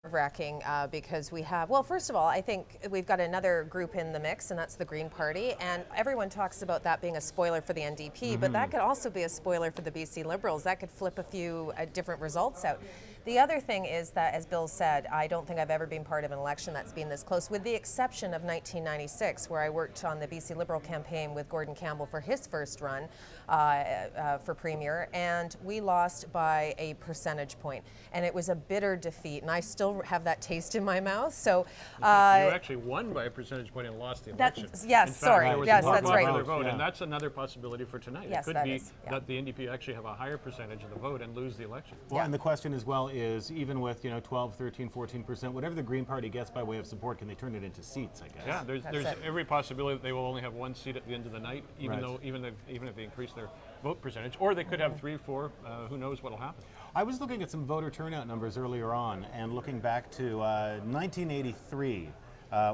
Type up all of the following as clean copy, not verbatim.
nerve-wracking because we have, well, first of all, I think we've got another group in the mix, and that's the Green Party, and everyone talks about that being a spoiler for the NDP, but that could also be a spoiler for the BC Liberals. That could flip a few different results out. The other thing is that, as Bill said, I don't think I've ever been part of an election that's been this close, with the exception of 1996, where I worked on the BC Liberal campaign with Gordon Campbell for his first run for Premier, and we lost by a percentage point. And it was a bitter defeat, and I still have that taste in my mouth. So you actually won by a percentage point and lost the election. Yes, sorry. Yes, that's right. Vote, and that's another possibility for tonight. Yes, it could that be is, that the NDP actually have a higher percentage of the vote and lose the election. Well, and the question as well is, even with 12, 13, 14%, whatever the Green Party gets by way of support, can they turn it into seats? I guess. Yeah, there's every possibility that they will only have one seat at the end of the night, even if they increase their vote percentage, or they could have 3 or 4. Who knows what will happen? I was looking at some voter turnout numbers earlier on, and looking back to 1983,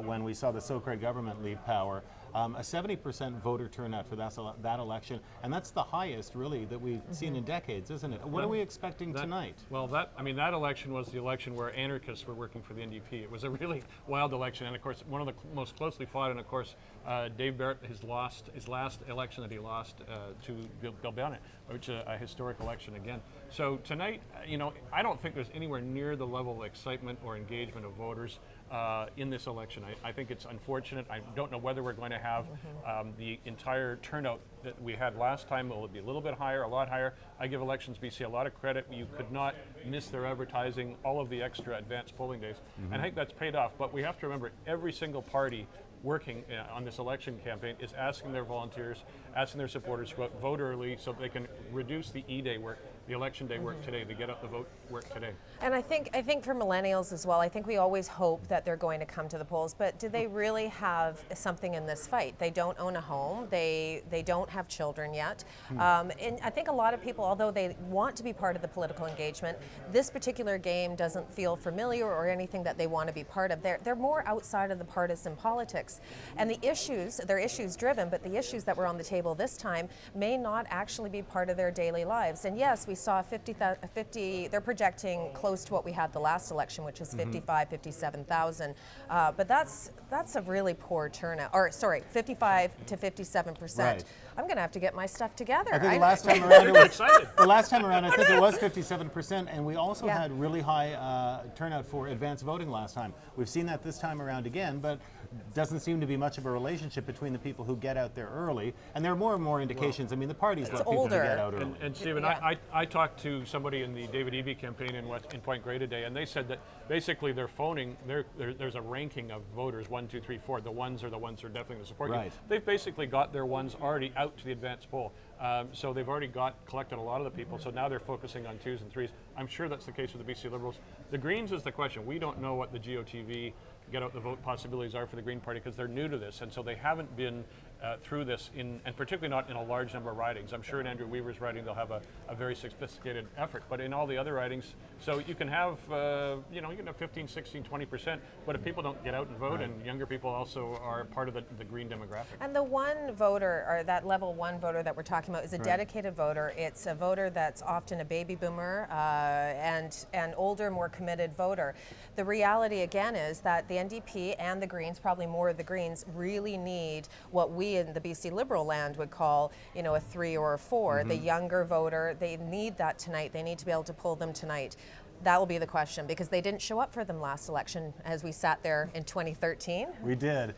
when we saw the Socrates government leave power. A 70% voter turnout for that election, and that's the highest, really, that we've seen in decades, isn't it? What are we expecting tonight? Well, that election was the election where anarchists were working for the NDP. It was a really wild election, and of course, one of the most closely fought. And of course, Dave Barrett his last election that he lost to Bill Bennett, which is a historic election again. So tonight, I don't think there's anywhere near the level of excitement or engagement of voters in this election. I think it's unfortunate. I don't know whether we're going to have the entire turnout that we had last time. Will it be a little bit higher, a lot higher? I give Elections BC a lot of credit. You could not miss their advertising, all of the extra advanced polling days. And I think that's paid off. But we have to remember, every single party working on this election campaign is asking their volunteers, asking their supporters to go out, vote early so they can reduce the E-Day work, the election day work today, to get out the vote work today. And I think for millennials as well, I think we always hope that they're going to come to the polls, but do they really have something in this fight? They don't own a home, they don't have children yet. And I think a lot of people, although they want to be part of the political engagement, this particular game doesn't feel familiar or anything that they want to be part of. They're more outside of the partisan politics. And the issues, they're issues driven, but the issues that were on the table this time may not actually be part of their daily lives. And yes, we saw 50, they're projecting close to what we had the last election, which is 55, 57,000. But that's a really poor turnout, or sorry, 55 to 57%. Right. I'm going to have to get my stuff together. I think the last time around, I think it was 57%, and we also had really high turnout for advance voting last time. We've seen that this time around again, but doesn't seem to be much of a relationship between the people who get out there early, and there are more and more indications. I mean, the parties want people to get out early. And Stephen, I talked to somebody in the David Eby campaign in Point Grey today, and they said that basically they're phoning. There's a ranking of voters: 1, 2, 3, 4. The ones are definitely the support group. They've basically got their ones already out to the advanced poll. So they've already collected a lot of the people, so now they're focusing on 2s and 3s. I'm sure that's the case with the BC Liberals. The Greens is the question. We don't know what the GOTV get out the vote possibilities are for the Green Party because they're new to this, and so they haven't been through this, and particularly not in a large number of ridings. I'm sure in Andrew Weaver's riding they'll have a very sophisticated effort, but in all the other ridings, so you can have, you can have 15, 16, 20%, but if people don't get out and vote, and younger people also are part of the Green demographic. And the one voter, or that level 1 voter that we're talking about, is a dedicated voter. It's a voter that's often a baby boomer and an older, more committed voter. The reality, again, is that the NDP and the Greens, probably more of the Greens, really need what we in the BC Liberal land would call, a 3 or a 4. The younger voter, they need that tonight. They need to be able to pull them tonight. That will be the question, because they didn't show up for them last election as we sat there in 2013. We did.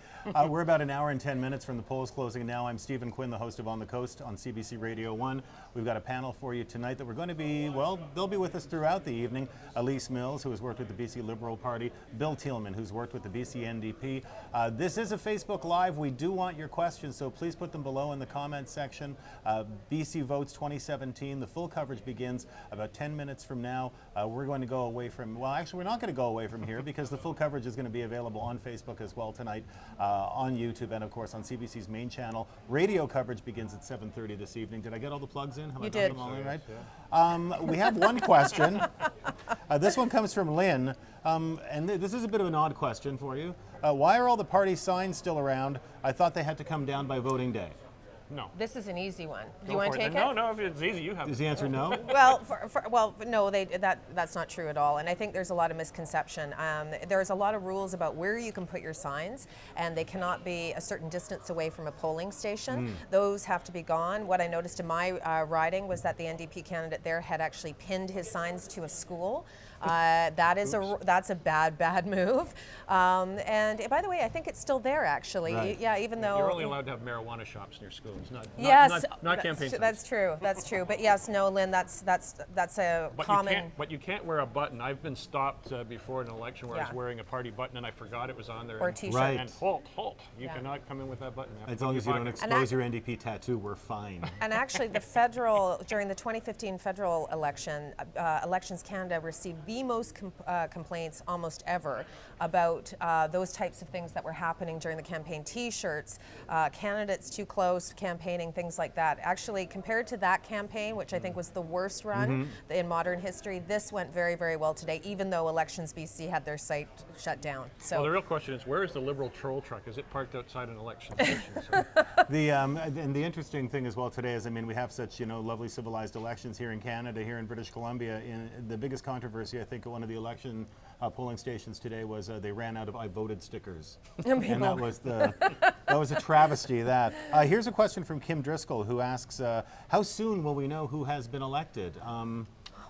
We're about an hour and 10 minutes from the polls closing now. I'm Stephen Quinn, the host of On the Coast on CBC Radio 1. We've got a panel for you tonight that we're going to be, they'll be with us throughout the evening. Elise Mills, who has worked with the BC Liberal Party. Bill Thielman, who's worked with the BC NDP. This is a Facebook Live. We do want your questions, so please put them below in the comments section. BC Votes 2017, the full coverage begins about 10 minutes from now. We're going to go away from, actually we're not going to go away from here because the full coverage is going to be available on Facebook as well tonight, on YouTube, and of course on CBC's main channel. Radio coverage begins at 7:30 this evening. Did I get all the plugs in? Have you I did. Them all in, right? We have one question. This one comes from Lynn, and this is a bit of an odd question for you. Why are all the party signs still around? I thought they had to come down by voting day. No. This is an easy one. Do Go you want for to take it? No, if it's easy, you have Is it. the answer no? Well, no, that's not true at all. And I think there's a lot of misconception. There's a lot of rules about where you can put your signs, and they cannot be a certain distance away from a polling station. Those have to be gone. What I noticed in my riding was that the NDP candidate there had actually pinned his signs to a school. That's a bad move. And by the way, I think it's still there actually. Right. Yeah, even though You're only allowed to have marijuana shops near schools, not campaign signs. That's true. But yes, no, Lynn, that's a common. But you can't wear a button. I've been stopped before an election where I was wearing a party button and I forgot it was on there. Or a T-shirt. Right. And halt! You cannot come in with that button. You have to As put long it as in you your don't pocket. expose your NDP tattoo, we're fine. And actually, during the 2015 federal election, Elections Canada received the most complaints almost ever about those types of things that were happening during the campaign. T-shirts, candidates too close, campaigning, things like that. Actually, compared to that campaign, which I think was the worst run in modern history, this went very, very well today, even though Elections BC had their site shut down. So Well, the real question is, where is the Liberal troll truck? Is it parked outside an election station? So, And the interesting thing as well today is, I mean, we have such lovely civilized elections here in Canada, here in British Columbia. The biggest controversy, I think, at one of the election polling stations today was they ran out of "I voted" stickers, and that was a travesty. Here's a question from Kim Driscoll, who asks, "How soon will we know who has been elected?"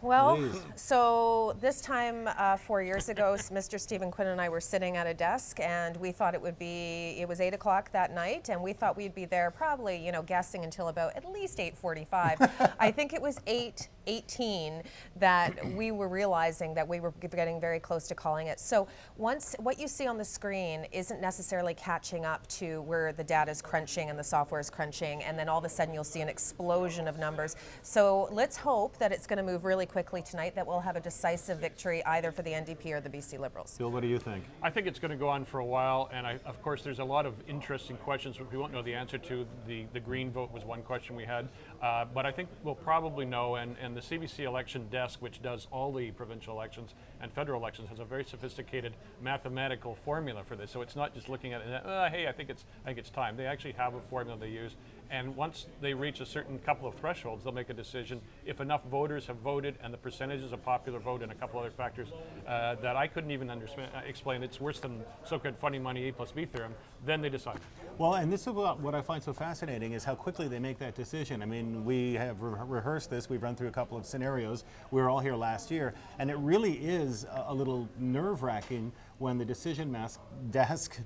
Well, Please. so this time 4 years ago, Mr. Stephen Quinn and I were sitting at a desk, and we thought it was 8 o'clock that night, and we thought we'd be there probably, guessing until about at least 8:45. I think it was 8:18 that we were realizing that we were getting very close to calling it. So what you see on the screen isn't necessarily catching up to where the data is crunching and the software is crunching, and then all of a sudden you'll see an explosion of numbers. So let's hope that it's going to move really quickly tonight, that we'll have a decisive victory either for the NDP or the BC Liberals. Bill, what do you think? I think it's going to go on for a while, and of course there's a lot of interesting questions which we won't know the answer to. The Green vote was one question we had, but I think we'll probably know, and the CBC election desk, which does all the provincial elections and federal elections, has a very sophisticated mathematical formula for this. So it's not just looking at it, hey, I think it's time. They actually have a formula they use, and once they reach a certain couple of thresholds, they'll make a decision. If enough voters have voted and the percentages of popular vote and a couple other factors that I couldn't even explain, it's worse than so-called funny money A plus B theorem, then they decide. Well, and this is what I find so fascinating is how quickly they make that decision. I mean, we have rehearsed this. We've run through a couple of scenarios. We were all here last year, and it really is a little nerve-wracking when the decision desk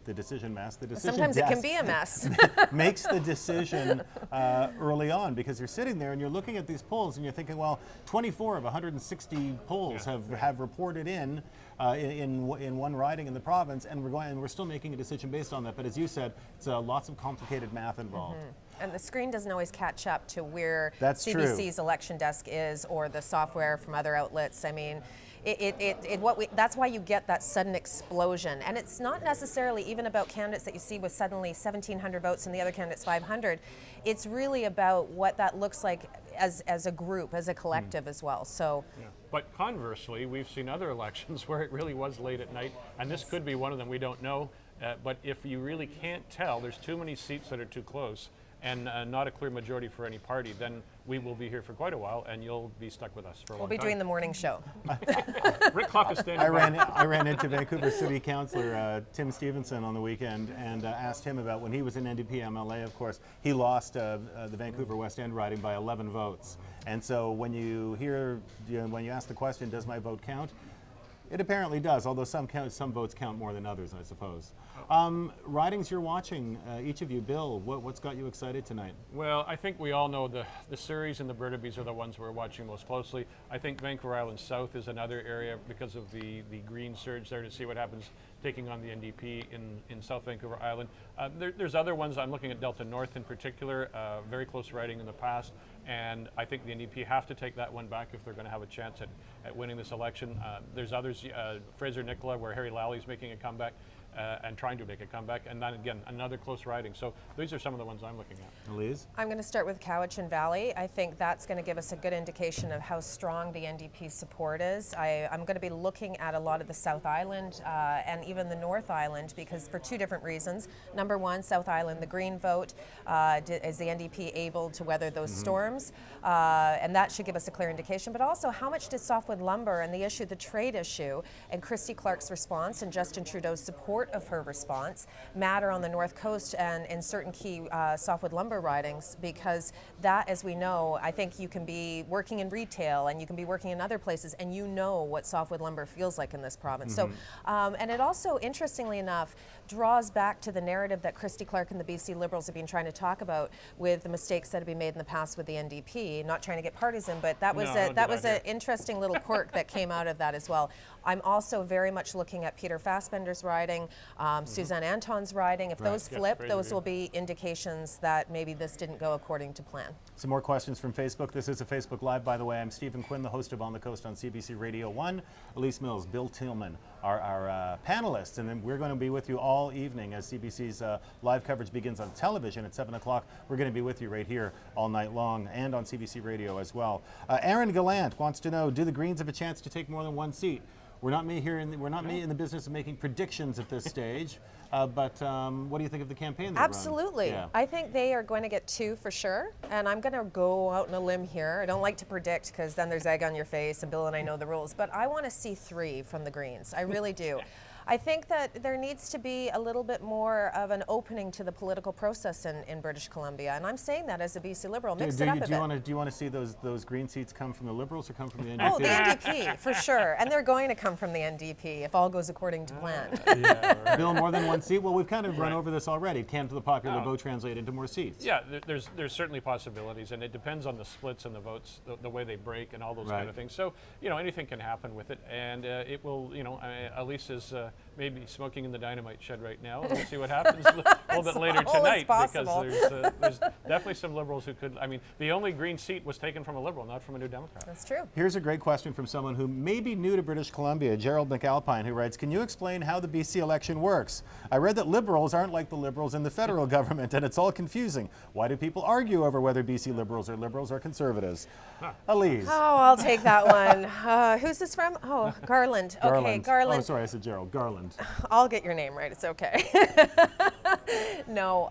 Sometimes it can be a mess. makes the decision early on, because you're sitting there and you're looking at these polls and you're thinking, well, 24 of 160 polls have reported in one riding in the province, and we're still making a decision based on that. But as you said, it's lots of complicated math involved. And the screen doesn't always catch up to where That's CBC's election desk is, or the software from other outlets. I mean, that's why you get that sudden explosion. And it's not necessarily even about candidates that you see with suddenly 1,700 votes and the other candidate's 500. It's really about what that looks like as a group, as a collective as well. So. Yeah. But conversely, we've seen other elections where it really was late at night, and this could be one of them. We don't know. But if you really can't tell, there's too many seats that are too close, and not a clear majority for any party, then we will be here for quite a while, and you'll be stuck with us for a long time. We'll be doing the morning show. Rick Clough is standing by. I ran into Vancouver City Councillor Tim Stevenson on the weekend and asked him about when he was in NDP MLA. Of course, he lost the Vancouver West End riding by 11 votes. And so when you ask the question, does my vote count? It apparently does, although some votes count more than others, I suppose. Ridings you're watching, each of you. Bill, what's got you excited tonight? Well, I think we all know the Suris and the Burnaby's are the ones we're watching most closely. I think Vancouver Island South is another area because of the Green surge there, to see what happens taking on the NDP in South Vancouver Island. There's other ones. I'm looking at Delta North in particular, very close riding in the past, and I think the NDP have to take that one back if they're going to have a chance at winning this election. There's others, Fraser-Nicola, where Harry Lally's making a comeback. and trying to make a comeback. And then again, another close riding. So these are some of the ones I'm looking at. Elise? I'm going to start with Cowichan Valley. I think that's going to give us a good indication of how strong the NDP support is. I'm going to be looking at a lot of the South Island and even the North Island, because for two different reasons. Number one, South Island, the Green vote, is the NDP able to weather those storms? And that should give us a clear indication. But also, how much does softwood lumber and the trade issue, and Christy Clark's response and Justin Trudeau's support of her response matter on the North Coast and in certain key softwood lumber ridings? Because that, as we know, I think you can be working in retail and you can be working in other places and you know what softwood lumber feels like in this province. So, and it also, interestingly enough, draws back to the narrative that Christy Clark and the BC Liberals have been trying to talk about with the mistakes that have been made in the past with the NDP. Not trying to get partisan, but that was an interesting little quirk that came out of that as well. I'm also very much looking at Peter Fassbender's riding, Suzanne Anton's riding. If those flip, those will be indications that maybe this didn't go according to plan. Some more questions from Facebook. This is a Facebook Live, by the way. I'm Stephen Quinn, the host of On the Coast on CBC Radio 1. Elise Mills, Bill Tillman are our panelists, and then we're going to be with you all evening as CBC's live coverage begins on television at 7 o'clock. We're going to be with you right here all night long and on CBC Radio as well. Aaron Gallant wants to know, do the Greens have a chance to take more than one seat? We're not in the business of making predictions at this stage, but what do you think of the campaign? Absolutely. Yeah. I think they are going to get 2 for sure, and I'm going to go out on a limb here. I don't like to predict because then there's egg on your face, and Bill and I know the rules, but I want to see 3 from the Greens. I really do. I think that there needs to be a little bit more of an opening to the political process in British Columbia, and I'm saying that as a BC Liberal. Mix it up a bit. Do you want to see those Green seats come from the Liberals or come from the NDP? Oh, the NDP, for sure. And they're going to come from the NDP if all goes according to plan. Bill, more than one seat? Well, we've kind of run over this already. Can the popular vote translate into more seats? Yeah, there's certainly possibilities, and it depends on the splits and the votes, the way they break and all those kind of things. So, anything can happen with it, and it will, Elise is maybe smoking in the dynamite shed right now. We'll see what happens a little bit later tonight, because there's definitely some Liberals who could. I mean, the only Green seat was taken from a Liberal, not from a New Democrat. That's true. Here's a great question from someone who may be new to British Columbia, Gerald McAlpine, who writes, can you explain how the BC election works? I read that Liberals aren't like the Liberals in the federal government, and it's all confusing. Why do people argue over whether BC Liberals or Conservatives? Elise. Oh, I'll take that one. Who's this from? Oh, Garland. Okay, Garland. Oh, sorry, I said Gerald. Garland. I'll get your name right. It's okay. No,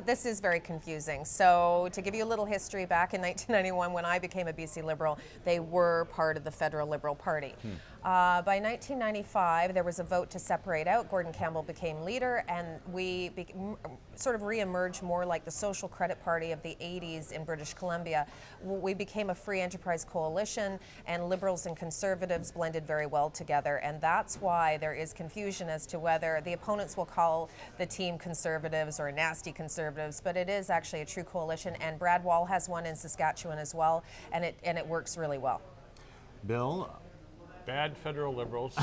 this is very confusing. So to give you a little history, back in 1991 when I became a BC Liberal, they were part of the Federal Liberal Party. By 1995, there was a vote to separate out. Gordon Campbell became leader, and we sort of re-emerged more like the Social Credit Party of the 80s in British Columbia. We became a free enterprise coalition, and Liberals and Conservatives blended very well together, and that's why there is confusion as to whether the opponents will call the team Conservatives or nasty Conservatives, but it is actually a true coalition, and Brad Wall has one in Saskatchewan as well, and it works really well. Bill? Bad federal Liberals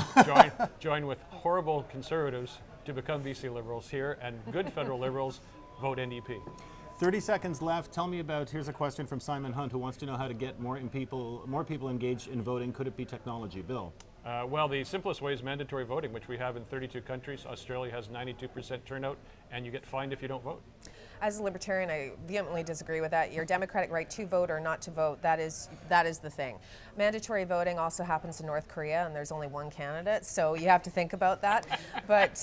join with horrible Conservatives to become BC Liberals here, and good federal Liberals vote NDP. 30 seconds left. Tell me about, here's a question from Simon Hunt, who wants to know how to get more people engaged in voting. Could it be technology? Bill? Well, the simplest way is mandatory voting, which we have in 32 countries. Australia has 92% turnout, and you get fined if you don't vote. As a libertarian, I vehemently disagree with that. Your democratic right to vote or not to vote, that is the thing. Mandatory voting also happens in North Korea, and there's only one candidate, so you have to think about that. But,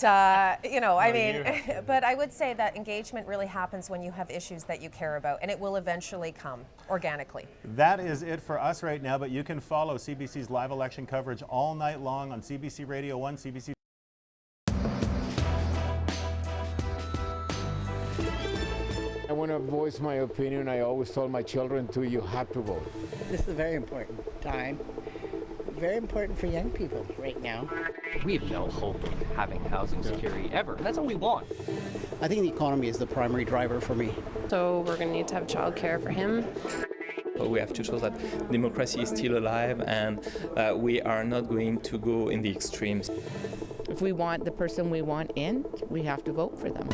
but I would say that engagement really happens when you have issues that you care about, and it will eventually come organically. That is it for us right now, but you can follow CBC's live election coverage all night long on CBC Radio 1, CBC. I want to voice my opinion. I always told my children you have to vote. This is a very important time. Very important for young people right now. We have no hope of having housing security ever. That's all we want. I think the economy is the primary driver for me. So we're going to need to have childcare for him. But we have to show that democracy is still alive and that we are not going to go in the extremes. If we want the person we want in, we have to vote for them.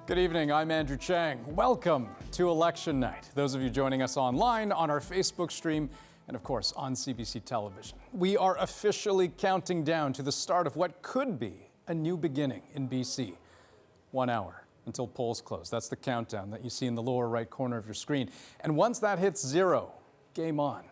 Good evening, I'm Andrew Chang. Welcome to Election Night. Those of you joining us online on our Facebook stream, and of course on CBC Television. We are officially counting down to the start of what could be a new beginning in BC. 1 hour until polls close. That's the countdown that you see in the lower right corner of your screen. And once that hits 0, game on.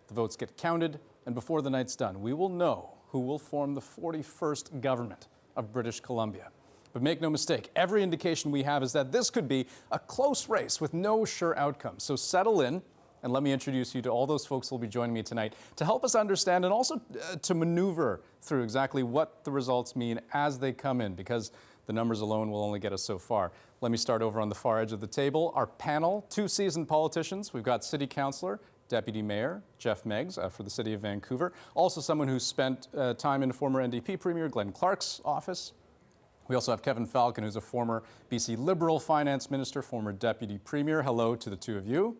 The votes get counted, and before the night's done, we will know who will form the 41st government of British Columbia. But make no mistake, every indication we have is that this could be a close race with no sure outcome. So settle in, and let me introduce you to all those folks who will be joining me tonight to help us understand and also to maneuver through exactly what the results mean as they come in, because the numbers alone will only get us so far. Let me start over on the far edge of the table. Our panel, 2 seasoned politicians. We've got City Councillor, Deputy Mayor Jeff Meggs for the City of Vancouver. Also someone who spent time in former NDP Premier Glenn Clark's office. We also have Kevin Falcon, who's a former BC Liberal Finance Minister, former Deputy Premier. Hello to the two of you.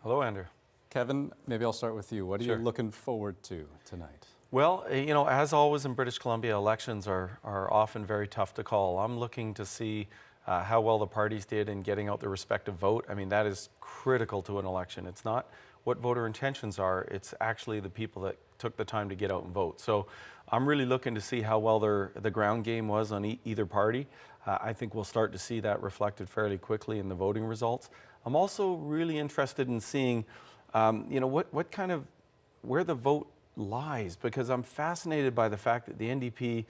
Hello, Andrew. Kevin, maybe I'll start with you. What are you looking forward to tonight? Well, you know, as always in British Columbia, elections are often very tough to call. I'm looking to see how well the parties did in getting out their respective vote. I mean, that is critical to an election. It's not what voter intentions are, it's actually the people that took the time to get out and vote. So I'm really looking to see how well the ground game was on either party. I think we'll start to see that reflected fairly quickly in the voting results. I'm also really interested in seeing, you know, where the vote lies, because I'm fascinated by the fact that the NDP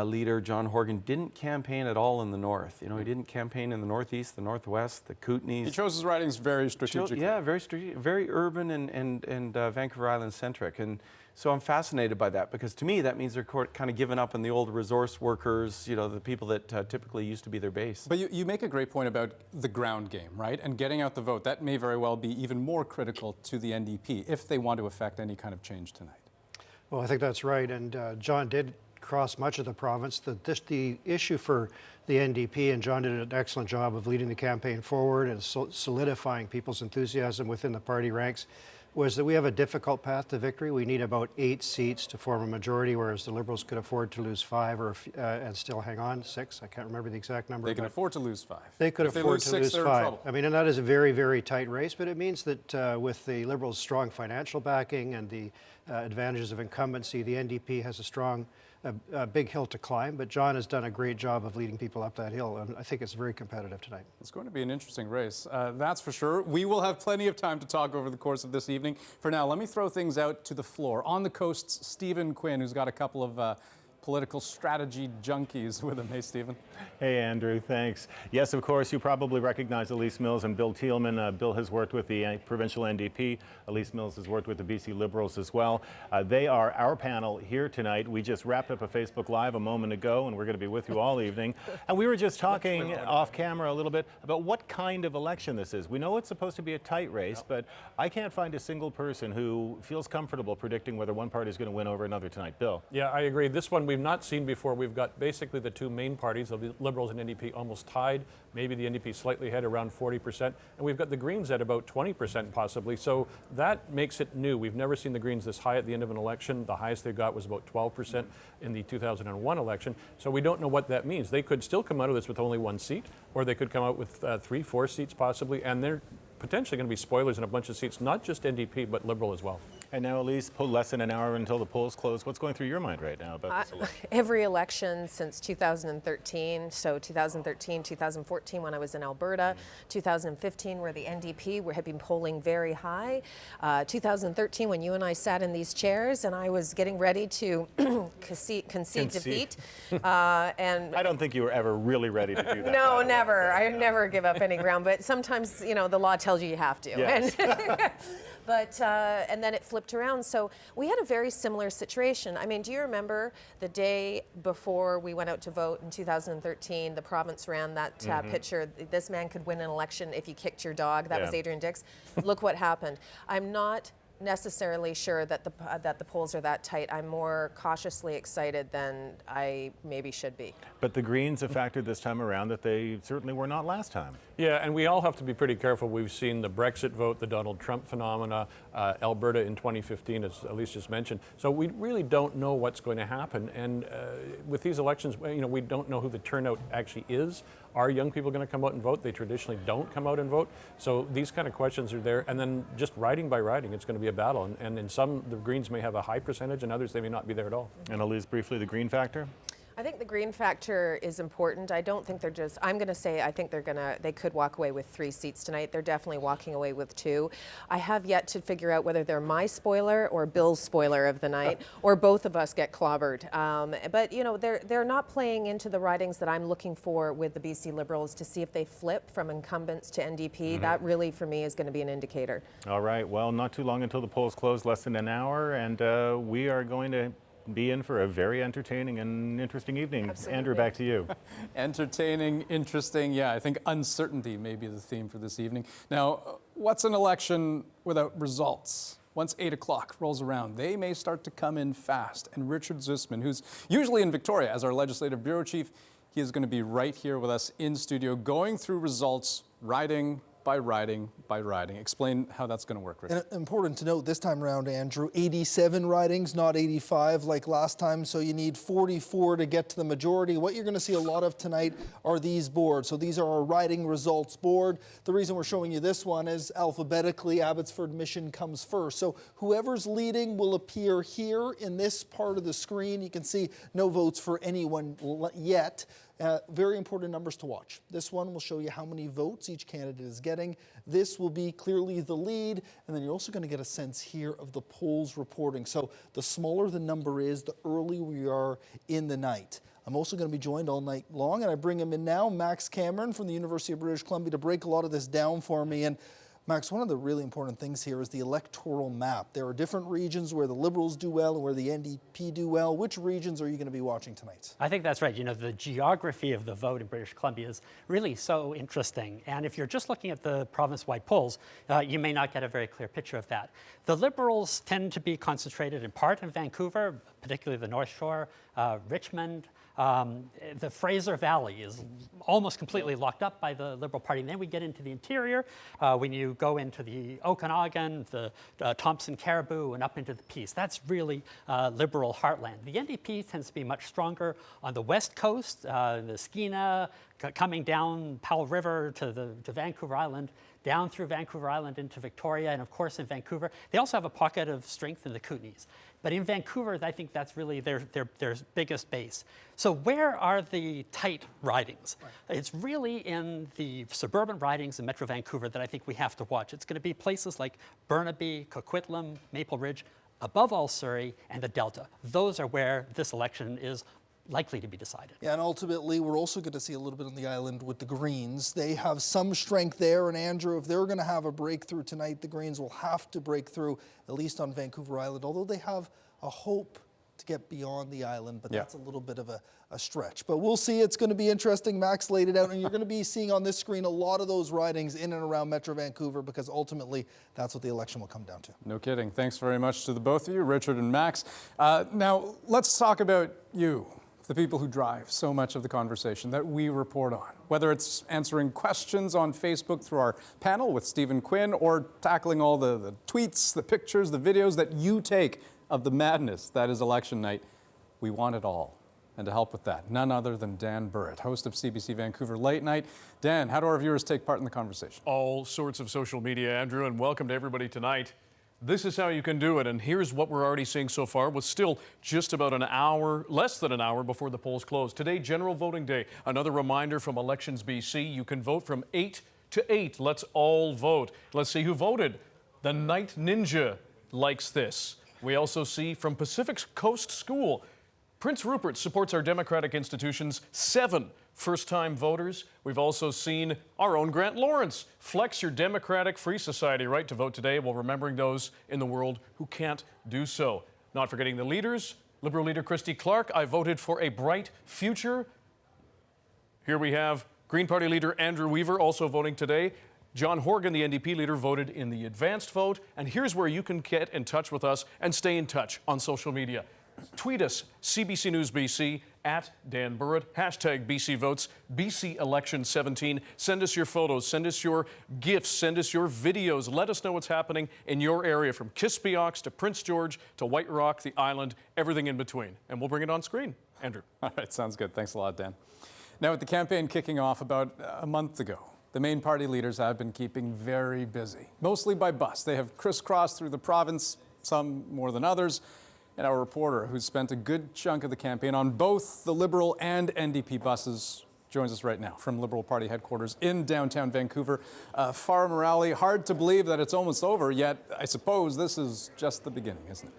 leader, John Horgan, didn't campaign at all in the north. You know, he didn't campaign in the northeast, the northwest, the Kootenays. He chose his ridings very strategically. Yeah, very strategic, very urban and Vancouver Island centric. And so I'm fascinated by that, because to me that means they're kind of giving up on the old resource workers, you know, the people that typically used to be their base. But you make a great point about the ground game, right? And getting out the vote. That may very well be even more critical to the NDP if they want to affect any kind of change tonight. Well, I think that's right. And John did cross much of the province. The issue for the NDP, and John did an excellent job of leading the campaign forward and solidifying people's enthusiasm within the party ranks, was that we have a difficult path to victory. We need about 8 seats to form a majority, whereas the Liberals could afford to lose 5 and still hang on 6. I can't remember the exact number. They can afford to lose 5. They could afford to lose 5. I mean, and that is a very, very tight race, but it means that with the Liberals' strong financial backing and the advantages of incumbency, the NDP has a big hill to climb, but John has done a great job of leading people up that hill, and I think it's very competitive tonight. It's going to be an interesting race, that's for sure. We will have plenty of time to talk over the course of this evening. For now, let me throw things out to the floor. On the coast's Stephen Quinn, who's got a couple of political strategy junkies with him. Hey, Stephen. Hey, Andrew, thanks. Yes, of course, you probably recognize Elise Mills and Bill Thielman. Bill has worked with the provincial NDP. Elise Mills has worked with the BC Liberals as well. They are our panel here tonight. We just wrapped up a Facebook Live a moment ago, and we're going to be with you all evening. And we were just talking off camera a little bit about what kind of election this is. We know it's supposed to be a tight race, but I can't find a single person who feels comfortable predicting whether one party is going to win over another tonight. Bill? Yeah, I agree. This one we've not seen before. We've got basically the two main parties, the Liberals and NDP, almost tied. Maybe the NDP slightly ahead, around 40%. And we've got the Greens at about 20% possibly. So that makes it new. We've never seen the Greens this high at the end of an election. The highest they got was about 12% in the 2001 election. So we don't know what that means. They could still come out of this with only 1 seat, or they could come out with 3, 4 seats possibly. And they're potentially going to be spoilers in a bunch of seats, not just NDP, but Liberal as well. And now, Elise, less than an hour until the polls close. What's going through your mind right now about this election? Every election since 2013, so 2013, 2014 when I was in Alberta, 2015 where the NDP had been polling very high, 2013 when you and I sat in these chairs and I was getting ready to concede defeat. And I don't think you were ever really ready to do that. No, never. I never give up any ground, but sometimes, you know, the law tells you have to. Yes. And then it flipped around. So we had a very similar situation. I mean, do you remember the day before we went out to vote in 2013, the province ran that picture, this man could win an election if you kicked your dog. That was Adrian Dix. Look what happened. I'm not necessarily sure that the polls are that tight. I'm more cautiously excited than I maybe should be. But the Greens have factored this time around that they certainly were not last time. Yeah, and we all have to be pretty careful. We've seen the Brexit vote, the Donald Trump phenomena, Alberta in 2015, as Elise just mentioned. So we really don't know what's going to happen. And with these elections, you know, we don't know who the turnout actually is. Are young people going to come out and vote? They traditionally don't come out and vote. So these kind of questions are there. And then just riding by riding, it's going to be a battle. And in some, the Greens may have a high percentage, and others, they may not be there at all. And Elise, briefly, the Green factor? I think the green factor is important. I don't think they're just, I'm going to say I think they could walk away with 3 seats tonight. They're definitely walking away with 2. I have yet to figure out whether they're my spoiler or Bill's spoiler of the night, or both of us get clobbered. But you know, they're not playing into the ridings that I'm looking for with the BC Liberals to see if they flip from incumbents to NDP. That really, for me, is going to be an indicator. All right, well, not too long until the polls close, less than an hour, and we are going to be in for a very entertaining and interesting evening. Absolutely. Andrew, back to you. Entertaining, interesting. Yeah, I think uncertainty may be the theme for this evening. Now, what's an election without results? Once 8 o'clock rolls around, they may start to come in fast. And Richard Zussman, who's usually in Victoria as our legislative bureau chief, he is going to be right here with us in studio, going through results, riding by riding by riding. Explain how that's going to work, Richard. And important to note this time around, Andrew, 87 ridings, not 85 like last time, so you need 44 to get to the majority. What you're going to see a lot of tonight are these boards. So these are our riding results board. The reason we're showing you this one is alphabetically, Abbotsford Mission comes first. So whoever's leading will appear here in this part of the screen. You can see no votes for anyone yet. Very important numbers to watch. This one will show you how many votes each candidate is getting. This will be clearly the lead, and then you're also going to get a sense here of the polls reporting. So the smaller the number is, the earlier we are in the night. I'm also going to be joined all night long, and I bring him in now, Max Cameron from the University of British Columbia, to break a lot of this down for me. And Max, one of the really important things here is the electoral map. There are different regions where the Liberals do well and where the NDP do well. Which regions are you going to be watching tonight? I think that's right. You know, the geography of the vote in British Columbia is really so interesting. And if you're just looking at the province-wide polls, you may not get a very clear picture of that. The Liberals tend to be concentrated in part in Vancouver, particularly the North Shore, Richmond. The Fraser Valley is almost completely locked up by the Liberal Party. And then we get into the interior. When you go into the Okanagan, the Thompson Caribou, and up into the Peace, that's really Liberal heartland. The NDP tends to be much stronger on the west coast, the Skeena, coming down Powell River to Vancouver Island, down through Vancouver Island into Victoria, and of course in Vancouver. They also have a pocket of strength in the Kootenays. But in Vancouver, I think that's really their biggest base. So where are the tight ridings? Right. It's really in the suburban ridings in Metro Vancouver that I think we have to watch. It's going to be places like Burnaby, Coquitlam, Maple Ridge, above all Surrey, and the Delta. Those are where this election is likely to be decided. Yeah, and ultimately, we're also going to see a little bit on the island with the Greens. They have some strength there, and Andrew, if they're going to have a breakthrough tonight, the Greens will have to break through, at least on Vancouver Island, although they have a hope to get beyond the island, but that's a little bit of a stretch. But we'll see. It's going to be interesting. Max laid it out, and you're going to be seeing on this screen a lot of those ridings in and around Metro Vancouver, because ultimately that's what the election will come down to. No kidding. Thanks very much to the both of you, Richard and Max. Now, let's talk about you, the people who drive so much of the conversation that we report on, whether it's answering questions on Facebook through our panel with Stephen Quinn, or tackling all the tweets, the pictures, the videos that you take of the madness that is election night. We want it all. And to help with that, none other than Dan Burritt, host of CBC Vancouver Late Night. Dan, how do our viewers take part in the conversation? All sorts of social media, Andrew, and welcome to everybody tonight. This is how you can do it, and here's what we're already seeing so far, with still just about an hour, less than an hour before the polls close. Today, General Voting Day. Another reminder from Elections BC, you can vote from 8 to 8. Let's all vote. Let's see who voted. The Night Ninja likes this. We also see from Pacific Coast School, Prince Rupert supports our democratic institutions. 7 first-time voters. We've also seen our own Grant Lawrence flex your democratic free society right to vote today, while remembering those in the world who can't do so. Not forgetting the leaders. Liberal leader Christy Clark, I voted for a bright future. Here we have Green Party leader Andrew Weaver also voting today. John Horgan, the NDP leader, voted in the advanced vote. And here's where you can get in touch with us and stay in touch on social media. Tweet us, CBC News BC, at Dan Burritt, hashtag BC Votes, BC Election 17. Send us your photos, send us your gifts, send us your videos. Let us know what's happening in your area, from Kispiox to Prince George to White Rock, the island, everything in between. And we'll bring it on screen. Andrew. All right, sounds good. Thanks a lot, Dan. Now, with the campaign kicking off about a month ago, the main party leaders have been keeping very busy, mostly by bus. They have crisscrossed through the province, some more than others. And our reporter, who's spent a good chunk of the campaign on both the Liberal and NDP buses, joins us right now from Liberal Party headquarters in downtown Vancouver. Farah Morali, hard to believe that it's almost over, yet I suppose this is just the beginning, isn't it?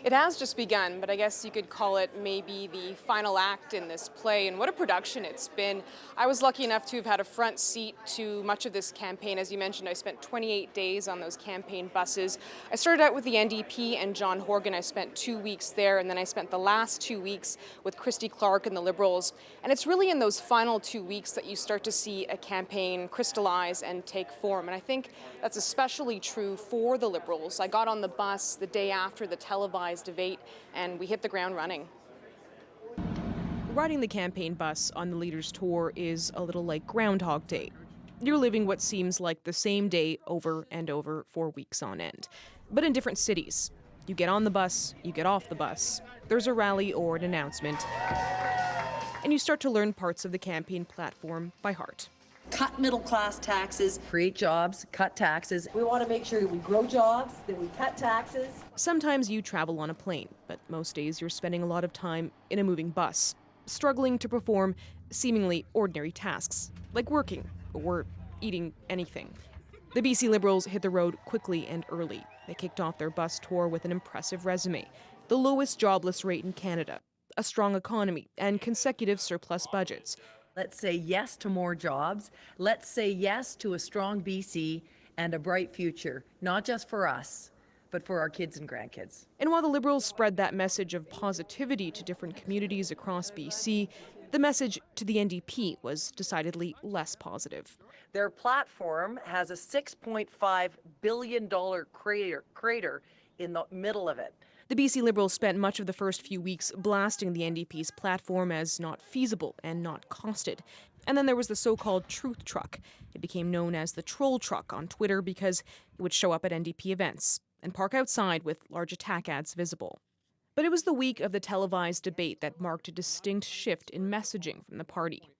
It has just begun, but I guess you could call it maybe the final act in this play, and what a production it's been. I was lucky enough to have had a front seat to much of this campaign. As you mentioned, I spent 28 days on those campaign buses. I started out with the NDP and John Horgan. I spent 2 weeks there, and then I spent the last 2 weeks with Christy Clark and the Liberals. And it's really in those final 2 weeks that you start to see a campaign crystallize and take form. And I think that's especially true for the Liberals. I got on the bus the day after the televised debate, and we hit the ground running. Riding the campaign bus on the leaders' tour is a little like Groundhog Day. You're living what seems like the same day over and over for weeks on end, but in different cities. You get on the bus, you get off the bus, there's a rally or an announcement, and you start to learn parts of the campaign platform by heart. Cut middle-class taxes, create jobs, cut taxes. We want to make sure that we grow jobs, that we cut taxes. Sometimes you travel on a plane, but most days you're spending a lot of time in a moving bus, struggling to perform seemingly ordinary tasks, like working or eating anything. The BC Liberals hit the road quickly and early. They kicked off their bus tour with an impressive resume, the lowest jobless rate in Canada, a strong economy, and consecutive surplus budgets. Let's say yes to more jobs. Let's say yes to a strong BC and a bright future, not just for us, but for our kids and grandkids. And while the Liberals spread that message of positivity to different communities across BC, the message to the NDP was decidedly less positive. Their platform has a $6.5 billion crater in the middle of it. The BC Liberals spent much of the first few weeks blasting the NDP's platform as not feasible and not costed. And then there was the so-called truth truck. It became known as the troll truck on Twitter because it would show up at NDP events and park outside with large attack ads visible. But it was the week of the televised debate that marked a distinct shift in messaging from the party.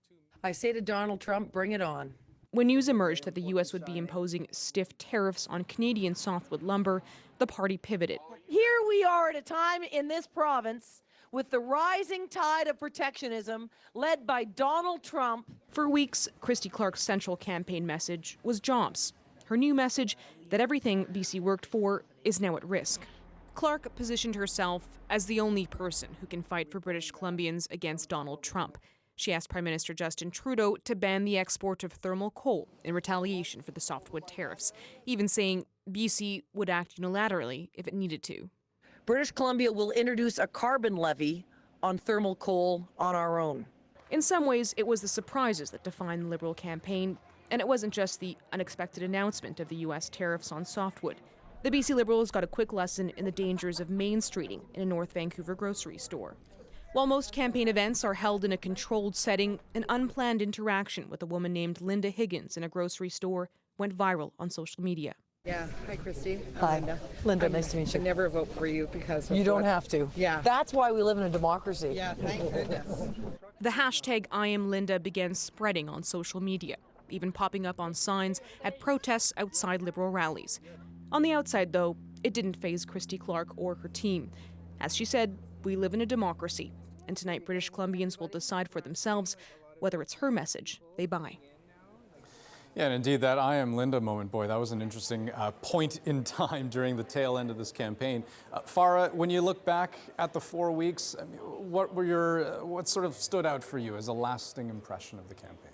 I say to Donald Trump, bring it on. When news emerged that the U.S. would be imposing stiff tariffs on Canadian softwood lumber, the party pivoted. Here we are at a time in this province with the rising tide of protectionism led by Donald Trump. For weeks, Christy Clark's central campaign message was jobs. Her new message, that everything BC worked for, is now at risk. Clark positioned herself as the only person who can fight for British Columbians against Donald Trump. She asked Prime Minister Justin Trudeau to ban the export of thermal coal in retaliation for the softwood tariffs, even saying BC would act unilaterally if it needed to. British Columbia will introduce a carbon levy on thermal coal on our own. In some ways, it was the surprises that defined the Liberal campaign, and it wasn't just the unexpected announcement of the U.S. tariffs on softwood. The BC Liberals got a quick lesson in the dangers of mainstreaming in a North Vancouver grocery store. While most campaign events are held in a controlled setting, an unplanned interaction with a woman named Linda Higgins in a grocery store went viral on social media. Yeah. Hi, Christy. Hi. Linda, nice to meet you. I never vote for you because of You don't have to. Yeah. That's why we live in a democracy. Yeah, thank goodness. The hashtag #IamLinda began spreading on social media, even popping up on signs at protests outside Liberal rallies. On the outside, though, it didn't faze Christy Clark or her team. As she said, we live in a democracy, and tonight British Columbians will decide for themselves whether it's her message they buy. Yeah, and indeed, that I am Linda moment, boy, that was an interesting point in time during the tail end of this campaign. Farah, when you look back at the 4 weeks, I mean, what sort of stood out for you as a lasting impression of the campaign?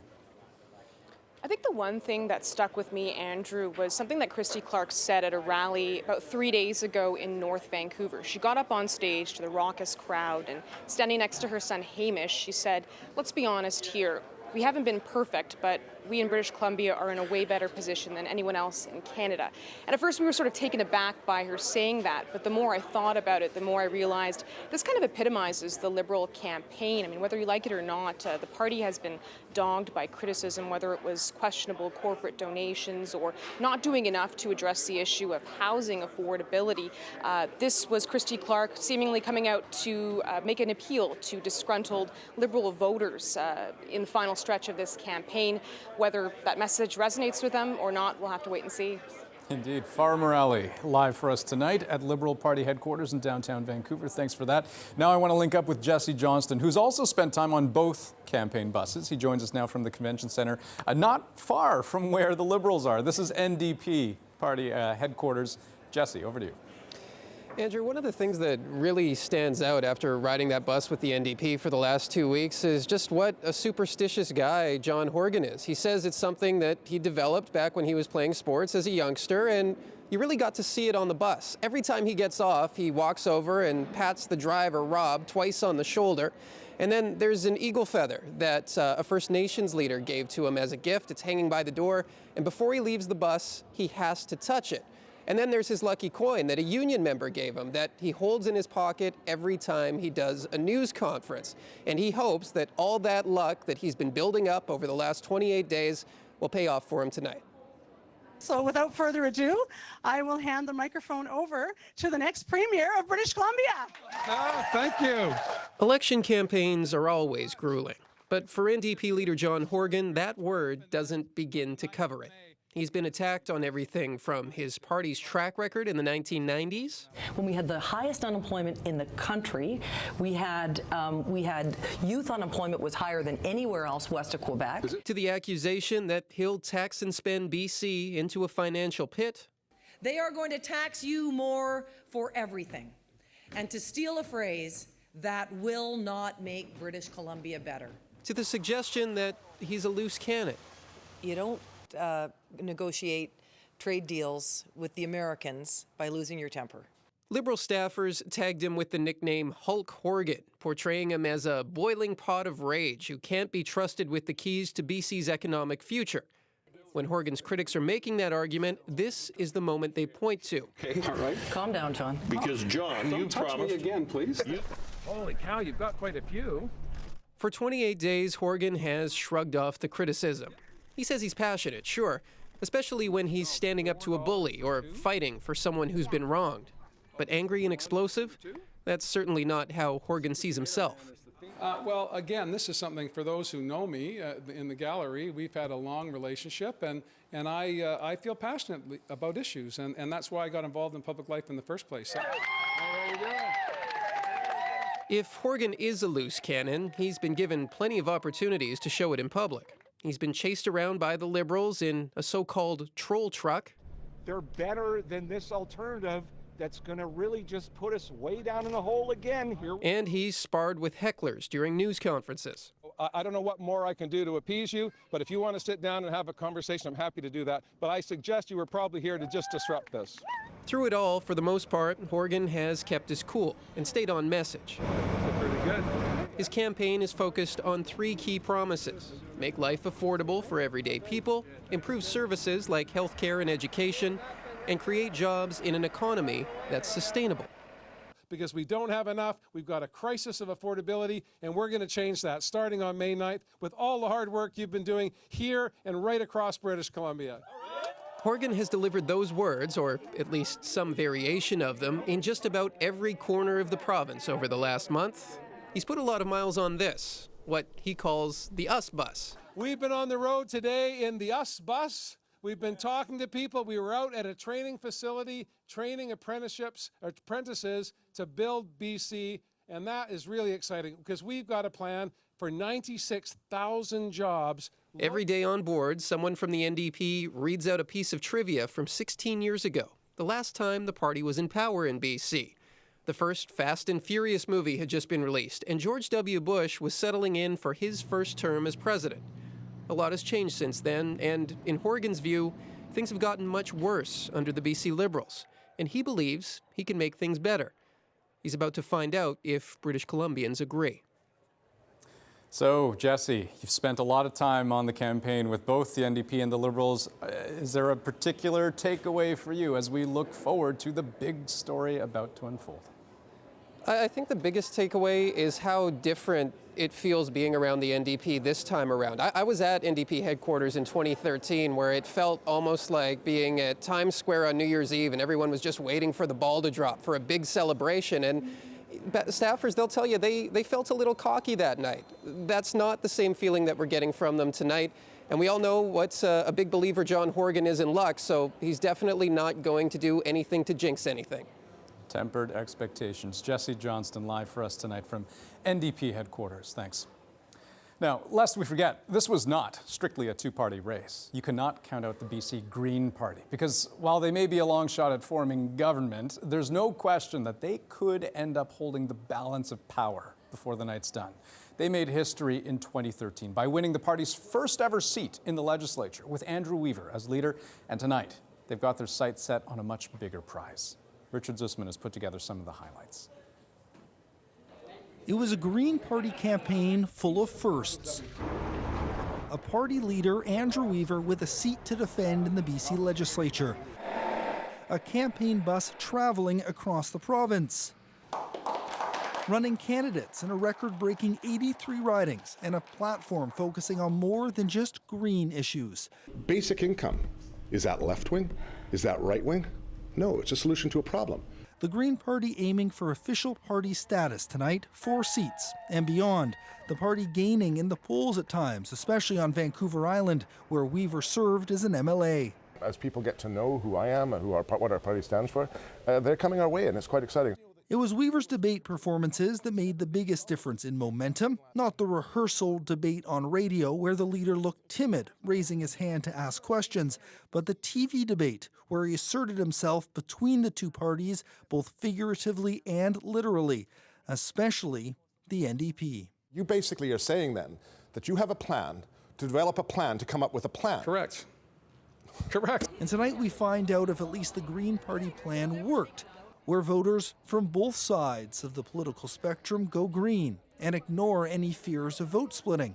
I think the one thing that stuck with me, Andrew, was something that Christy Clark said at a rally about 3 days ago in North Vancouver. She got up on stage to the raucous crowd, and standing next to her son Hamish, she said, "Let's be honest here. We haven't been perfect, but we in British Columbia are in a way better position than anyone else in Canada. And at first we were sort of taken aback by her saying that, but the more I thought about it, the more I realized this kind of epitomizes the Liberal campaign. I mean, whether you like it or not, the party has been dogged by criticism, whether it was questionable corporate donations or not doing enough to address the issue of housing affordability. This was Christy Clark seemingly coming out to make an appeal to disgruntled Liberal voters in the final stretch of this campaign. Whether that message resonates with them or not, we'll have to wait and see. Indeed. Farah Morali, live for us tonight at Liberal Party headquarters in downtown Vancouver. Thanks for that. Now I want to link up with Jesse Johnston, who's also spent time on both campaign buses. He joins us now from the Convention Centre, not far from where the Liberals are. This is NDP Party headquarters. Jesse, over to you. Andrew, one of the things that really stands out after riding that bus with the NDP for the last 2 weeks is just what a superstitious guy John Horgan is. He says it's something that he developed back when he was playing sports as a youngster, and you really got to see it on the bus. Every time he gets off, he walks over and pats the driver, Rob, twice on the shoulder. And then there's an eagle feather that a First Nations leader gave to him as a gift. It's hanging by the door, and before he leaves the bus, he has to touch it. And then there's his lucky coin that a union member gave him that he holds in his pocket every time he does a news conference. And he hopes that all that luck that he's been building up over the last 28 days will pay off for him tonight. So without further ado, I will hand the microphone over to the next Premier of British Columbia. Thank you. Election campaigns are always grueling. But for NDP leader John Horgan, that word doesn't begin to cover it. He's been attacked on everything from his party's track record in the 1990s. When we had the highest unemployment in the country, we had youth unemployment was higher than anywhere else west of Quebec. To the accusation that he'll tax and spend BC into a financial pit. They are going to tax you more for everything. And to steal a phrase, that will not make British Columbia better. To the suggestion that he's a loose cannon. You don't negotiate trade deals with the Americans by losing your temper. Liberal staffers tagged him with the nickname Hulk Horgan, portraying him as a boiling pot of rage who can't be trusted with the keys to BC's economic future. When Horgan's critics are making that argument, this is the moment they point to. Okay, all right. Calm down, John. Because, John, you promised... Don't touch me again, please. Holy cow, you've got quite a few. For 28 days, Horgan has shrugged off the criticism. He says he's passionate, sure, especially when he's standing up to a bully or fighting for someone who's been wronged. But angry and explosive? That's certainly not how Horgan sees himself. Well, again, this is something for those who know me in the gallery. We've had a long relationship, and I feel passionately about issues, and that's why I got involved in public life in the first place. If Horgan is a loose cannon, he's been given plenty of opportunities to show it in public. He's been chased around by the Liberals in a so-called troll truck. They're better than this alternative that's going to really just put us way down in the hole again here. And he's sparred with hecklers during news conferences. I don't know what more I can do to appease you, but if you want to sit down and have a conversation, I'm happy to do that. But I suggest you were probably here to just disrupt this. Through it all, for the most part, Horgan has kept his cool and stayed on message. Pretty good. His campaign is focused on three key promises: make life affordable for everyday people, improve services like healthcare and education, and create jobs in an economy that's sustainable. Because we don't have enough, we've got a crisis of affordability, and we're going to change that starting on May 9th with all the hard work you've been doing here and right across British Columbia. Horgan has delivered those words, or at least some variation of them, in just about every corner of the province over the last month. He's put a lot of miles on this, what he calls the US bus. We've been on the road today in the US bus. We've been talking to people. We were out at a training facility, training apprentices to build BC, and that is really exciting because we've got a plan for 96,000 jobs. Every day on board, someone from the NDP reads out a piece of trivia from 16 years ago, the last time the party was in power in BC. The first Fast and Furious movie had just been released, and George W. Bush was settling in for his first term as president. A lot has changed since then, and in Horgan's view, things have gotten much worse under the BC Liberals, and he believes he can make things better. He's about to find out if British Columbians agree. So, Jesse, you've spent a lot of time on the campaign with both the NDP and the Liberals. Is there a particular takeaway for you as we look forward to the big story about to unfold? I think the biggest takeaway is how different it feels being around the NDP this time around. I was at NDP headquarters in 2013, where it felt almost like being at Times Square on New Year's Eve and everyone was just waiting for the ball to drop for a big celebration. And staffers, they'll tell you they felt a little cocky that night. That's not the same feeling that we're getting from them tonight. And we all know what a big believer John Horgan is in luck, so he's definitely not going to do anything to jinx anything. Tempered expectations. Jesse Johnston live for us tonight from NDP headquarters. Thanks. Now, lest we forget, this was not strictly a two-party race. You cannot count out the BC Green Party because while they may be a long shot at forming government, there's no question that they could end up holding the balance of power before the night's done. They made history in 2013 by winning the party's first ever seat in the legislature with Andrew Weaver as leader, and tonight they've got their sights set on a much bigger prize. Richard Zussman has put together some of the highlights. It was a Green Party campaign full of firsts. A party leader, Andrew Weaver, with a seat to defend in the BC legislature. A campaign bus traveling across the province. Running candidates in a record-breaking 83 ridings and a platform focusing on more than just green issues. Basic income. Is that left wing? Is that right wing? No, it's a solution to a problem. The Green Party aiming for official party status tonight, 4 seats and beyond. The party gaining in the polls at times, especially on Vancouver Island, where Weaver served as an MLA. As people get to know who I am and what our party stands for, they're coming our way, and it's quite exciting. It was Weaver's debate performances that made the biggest difference in momentum, not the rehearsal debate on radio where the leader looked timid, raising his hand to ask questions, but the TV debate where he asserted himself between the two parties, both figuratively and literally, especially the NDP. You basically are saying then that you have a plan to develop a plan to come up with a plan. Correct. Correct. And tonight we find out if at least the Green Party plan worked, where voters from both sides of the political spectrum go green and ignore any fears of vote splitting.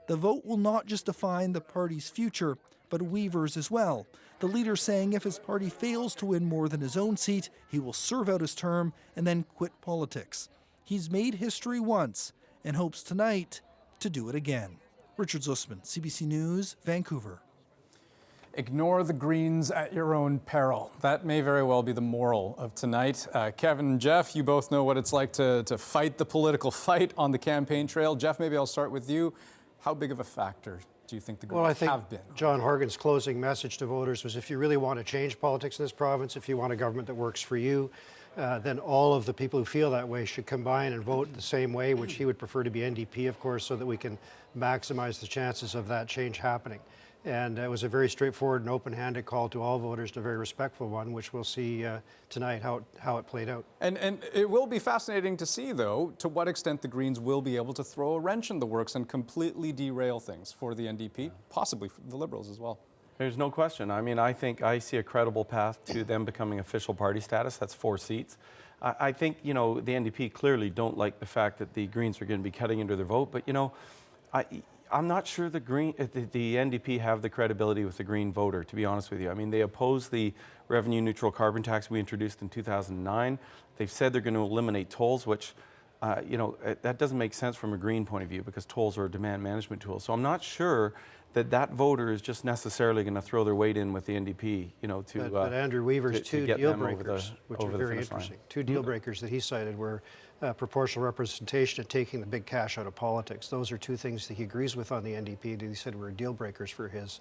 The vote will not just define the party's future, but Weaver's as well. The leader saying if his party fails to win more than his own seat, he will serve out his term and then quit politics. He's made history once and hopes tonight to do it again. Richard Zussman, CBC News, Vancouver. Ignore the Greens at your own peril. That may very well be the moral of tonight. Kevin and Jeff, you both know what it's like to fight the political fight on the campaign trail. Jeff, maybe I'll start with you. How big of a factor do you think the Greens have been? John Horgan's closing message to voters was if you really want to change politics in this province, if you want a government that works for you, then all of the people who feel that way should combine and vote the same way, which he would prefer to be NDP, of course, so that we can maximize the chances of that change happening. And it was a very straightforward and open-handed call to all voters, and a very respectful one, which we'll see tonight how it played out. And it will be fascinating to see, though, to what extent the Greens will be able to throw a wrench in the works and completely derail things for the NDP, possibly for the Liberals as well. There's no question. I mean, I think I see a credible path to them becoming official party status. That's 4 seats. I think, you know, the NDP clearly don't like the fact that the Greens are going to be cutting into their vote, but, you know, I'm not sure the NDP have the credibility with the Green voter, to be honest with you. I mean, they oppose the revenue neutral carbon tax we introduced in 2009. They've said they're going to eliminate tolls, which, you know, that doesn't make sense from a Green point of view because tolls are a demand management tool. So I'm not sure that voter is just necessarily going to throw their weight in with the NDP, you know, to But Andrew Weaver's two deal breakers, which are very interesting. Line. 2 deal breakers that he cited were proportional representation and taking the big cash out of politics. Those are 2 things that he agrees with on the NDP that he said were deal breakers for his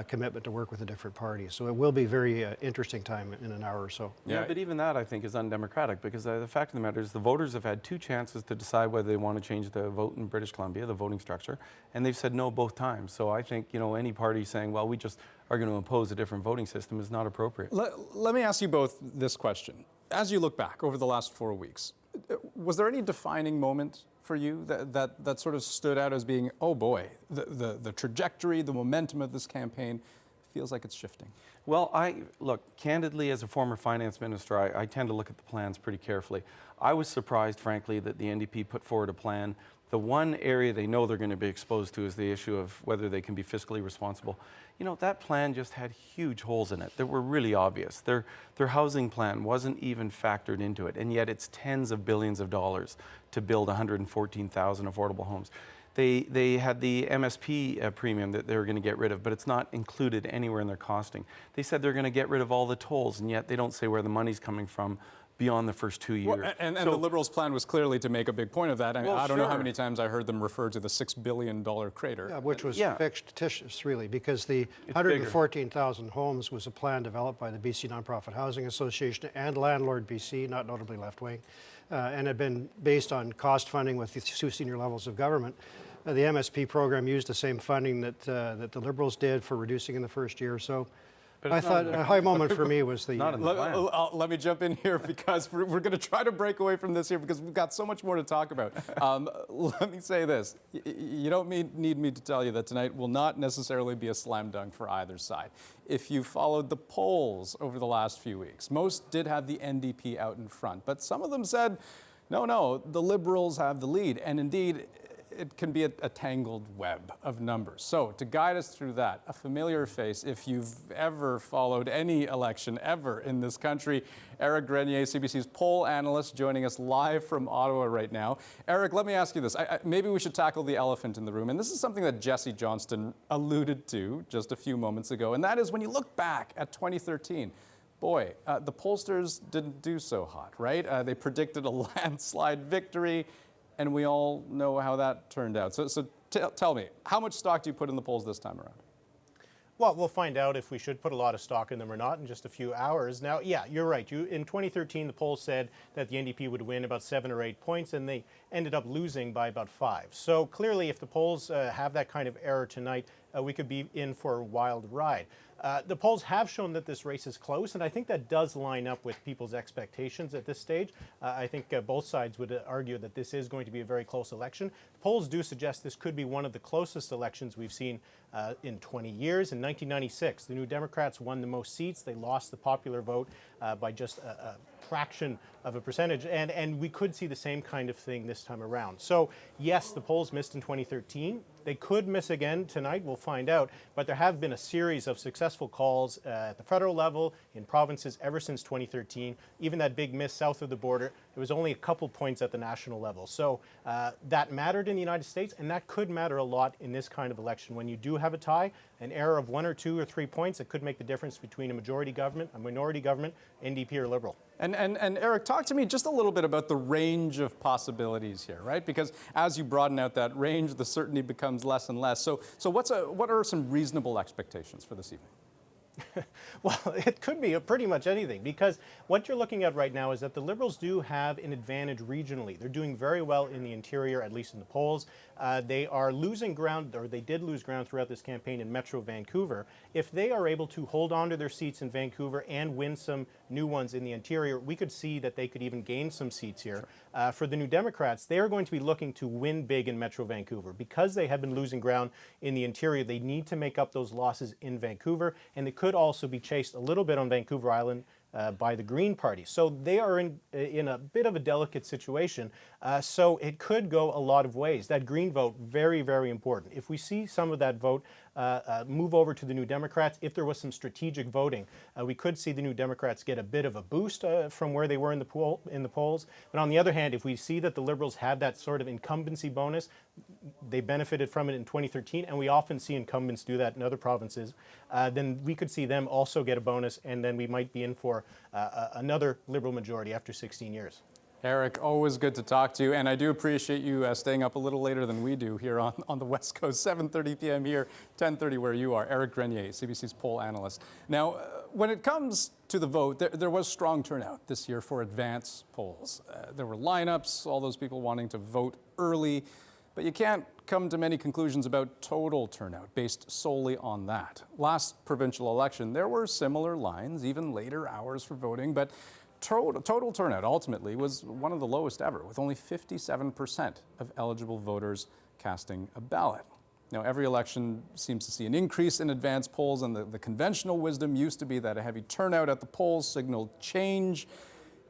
commitment to work with a different party. So it will be very interesting time in an hour or so. Yeah, but even that I think is undemocratic because the fact of the matter is the voters have had 2 chances to decide whether they want to change the vote in British Columbia, the voting structure, and they've said no both times. So I think, you know, any party saying, well, we just are going to impose a different voting system is not appropriate. Let me ask you both this question. As you look back over the last 4 weeks, was there any defining moment for you that sort of stood out as being, oh boy, the trajectory, the momentum of this campaign feels like it's shifting? Well, look, candidly, as a former finance minister, I tend to look at the plans pretty carefully. I was surprised, frankly, that the NDP put forward a plan The one area they know they're going to be exposed to is the issue of whether they can be fiscally responsible. You know, that plan just had huge holes in it that were really obvious. Their housing plan wasn't even factored into it, and yet it's tens of billions of dollars to build 114,000 affordable homes. They had the MSP premium that they were going to get rid of, but it's not included anywhere in their costing. They said they're going to get rid of all the tolls, and yet they don't say where the money's coming from beyond the first 2 years. Well, and the Liberals' plan was clearly to make a big point of that. I mean, I don't know how many times I heard them refer to the $6 billion crater. Yeah, which was fictitious, really, because the 114,000 homes was a plan developed by the BC Nonprofit Housing Association and Landlord BC, not notably left-wing, and had been based on cost funding with the two senior levels of government. The MSP program used the same funding that the Liberals did for reducing in the first year or so. I thought a high moment for me was the... Let me jump in here because we're going to try to break away from this here because we've got so much more to talk about. Let me say this. You don't need me to tell you that tonight will not necessarily be a slam dunk for either side. If you followed the polls over the last few weeks, most did have the NDP out in front, but some of them said, no, the Liberals have the lead. And indeed, it can be a tangled web of numbers. So to guide us through that, a familiar face, if you've ever followed any election ever in this country, Eric Grenier, CBC's poll analyst, joining us live from Ottawa right now. Eric, let me ask you this. Maybe we should tackle the elephant in the room. And this is something that Jesse Johnston alluded to just a few moments ago. And that is when you look back at 2013, boy, the pollsters didn't do so hot, right? They predicted a landslide victory. And we all know how that turned out. So tell me, how much stock do you put in the polls this time around? Well, we'll find out if we should put a lot of stock in them or not in just a few hours. Now, yeah, you're right. In 2013, the polls said that the NDP would win about 7 or 8 points, and they ended up losing by about 5. So clearly, if the polls have that kind of error tonight, we could be in for a wild ride. The polls have shown that this race is close, and I think that does line up with people's expectations at this stage. I think both sides would argue that this is going to be a very close election. The polls do suggest this could be one of the closest elections we've seen in 20 years. In 1996, the New Democrats won the most seats. They lost the popular vote by just a fraction of a percentage, and we could see the same kind of thing this time around. So yes, the polls missed in 2013. They could miss again tonight, we'll find out, but there have been a series of successful calls at the federal level, in provinces ever since 2013. Even that big miss south of the border, it was only a couple points at the national level. So that mattered in the United States, and that could matter a lot in this kind of election. When you do have a tie, an error of 1 or 2 or 3 points, it could make the difference between a majority government, a minority government, NDP or Liberal. And Eric, talk to me just a little bit about the range of possibilities here, right? Because as you broaden out that range, the certainty becomes less and less. So what are some reasonable expectations for this evening? Well, it could be pretty much anything, because what you're looking at right now is that the Liberals do have an advantage regionally. They're doing very well in the interior, at least in the polls. They are losing ground, or they did lose ground throughout this campaign in Metro Vancouver. If they are able to hold on to their seats in Vancouver and win some new ones in the interior, we could see that they could even gain some seats here. For the New Democrats, they are going to be looking to win big in Metro Vancouver. Because they have been losing ground in the interior, they need to make up those losses in Vancouver, and they could also be chased a little bit on Vancouver Island by the Green Party. So they are in a bit of a delicate situation. So it could go a lot of ways. That Green vote, very, very important. If we see some of that vote move over to the New Democrats, if there was some strategic voting, we could see the New Democrats get a bit of a boost from where they were in the polls. But on the other hand, if we see that the Liberals had that sort of incumbency bonus, they benefited from it in 2013, and we often see incumbents do that in other provinces, then we could see them also get a bonus, and then we might be in for another Liberal majority after 16 years. Eric, always good to talk to you, and I do appreciate you staying up a little later than we do here on the West Coast, 7:30 p.m. here, 10:30 where you are. Eric Grenier, CBC's poll analyst. Now, when it comes to the vote, there was strong turnout this year for advance polls. There were lineups, all those people wanting to vote early, but you can't come to many conclusions about total turnout based solely on that. Last provincial election, there were similar lines, even later hours for voting, but total turnout ultimately was one of the lowest ever, with only 57% of eligible voters casting a ballot. Now, every election seems to see an increase in advance polls, and the conventional wisdom used to be that a heavy turnout at the polls signaled change.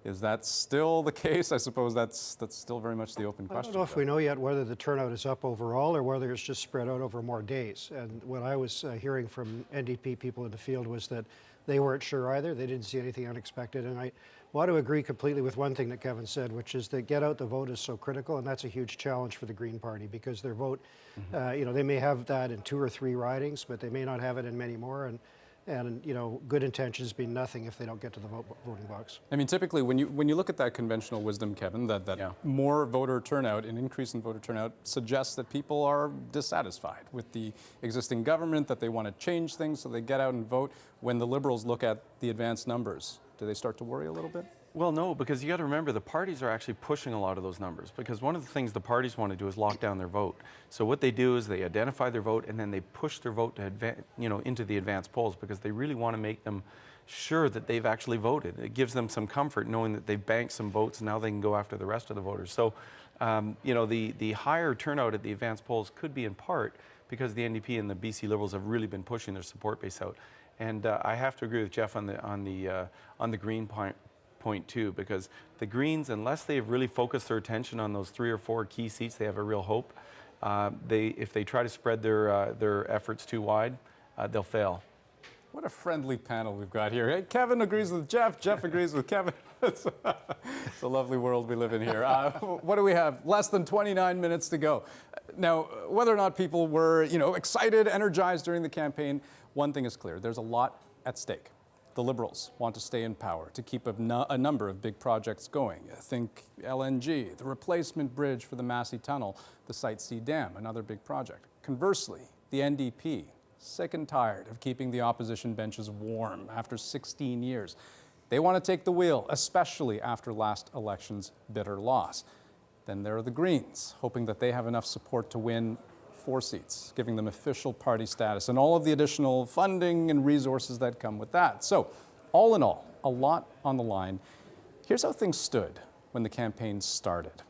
Is that still the case? I suppose that's still very much the open I question. don't know if we know yet whether the turnout is up overall or whether it's just spread out over more days. And what I was hearing from NDP people in the field was that they weren't sure either. They didn't see anything unexpected. And I want to agree completely with one thing that Kevin said, which is that get out the vote is so critical, and that's a huge challenge for the Green Party because their vote, you know, they may have that in 2 or 3 ridings, but they may not have it in many more. And you know, good intentions mean nothing if they don't get to the voting box. I mean, typically, when you look at that conventional wisdom, Kevin, that more voter turnout, an increase in voter turnout, suggests that people are dissatisfied with the existing government, that they want to change things, so they get out and vote. When the Liberals look at the advanced numbers, do they start to worry a little bit? Well, no, because you got to remember the parties are actually pushing a lot of those numbers because one of the things the parties want to do is lock down their vote. So what they do is they identify their vote and then they push their vote to into the advanced polls because they really want to make them sure that they've actually voted. It gives them some comfort knowing that they've banked some votes and now they can go after the rest of the voters. So, you know, the higher turnout at the advanced polls could be in part because the NDP and the BC Liberals have really been pushing their support base out. And I have to agree with Jeff on the Green point too, because the Greens, unless they've really focused their attention on those 3 or 4 key seats, they have a real hope. If they try to spread their efforts too wide, they'll fail. What a friendly panel we've got here. Hey, Kevin agrees with Jeff. Jeff agrees with Kevin. It's a lovely world we live in here. What do we have? Less than 29 minutes to go. Now, whether or not people were, excited, energized during the campaign, one thing is clear. There's a lot at stake. The Liberals want to stay in power to keep a number of big projects going. Think LNG, the replacement bridge for the Massey Tunnel, the Site C Dam, another big project. Conversely, the NDP, sick and tired of keeping the opposition benches warm after 16 years. They want to take the wheel, especially after last election's bitter loss. Then there are the Greens, hoping that they have enough support to win 4 seats, giving them official party status and all of the additional funding and resources that come with that. So, all in all, a lot on the line. Here's how things stood when the campaign started.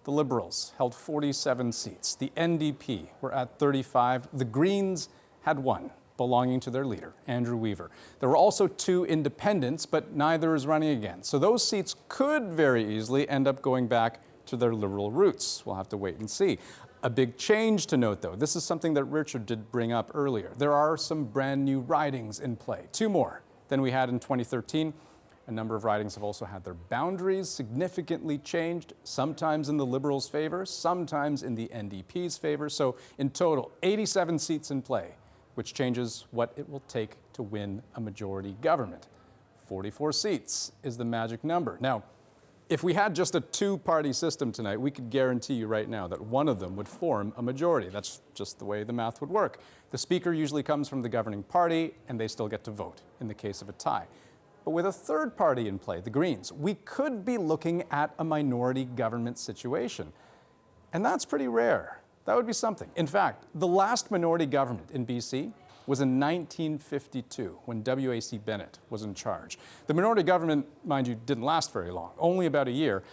The Liberals held 47 seats. The NDP were at 35. The Greens had 1, belonging to their leader, Andrew Weaver. There were also 2 independents, but neither is running again. So those seats could very easily end up going back to their Liberal roots. We'll have to wait and see. A big change to note, though. This is something that Richard did bring up earlier. There are some brand new ridings in play, 2 more than we had in 2013. A number of ridings have also had their boundaries significantly changed, sometimes in the Liberals' favor, sometimes in the NDP's favor. So in total, 87 seats in play, which changes what it will take to win a majority government. 44 seats is the magic number. Now, if we had just a 2-party system tonight, we could guarantee you right now that one of them would form a majority. That's just the way the math would work. The speaker usually comes from the governing party, and they still get to vote in the case of a tie. But with a 3rd party in play, the Greens, we could be looking at a minority government situation. And that's pretty rare. That would be something. In fact, the last minority government in BC was in 1952 when W.A.C. Bennett was in charge. The minority government, mind you, didn't last very long, only about a year.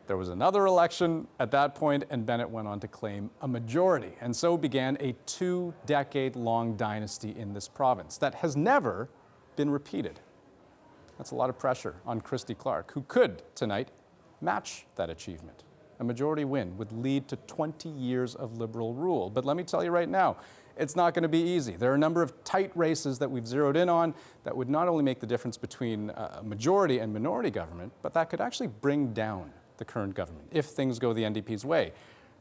There was another election at that point, and Bennett went on to claim a majority. And so began a 2-decade-long dynasty in this province that has never been repeated. That's a lot of pressure on Christy Clark, who could, tonight, match that achievement. A majority win would lead to 20 years of Liberal rule. But let me tell you right now, it's not going to be easy. There are a number of tight races that we've zeroed in on that would not only make the difference between a majority and minority government, but that could actually bring down the current government if things go the NDP's way.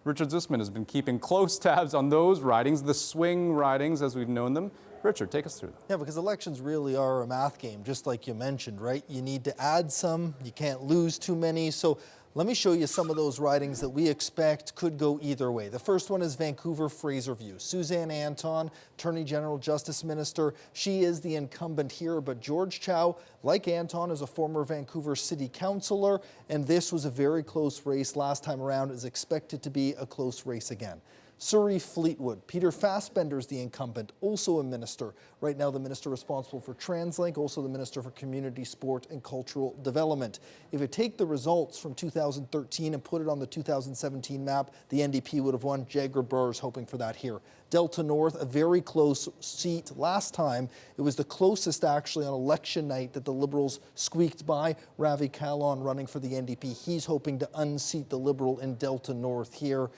Richard Zussman has been keeping close tabs on those ridings, the swing ridings as we've known them. Richard, take us through them. Yeah, because elections really are a math game, just like you mentioned, right? You need to add some, you can't lose too many. So let me show you some of those ridings that we expect could go either way. The first one is Vancouver-Fraserview. Suzanne Anton, Attorney General, Justice Minister. She is the incumbent here, but George Chow, like Anton, is a former Vancouver City Councillor, and this was a very close race last time around. Is expected to be a close race again. Suri Fleetwood. Peter Fassbender's the incumbent, also a minister. Right now the minister responsible for TransLink, also the minister for Community, Sport and Cultural Development. If you take the results from 2013 and put it on the 2017 map, the NDP would have won. Jagra Burr's hoping for that here. Delta North, a very close seat. Last time, it was the closest actually on election night that the Liberals squeaked by. Ravi Kahlon running for the NDP. He's hoping to unseat the Liberal in Delta North here.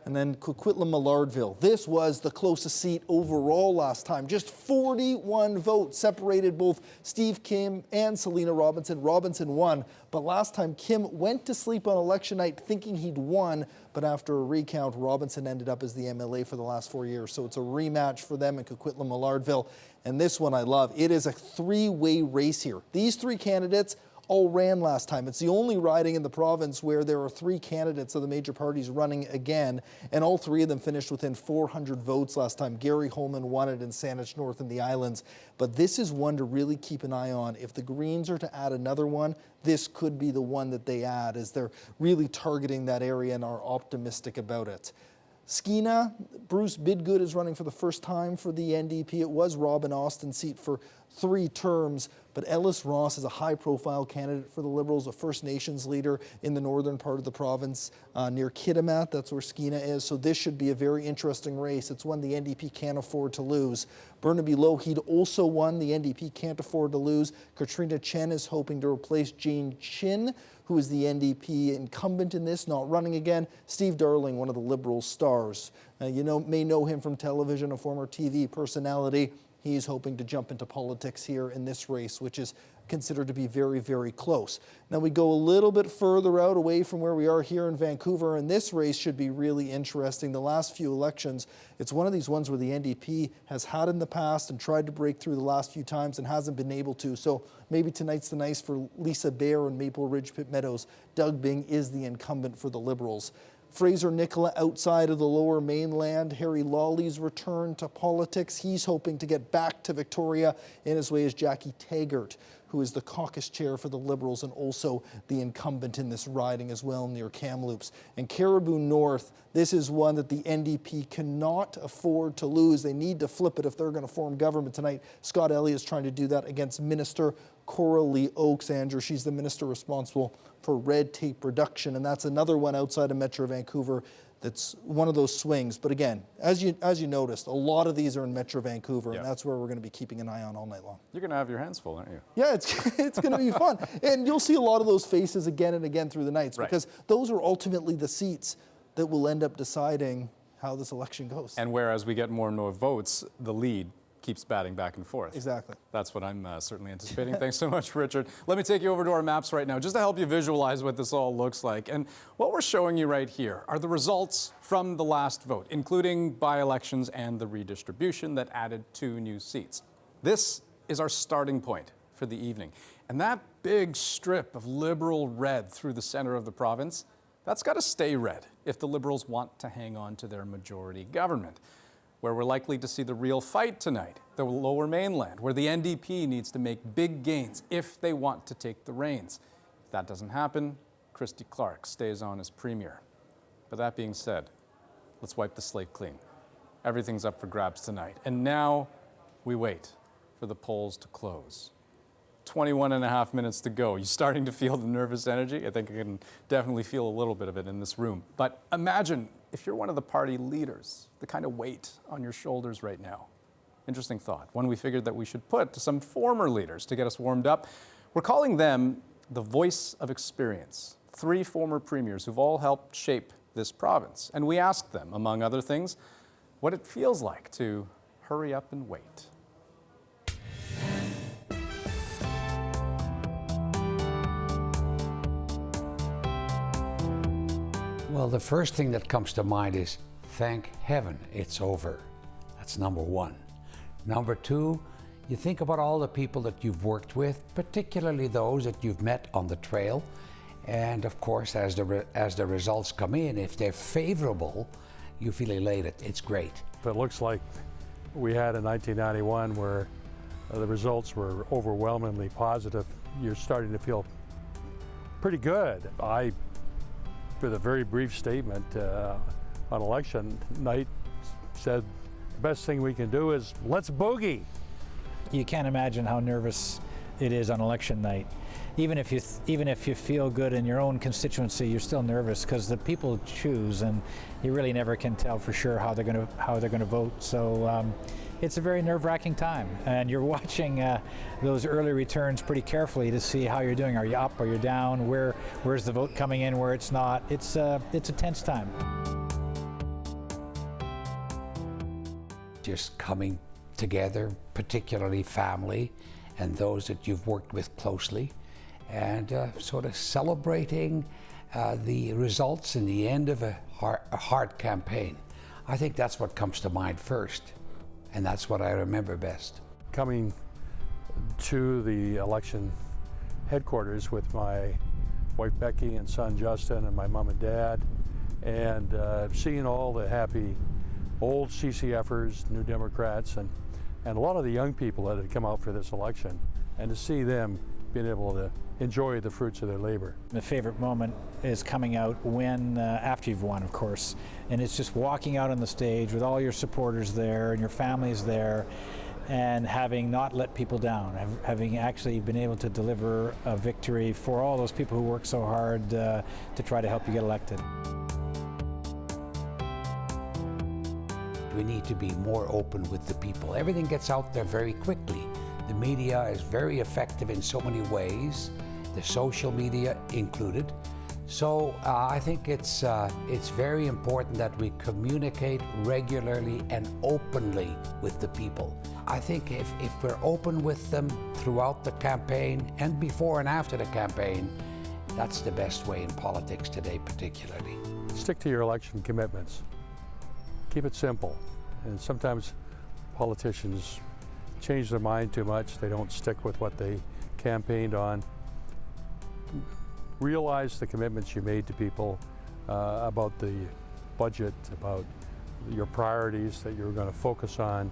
And then Coquitlam-Millardville. This was the closest seat overall last time. Just 41 votes separated both Steve Kim and Selina Robinson. Robinson won, but last time Kim went to sleep on election night thinking he'd won, but after a recount, Robinson ended up as the MLA for the last 4 years. So it's a rematch for them in Coquitlam-Millardville. And this one I love. It is a three-way race here. These three candidates all ran last time. It's the only riding in the province where there are three candidates of the major parties running again, and all three of them finished within 400 votes last time. Gary Holman won it in Saanich North and the Islands, but this is one to really keep an eye on. If the Greens are to add another one, this could be the one that they add, as they're really targeting that area and are optimistic about it. Skeena, Bruce Bidgood is running for the first time for the NDP. It was Robin Austin's seat for 3 terms, but Ellis Ross is a high-profile candidate for the Liberals, a First Nations leader in the northern part of the province near Kitimat. That's where Skeena is, so this should be a very interesting race. It's one the NDP can't afford to lose. Burnaby Lougheed also won. The NDP can't afford to lose. Katrina Chen is hoping to replace Jane Chin, who is the NDP incumbent in this, not running again. Steve Darling, one of the Liberal stars. You may know him from television, a former TV personality. He's hoping to jump into politics here in this race, which is considered to be very, very close. Now we go a little bit further out away from where we are here in Vancouver, and this race should be really interesting. The last few elections, it's one of these ones where the NDP has had in the past and tried to break through the last few times and hasn't been able to. So maybe tonight's the night for Lisa Baer and Maple Ridge Pit Meadows. Doug Bing is the incumbent for the Liberals. Fraser Nicola outside of the Lower Mainland. Harry Lawley's return to politics. He's hoping to get back to Victoria. In his way is Jackie Taggart, who is the caucus chair for the Liberals and also the incumbent in this riding as well near Kamloops. And Caribou North, this is one that the NDP cannot afford to lose. They need to flip it if they're going to form government tonight. Scott Elliott is trying to do that against Minister Coralie Oakes. Andrew, she's the minister responsible for red tape reduction, and that's another one outside of Metro Vancouver that's one of those swings. But again, as you noticed, a lot of these are in Metro Vancouver, and that's where we're going to be keeping an eye on all night long. You're going to have your hands full, aren't you? Yeah, it's going to be fun. And you'll see a lot of those faces again and again through the nights, because those are ultimately the seats that will end up deciding how this election goes. And whereas we get more and more votes, the lead keeps batting back and forth. Exactly. That's what I'm certainly anticipating. Thanks so much, Richard. Let me take you over to our maps right now, just to help you visualize what this all looks like. And what we're showing you right here are the results from the last vote, including by-elections and the redistribution that added 2 new seats. This is our starting point for the evening. And that big strip of Liberal red through the center of the province, that's got to stay red if the Liberals want to hang on to their majority government. Where we're likely to see the real fight tonight, the Lower Mainland, where the NDP needs to make big gains if they want to take the reins. If that doesn't happen, Christy Clark stays on as Premier. But that being said, let's wipe the slate clean. Everything's up for grabs tonight. And now we wait for the polls to close. 21 and a half minutes to go. You starting to feel the nervous energy? I think I can definitely feel a little bit of it in this room. But imagine if you're one of the party leaders, the kind of weight on your shoulders right now. Interesting thought, one we figured that we should put to some former leaders to get us warmed up. We're calling them the voice of experience. 3 former premiers who've all helped shape this province. And we asked them, among other things, what it feels like to hurry up and wait. Well, the first thing that comes to mind is, thank heaven it's over. That's number 1. Number 2, you think about all the people that you've worked with, particularly those that you've met on the trail. And of course, as the results come in, if they're favorable, you feel elated. It's great. If it looks like we had in 1991 where the results were overwhelmingly positive, you're starting to feel pretty good. With a very brief statement, on election night said the best thing we can do is let's boogie. You can't imagine how nervous it is on election night. Even if you feel good in your own constituency, you're still nervous because the people choose, and you really never can tell for sure how they're going to vote. So it's a very nerve-wracking time, and you're watching those early returns pretty carefully to see how you're doing. Are you up? Are you down? Where's the vote coming in? Where it's not? It's a tense time. Just coming together, particularly family and those that you've worked with closely, and sort of celebrating the results in the end of a hard campaign. I think that's what comes to mind first, and that's what I remember best. Coming to the election headquarters with my wife Becky and son Justin and my mom and dad, and seeing all the happy old CCFers, New Democrats, and a lot of the young people that had come out for this election, and to see them being able to enjoy the fruits of their labor. The favorite moment is coming out when, after you've won, of course, and it's just walking out on the stage with all your supporters there and your families there, and having not let people down, having actually been able to deliver a victory for all those people who work so hard to try to help you get elected. We need to be more open with the people. Everything gets out there very quickly. The media is very effective in so many ways, the social media included. So I think it's very important that we communicate regularly and openly with the people. I think if we're open with them throughout the campaign and before and after the campaign, that's the best way in politics today particularly. Stick to your election commitments. Keep it simple. And sometimes politicians change their mind too much. They don't stick with what they campaigned on. Realize the commitments you made to people about the budget, about your priorities that you're going to focus on.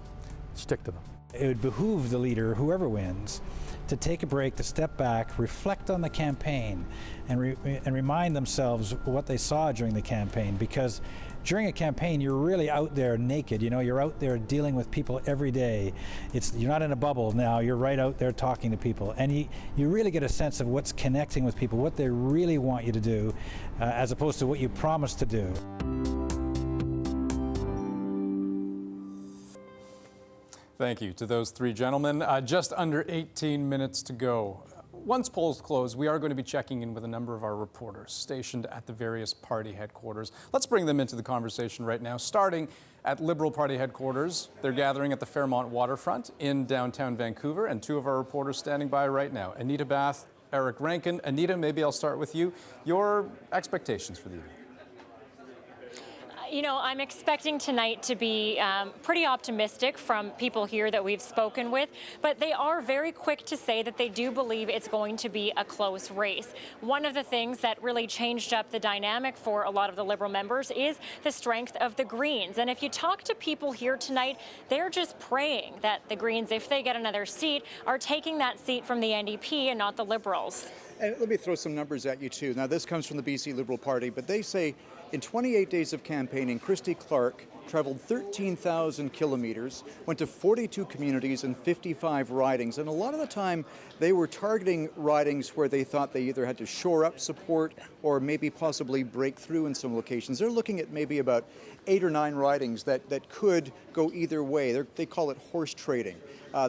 Stick to them. It would behoove the leader, whoever wins, to take a break, to step back, reflect on the campaign, and remind themselves what they saw during the campaign. Because during a campaign, you're really out there naked. You know, you're out there dealing with people every day. You're not in a bubble now. You're right out there talking to people, and you really get a sense of what's connecting with people, what they really want you to do, as opposed to what you promised to do. Thank you to those three gentlemen. Just under 18 minutes to go. Once polls close, we are going to be checking in with a number of our reporters stationed at the various party headquarters. Let's bring them into the conversation right now, starting at Liberal Party headquarters. They're gathering at the Fairmont Waterfront in downtown Vancouver, and two of our reporters standing by right now, Anita Bath, Eric Rankin. Anita, maybe I'll start with you. Your expectations for the evening? You know, I'm expecting tonight to be pretty optimistic from people here that we've spoken with, but they are very quick to say that they do believe it's going to be a close race. One of the things that really changed up the dynamic for a lot of the Liberal members is the strength of the Greens. And if you talk to people here tonight, they're just praying that the Greens, if they get another seat, are taking that seat from the NDP and not the Liberals. And let me throw some numbers at you, too. Now, this comes from the BC Liberal Party, but they say in 28 days of campaigning, Christy Clark traveled 13,000 kilometers, went to 42 communities and 55 ridings. And a lot of the time, they were targeting ridings where they thought they either had to shore up support or maybe possibly break through in some locations. They're looking at maybe about 8 or 9 ridings that could go either way. They call it horse trading.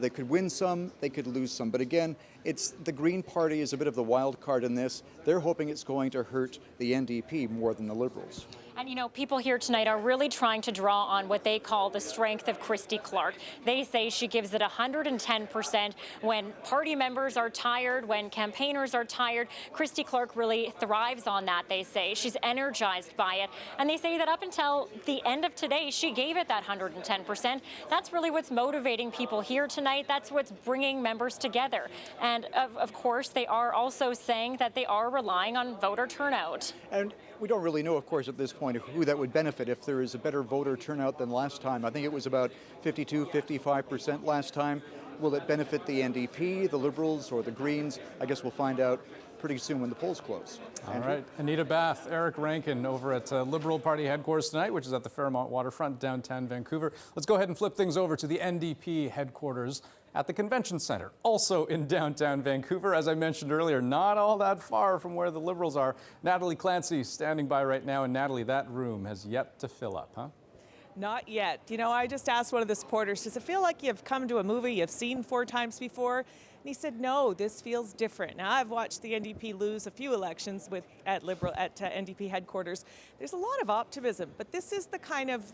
They could win some, they could lose some. But again, it's the Green Party is a bit of the wild card in this. They're hoping it's going to hurt the NDP more than the Liberals. And, you know, people here tonight are really trying to draw on what they call the strength of Christy Clark. They say she gives it 110% when party members are tired, when campaigners are tired. Christy Clark really thrives on that, they say. She's energized by it. And they say that up until the end of today, she gave it that 110%. That's really what's motivating people here tonight. That's what's bringing members together. And, of course, they are also saying that they are relying on voter turnout. And we don't really know, of course, at this point who that would benefit if there is a better voter turnout than last time. I think it was about 52, 55% last time. Will it benefit the NDP, the Liberals, or the Greens? I guess we'll find out pretty soon when the polls close. All right, Anita Bath, Eric Rankin over at Liberal Party headquarters tonight, which is at the Fairmont Waterfront, downtown Vancouver. Let's go ahead and flip things over to the NDP headquarters at the Convention Centre, also in downtown Vancouver. As I mentioned earlier, not all that far from where the Liberals are. Natalie Clancy standing by right now, and Natalie, that room has yet to fill up, huh? Not yet. You know, I just asked one of the supporters, does it feel like you've come to a movie you've seen 4 times before? And he said, no, this feels different. Now, I've watched the NDP lose a few elections at NDP headquarters. There's a lot of optimism, but this is the time of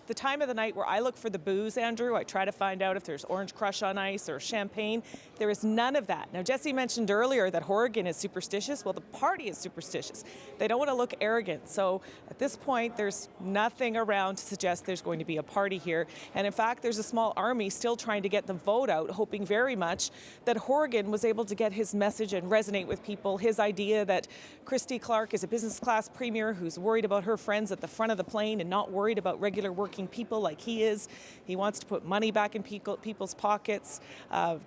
the night where I look for the booze, Andrew. I try to find out if there's Orange Crush on ice or champagne. There is none of that. Now, Jesse mentioned earlier that Horgan is superstitious. Well, the party is superstitious. They don't want to look arrogant. So at this point, there's nothing around to suggest there's going to be a party here. And in fact, there's a small army still trying to get the vote out, hoping very much that Horgan was able to get his message and resonate with people. His idea that Christy Clark is a business class premier who's worried about her friends at the front of the plane and not worried about regular working people like he is. He wants to put money back in people's pockets,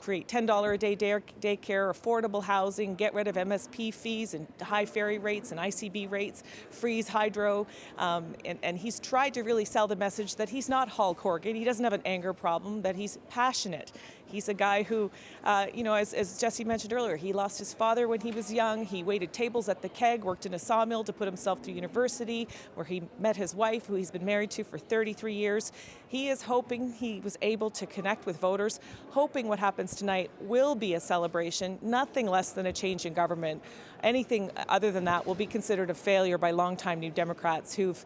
create $10 a day daycare, affordable housing, get rid of MSP fees and high ferry rates and ICB rates, freeze hydro. And he's tried to really sell the message that he's not Hulk Hogan. He doesn't have an anger problem, that he's passionate. He's a guy who, as Jesse mentioned earlier, he lost his father when he was young. He waited tables at the Keg, worked in a sawmill to put himself through university, where he met his wife, who he's been married to for 33 years. He is hoping he was able to connect with voters, hoping what happens tonight will be a celebration, nothing less than a change in government. Anything other than that will be considered a failure by longtime New Democrats who've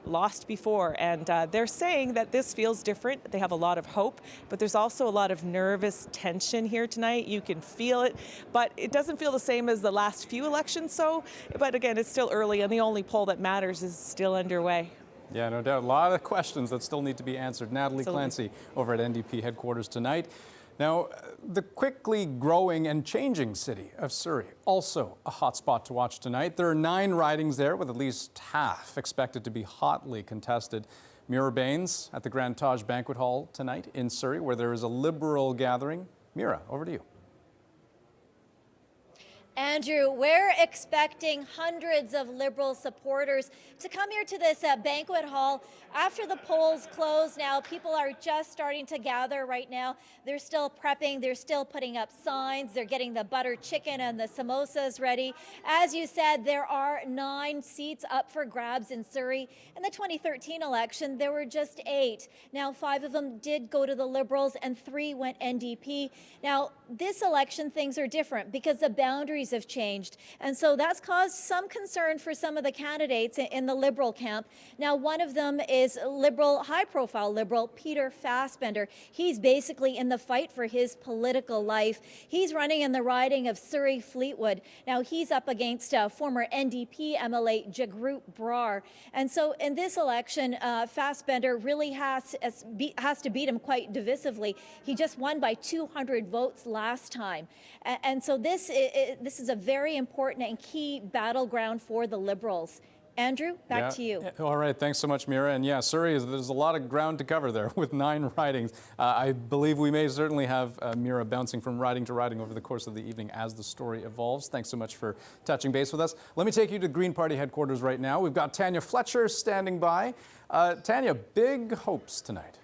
lost before, and they're saying that this feels different. They have a lot of hope, but there's also a lot of nervous tension here tonight. You can feel it, but it doesn't feel the same as the last few elections. But again, it's still early, and the only poll that matters is still underway. Yeah, no doubt. A lot of questions that still need to be answered. Natalie Absolutely. Clancy over at NDP headquarters tonight. Now, the quickly growing and changing city of Suri, also a hot spot to watch tonight. There are 9 ridings there, with at least half expected to be hotly contested. Mira Baines at the Grand Taj Banquet Hall tonight in Suri, where there is a Liberal gathering. Mira, over to you. Andrew, we're expecting hundreds of Liberal supporters to come here to this banquet hall after the polls close. Now, people are just starting to gather right now. They're still prepping. They're still putting up signs. They're getting the butter chicken and the samosas ready. As you said, there are 9 seats up for grabs in Suri. In the 2013 election, there were just 8. Now, 5 of them did go to the Liberals and 3 went NDP. Now, this election, things are different because the boundaries have changed. And so that's caused some concern for some of the candidates in the Liberal camp. Now, one of them is Liberal, high-profile Liberal, Peter Fassbender. He's basically in the fight for his political life. He's running in the riding of Surrey-Fleetwood. Now, he's up against former NDP MLA Jagroot Brar. And so in this election, Fassbender really has to beat him quite divisively. He just won by 200 votes last time. And so this is a very important and key battleground for the Liberals. Andrew, back to you. All right, thanks so much, Mira. And yeah, Surrey, there's a lot of ground to cover there with 9 ridings. I believe we may certainly have Mira bouncing from riding to riding over the course of the evening as the story evolves. Thanks so much for touching base with us. Let me take you to Green Party headquarters right now. We've got Tanya Fletcher standing by. Tanya, big hopes tonight.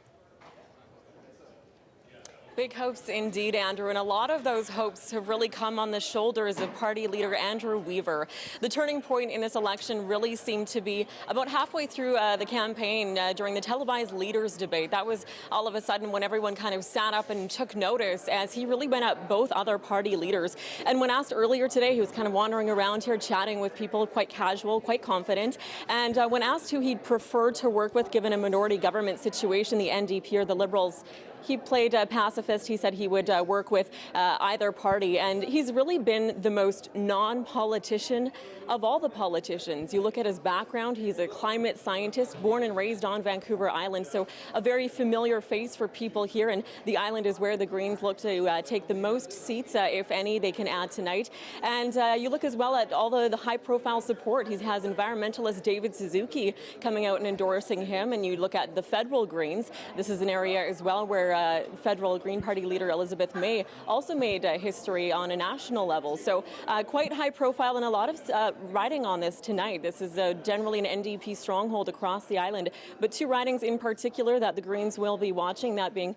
Big hopes indeed, Andrew, and a lot of those hopes have really come on the shoulders of party leader Andrew Weaver. The turning point in this election really seemed to be about halfway through the campaign during the televised leaders debate. That was all of a sudden when everyone kind of sat up and took notice as he really went at both other party leaders. And when asked earlier today, he was kind of wandering around here chatting with people, quite casual, quite confident. And when asked who he'd prefer to work with given a minority government situation, the NDP or the Liberals, he played pacifist. He said he would work with either party. And he's really been the most non-politician of all the politicians. You look at his background, he's a climate scientist born and raised on Vancouver Island. So a very familiar face for people here. And the island is where the Greens look to take the most seats, if any, they can add tonight. And you look as well at all the high-profile support. He has environmentalist David Suzuki coming out and endorsing him. And you look at the federal Greens. This is an area as well where our federal Green Party leader Elizabeth May also made history on a national level. So quite high profile and a lot of riding on this tonight. This is generally an NDP stronghold across the island, but two ridings in particular that the Greens will be watching, that being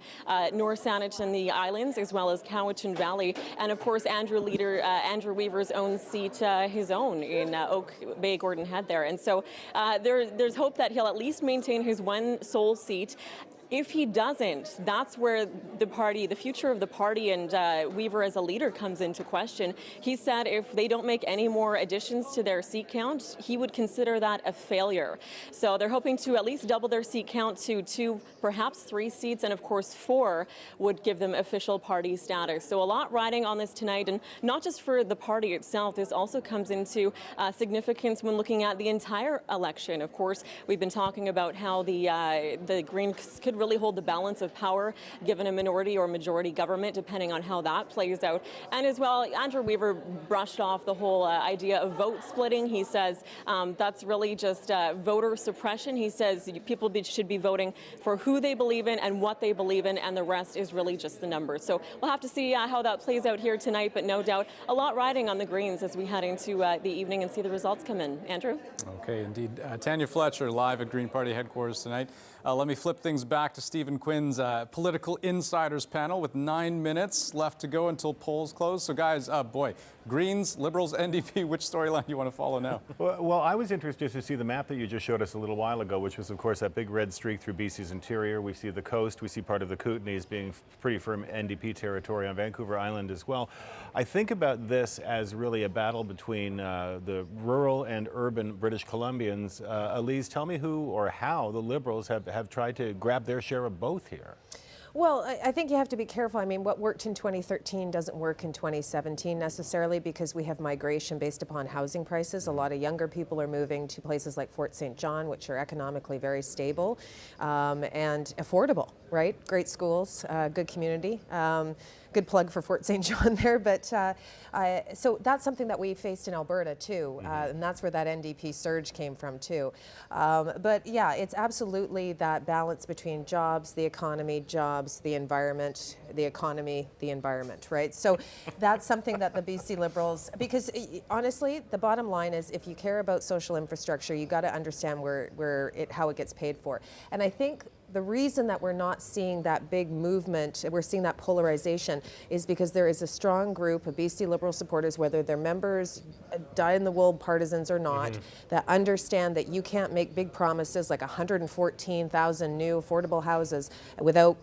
North Saanich and the Islands, as well as Cowichan Valley, and of course Andrew Weaver's own seat, his own in Oak Bay Gordon Head there. And so there's hope that he'll at least maintain his one sole seat. If he doesn't, that's where the future of the party and Weaver as a leader comes into question. He said if they don't make any more additions to their seat count, he would consider that a failure. So they're hoping to at least double their seat count to 2, perhaps 3 seats, and of course 4 would give them official party status. So a lot riding on this tonight, and not just for the party itself. This also comes into significance when looking at the entire election. Of course, we've been talking about how the Greens could really hold the balance of power given a minority or majority government, depending on how that plays out. And as well, Andrew Weaver brushed off the whole idea of vote splitting. He says that's really just voter suppression. He says people should be voting for who they believe in and what they believe in, and the rest is really just the numbers. So we'll have to see how that plays out here tonight, but no doubt a lot riding on the Greens as we head into the evening and see the results come in. Andrew? Okay, indeed. Tanya Fletcher live at Green Party headquarters tonight. Let me flip things back to Stephen Quinn's Political Insiders panel with 9 minutes left to go until polls close. So guys, Greens, Liberals, NDP, which storyline do you want to follow now? Well, I was interested to see the map that you just showed us a little while ago, which was, of course, that big red streak through BC's interior. We see the coast. We see part of the Kootenays being pretty firm NDP territory on Vancouver Island as well. I think about this as really a battle between the rural and urban British Columbians. Elise, tell me who or how the Liberals have tried to grab their share of both here. Well, I think you have to be careful. I mean, what worked in 2013 doesn't work in 2017 necessarily, because we have migration based upon housing prices. A lot of younger people are moving to places like Fort St. John, which are economically very stable and affordable, right? Great schools, good community. Good plug for Fort St. John there, but so that's something that we faced in Alberta too, and that's where that NDP surge came from too. But yeah, it's absolutely that balance between jobs, the economy, jobs, the environment, the economy, the environment, right? So that's something that the BC Liberals, because honestly, the bottom line is if you care about social infrastructure, you got to understand how it gets paid for. And I think the reason that we're not seeing that big movement, we're seeing that polarization, is because there is a strong group of BC Liberal supporters, whether they're members, dyed-in-the-wool partisans or not, that understand that you can't make big promises like 114,000 new affordable houses without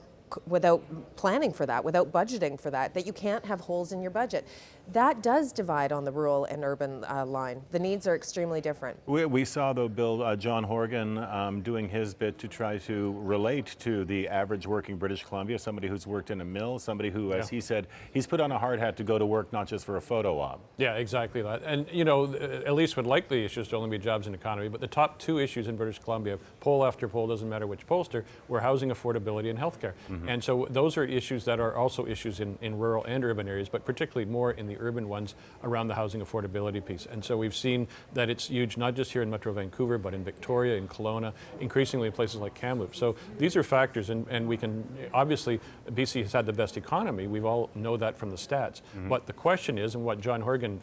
planning for that, without budgeting for that, that you can't have holes in your budget. That does divide on the rural and urban line. The needs are extremely different. We saw, though, Bill, John Horgan doing his bit to try to relate to the average working British Columbia, somebody who's worked in a mill, somebody who, as he said, he's put on a hard hat to go to work, not just for a photo op. Yeah, exactly that. And, you know, Elise would like the issues to only be jobs and economy, but the top 2 issues in British Columbia, poll after poll, doesn't matter which pollster, were housing affordability and healthcare. And so those are issues that are also issues in rural and urban areas, but particularly more in the urban ones around the housing affordability piece. And so we've seen that it's huge, not just here in Metro Vancouver, but in Victoria, in Kelowna, increasingly in places like Kamloops. So these are factors, and we can, obviously, BC has had the best economy. We all know that from the stats. But the question is, and what John Horgan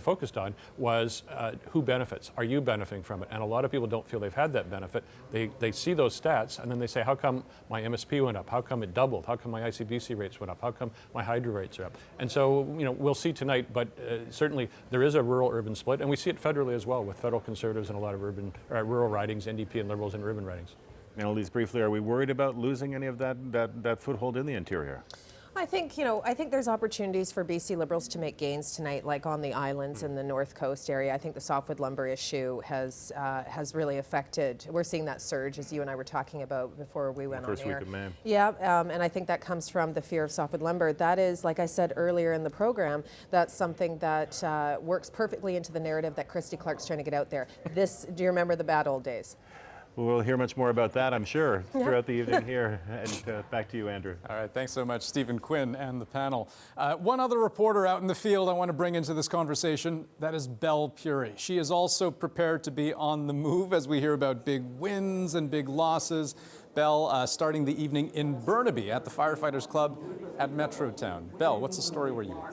focused on, was who benefits? Are you benefiting from it? And a lot of people don't feel they've had that benefit. They see those stats, and then they say, how come my MSP went up? How come it doubled? How come my ICBC rates went up? How come my hydro rates are up? And so, you know, we'll see tonight, but certainly there is a rural-urban split, and we see it federally as well, with federal Conservatives and a lot of rural ridings, NDP and Liberals and urban ridings. Annalise, briefly, are we worried about losing any of that foothold in the interior? I think, I think there's opportunities for BC Liberals to make gains tonight, like on the islands in the North Coast area. I think the softwood lumber issue has really affected. We're seeing that surge, as you and I were talking about before we went on air. First week of May. Yeah, and I think that comes from the fear of softwood lumber. That is, like I said earlier in the program, that's something that works perfectly into the narrative that Christy Clark's trying to get out there. Do you remember the bad old days? We'll hear much more about that, I'm sure, throughout the evening here. And back to you, Andrew. All right, thanks so much, Stephen Quinn and the panel. One other reporter out in the field I want to bring into this conversation, that is Belle Puri. She is also prepared to be on the move as we hear about big wins and big losses. Belle starting the evening in Burnaby at the Firefighters Club at Metrotown. Belle, what's the story where you are?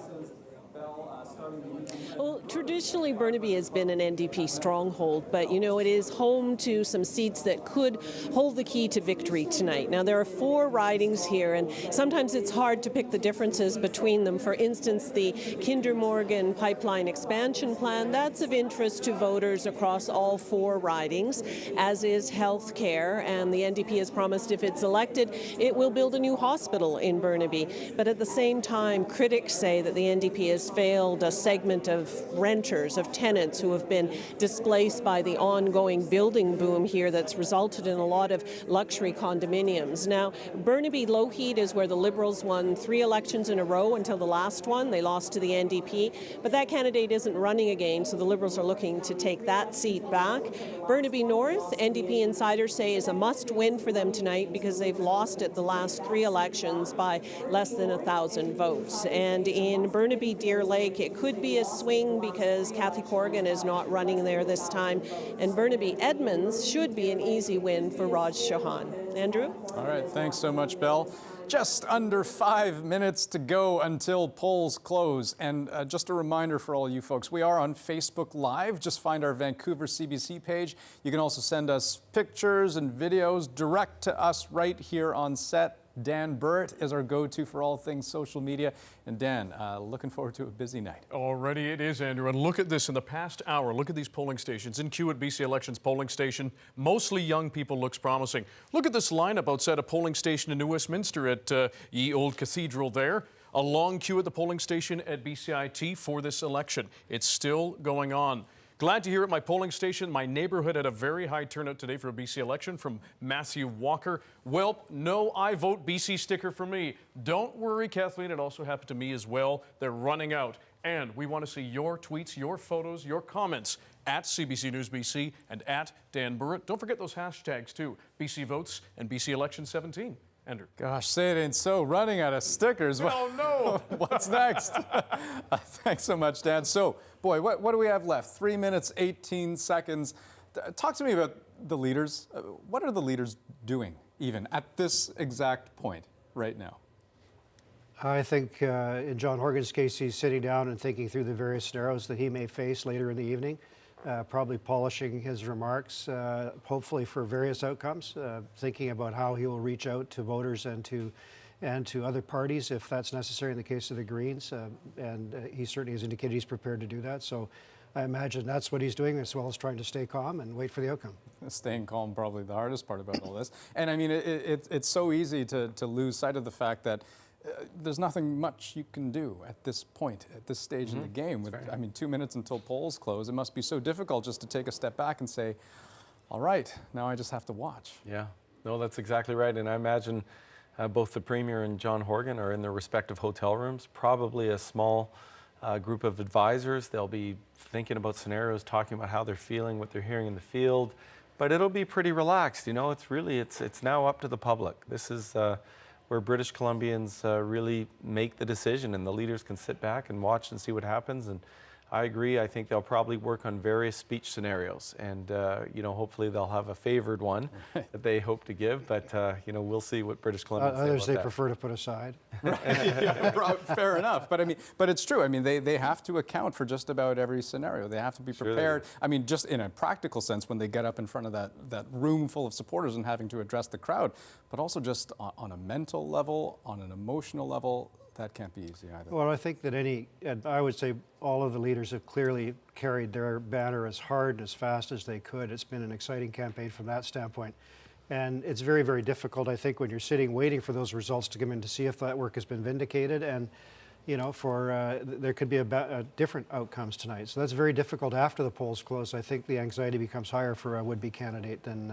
Well, traditionally Burnaby has been an NDP stronghold, but you know, it is home to some seats that could hold the key to victory tonight. Now, there are 4 ridings here, and sometimes it's hard to pick the differences between them. For instance, the Kinder Morgan pipeline expansion plan, that's of interest to voters across all 4 ridings, as is health care, and the NDP has promised if it's elected, it will build a new hospital in Burnaby. But at the same time, critics say that the NDP has failed a segment of renters, of tenants who have been displaced by the ongoing building boom here that's resulted in a lot of luxury condominiums. Now, Burnaby Lougheed is where the Liberals won 3 elections in a row until the last one. They lost to the NDP, but that candidate isn't running again, so the Liberals are looking to take that seat back. Burnaby North, NDP insiders say, is a must-win for them tonight because they've lost it the last 3 elections by less than 1,000 votes. And in Burnaby Deer Lake, it could be a swing because Kathy Corrigan is not running there this time. And Burnaby Edmonds should be an easy win for Raj Chauhan. Andrew? All right, thanks so much, Belle. Just under 5 minutes to go until polls close. And just a reminder for all you folks, we are on Facebook Live. Just find our Vancouver CBC page. You can also send us pictures and videos direct to us right here on set. Dan Burrett is our go-to for all things social media. And Dan, looking forward to a busy night. Already it is, Andrew. And look at this. In the past hour, look at these polling stations. In queue at BC Elections polling station, mostly young people, looks promising. Look at this lineup outside a polling station in New Westminster at Ye Old Cathedral there. A long queue at the polling station at BCIT for this election. It's still going on. Glad to hear at my polling station, my neighborhood had a very high turnout today for a BC election from Matthew Walker. Well, no I vote BC sticker for me. Don't worry, Kathleen, it also happened to me as well. They're running out. And we want to see your tweets, your photos, your comments at CBC News BC and at Dan Burrett. Don't forget those hashtags too, BC Votes and BC Election 17. Andrew. Gosh, say it ain't so. Running out of stickers. Oh, no. What's next? Thanks so much, Dan. So, boy, what do we have left? 3 minutes, 18 seconds. Talk to me about the leaders. What are the leaders doing, even at this exact point right now? I think in John Horgan's case, he's sitting down and thinking through the various scenarios that he may face later in the evening. Probably polishing his remarks, hopefully for various outcomes, thinking about how he will reach out to voters and to other parties if that's necessary in the case of the Greens. And he certainly has indicated he's prepared to do that. So I imagine that's what he's doing, as well as trying to stay calm and wait for the outcome. Staying calm, probably the hardest part about all this. And I mean, it's so easy to lose sight of the fact that there's nothing much you can do at this point, at this stage in the game. With, I mean, 2 minutes until polls close. It must be so difficult just to take a step back and say, all right, now I just have to watch. Yeah, no, that's exactly right. And I imagine both the Premier and John Horgan are in their respective hotel rooms, probably a small group of advisors. They'll be thinking about scenarios, talking about how they're feeling, what they're hearing in the field. But it'll be pretty relaxed. You know, it's now up to the public. This is where British Columbians really make the decision, and the leaders can sit back and watch and see what happens. And I agree. I think they'll probably work on various speech scenarios, and you know, hopefully they'll have a favored one that they hope to give. But you know, we'll see what British Columbians say others about they that. prefer to put aside. Yeah, fair enough. But I mean, but it's true. I mean, they have to account for just about every scenario. They have to be prepared. I mean, just in a practical sense, when they get up in front of that room full of supporters and having to address the crowd, but also just on a mental level, on an emotional level. That can't be easy either. Well, I think that I would say all of the leaders have clearly carried their banner as hard and as fast as they could. It's been an exciting campaign from that standpoint. And it's very, very difficult, I think, when you're sitting waiting for those results to come in to see if that work has been vindicated. And, you know, there could be different outcomes tonight. So that's very difficult after the polls close. I think the anxiety becomes higher for a would-be candidate than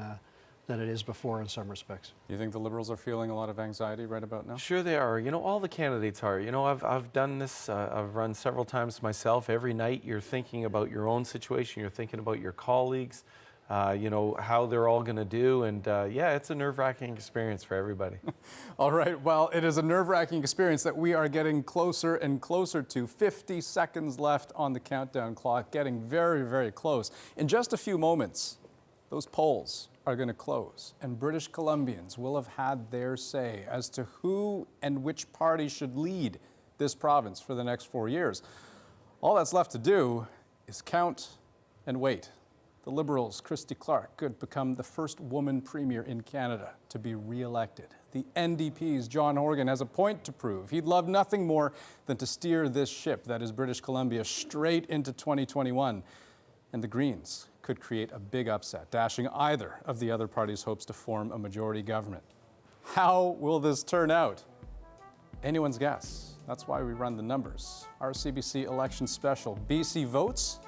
it is before in some respects. You think the Liberals are feeling a lot of anxiety right about now? Sure they are. You know, all the candidates are. You know, I've done this, I've run several times myself. Every night you're thinking about your own situation, you're thinking about your colleagues. you know, how they're all going to do. And yeah, it's a nerve-wracking experience for everybody. All right, well, it is a nerve-wracking experience that we are getting closer and closer to. 50 seconds left on the countdown clock, getting very, very close. In just a few moments, those polls are going to close, and British Columbians will have had their say as to who and which party should lead this province for the next 4 years. All that's left to do is count and wait. The Liberals' Christy Clark could become the first woman premier in Canada to be re-elected. The NDP's John Horgan has a point to prove. He'd love nothing more than to steer this ship, that is British Columbia, straight into 2021. And the Greens could create a big upset, dashing either of the other parties' hopes to form a majority government. How will this turn out? Anyone's guess. That's why we run the numbers. Our CBC election special, BC Votes,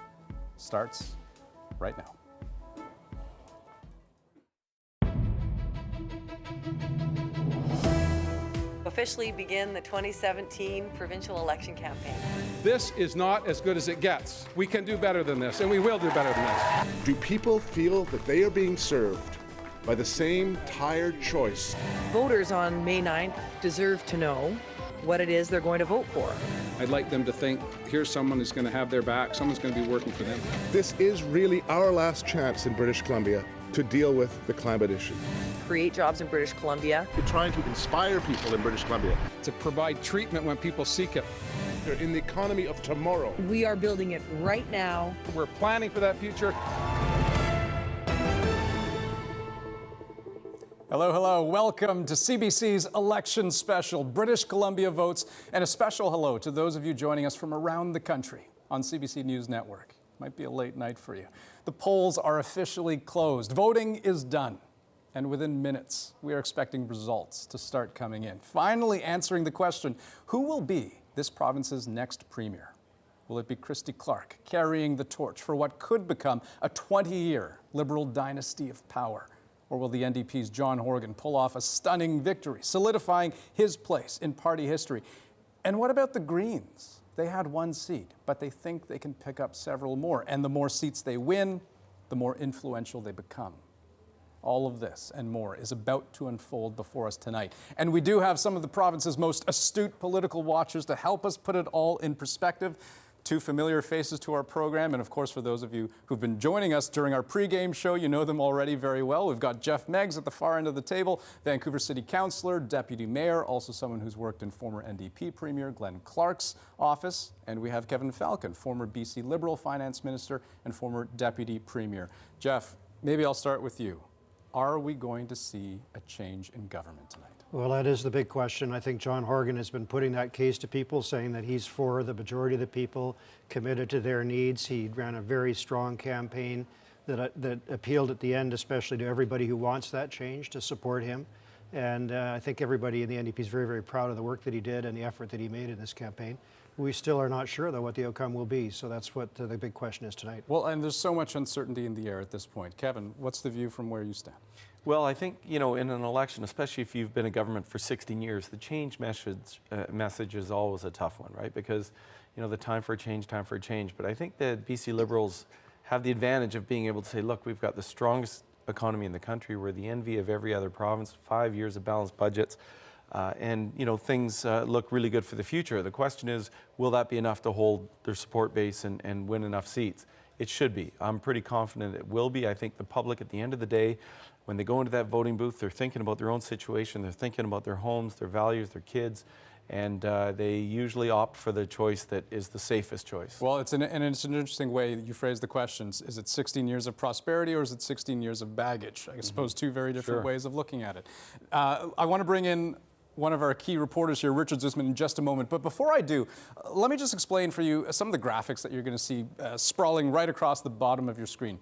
starts right now. Officially begin the 2017 provincial election campaign. This is not as good as it gets. We can do better than this, and we will do better than this. Do people feel that they are being served by the same tired choice? Voters on May 9th deserve to know what it is they're going to vote for. I'd like them to think, here's someone who's going to have their back, someone's going to be working for them. This is really our last chance in British Columbia to deal with the climate issue. Create jobs in British Columbia. We're trying to inspire people in British Columbia. To provide treatment when people seek it. They're in the economy of tomorrow. We are building it right now. We're planning for that future. Hello, hello. Welcome to CBC's election special, British Columbia Votes, and a special hello to those of you joining us from around the country on CBC News Network. Might be a late night for you. The polls are officially closed. Voting is done. And within minutes, we are expecting results to start coming in. Finally answering the question, who will be this province's next premier? Will it be Christy Clark carrying the torch for what could become a 20-year Liberal dynasty of power? Or will the NDP's John Horgan pull off a stunning victory, solidifying his place in party history? And what about the Greens? They had one seat, but they think they can pick up several more. And the more seats they win, the more influential they become. All of this and more is about to unfold before us tonight. And we do have some of the province's most astute political watchers to help us put it all in perspective. Two familiar faces to our program, and of course for those of you who've been joining us during our pregame show, you know them already very well. We've got Jeff Meggs at the far end of the table, Vancouver City Councillor, Deputy Mayor, also someone who's worked in former NDP Premier Glenn Clark's office, and we have Kevin Falcon, former BC Liberal Finance Minister and former Deputy Premier. Jeff, maybe I'll start with you. Are we going to see a change in government tonight? Well, that is the big question. I think John Horgan has been putting that case to people, saying that he's for the majority of the people, committed to their needs. He ran a very strong campaign that appealed at the end, especially to everybody who wants that change, to support him. And I think everybody in the NDP is very, very proud of the work that he did and the effort that he made in this campaign. We still are not sure, though, what the outcome will be. So that's what the big question is tonight. Well, and there's so much uncertainty in the air at this point. Kevin, what's the view from where you stand? Well, I think, you know, in an election, especially if you've been in government for 16 years, the change message is always a tough one, right? Because, you know, the time for a change. But I think the BC Liberals have the advantage of being able to say, look, we've got the strongest economy in the country. We're the envy of every other province, 5 years of balanced budgets. And, you know, things look really good for the future. The question is, will that be enough to hold their support base and win enough seats? It should be. I'm pretty confident it will be. I think the public, at the end of the day, when they go into that voting booth, they're thinking about their own situation, they're thinking about their homes, their values, their kids, and they usually opt for the choice that is the safest choice. Well, it's an interesting way you phrase the questions. Is it 16 years of prosperity or is it 16 years of baggage? I suppose two very different ways of looking at it. I want to bring in one of our key reporters here, Richard Zusman, in just a moment. But before I do, let me just explain for you some of the graphics that you're going to see sprawling right across the bottom of your screen.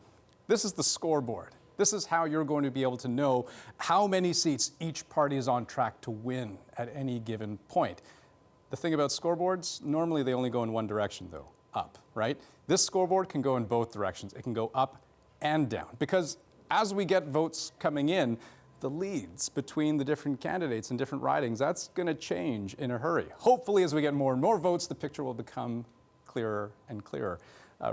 This is the scoreboard. This is how you're going to be able to know how many seats each party is on track to win at any given point. The thing about scoreboards, normally they only go in one direction, though, up, right? This scoreboard can go in both directions. It can go up and down, because as we get votes coming in, the leads between the different candidates in different ridings, that's going to change in a hurry. Hopefully, as we get more and more votes, the picture will become clearer and clearer.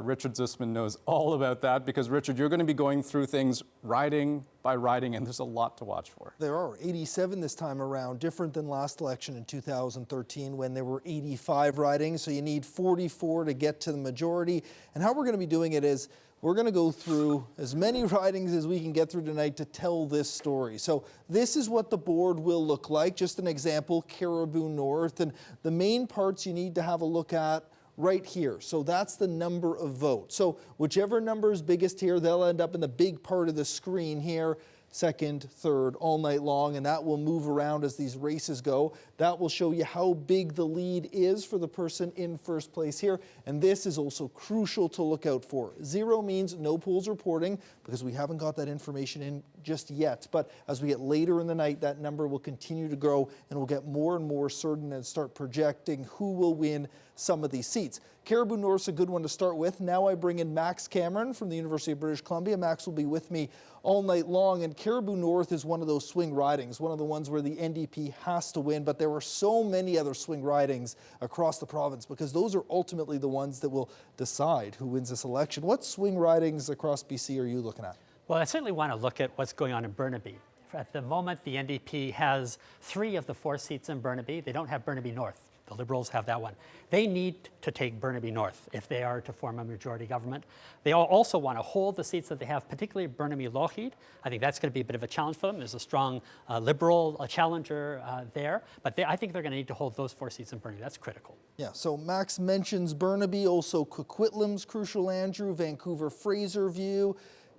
Richard Zussman knows all about that because, Richard, you're going to be going through things riding by riding, and there's a lot to watch for. There are 87 this time around, different than last election in 2013 when there were 85 ridings. So you need 44 to get to the majority. And how we're going to be doing it is we're going to go through as many ridings as we can get through tonight to tell this story. So this is what the board will look like. Just an example, Caribou North. And the main parts you need to have a look at right here. So that's the number of votes. So whichever number is biggest here, they'll end up in the big part of the screen here. Second, third, all night long, and that will move around as these races go. That will show you how big the lead is for the person in first place here, and this is also crucial to look out for. 0 means no polls reporting, because we haven't got that information in just yet, but as we get later in the night, that number will continue to grow, and we'll get more and more certain and start projecting who will win some of these seats. Caribou North's a good one to start with. Now I bring in Max Cameron from the University of British Columbia. Max will be with me all night long, and Caribou North is one of those swing ridings, one of the ones where the NDP has to win, but there are so many other swing ridings across the province because those are ultimately the ones that will decide who wins this election. What swing ridings across BC are you looking at? Well, I certainly want to look at what's going on in Burnaby. At the moment, the NDP has 3 of the 4 seats in Burnaby. They don't have Burnaby North. The Liberals have that one. They need to take Burnaby North if they are to form a majority government. They also want to hold the seats that they have, particularly Burnaby Lougheed. I think that's going to be a bit of a challenge for them. There's a strong Liberal challenger there, but I think they're going to need to hold those 4 seats in Burnaby. That's critical. Yeah, so Max mentions Burnaby, also Coquitlam's crucial, Andrew, Vancouver, Fraserview.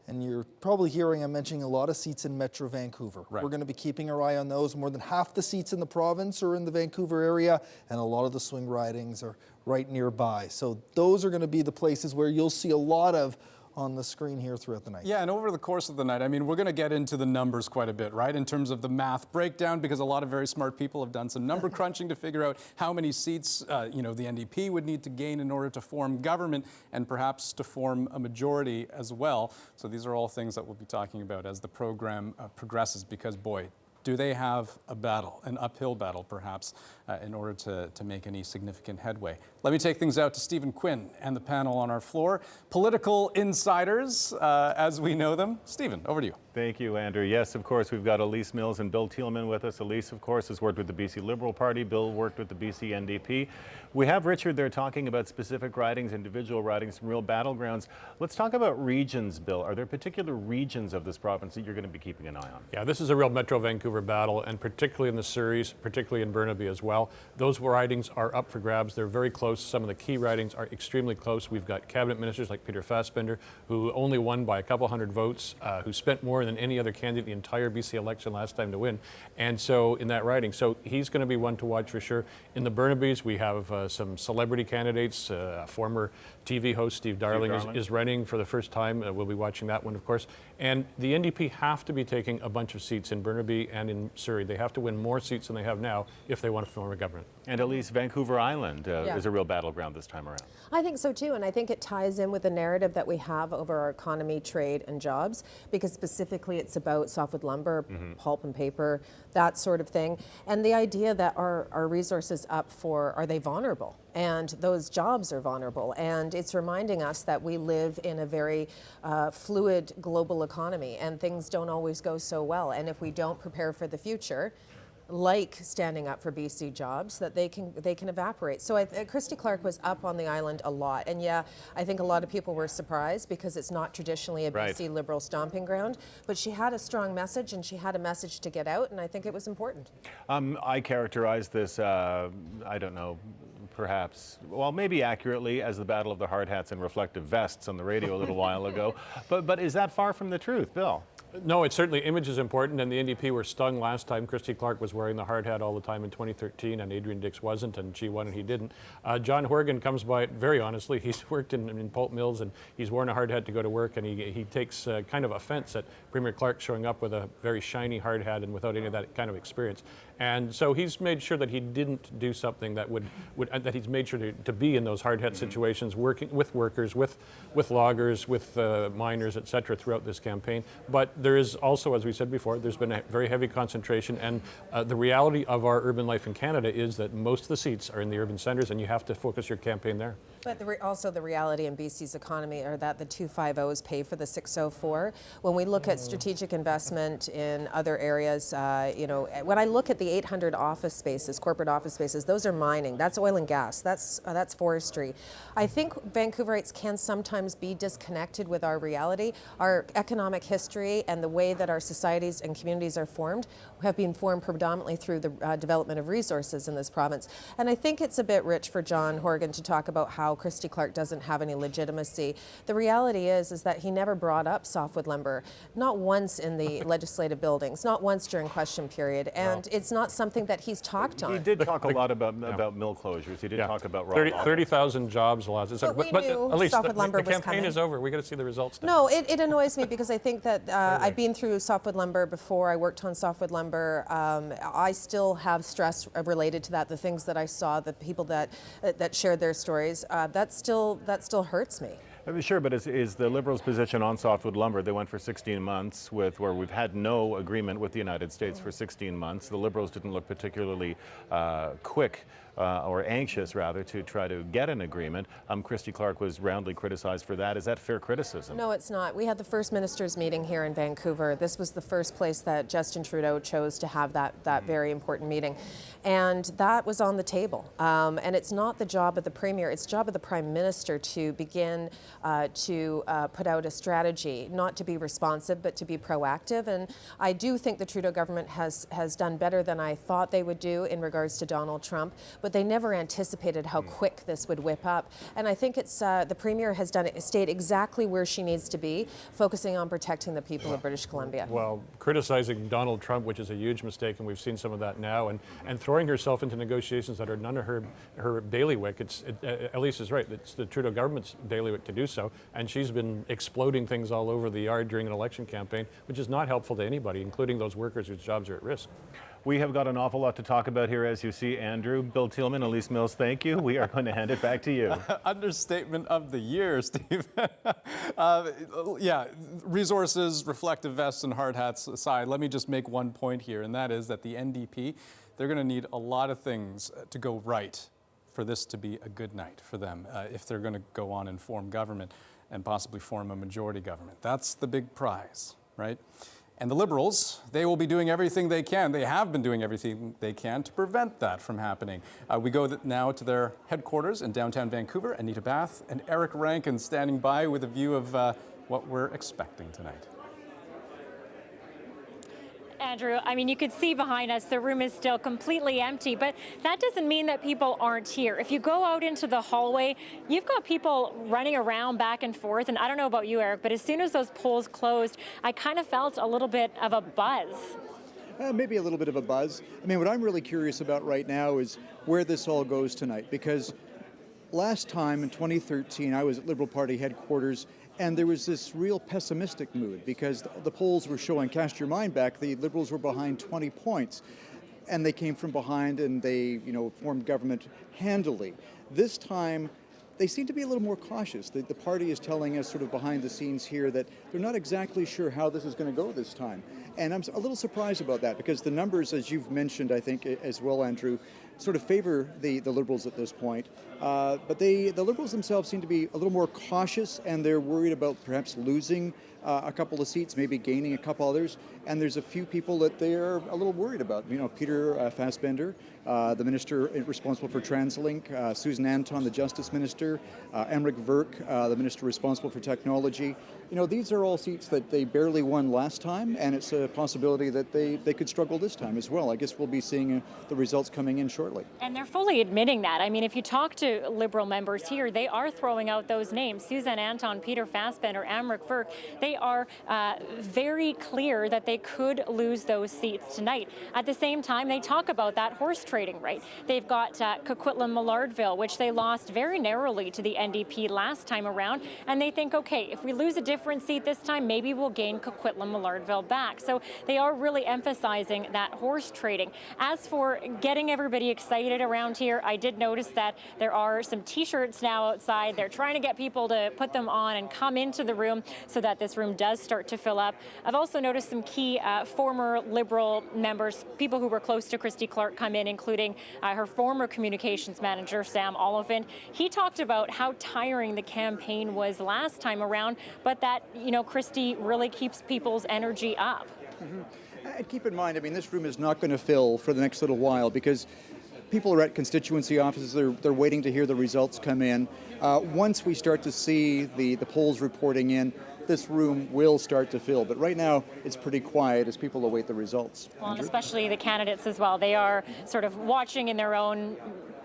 And you're probably hearing I'm mentioning a lot of seats in Metro Vancouver. Right. We're going to be keeping our eye on those. More than half the seats in the province are in the Vancouver area, and a lot of the swing ridings are right nearby. So those are going to be the places where you'll see a lot of on the screen here throughout the night. Yeah, and over the course of the night, I mean, we're going to get into the numbers quite a bit, right, in terms of the math breakdown, because a lot of very smart people have done some number crunching to figure out how many seats, the NDP would need to gain in order to form government and perhaps to form a majority as well. So these are all things that we'll be talking about as the program progresses, because, boy, do they have a battle, an uphill battle perhaps, in order to make any significant headway. Let me take things out to Stephen Quinn and the panel on our floor. Political insiders, as we know them. Stephen, over to you. Thank you, Andrew. Yes, of course, we've got Elise Mills and Bill Thielman with us. Elise, of course, has worked with the BC Liberal Party. Bill worked with the BC NDP. We have Richard there talking about specific ridings, individual ridings, some real battlegrounds. Let's talk about regions, Bill. Are there particular regions of this province that you're going to be keeping an eye on? Yeah, this is a real Metro Vancouver battle, and particularly in the Suris, particularly in Burnaby as well. Those ridings are up for grabs. They're very close. Some of the key ridings are extremely close. We've got cabinet ministers like Peter Fassbender, who only won by a couple hundred votes, who spent more than any other candidate the entire BC election last time to win. And so in that riding, so he's going to be one to watch for sure. In the Burnabys, we have some celebrity candidates. Former TV host Steve Darling is running for the first time. We'll be watching that one, of course. And the NDP have to be taking a bunch of seats in Burnaby and in Surrey. They have to win more seats than they have now if they want to form a government. And at least Vancouver Island is a real battleground this time around. I think so too, and I think it ties in with the narrative that we have over our economy, trade, and jobs, because specifically it's about softwood lumber, pulp and paper, that sort of thing, and the idea that our resources up for, are they vulnerable? And those jobs are vulnerable, and it's reminding us that we live in a very fluid global economy, and things don't always go so well, and if we don't prepare for the future, like standing up for BC jobs, that they can evaporate. So Christy Clark was up on the island a lot, and yeah, I think a lot of people were surprised because it's not traditionally a BC Liberal stomping ground, but she had a strong message and she had a message to get out, and I think it was important. I characterize this, I don't know, perhaps, well, maybe accurately, as the Battle of the Hard Hats and Reflective Vests on the radio a little while ago, but is that far from the truth, Bill? No, it's certainly, image is important, and the NDP were stung last time. Christy Clark was wearing the hard hat all the time in 2013, and Adrian Dix wasn't, and she won and he didn't. John Horgan comes by it very honestly. He's worked in pulp mills, and he's worn a hard hat to go to work, and he takes kind of offense at Premier Clark showing up with a very shiny hard hat and without any of that kind of experience. And so he's made sure that he didn't do something that that he's made sure to be in those hard hat situations, working with workers, with loggers, with miners, et cetera, throughout this campaign. But there is also, as we said before, there's been a very heavy concentration, and the reality of our urban life in Canada is that most of the seats are in the urban centres, and you have to focus your campaign there. But also the reality in BC's economy are that the 250s pay for the 604. When we look at strategic investment in other areas, when I look at the 800 office spaces, corporate office spaces, those are mining. That's oil and gas. That's forestry. I think Vancouverites can sometimes be disconnected with our reality. Our economic history and the way that our societies and communities are formed have been formed predominantly through the development of resources in this province. And I think it's a bit rich for John Horgan to talk about how Christy Clark doesn't have any legitimacy. The reality is that he never brought up softwood lumber, not once in the legislative buildings, not once during question period, and it's not something that he's talked on. He did talk a lot about mill closures. He did talk about 30,000 jobs lost. But at least softwood lumber the was campaign coming. is over. We got to see the results now. No, it annoys me because I think that I've been through softwood lumber before. I worked on softwood lumber. I still have stress related to that. The things that I saw, the people that shared their stories, that still hurts me. I mean, sure, but is the Liberals' position on softwood lumber? They went for 16 months where we've had no agreement with the United States for 16 months. The Liberals didn't look particularly quick or anxious, rather, to try to get an agreement. Christy Clark was roundly criticized for that. Is that fair criticism? No, it's not. We had the first ministers' meeting here in Vancouver. This was the first place that Justin Trudeau chose to have that very important meeting. And that was on the table. And it's not the job of the Premier, it's the job of the Prime Minister to begin to put out a strategy, not to be responsive, but to be proactive. And I do think the Trudeau government has done better than I thought they would do in regards to Donald Trump, but they never anticipated how quick this would whip up. And I think it's the Premier has stayed exactly where she needs to be, focusing on protecting the people of British Columbia. Well, criticizing Donald Trump, which is a huge mistake, and we've seen some of that now, and throwing herself into negotiations that are none of her bailiwick. Elise is right. It's the Trudeau government's bailiwick to do so, and she's been exploding things all over the yard during an election campaign, which is not helpful to anybody, including those workers whose jobs are at risk. We have got an awful lot to talk about here, as you see, Andrew. Bill Tillman, Elise Mills, thank you. We are going to hand it back to you. Understatement of the year, Steve. Resources, reflective vests, and hard hats aside, let me just make one point here, and that is that the NDP, they're going to need a lot of things to go right for this to be a good night for them if they're going to go on and form government and possibly form a majority government. That's the big prize, right? And the Liberals, they will be doing everything they can. They have been doing everything they can to prevent that from happening. We go now to their headquarters in downtown Vancouver. Anita Bath and Eric Rankin standing by with a view of what we're expecting tonight. Andrew, I mean, you could see behind us, the room is still completely empty, but that doesn't mean that people aren't here. If you go out into the hallway, you've got people running around back and forth, and I don't know about you, Eric, but as soon as those polls closed, I kind of felt a little bit of a buzz. Maybe a little bit of a buzz. I mean, what I'm really curious about right now is where this all goes tonight, because last time in 2013, I was at Liberal Party headquarters, and there was this real pessimistic mood because the polls were showing, cast your mind back, the Liberals were behind 20 points. And they came from behind and they, formed government handily. This time, they seem to be a little more cautious. The party is telling us sort of behind the scenes here that they're not exactly sure how this is going to go this time. And I'm a little surprised about that because the numbers, as you've mentioned, I think, as well, Andrew, sort of favor the Liberals at this point. But the Liberals themselves seem to be a little more cautious, and they're worried about perhaps losing a couple of seats, maybe gaining a couple others. And there's a few people that they're a little worried about. Peter Fassbender, the minister responsible for TransLink, Susan Anton, the Justice Minister, Emmerich Verk, the minister responsible for technology. These are all seats that they barely won last time, and it's a possibility that they could struggle this time as well. I guess we'll be seeing the results coming in shortly. And they're fully admitting that. I mean, if you talk to Liberal members here, they are throwing out those names. Susan Anton, Peter Fassbender, Emmerich Verk. They are very clear that they could lose those seats tonight. At the same time, they talk about that horse trading right. They've got Coquitlam-Millardville, which they lost very narrowly to the NDP last time around. And they think, okay, if we lose a different different seat this time. Maybe we'll gain Coquitlam-Millardville back. So they are really emphasizing that horse trading. As for getting everybody excited around here, I did notice that there are some t-shirts now outside. They're trying to get people to put them on and come into the room so that this room does start to fill up. I've also noticed some key former Liberal members, people who were close to Christy Clark, come in, including her former communications manager, Sam Oliphant. He talked about how tiring the campaign was last time around, but that, you know, Christy really keeps people's energy up. And keep in mind, I mean, this room is not going to fill for the next little while because people are at constituency offices. They're waiting to hear the results come in. Once we start to see the polls reporting in, this room will start to fill. But right now, it's pretty quiet as people await the results. Well, and especially the candidates as well. They are sort of watching in their own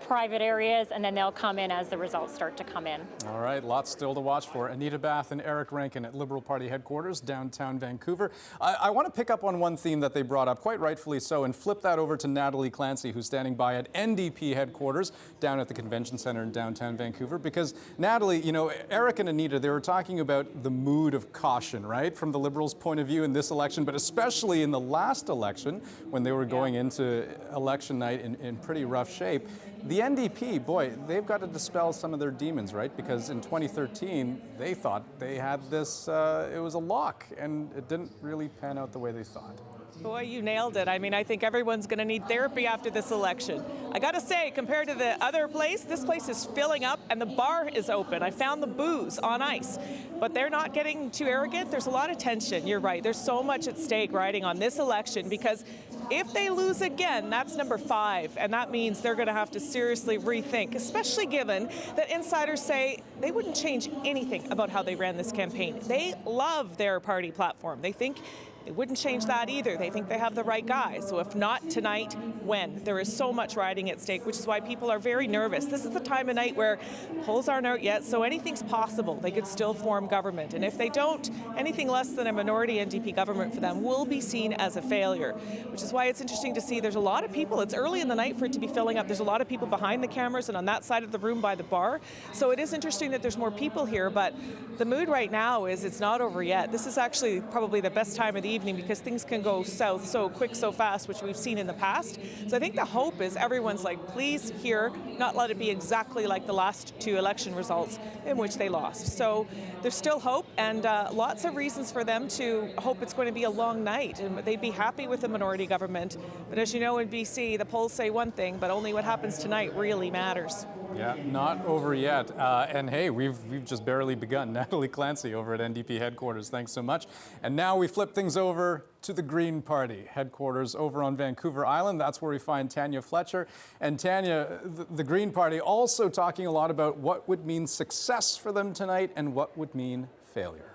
private areas, and then they'll come in as the results start to come in. All right, lots still to watch for. Anita Bath and Eric Rankin at Liberal Party headquarters, downtown Vancouver. I want to pick up on one theme that they brought up, quite rightfully so, and flip that over to Natalie Clancy, who's standing by at NDP headquarters down at the Convention Centre in downtown Vancouver. Because, Natalie, you know, Eric and Anita, they were talking about the mood of caution, right, from the Liberals' point of view in this election, but especially in the last election when they were going into election night in pretty rough shape. The NDP, boy, they've got to dispel some of their demons, right? Because in 2013, they thought they had this, it was a lock, and it didn't really pan out the way they thought. Boy, you nailed it. I mean, I think everyone's going to need therapy after this election. I got to say, compared to the other place, this place is filling up and the bar is open. I found the booze on ice, but they're not getting too arrogant. There's a lot of tension. You're right. There's so much at stake riding on this election because if they lose again, that's number 5, and that means they're going to have to seriously rethink, especially given that insiders say they wouldn't change anything about how they ran this campaign. They love their party platform. They think they wouldn't change that either. They think they have the right guy. So if not tonight, when? There is so much riding at stake, which is why people are very nervous. This is the time of night where polls aren't out yet, so anything's possible. They could still form government. And if they don't, anything less than a minority NDP government for them will be seen as a failure, which is why it's interesting to see there's a lot of people. It's early in the night for it to be filling up. There's a lot of people behind the cameras and on that side of the room by the bar. So it is interesting that there's more people here, but the mood right now is it's not over yet. This is actually probably the best time of the evening because things can go south so quick, so fast, which we've seen in the past. So I think the hope is everyone's like, please here, not let it be exactly like the last 2 election results in which they lost. So there's still hope and lots of reasons for them to hope it's going to be a long night and they'd be happy with a minority government. But as you know, in BC, the polls say one thing, but only what happens tonight really matters. Yeah, not over yet. And hey, we've just barely begun. Natalie Clancy over at NDP headquarters, thanks so much. And now we flip things over to the Green Party headquarters over on Vancouver Island. That's where we find Tanya Fletcher. And Tanya, the Green Party also talking a lot about what would mean success for them tonight and what would mean failure.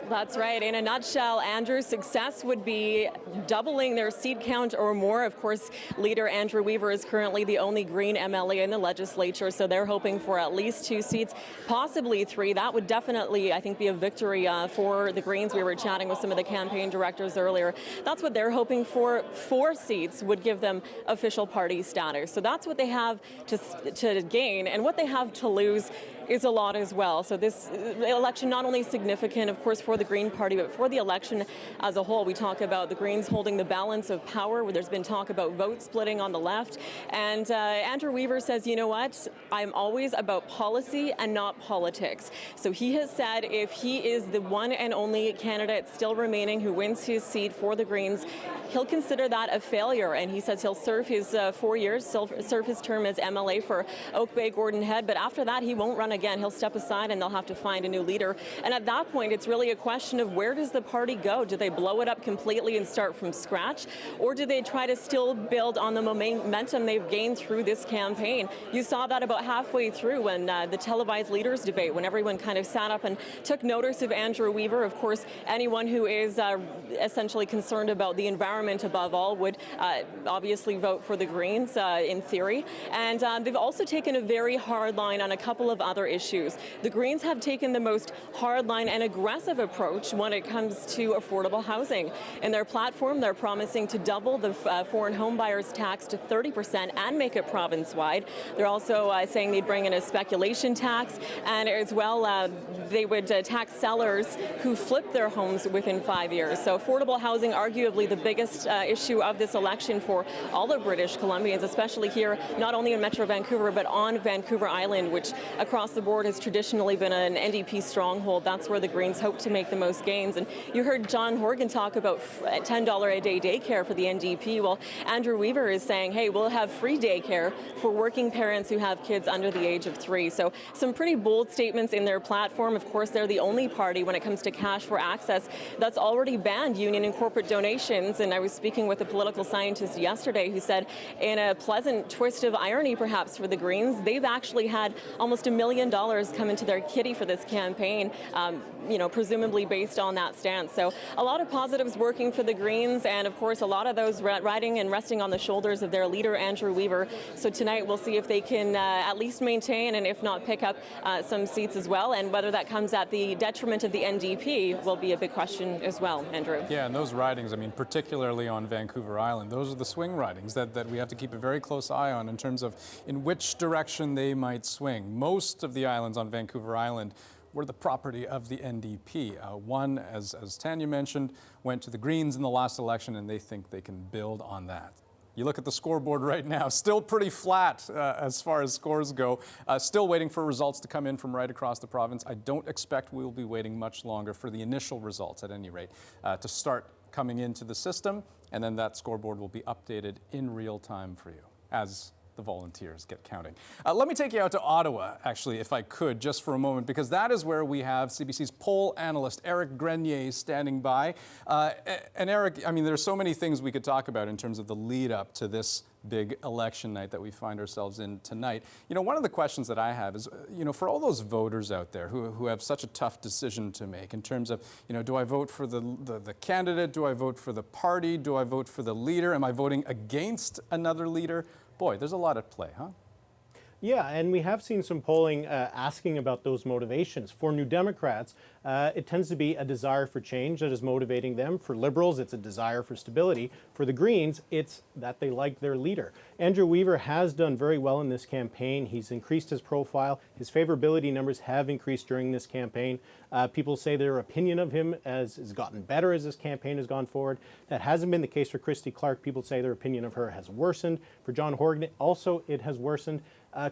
That's right. In a nutshell, Andrew's success would be doubling their seat count or more. Of course, leader Andrew Weaver is currently the only Green MLA in the legislature, so they're hoping for at least 2 seats, possibly 3. That would definitely, I think, be a victory for the Greens. We were chatting with some of the campaign directors earlier. That's what they're hoping for. 4 seats would give them official party status. So that's what they have to gain, and what they have to lose is a lot as well. So this election not only significant, of course, for the Green Party, but for the election as a whole. We talk about the Greens holding the balance of power, where there's been talk about vote splitting on the left. And Andrew Weaver says, you know what, I'm always about policy and not politics. So he has said if he is the one and only candidate still remaining who wins his seat for the Greens, he'll consider that a failure. And he says he'll serve his 4 years, serve his term as MLA for Oak Bay, Gordon Head. But after that, he won't run again. He'll step aside and they'll have to find a new leader. And at that point, it's really a question of where does the party go? Do they blow it up completely and start from scratch? Or do they try to still build on the momentum they've gained through this campaign? You saw that about halfway through when the televised leaders debate, when everyone kind of sat up and took notice of Andrew Weaver. Of course, anyone who is essentially concerned about the environment above all would obviously vote for the Greens in theory. And they've also taken a very hard line on a couple of other other issues. The Greens have taken the most hardline and aggressive approach when it comes to affordable housing. In their platform, they're promising to double the foreign home buyers tax to 30% and make it province-wide. They're also saying they'd bring in a speculation tax, and as well they would tax sellers who flip their homes within 5 years. So affordable housing, arguably the biggest issue of this election for all of British Columbians, especially here, not only in Metro Vancouver, but on Vancouver Island, which across the board has traditionally been an NDP stronghold. That's where the Greens hope to make the most gains. And you heard John Horgan talk about $10 a day daycare for the NDP. Well, Andrew Weaver is saying, hey, we'll have free daycare for working parents who have kids under the age of 3. So some pretty bold statements in their platform. Of course, they're the only party when it comes to cash for access that's already banned union and corporate donations. And I was speaking with a political scientist yesterday who said, in a pleasant twist of irony perhaps for the Greens, they've actually had almost $1 million come into their kitty for this campaign, presumably based on that stance. So a lot of positives working for the Greens, and of course a lot of those riding and resting on the shoulders of their leader, Andrew Weaver. So tonight we'll see if they can at least maintain, and if not pick up some seats as well, and whether that comes at the detriment of the NDP will be a big question as well, Andrew. Yeah, and those ridings, I mean, particularly on Vancouver Island, those are the swing ridings that we have to keep a very close eye on in terms of in which direction they might swing. Most of the islands on Vancouver Island were the property of the NDP. One, as Tanya mentioned, went to the Greens in the last election, and they think they can build on that. You look at the scoreboard right now, still pretty flat as far as scores go. Still waiting for results to come in from right across the province. I don't expect we'll be waiting much longer for the initial results, at any rate, to start coming into the system, and then that scoreboard will be updated in real time for you as the volunteers get counting. Let me take you out to Ottawa, actually, if I could, just for a moment, because that is where we have CBC's poll analyst, Eric Grenier, standing by. And Eric, I mean, there's so many things we could talk about in terms of the lead up to this big election night that we find ourselves in tonight. You know, one of the questions that I have is, for all those voters out there who have such a tough decision to make in terms of, do I vote for the candidate? Do I vote for the party? Do I vote for the leader? Am I voting against another leader? Boy, there's a lot at play, huh? Yeah, and we have seen some polling asking about those motivations. For New Democrats, it tends to be a desire for change that is motivating them. For Liberals, it's a desire for stability. For the Greens, it's that they like their leader. Andrew Weaver has done very well in this campaign. He's increased his profile. His favorability numbers have increased during this campaign. People say their opinion of him has gotten better as this campaign has gone forward. That hasn't been the case for Christy Clark. People say their opinion of her has worsened. For John Horgan, also it has worsened.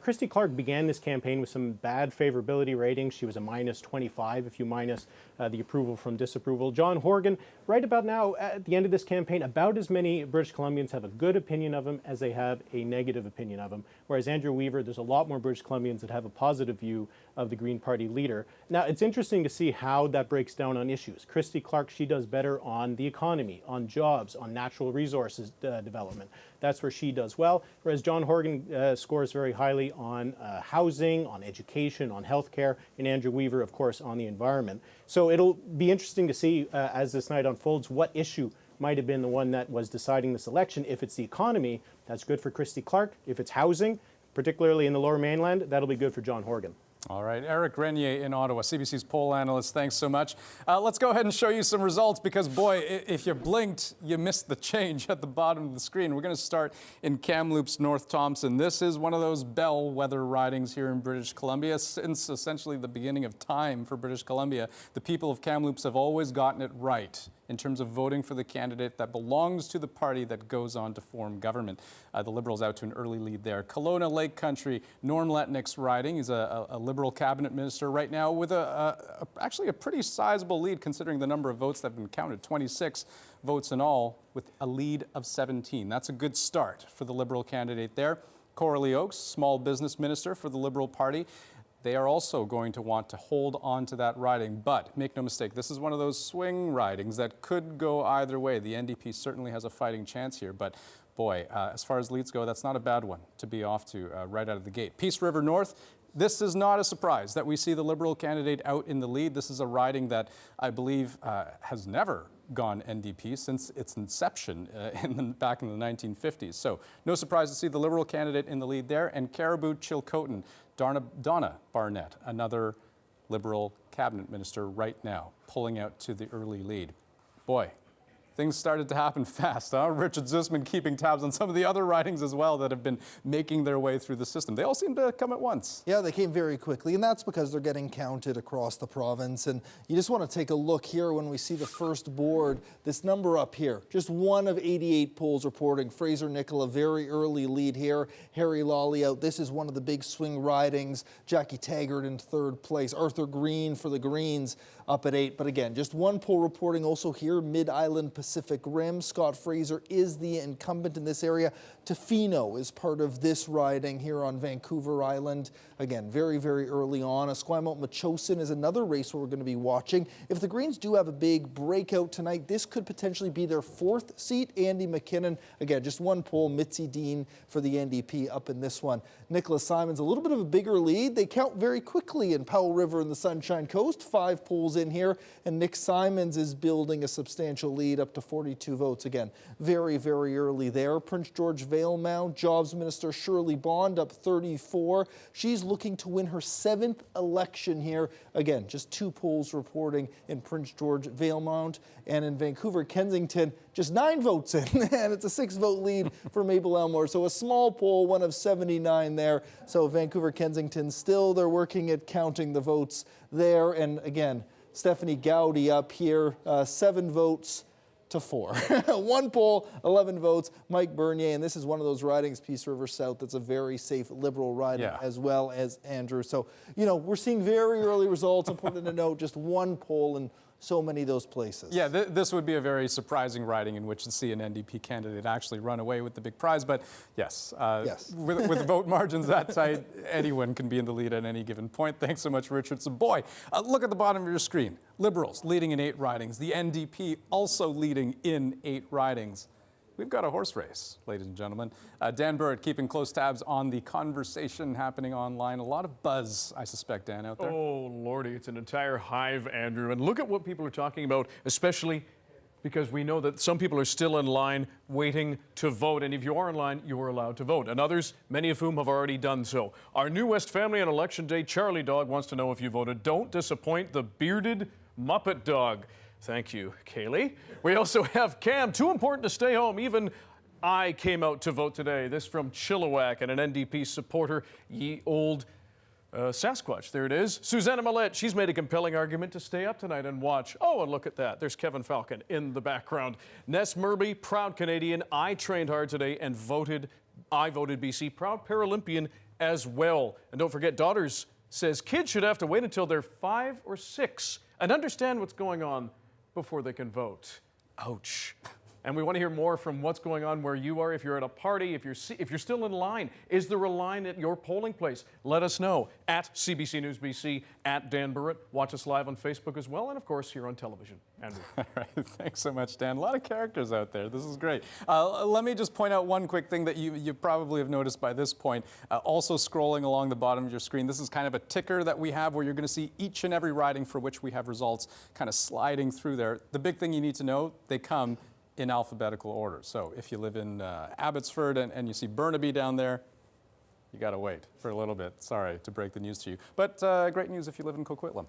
Christy Clark began this campaign with some bad favorability ratings. She was a minus 25 if you minus the approval from disapproval. John Horgan, right about now, at the end of this campaign, about as many British Columbians have a good opinion of him as they have a negative opinion of him. Whereas Andrew Weaver, there's a lot more British Columbians that have a positive view of the Green Party leader. Now, it's interesting to see how that breaks down on issues. Christy Clark, she does better on the economy, on jobs, on natural resources development. That's where she does well. Whereas John Horgan scores very highly on housing, on education, on healthcare, and Andrew Weaver, of course, on the environment. So it'll be interesting to see as this night unfolds what issue might have been the one that was deciding this election. If it's the economy, that's good for Christy Clark. If it's housing, particularly in the Lower Mainland, that'll be good for John Horgan. All right, Eric Grenier in Ottawa, CBC's poll analyst, thanks so much. Let's go ahead and show you some results because, boy, if you blinked, you missed the change at the bottom of the screen. We're going to start in Kamloops, North Thompson. This is one of those bellwether ridings here in British Columbia. Since essentially the beginning of time for British Columbia, the people of Kamloops have always gotten it right in terms of voting for the candidate that belongs to the party that goes on to form government. The Liberals out to an early lead there. Kelowna Lake Country, Norm Letnick's riding. He's a Liberal cabinet minister right now with actually a pretty sizable lead considering the number of votes that have been counted, 26 votes in all with a lead of 17. That's a good start for the Liberal candidate there. Coralie Oakes, small business minister for the Liberal Party. They are also going to want to hold on to that riding. But make no mistake, this is one of those swing ridings that could go either way. The NDP certainly has a fighting chance here, but boy, as far as leads go, that's not a bad one to be off to right out of the gate. Peace River North, this is not a surprise that we see the Liberal candidate out in the lead. This is a riding that I believe has never gone NDP since its inception back in the 1950s. So no surprise to see the Liberal candidate in the lead there. And Caribou Chilcotin, Donna Barnett, another Liberal cabinet minister right now, pulling out to the early lead. Boy, things started to happen fast, huh? Richard Zussman keeping tabs on some of the other ridings as well that have been making their way through the system. They all seem to come at once. Yeah, they came very quickly, and that's because they're getting counted across the province. And you just want to take a look here when we see the first board, this number up here, just one of 88 polls reporting. Fraser Nicola, very early lead here. Harry Lawley out. This is one of the big swing ridings. Jackie Taggart in third place. Arthur Green for the Greens up at 8. But again, just one poll reporting also here, Mid-Island Pacific Rim. Scott Fraser is the incumbent in this area. Tofino is part of this riding here on Vancouver Island. Again, very, very early on. Esquimalt-Metchosin is another race where we're going to be watching. If the Greens do have a big breakout tonight, this could potentially be their 4th seat. Andy McKinnon, again, just one poll. Mitzi Dean for the NDP up in this one. Nicholas Simons, a little bit of a bigger lead. They count very quickly in Powell River and the Sunshine Coast. 5 polls in here, and Nick Simons is building a substantial lead up to 42 votes. Again, very, very early there. Prince George Valemount, Jobs Minister Shirley Bond up 34. She's looking to win her 7th election here. Again, just 2 polls reporting in Prince George Valemount. And in Vancouver, Kensington, just 9 votes in, and it's a 6-vote lead for Mabel Elmore. So a small poll, one of 79 there. So Vancouver, Kensington, still they're working at counting the votes there. And again, Stephanie Gowdy up here, 7 votes to 4. 1 poll, 11 votes. Mike Bernier, and this is one of those ridings, Peace River South, that's a very safe Liberal riding as well as Andrew. So, you know, we're seeing very early results. Important to note, just 1 poll in so many of those places. Yeah, this would be a very surprising riding in which to see an NDP candidate actually run away with the big prize. But yes, with vote margins that tight, anyone can be in the lead at any given point. Thanks so much, Richard. So, boy, look at the bottom of your screen. Liberals leading in 8 ridings. The NDP also leading in 8 ridings. We've got a horse race, ladies and gentlemen. Dan Burrett keeping close tabs on the conversation happening online. A lot of buzz, I suspect, Dan, out there. Oh, Lordy, it's an entire hive, Andrew. And look at what people are talking about, especially because we know that some people are still in line waiting to vote. And if you are in line, you are allowed to vote. And others, many of whom have already done so. Our New West family on Election Day, Charlie Dog, wants to know if you voted. Don't disappoint the bearded Muppet Dog. Thank you, Kaylee. We also have Cam, too important to stay home. Even I came out to vote today. This from Chilliwack and an NDP supporter, ye old Sasquatch. There it is. Susanna Millette, she's made a compelling argument to stay up tonight and watch. Oh, and look at that. There's Kevin Falcon in the background. Ness Murby, proud Canadian. I trained hard today and I voted BC. Proud Paralympian as well. And don't forget, Daughters says kids should have to wait until they're 5 or 6 and understand what's going on before they can vote. Ouch. And we want to hear more from what's going on where you are. If you're at a party, if you're still in line, is there a line at your polling place? Let us know at CBC News BC, at Dan Burrett. Watch us live on Facebook as well, and of course here on television. Andrew. All right, thanks so much, Dan. A lot of characters out there. This is great. Let me just point out one quick thing that you probably have noticed by this point. Also scrolling along the bottom of your screen, this is kind of a ticker that we have where you're going to see each and every riding for which we have results kind of sliding through there. The big thing you need to know, they come in alphabetical order. So if you live in Abbotsford and you see Burnaby down there, you got to wait for a little bit. Sorry to break the news to you. But great news if you live in Coquitlam.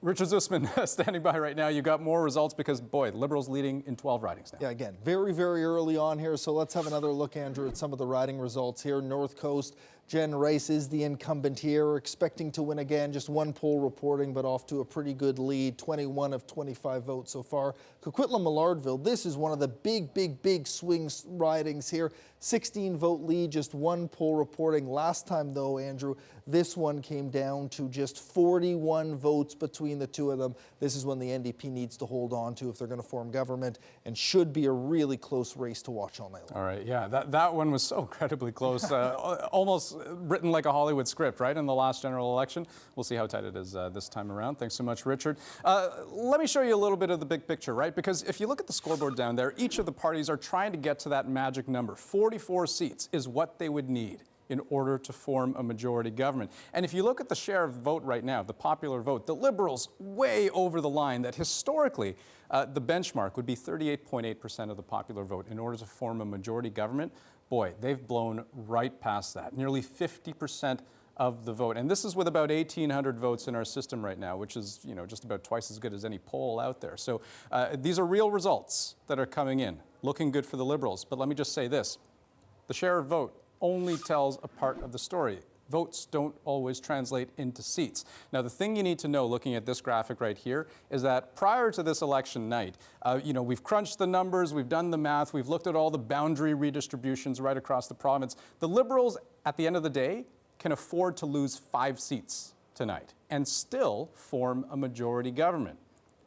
Richard Zussman standing by right now. You got more results because, boy, Liberals leading in 12 ridings now. Yeah, again, very, very early on here. So let's have another look, Andrew, at some of the riding results here. North Coast, Jen Rice is the incumbent here, expecting to win again. Just 1 poll reporting, but off to a pretty good lead. 21 of 25 votes so far. Coquitlam-Millardville, this is one of the big swing ridings here. 16-vote lead, just 1 poll reporting. Last time, though, Andrew, this one came down to just 41 votes between the two of them. This is one the NDP needs to hold on to if they're going to form government, and should be a really close race to watch all night long. All right, yeah, that one was so incredibly close. Almost written like a Hollywood script, right, in the last general election. We'll see how tight it is this time around. Thanks so much, Richard. Let me show you a little bit of the big picture, right? Because if you look at the scoreboard down there, each of the parties are trying to get to that magic number. 44 seats is what they would need in order to form a majority government. And if you look at the share of the vote right now, the popular vote, the Liberals way over the line that historically the benchmark would be 38.8% of the popular vote in order to form a majority government. Boy, they've blown right past that. Nearly 50% of the vote. And this is with about 1,800 votes in our system right now, which is, just about twice as good as any poll out there. So these are real results that are coming in, looking good for the Liberals. But let me just say this, the share of vote only tells a part of the story. Votes don't always translate into seats. Now, the thing you need to know looking at this graphic right here is that prior to this election night, we've crunched the numbers, we've done the math, we've looked at all the boundary redistributions right across the province. The Liberals, at the end of the day, can afford to lose 5 seats tonight and still form a majority government.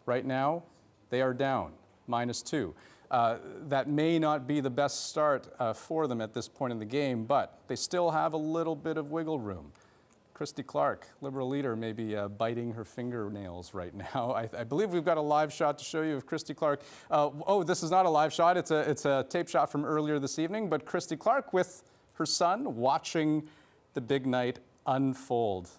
Right now, they are down, -2. That may not be the best start for them at this point in the game, but they still have a little bit of wiggle room. Christy Clark, Liberal leader, may be biting her fingernails right now. I believe we've got a live shot to show you of Christy Clark. This is not a live shot. It's a tape shot from earlier this evening, but Christy Clark with her son watching the big night unfold.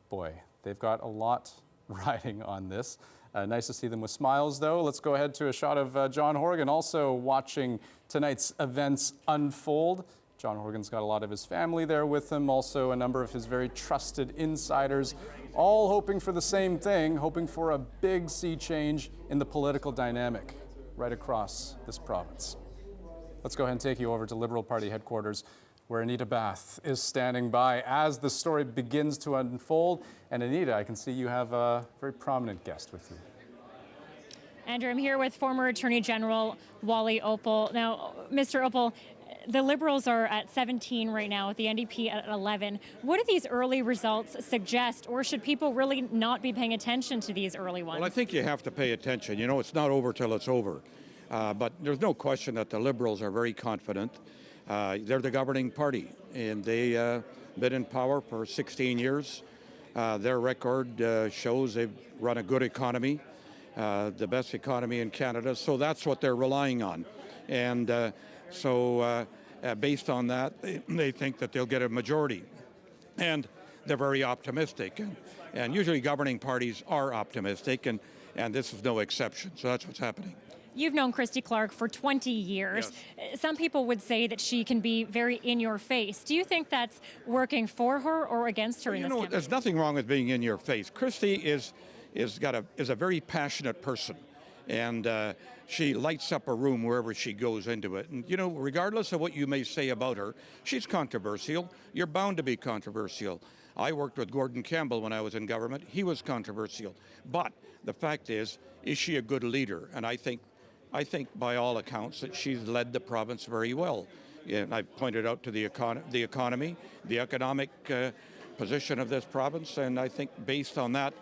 Boy, they've got a lot riding on this. Nice to see them with smiles, though. Let's go ahead to a shot of John Horgan also watching tonight's events unfold. John Horgan's got a lot of his family there with him, also a number of his very trusted insiders, all hoping for the same thing, hoping for a big sea change in the political dynamic right across this province. Let's go ahead and take you over to Liberal Party headquarters, where Anita Bath is standing by as the story begins to unfold. And Anita, I can see you have a very prominent guest with you. Andrew, I'm here with former Attorney General Wally Oppal. Now, Mr. Oppal, the Liberals are at 17 right now, with the NDP at 11. What do these early results suggest, or should people really not be paying attention to these early ones? Well, I think you have to pay attention. It's not over till it's over. But there's no question that the Liberals are very confident. They're the governing party, and they've been in power for 16 years. Their record shows they've run a good economy, the best economy in Canada, so that's what they're relying on. And based on that, they think that they'll get a majority. And they're very optimistic. And usually governing parties are optimistic, and this is no exception, so that's what's happening. You've known Christy Clark for 20 years. Yes. Some people would say that she can be very in your face. Do you think that's working for her or against her in this campaign? There's nothing wrong with being in your face. Christy is a very passionate person, and she lights up a room wherever she goes into it. And regardless of what you may say about her, she's controversial. You're bound to be controversial. I worked with Gordon Campbell when I was in government. He was controversial. But the fact is she a good leader? And I think by all accounts that she's led the province very well. And I pointed out to the economy, the economic position of this province, and I think based on that,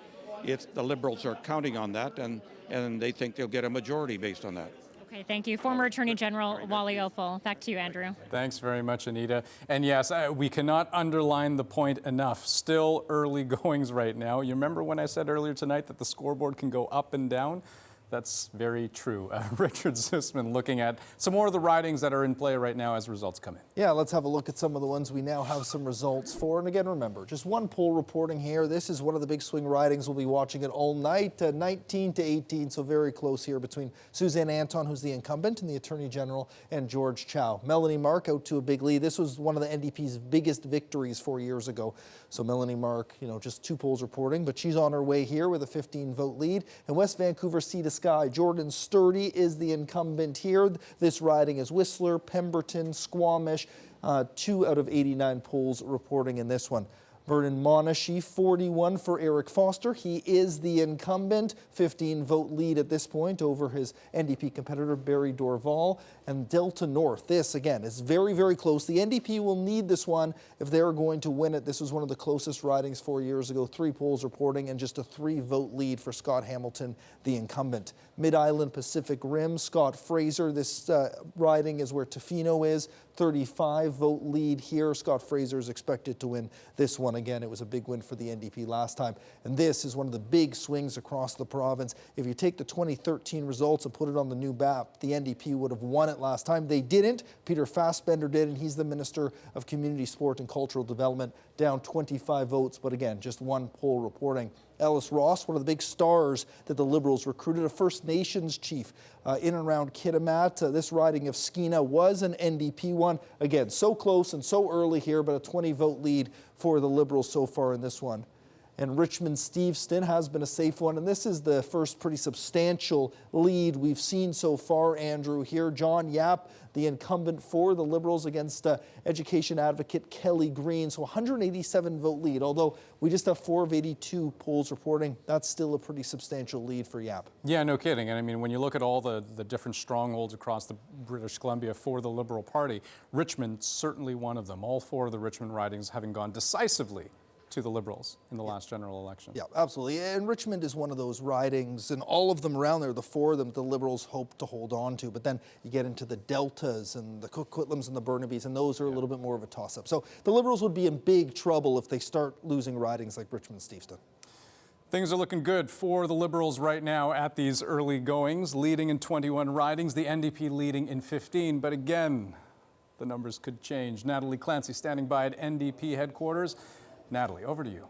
the Liberals are counting on that, and they think they'll get a majority based on that. Okay, thank you. Former Attorney General Wally Oppal. Back to you, Andrew. Thanks very much, Anita. And yes, we cannot underline the point enough. Still early goings right now. You remember when I said earlier tonight that the scoreboard can go up and down? That's very true. Richard Zussman looking at some more of the ridings that are in play right now as results come in. Yeah, let's have a look at some of the ones we now have some results for. And again, remember, just one poll reporting here. This is one of the big swing ridings. We'll be watching it all night, 19 to 18, so very close here between Suzanne Anton, who's the incumbent, and the Attorney General, and George Chow. Melanie Mark out to a big lead. This was one of the NDP's biggest victories 4 years ago. So Melanie Mark, just 2 polls reporting, but she's on her way here with a 15-vote lead. And West Vancouver Sea to Sky, Jordan Sturdy is the incumbent here. This riding is Whistler, Pemberton, Squamish, 2 out of 89 polls reporting in this one. Vernon Monashee, 41 for Eric Foster. He is the incumbent, 15-vote lead at this point over his NDP competitor, Barry Dorval. And Delta North, this again is very, very close. The NDP will need this one if they're going to win it. This was one of the closest ridings 4 years ago, 3 polls reporting, and just a 3-vote lead for Scott Hamilton, the incumbent. Mid-Island Pacific Rim, Scott Fraser. This riding is where Tofino is. 35-vote lead here. Scott Fraser is expected to win this one again. It was a big win for the NDP last time. And this is one of the big swings across the province. If you take the 2013 results and put it on the new map, the NDP would have won it last time. They didn't. Peter Fassbender did, and he's the Minister of Community, Sport and Cultural Development, down 25 votes. But again, just one poll reporting. Ellis Ross, one of the big stars that the Liberals recruited, a First Nations chief in and around Kitimat. This riding of Skeena was an NDP one. Again, so close and so early here, but a 20-vote lead for the Liberals so far in this one. And Richmond-Steveston has been a safe one, and this is the first pretty substantial lead we've seen so far, Andrew, here. John Yap, the incumbent for the Liberals, against education advocate Kelly Green. So 187-vote lead, although we just have 4 of 82 polls reporting. That's still a pretty substantial lead for Yap. Yeah, no kidding. And I mean, when you look at all the different strongholds across the British Columbia for the Liberal Party, Richmond certainly one of them. All 4 of the Richmond ridings having gone decisively to the Liberals in the last general election. Yeah, absolutely. And Richmond is one of those ridings, and all of them around there, the 4 of them, the Liberals hope to hold on to. But then you get into the Deltas and the Coquitlam's and the Burnabys, and those are a little bit more of a toss-up. So the Liberals would be in big trouble if they start losing ridings like Richmond-Steveston. Things are looking good for the Liberals right now at these early goings, leading in 21 ridings, the NDP leading in 15. But again, the numbers could change. Natalie Clancy standing by at NDP headquarters. Natalie, over to you.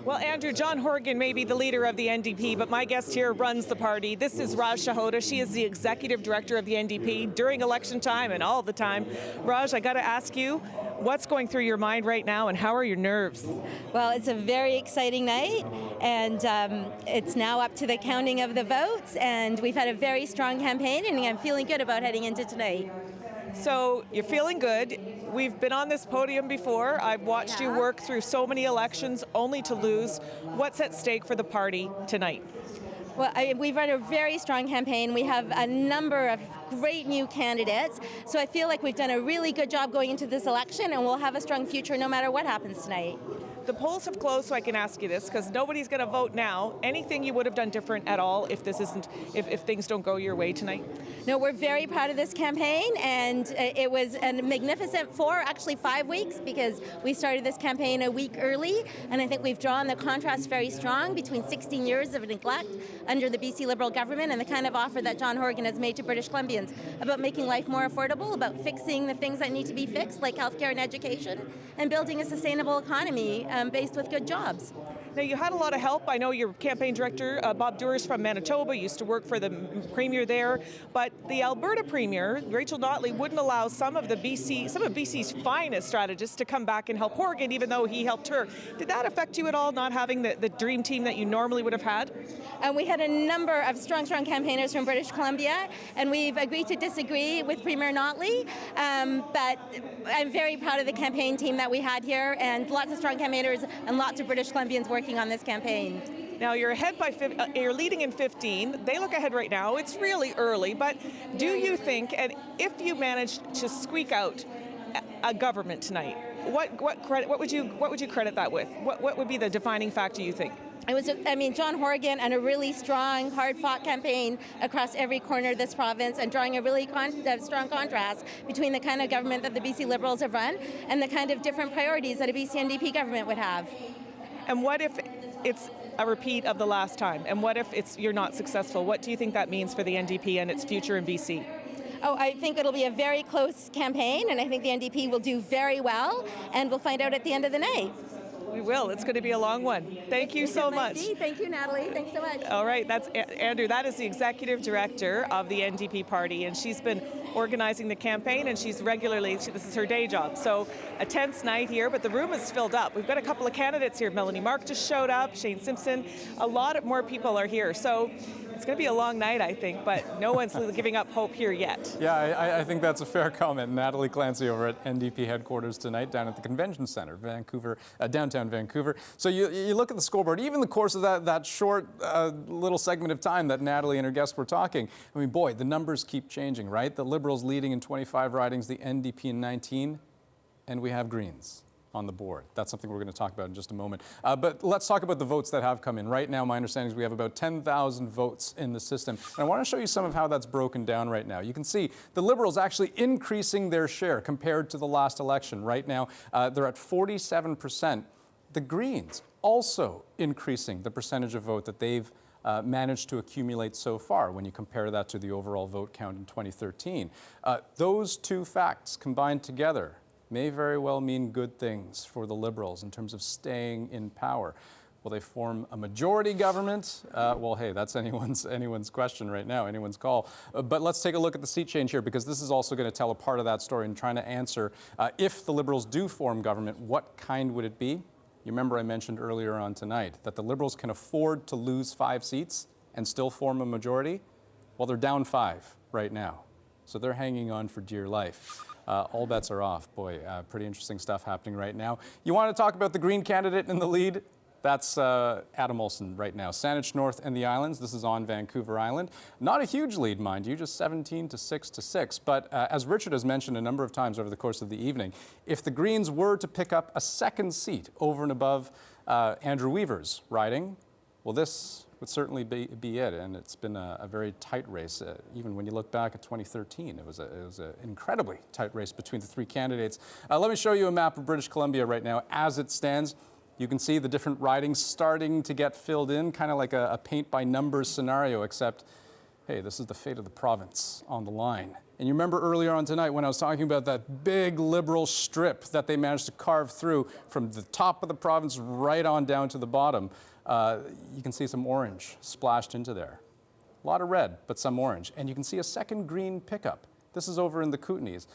Well, Andrew, John Horgan may be the leader of the NDP, but my guest here runs the party. This is Raj Shahota. She is the executive director of the NDP during election time and all the time. Raj, I got to ask you, what's going through your mind right now and how are your nerves? Well, it's a very exciting night, and it's now up to the counting of the votes, and we've had a very strong campaign, and I'm feeling good about heading into tonight. So you're feeling good. We've been on this podium before. I've watched you work through so many elections only to lose. What's at stake for the party tonight? Well, we've run a very strong campaign. We have a number of great new candidates. So I feel like we've done a really good job going into this election, and we'll have a strong future no matter what happens tonight. The polls have closed, so I can ask you this, because nobody's going to vote now. Anything you would have done different at all if things don't go your way tonight? No, we're very proud of this campaign, and it was a magnificent 5 weeks, because we started this campaign a week early, and I think we've drawn the contrast very strong between 16 years of neglect under the BC Liberal government and the kind of offer that John Horgan has made to British Columbians about making life more affordable, about fixing the things that need to be fixed, like healthcare and education, and building a sustainable economy based with good jobs. Now, you had a lot of help. I know your campaign director, Bob Doer's from Manitoba, used to work for the premier there, but the Alberta premier, Rachel Notley, wouldn't allow some of BC's finest strategists to come back and help Horgan, even though he helped her. Did that affect you at all, not having the dream team that you normally would have had? And we had a number of strong campaigners from British Columbia, and we've agreed to disagree with Premier Notley, but I'm very proud of the campaign team that we had here, and lots of strong campaigners and lots of British Columbians working on this campaign. Now you're ahead by you're leading in 15. They look ahead right now. It's really early, but do you think, and if you manage to squeak out a government tonight, what would you credit that with? What would be the defining factor you think? It was, John Horgan and a really strong, hard-fought campaign across every corner of this province, and drawing a really strong contrast between the kind of government that the BC Liberals have run and the kind of different priorities that a BC NDP government would have. And what if it's a repeat of the last time? And what if you're not successful? What do you think that means for the NDP and its future in BC? Oh, I think it'll be a very close campaign, and I think the NDP will do very well, and we'll find out at the end of the night. We will. It's going to be a long one. Thank you so much. Thank you, Natalie. Thanks so much. All right. That's Andrew. That is the executive director of the NDP party, and she's been organizing the campaign, and she's this is her day job. So a tense night here, but the room is filled up. We've got a couple of candidates here. Melanie Mark just showed up, Shane Simpson. A lot more people are here. So it's going to be a long night, I think, but no one's giving up hope here yet. Yeah, I think that's a fair comment. Natalie Clancy over at NDP headquarters tonight down at the Convention Centre, Vancouver, downtown Vancouver. So you look at the scoreboard, even the course of that short little segment of time that Natalie and her guests were talking. I mean, boy, the numbers keep changing, right? The Liberals leading in 25 ridings, the NDP in 19, and we have Greens on the board. That's something we're going to talk about in just a moment. But let's talk about the votes that have come in. Right now, my understanding is we have about 10,000 votes in the system. And I want to show you some of how that's broken down right now. You can see the Liberals actually increasing their share compared to the last election. Right now, they're at 47%. The Greens also increasing the percentage of vote that they've managed to accumulate so far when you compare that to the overall vote count in 2013. Those two facts combined together may very well mean good things for the Liberals in terms of staying in power. Will they form a majority government? Well, hey, that's anyone's question right now, anyone's call. But let's take a look at the seat change here, because this is also going to tell a part of that story and trying to answer if the Liberals do form government, what kind would it be? You remember I mentioned earlier on tonight that the Liberals can afford to lose 5 seats and still form a majority. Well, they're down 5 right now, so they're hanging on for dear life. All bets are off. Boy, pretty interesting stuff happening right now. You want to talk about the Green candidate in the lead? That's Adam Olsen right now. Saanich North and the Islands. This is on Vancouver Island. Not a huge lead, mind you, just 17 to 6 to 6. But as Richard has mentioned a number of times over the course of the evening, if the Greens were to pick up a second seat over and above Andrew Weaver's riding, well, this would certainly be it. And it's been a very tight race. Even when you look back at 2013, it was an incredibly tight race between the 3 candidates. Let me show you a map of British Columbia right now as it stands. You can see the different ridings starting to get filled in, kind of like a paint-by-numbers scenario, except, hey, this is the fate of the province on the line. And you remember earlier on tonight when I was talking about that big Liberal strip that they managed to carve through from the top of the province right on down to the bottom. You can see some orange splashed into there. A lot of red, but some orange. And you can see a second Green pickup. This is over in the Kootenays.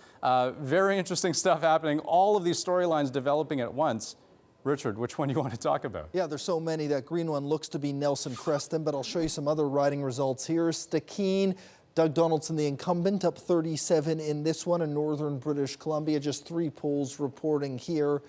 Very interesting stuff happening. All of these storylines developing at once. Richard, which one do you want to talk about? Yeah, there's so many. That green one looks to be Nelson Creston, but I'll show you some other riding results here. Stakeen, Doug Donaldson, the incumbent, up 37 in this one in northern British Columbia. Just 3 polls reporting here.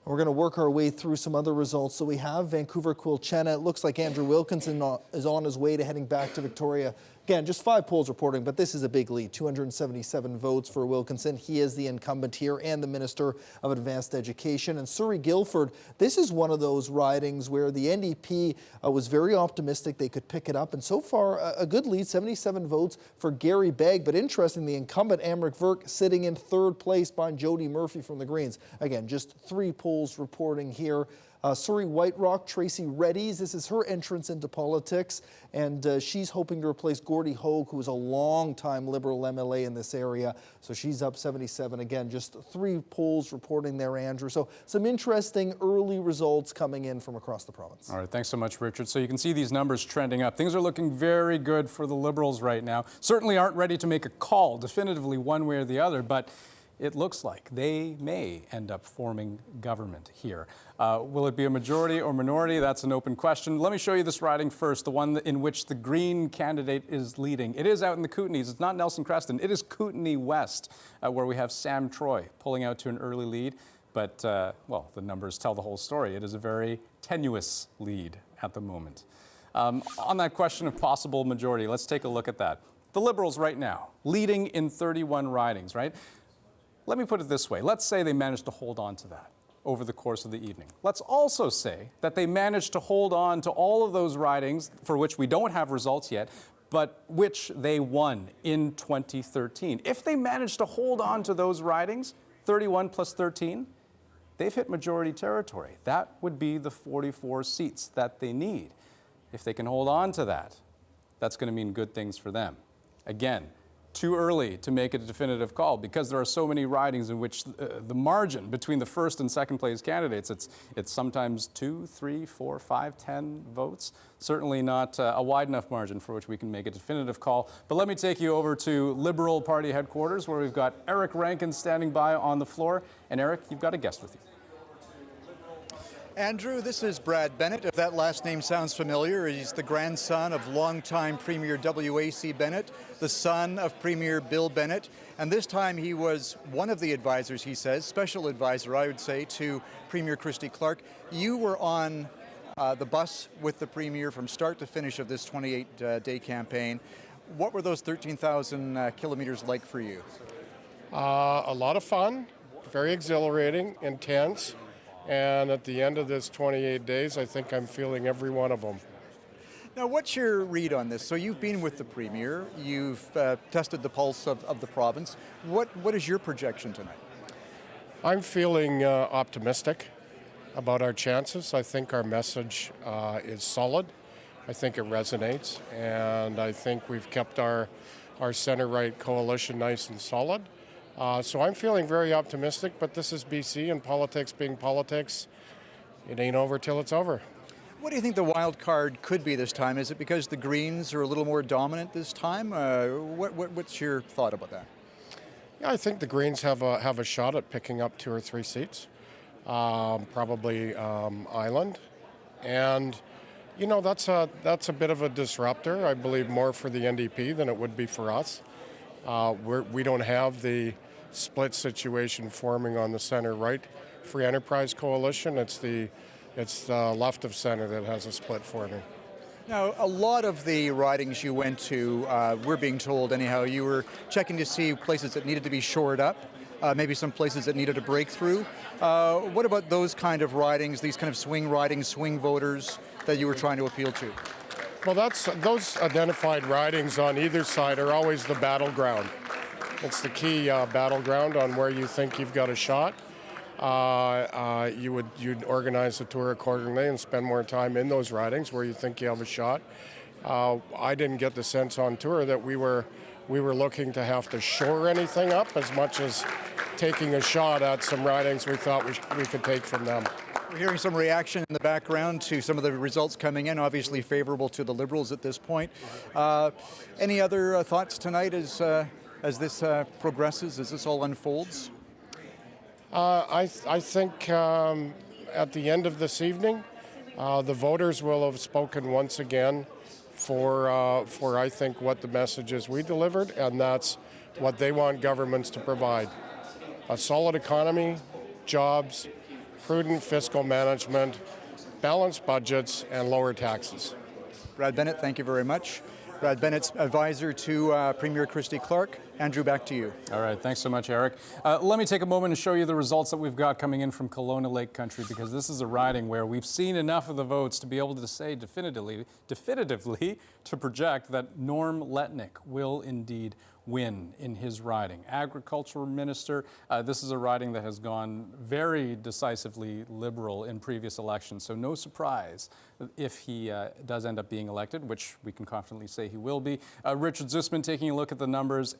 We're going to work our way through some other results. So we have Vancouver-Quilchena. It looks like Andrew Wilkinson is on his way to heading back to Victoria. Again, just 5 polls reporting, but this is a big lead. 277 votes for Wilkinson. He is the incumbent here and the Minister of Advanced Education. And Surrey-Guildford, this is one of those ridings where the NDP was very optimistic they could pick it up. And so far, a good lead, 77 votes for Gary Begg. But interesting, the incumbent, Amric Verk, sitting in 3rd place behind Jody Murphy from the Greens. Again, just 3 polls reporting here. Surrey White Rock, Tracy Reddy's, this is her entrance into politics, and she's hoping to replace Gordie Hogue, who was a long-time Liberal MLA in this area. So she's up 77. Again, just 3 polls reporting there, Andrew. So some interesting early results coming in from across the province. All right, thanks so much, Richard. So you can see these numbers trending up. Things are looking very good for the Liberals right now. Certainly aren't ready to make a call definitively one way or the other, but it looks like they may end up forming government here. Will it be a majority or minority? That's an open question. Let me show you this riding first, the one in which the Green candidate is leading. It is out in the Kootenays. It's not Nelson Creston. It is Kootenay West, where we have Sam Troy pulling out to an early lead. But, well, the numbers tell the whole story. It is a very tenuous lead at the moment. On that question of possible majority, let's take a look at that. The Liberals right now, leading in 31 ridings, right? Let me put it this way. Let's say they managed to hold on to that over the course of the evening. Let's also say that they managed to hold on to all of those ridings for which we don't have results yet, but which they won in 2013. If they managed to hold on to those ridings, 31 plus 13, they've hit majority territory. That would be the 44 seats that they need. If they can hold on to that, that's going to mean good things for them. Again, too early to make a definitive call because there are so many ridings in which the margin between the first and second place candidates, it's sometimes 2, 3, 4, 5, 10 votes. Certainly not a wide enough margin for which we can make a definitive call. But let me take you over to Liberal Party headquarters where we've got Eric Rankin standing by on the floor. And Eric, you've got a guest with you. Andrew, this is Brad Bennett. If that last name sounds familiar, he's the grandson of longtime Premier W.A.C. Bennett, the son of Premier Bill Bennett, and this time he was one of the advisors, he says, special advisor, I would say, to Premier Christy Clark. You were on the bus with the Premier from start to finish of this 28-day campaign. What were those 13,000 kilometers like for you? A lot of fun, very exhilarating, intense. And at the end of this 28 days, I think I'm feeling every one of them. Now, what's your read on this? So you've been with the Premier, you've tested the pulse of the province. What is your projection tonight? I'm feeling optimistic about our chances. I think our message is solid. I think it resonates. And I think we've kept our center-right coalition nice and solid. So I'm feeling very optimistic, but this is BC and politics being politics. It ain't over till it's over. What do you think the wild card could be this time? Is it because the Greens are a little more dominant this time? What's your thought about that? Yeah, I think the Greens have a shot at picking up 2 or 3 seats, probably Island, and you know that's a bit of a disruptor. I believe more for the NDP than it would be for us. We don't have the split situation forming on the center-right Free Enterprise coalition. It's the left of center that has a split forming. Now, a lot of the ridings you went to, we're being told anyhow, you were checking to see places that needed to be shored up, maybe some places that needed a breakthrough. What about those kind of ridings, these kind of swing ridings, swing voters that you were trying to appeal to? Well, those identified ridings on either side are always the battleground. It's the key battleground on where you think you've got a shot. You'd organize a tour accordingly and spend more time in those ridings where you think you have a shot. I didn't get the sense on tour that we were looking to have to shore anything up as much as taking a shot at some ridings we thought we could take from them. We're hearing some reaction in the background to some of the results coming in, obviously favorable to the Liberals at this point. Any other thoughts tonight as this progresses, as this all unfolds? I think at the end of this evening, the voters will have spoken once again for I think what the message is we delivered, and that's what they want governments to provide. A solid economy, jobs, prudent fiscal management, balanced budgets, and lower taxes. Brad Bennett, thank you very much. Brad Bennett's advisor to Premier Christy Clark. Andrew, back to you. All right, thanks so much, Eric. Let me take a moment and show you the results that we've got coming in from Kelowna Lake Country, because this is a riding where we've seen enough of the votes to be able to say definitively to project that Norm Letnick will indeed win in his riding. Agricultural Minister, this is a riding that has gone very decisively Liberal in previous elections, so no surprise if he does end up being elected, which we can confidently say he will be. Richard Zussman, taking a look at the numbers,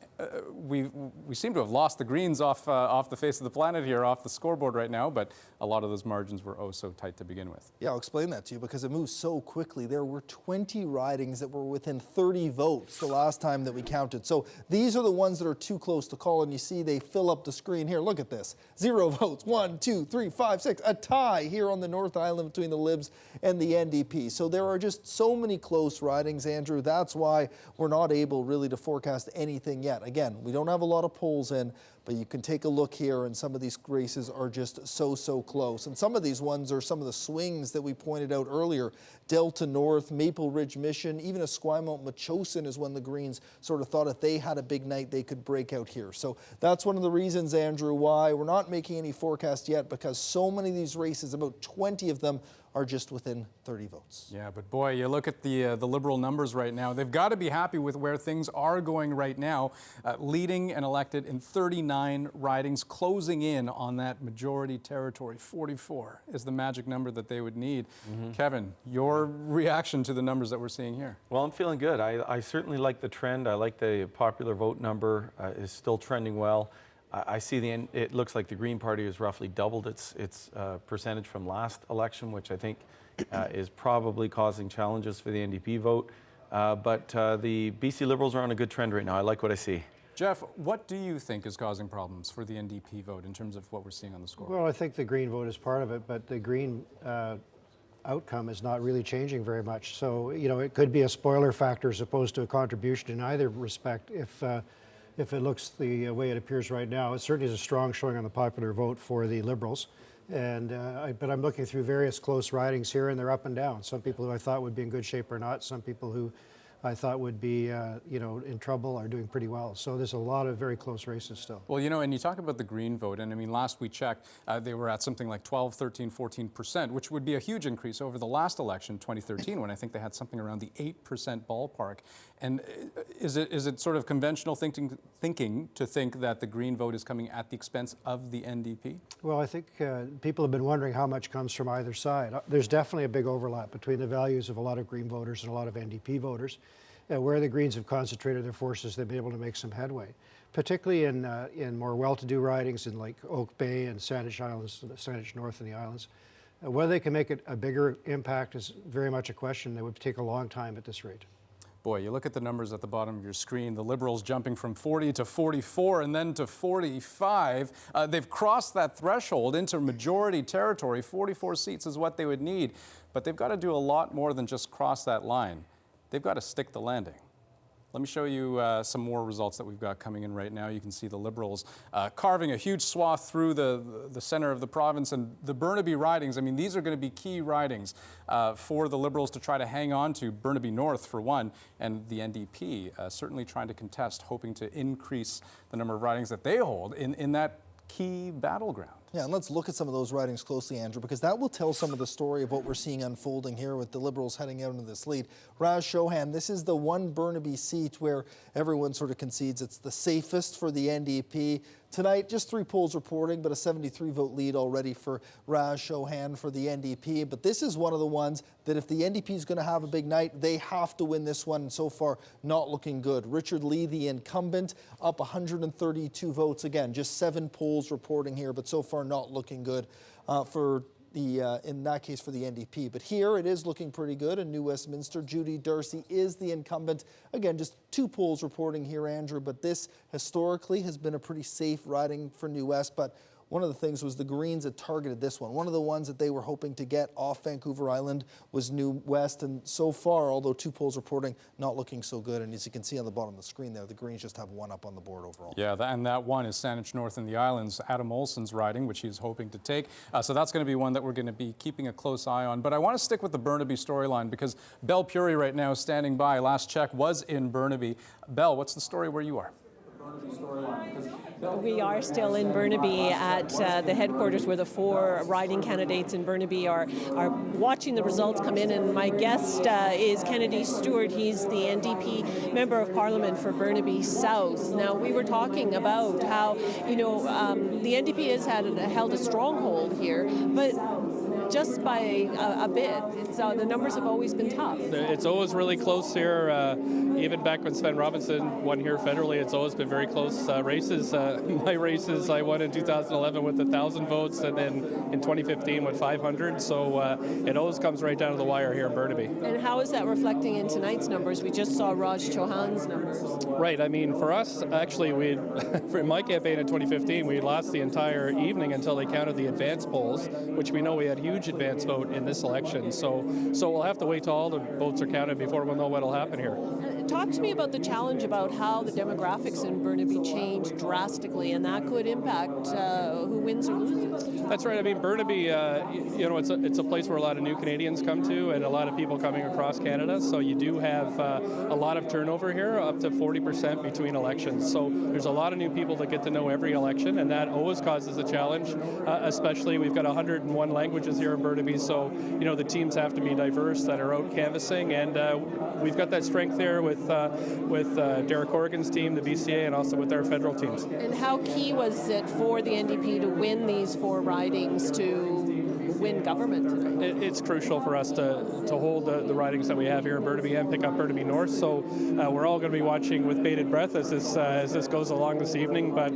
we seem to have lost the Greens off the face of the planet here, off the scoreboard right now, but a lot of those margins were oh so tight to begin with. Yeah, I'll explain that to you because it moves so quickly. There were 20 ridings that were within 30 votes the last time that we counted. So these are the ones that are too close to call, and you see they fill up the screen here. Look at this. 0 votes. 1, 2, 3, 5, 6. A tie here on the North Island between the Libs and the NDP. So there are just so many close ridings, Andrew. That's why we're not able really to forecast anything yet. Again, we don't have a lot of polls in, but you can take a look here, and some of these races are just so close. And some of these ones are some of the swings that we pointed out earlier. Delta North, Maple Ridge Mission, even Esquimalt-Machosin is when the Greens sort of thought if they had a big night, they could break out here. So that's one of the reasons, Andrew, why we're not making any forecast yet, because so many of these races, about 20 of them, are just within 30 votes. Yeah, but boy, you look at the Liberal numbers right now. They've got to be happy with where things are going right now, leading and elected in 39 ridings, closing in on that majority territory. 44 is the magic number that they would need. Kevin, your reaction to the numbers that we're seeing here? Well, I'm feeling good. I certainly like the trend. I like the popular vote number is still trending well. I see it looks like the Green Party has roughly doubled its percentage from last election, which I think is probably causing challenges for the NDP vote. But the BC Liberals are on a good trend right now. I like what I see. Jeff, what do you think is causing problems for the NDP vote in terms of what we're seeing on the score? Well, I think the Green vote is part of it, but the Green outcome is not really changing very much. So, you know, it could be a spoiler factor as opposed to a contribution in either respect if it looks the way it appears right now. It certainly is a strong showing on the popular vote for the Liberals. But I'm looking through various close ridings here, and they're up and down. Some people who I thought would be in good shape are not. Some people who I thought would be, in trouble are doing pretty well. So there's a lot of very close races still. Well, and you talk about the Green vote, and I mean, last we checked, they were at something like 12, 13, 14%, which would be a huge increase over the last election, 2013, when I think they had something around the 8% ballpark. And is it sort of conventional thinking to think that the Green vote is coming at the expense of the NDP? Well, I think people have been wondering how much comes from either side. There's definitely a big overlap between the values of a lot of Green voters and a lot of NDP voters. Where the Greens have concentrated their forces, they've been able to make some headway, particularly in more well-to-do ridings in like Oak Bay and Saanich Islands, Saanich North and the Islands. Whether they can make it a bigger impact is very much a question that would take a long time at this rate. Boy, you look at the numbers at the bottom of your screen, the Liberals jumping from 40 to 44 and then to 45. They've crossed that threshold into majority territory. 44 seats is what they would need. But they've got to do a lot more than just cross that line. They've got to stick the landing. Let me show you some more results that we've got coming in right now. You can see the Liberals carving a huge swath through the center of the province, and the Burnaby ridings, I mean, these are going to be key ridings for the Liberals to try to hang on to. Burnaby North, for one, and the NDP certainly trying to contest, hoping to increase the number of ridings that they hold in that key battleground. Yeah, and let's look at some of those ridings closely, Andrew, because that will tell some of the story of what we're seeing unfolding here with the Liberals heading out into this lead. Raj Chauhan, this is the one Burnaby seat where everyone sort of concedes it's the safest for the NDP. Tonight, just 3 polls reporting, but a 73-vote lead already for Raj Chauhan for the NDP. But this is one of the ones that if the NDP is going to have a big night, they have to win this one. And so far, not looking good. Richard Lee, the incumbent, up 132 votes. Again, just 7 polls reporting here, but so far not looking good for the, in that case, for the NDP. But here it is looking pretty good in New Westminster. Judy Darcy is the incumbent. Again, just 2 polls reporting here, Andrew, but this historically has been a pretty safe riding for New West. But one of the things was the Greens had targeted this one. One of the ones that they were hoping to get off Vancouver Island was New West. And so far, although 2 polls reporting, not looking so good. And as you can see on the bottom of the screen there, the Greens just have 1 up on the board overall. Yeah, and that one is Saanich North in the Islands, Adam Olson's riding, which he's hoping to take. So that's going to be one that we're going to be keeping a close eye on. But I want to stick with the Burnaby storyline because Belle Puri right now is standing by. Last check was in Burnaby. Belle, what's the story where you are? We are still in Burnaby at the headquarters where the 4 riding candidates in Burnaby are watching the results come in, and my guest is Kennedy Stewart. He's the NDP Member of Parliament for Burnaby South. Now, we were talking about how, you know, the NDP has held a stronghold here, but just by a bit. It's, the numbers have always been tough. It's always really close here. Even back when Sven Robinson won here federally, it's always been very close races. My races, I won in 2011 with 1,000 votes, and then in 2015 with 500. So it always comes right down to the wire here in Burnaby. And how is that reflecting in tonight's numbers? We just saw Raj Chauhan's numbers. Right. I mean, for us, actually, we for my campaign in 2015, we lost the entire evening until they counted the advance polls, which we know we had huge advance vote in this election. So we'll have to wait till all the votes are counted before we'll know what will happen here. Talk to me about the challenge about how the demographics in Burnaby change drastically, and that could impact who wins or loses. That's right. I mean, Burnaby, you know, it's a place where a lot of new Canadians come to, and a lot of people coming across Canada. So you do have a lot of turnover here, up to 40% between elections. So there's a lot of new people that get to know every election, and that always causes a challenge. Especially, we've got 101 languages here in Burnaby, so you know the teams have to be diverse that are out canvassing, and we've got that strength there with Derek Corrigan's team, the BCA, and also with our federal teams. And how key was it for the NDP to win these 4 ridings to win government today? It's crucial for us to hold the ridings that we have here in Burnaby and pick up Burnaby North. So we're all going to be watching with bated breath as this goes along this evening. But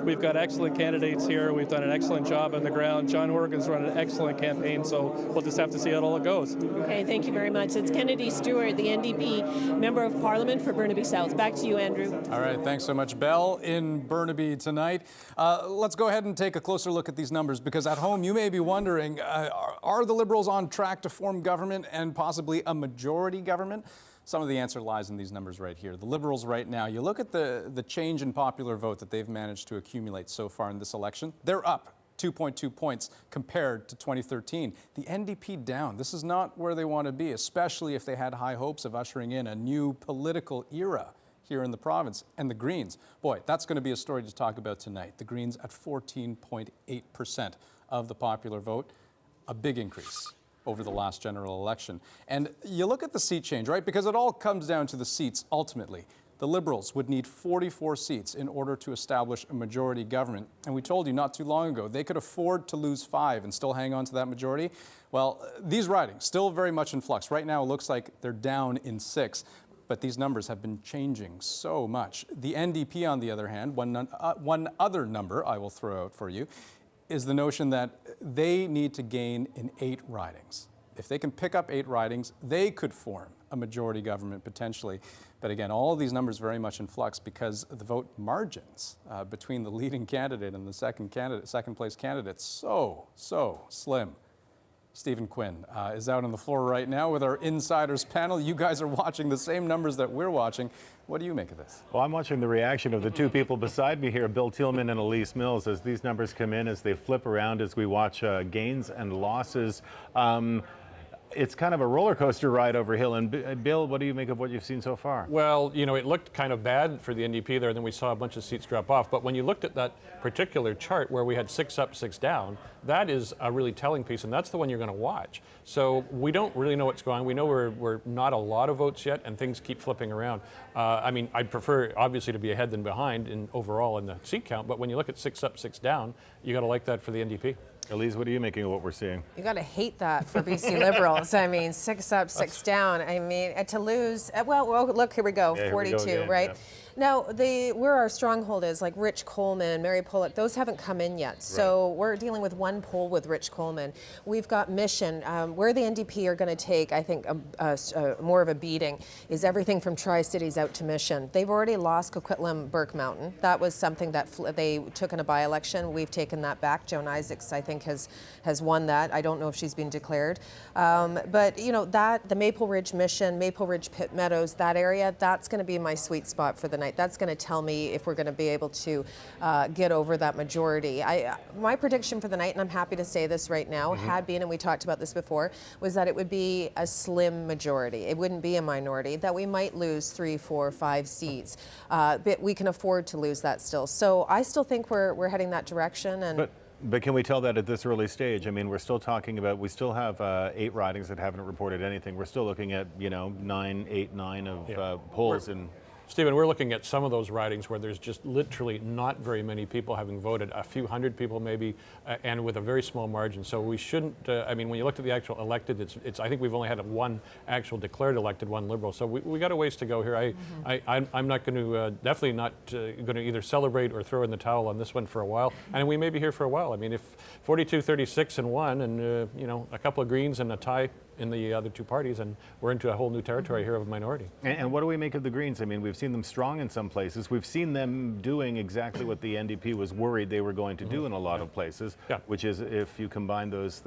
we've got excellent candidates here. We've done an excellent job on the ground. John Horgan's run an excellent campaign. So we'll just have to see how it all goes. Okay, thank you very much. It's Kennedy Stewart, the NDP Member of Parliament for Burnaby South. Back to you, Andrew. All right, thanks so much, Belle, in Burnaby tonight. Let's go ahead and take a closer look at these numbers, because at home you may be wondering, are the Liberals on track to form government and possibly a majority government? Some of the answer lies in these numbers right here. The Liberals right now, you look at the change in popular vote that they've managed to accumulate so far in this election, they're up 2.2 points compared to 2013. The NDP down. This is not where they want to be, especially if they had high hopes of ushering in a new political era here in the province. And the Greens, boy, that's going to be a story to talk about tonight. The Greens at 14.8% of the popular vote, a big increase over the last general election. And you look at the seat change, right? Because it all comes down to the seats ultimately. The Liberals would need 44 seats in order to establish a majority government. And we told you not too long ago, they could afford to lose 5 and still hang on to that majority. Well, these ridings still very much in flux. Right now, it looks like they're down in 6. But these numbers have been changing so much. The NDP, on the other hand, one other number I will throw out for you, is the notion that they need to gain in 8 ridings. If they can pick up 8 ridings, they could form a majority government potentially. But again, all of these numbers very much in flux because the vote margins between the leading candidate and the second place candidate, so slim. Stephen Quinn is out on the floor right now with our Insiders panel. You guys are watching the same numbers that we're watching. What do you make of this? Well, I'm watching the reaction of the two people beside me here, Bill Tillman and Elise Mills, as these numbers come in, as they flip around, as we watch gains and losses. It's kind of a roller coaster ride over hill. And Bill, what do you make of what you've seen so far? Well, you know, it looked kind of bad for the NDP there, and then we saw a bunch of seats drop off. But when you looked at that particular chart where we had 6 up, 6 down, that is a really telling piece, and that's the one you're going to watch. So we don't really know what's going on. We know we're not a lot of votes yet, and things keep flipping around. I mean, I'd prefer, obviously, to be ahead than behind overall in the seat count, but when you look at 6 up, 6 down, you got to like that for the NDP. Elise, what are you making of what we're seeing? You got to hate that for BC Liberals. I mean, 6 up, 6 down. I mean, to lose, well, look, here we go, yeah, 42, here we go again, right? Yeah. Now, where our stronghold is, like Rich Coleman, Mary Pollock, those haven't come in yet. So we're dealing with one poll with Rich Coleman. We've got Mission. Where the NDP are going to take, I think, more of a beating is everything from Tri-Cities out to Mission. They've already lost Coquitlam Burke Mountain. That was something that they took in a by-election. We've taken that back. Joan Isaacs, I think, has won that. I don't know if she's been declared. But, you know, the Maple Ridge Mission, Maple Ridge Pitt Meadows, that area, that's going to be my sweet spot for the night. That's going to tell me if we're going to be able to get over that majority. My prediction for the night, and I'm happy to say this right now, had been, and we talked about this before, was that it would be a slim majority. It wouldn't be a minority, that we might lose 3, 4, 5 seats. But we can afford to lose that still. So I still think we're heading that direction. And But can we tell that at this early stage? I mean, we're still talking about, we still have 8 ridings that haven't reported anything. We're still looking at, 8, 9 of polls. Stephen, we're looking at some of those ridings where there's just literally not very many people having voted, a few hundred people maybe, and with a very small margin. So we shouldn't, I mean, when you looked at the actual elected, I think we've only had one actual declared elected, one Liberal. So we got a ways to go here. I'm not going to, definitely not going to either celebrate or throw in the towel on this one for a while. And we may be here for a while. I mean, if 42, 36 and 1 and, a couple of Greens and a tie in the other 2 parties, and we're into a whole new territory here of a minority. And what do we make of the Greens? I mean, we've seen them strong in some places. We've seen them doing exactly what the NDP was worried they were going to do in a lot of places, which is if you combine those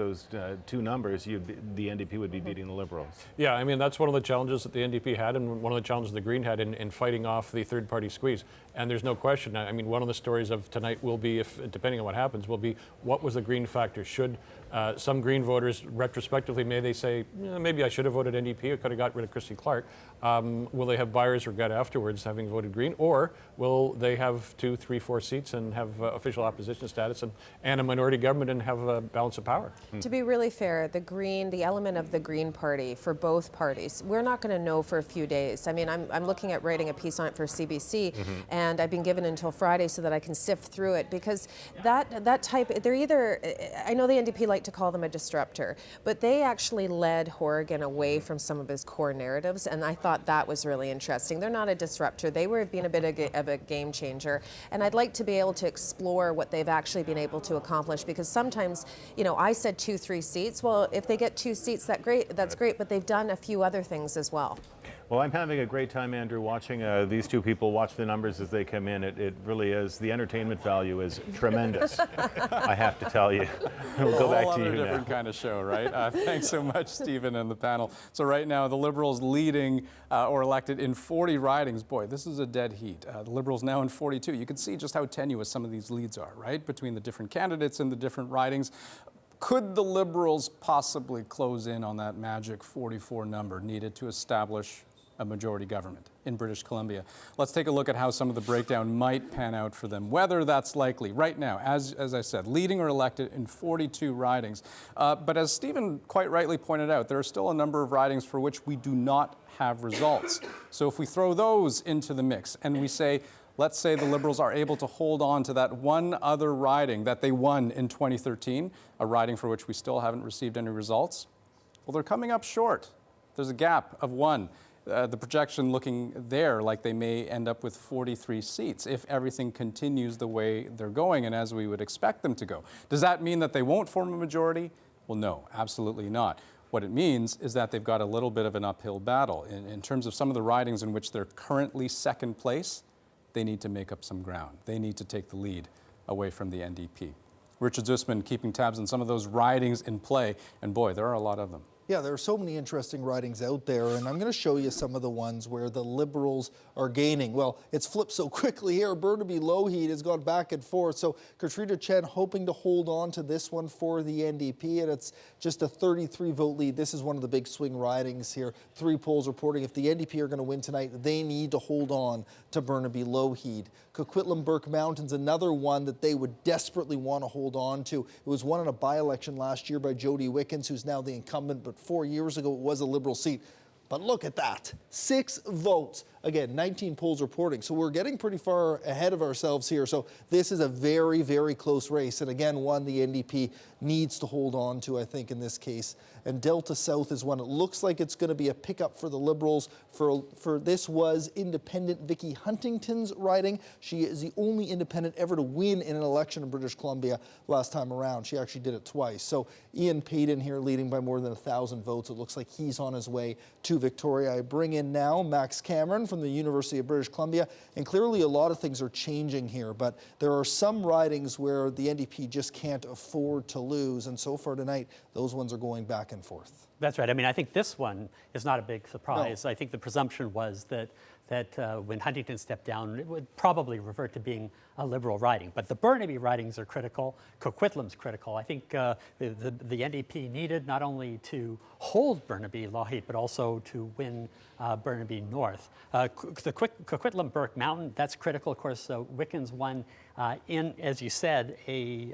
2 numbers, the NDP would be beating the Liberals. Yeah, I mean, that's one of the challenges that the NDP had, and one of the challenges the Green had in fighting off the third-party squeeze. And there's no question. I mean, one of the stories of tonight will be, depending on what happens, will be what was the Green factor? Should some Green voters, retrospectively, may they say, maybe I should have voted NDP, I could have got rid of Christy Clark. Will they have buyer's regret afterwards, having voted Green? Or will they have 2, 3, 4 seats and have official opposition status and a minority government and have a balance of power? To be really fair, the element of the Green Party for both parties, we're not going to know for a few days. I mean, I'm looking at writing a piece on it for CBC, and I've been given until Friday so that I can sift through it, because that type, they're either, I know the NDP like to call them a disruptor, but they actually led Horgan away from some of his core narratives, and I thought that was really interesting. They're not a disruptor. They were being a bit of a game changer, and I'd like to be able to explore what they've actually been able to accomplish, because sometimes, I said 2, 3 seats. Well, if they get 2 seats, that's great, but they've done a few other things as well. Well, I'm having a great time, Andrew, watching these 2 people watch the numbers as they come in. It really is. The entertainment value is tremendous, I have to tell you. We'll go back to you now. A different kind of show, right? Thanks so much, Stephen, and the panel. So right now, the Liberals leading or elected in 40 ridings. Boy, this is a dead heat. The Liberals now in 42. You can see just how tenuous some of these leads are, right? Between the different candidates and the different ridings. Could the Liberals possibly close in on that magic 44 number needed to establish a majority government in British Columbia? Let's take a look at how some of the breakdown might pan out for them, whether that's likely. Right now, as I said, leading or elected in 42 ridings. But as Stephen quite rightly pointed out, there are still a number of ridings for which we do not have results. So if we throw those into the mix and we say, let's say the Liberals are able to hold on to that one other riding that they won in 2013, a riding for which we still haven't received any results, well, they're coming up short. There's a gap of 1. the projection looking there like they may end up with 43 seats if everything continues the way they're going and as we would expect them to go. Does that mean that they won't form a majority? Well, no, absolutely not. What it means is that they've got a little bit of an uphill battle. In terms of some of the ridings in which they're currently second place, they need to make up some ground. They need to take the lead away from the NDP. Richard Zussman keeping tabs on some of those ridings in play, and boy, there are a lot of them. Yeah, there are so many interesting ridings out there, and I'm going to show you some of the ones where the Liberals are gaining. Well, it's flipped so quickly here. Burnaby Lougheed has gone back and forth. So Katrina Chen hoping to hold on to this one for the NDP, and it's just a 33-vote lead. This is one of the big swing ridings here. 3 polls reporting if the NDP are going to win tonight, they need to hold on to Burnaby Lougheed. Coquitlam Burke Mountain's another one that they would desperately want to hold on to. It was won in a by-election last year by Jody Wickens, who's now the incumbent, but 4 years ago it was a Liberal seat. But look at that, 6 votes. Again, 19 polls reporting. So we're getting pretty far ahead of ourselves here. So this is a very, very close race. And again, one the NDP needs to hold on to, I think, in this case. And Delta South is one. It looks like it's going to be a pickup for the Liberals. For this was independent Vicky Huntington's riding. She is the only independent ever to win in an election in British Columbia last time around. She actually did it twice. So Ian Payton here leading by more than 1,000 votes. It looks like he's on his way to Victoria. I bring in now Max Cameron from the University of British Columbia. And clearly a lot of things are changing here, but there are some ridings where the NDP just can't afford to lose. And so far tonight, those ones are going back and forth. That's right. I mean, I think this one is not a big surprise. No. I think the presumption was that when Huntington stepped down, it would probably revert to being a Liberal riding. But the Burnaby ridings are critical. Coquitlam's critical. I think the NDP needed not only to hold Burnaby Lougheed, but also to win Burnaby North. The Coquitlam Burke Mountain, that's critical. Of course, Wickens won in, as you said, a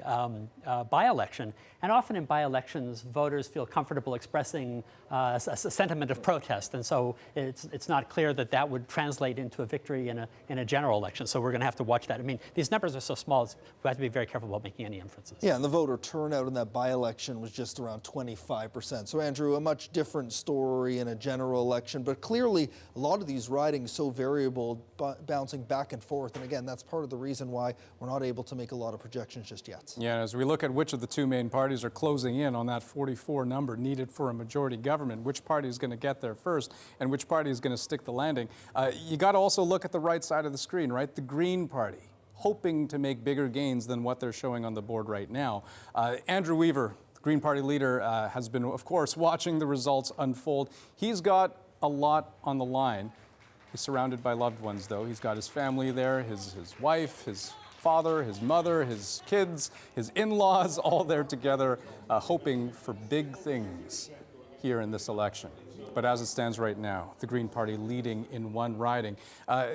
by-election. And often in by-elections, voters feel comfortable expressing a sentiment of protest. And so it's not clear that that would translate into a victory in a general election. So we're going to have to watch that. I mean, these numbers are so small, we have to be very careful about making any inferences. Yeah, and the voter turnout in that by-election was just around 25%. So, Andrew, a much different story in a general election. But clearly, a lot of these ridings so variable, bouncing back and forth. And again, that's part of the reason why we're not able to make a lot of projections just yet. Yeah, as we look at which of the two main parties are closing in on that 44 number needed for a majority government, which party is going to get there first and which party is going to stick the landing, you got to also look at the right side of the screen, right? The Green Party, hoping to make bigger gains than what they're showing on the board right now. Andrew Weaver, the Green Party leader, has been, of course, watching the results unfold. He's got a lot on the line. He's surrounded by loved ones, though. He's got his family there, his wife, his father, his mother, his kids, his in-laws, all there together, hoping for big things here in this election. But as it stands right now, the Green Party leading in one riding.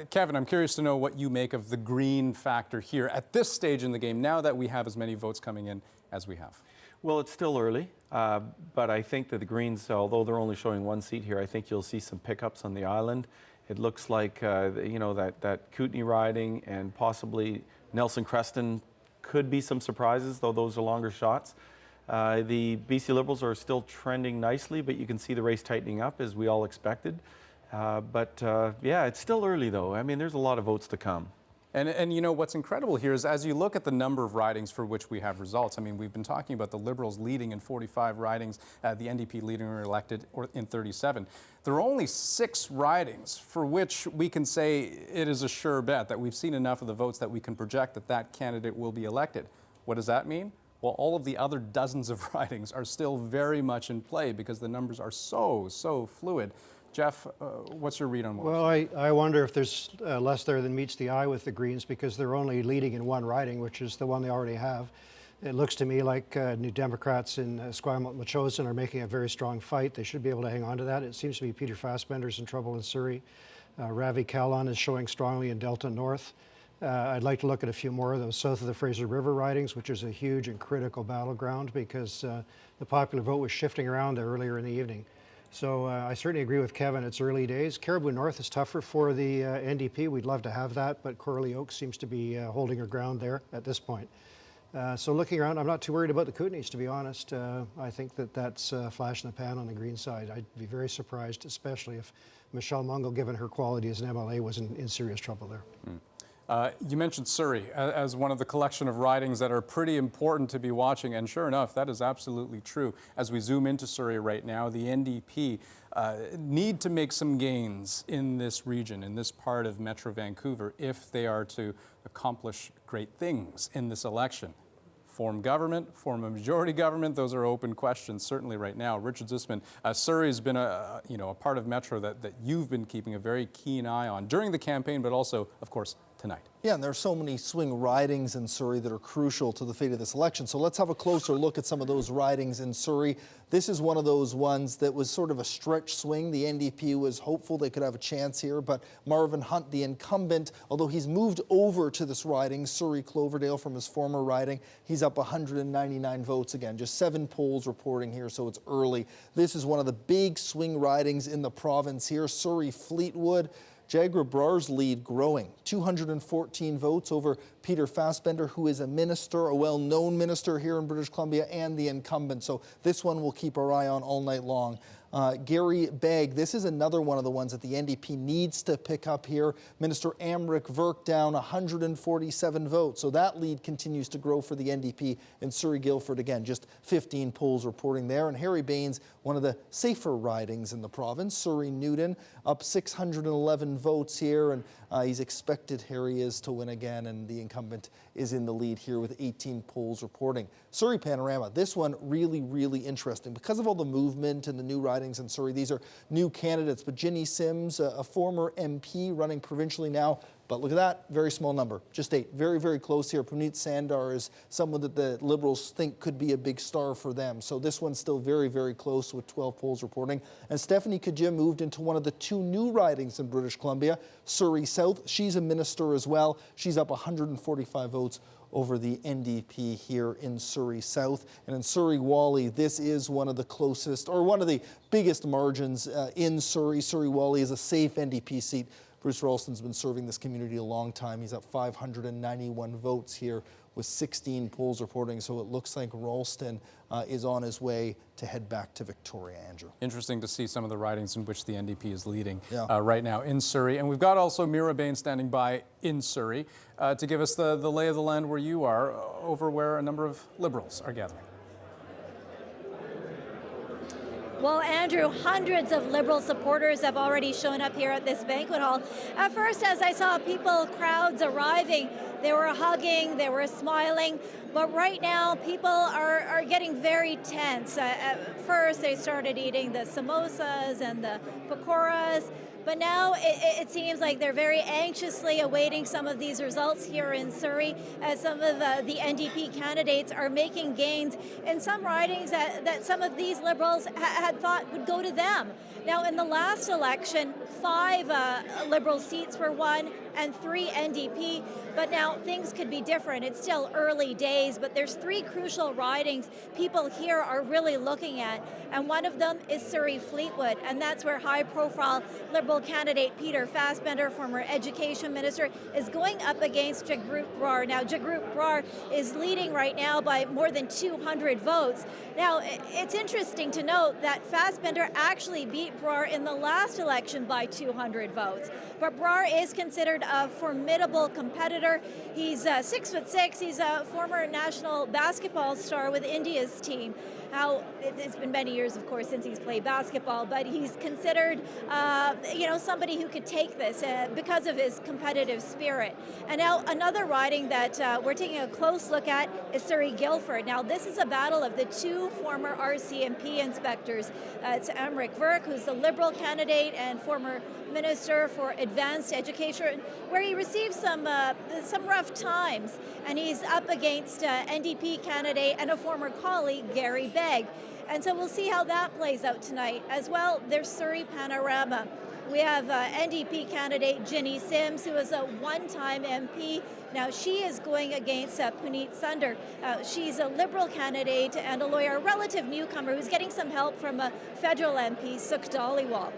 Kevin, I'm curious to know what you make of the Green factor here at this stage in the game, now that we have as many votes coming in as we have. Well, it's still early, but I think that the Greens, although they're only showing one seat here, I think you'll see some pickups on the island. It looks like, that Kootenay riding and possibly Nelson Creston could be some surprises, though those are longer shots. The BC Liberals are still trending nicely, but you can see the race tightening up as we all expected. Yeah, it's still early, though. I mean, there's a lot of votes to come. And you know, what's incredible here is as you look at the number of ridings for which we have results, I mean, we've been talking about the Liberals leading in 45 ridings, the NDP leading or elected in 37. There are only 6 ridings for which we can say it is a sure bet that we've seen enough of the votes that we can project that that candidate will be elected. What does that mean? Well, all of the other dozens of ridings are still very much in play because the numbers are so fluid. Jeff, what's your read on what? Well, I wonder if there's less there than meets the eye with the Greens because they're only leading in one riding, which is the one they already have. It looks to me like New Democrats in Esquimalt-Metchosin are making a very strong fight. They should be able to hang on to that. It seems to be Peter Fassbender's in trouble in Suri. Ravi Kahlon is showing strongly in Delta North. I'd like to look at a few more of those south of the Fraser River ridings, which is a huge and critical battleground because the popular vote was shifting around there earlier in the evening. So I certainly agree with Kevin. It's early days. Caribou North is tougher for the NDP. We'd love to have that, but Coralie Oaks seems to be holding her ground there at this point. So looking around, I'm not too worried about the Kootenays, to be honest. I think that's a flash in the pan on the Green side. I'd be very surprised, especially if Michelle Mungo, given her quality as an MLA, was in serious trouble there. You mentioned Suri as one of the collection of ridings that are pretty important to be watching, and sure enough, that is absolutely true. As we zoom into Suri right now, the NDP need to make some gains in this region, in this part of Metro Vancouver, if they are to accomplish great things in this election. Form government, form a majority government, those are open questions certainly right now. Richard Zussman, Surrey has been a part of Metro that you've been keeping a very keen eye on during the campaign, but also, of course, tonight. Yeah, and there are so many swing ridings in Surrey that are crucial to the fate of this election. So let's have a closer look at some of those ridings in Surrey. This is one of those ones that was sort of a stretch swing. The NDP was hopeful they could have a chance here, but Marvin Hunt, the incumbent, although he's moved over to this riding, Surrey Cloverdale, from his former riding, he's up 199 votes again. Just 7 polls reporting here, so it's early. This is one of the big swing ridings in the province here. Surrey Fleetwood. Jagra Brar's lead growing, 214 votes over Peter Fassbender, who is a minister, a well-known minister here in British Columbia, and the incumbent. So this one we'll keep our eye on all night long. Gary Begg, this is another one of the ones that the NDP needs to pick up here. Minister Amrik Verk down 147 votes. So that lead continues to grow for the NDP in Surrey Guildford. Again, just 15 polls reporting there. And Harry Baines, one of the safer ridings in the province. Surrey Newton up 611 votes here. And he's expected, Harry is, to win again. And the incumbent is in the lead here with 18 polls reporting. Surrey Panorama, this one really, really interesting. Because of all the movement and the new ridings in Surrey, these are new candidates. But Ginny Sims, a former MP running provincially now, but look at that, very small number, just 8. Very, very close here. Puneet Sandar is someone that the Liberals think could be a big star for them. So this one's still very, very close with 12 polls reporting. And Stephanie Kajim moved into one of the 2 new ridings in British Columbia, Surrey South. She's a minister as well. She's up 145 votes over the NDP here in Surrey South. And in Surrey Whalley, this is one of the closest, or one of the biggest margins in Surrey. Surrey Whalley is a safe NDP seat. Bruce Ralston's been serving this community a long time. He's at 591 votes here with 16 polls reporting. So it looks like Ralston is on his way to head back to Victoria, Andrew. Interesting to see some of the ridings in which the NDP is leading right now in Surrey. And we've got also Mira Bain standing by in Surrey to give us the lay of the land where you are, over where a number of Liberals are gathering. Well, Andrew, hundreds of Liberal supporters have already shown up here at this banquet hall. At first, as I saw crowds arriving, they were hugging, they were smiling, but right now people are getting very tense. At first, they started eating the samosas and the pakoras, but now it seems like they're very anxiously awaiting some of these results here in Surrey, as some of the NDP candidates are making gains in some ridings that some of these Liberals had thought would go to them. Now, in the last election, 5 Liberal seats were won and 3 NDP, but now things could be different. It's still early days, but there's 3 crucial ridings people here are really looking at, and one of them is Surrey Fleetwood, and that's where high-profile Liberal candidate Peter Fassbender, former education minister, is going up against Jagroop Brar. Now, Jagroop Brar is leading right now by more than 200 votes. Now, it's interesting to note that Fassbender actually beat Brar in the last election by 200 votes, but Brar is considered a formidable competitor. He's 6'6". He's a former national basketball star with India's team. Now, it's been many years, of course, since he's played basketball, but he's considered, somebody who could take this because of his competitive spirit. And now another riding that we're taking a close look at is Surrey Guildford. Now, this is a battle of the 2 former RCMP inspectors. It's Amrik Verk, who's the Liberal candidate and former Minister for Advanced Education, where he received some rough times, and he's up against NDP candidate and a former colleague, Gary Begg. And so we'll see how that plays out tonight. As well, there's Surrey Panorama. We have NDP candidate Ginny Sims, who is a one-time MP. Now, she is going against Puneet Sandar. She's a Liberal candidate and a lawyer, a relative newcomer who's getting some help from a federal MP, Sukh Dhaliwal.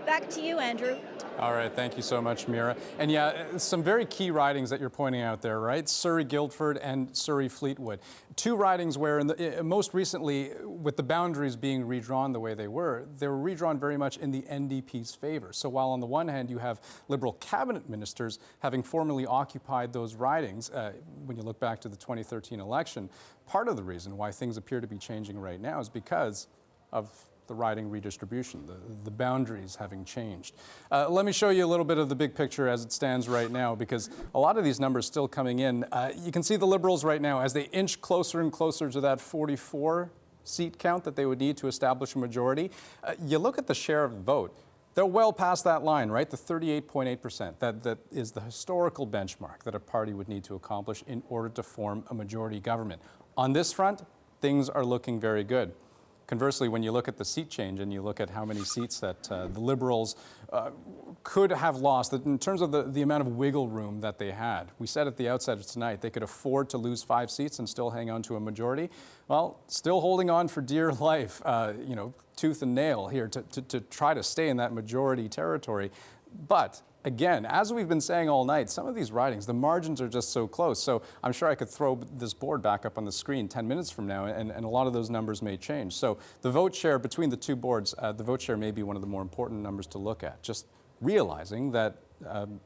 Back to you, Andrew. All right, thank you so much, Mira. And yeah, some very key ridings that you're pointing out there, right? Surrey Guildford and Surrey Fleetwood. Two ridings where, most recently, with the boundaries being redrawn the way they were redrawn very much in the NDP's favor. So while on the one hand you have Liberal cabinet ministers having formerly occupied those ridings, when you look back to the 2013 election, part of the reason why things appear to be changing right now is because of the riding redistribution, the boundaries having changed. Let me show you a little bit of the big picture as it stands right now, because a lot of these numbers still coming in. You can see the Liberals right now as they inch closer and closer to that 44 seat count that they would need to establish a majority. You look at the share of the vote, they're well past that line, right? The 38.8%. That is the historical benchmark that a party would need to accomplish in order to form a majority government. On this front, things are looking very good. Conversely, when you look at the seat change and you look at how many seats that the Liberals could have lost, in terms of the amount of wiggle room that they had, we said at the outset of tonight they could afford to lose 5 seats and still hang on to a majority. Well, still holding on for dear life, tooth and nail here to try to stay in that majority territory. But again, as we've been saying all night, some of these ridings, the margins are just so close. So I'm sure I could throw this board back up on the screen 10 minutes from now, and a lot of those numbers may change. So the vote share between the two boards, the vote share may be one of the more important numbers to look at. Just realizing that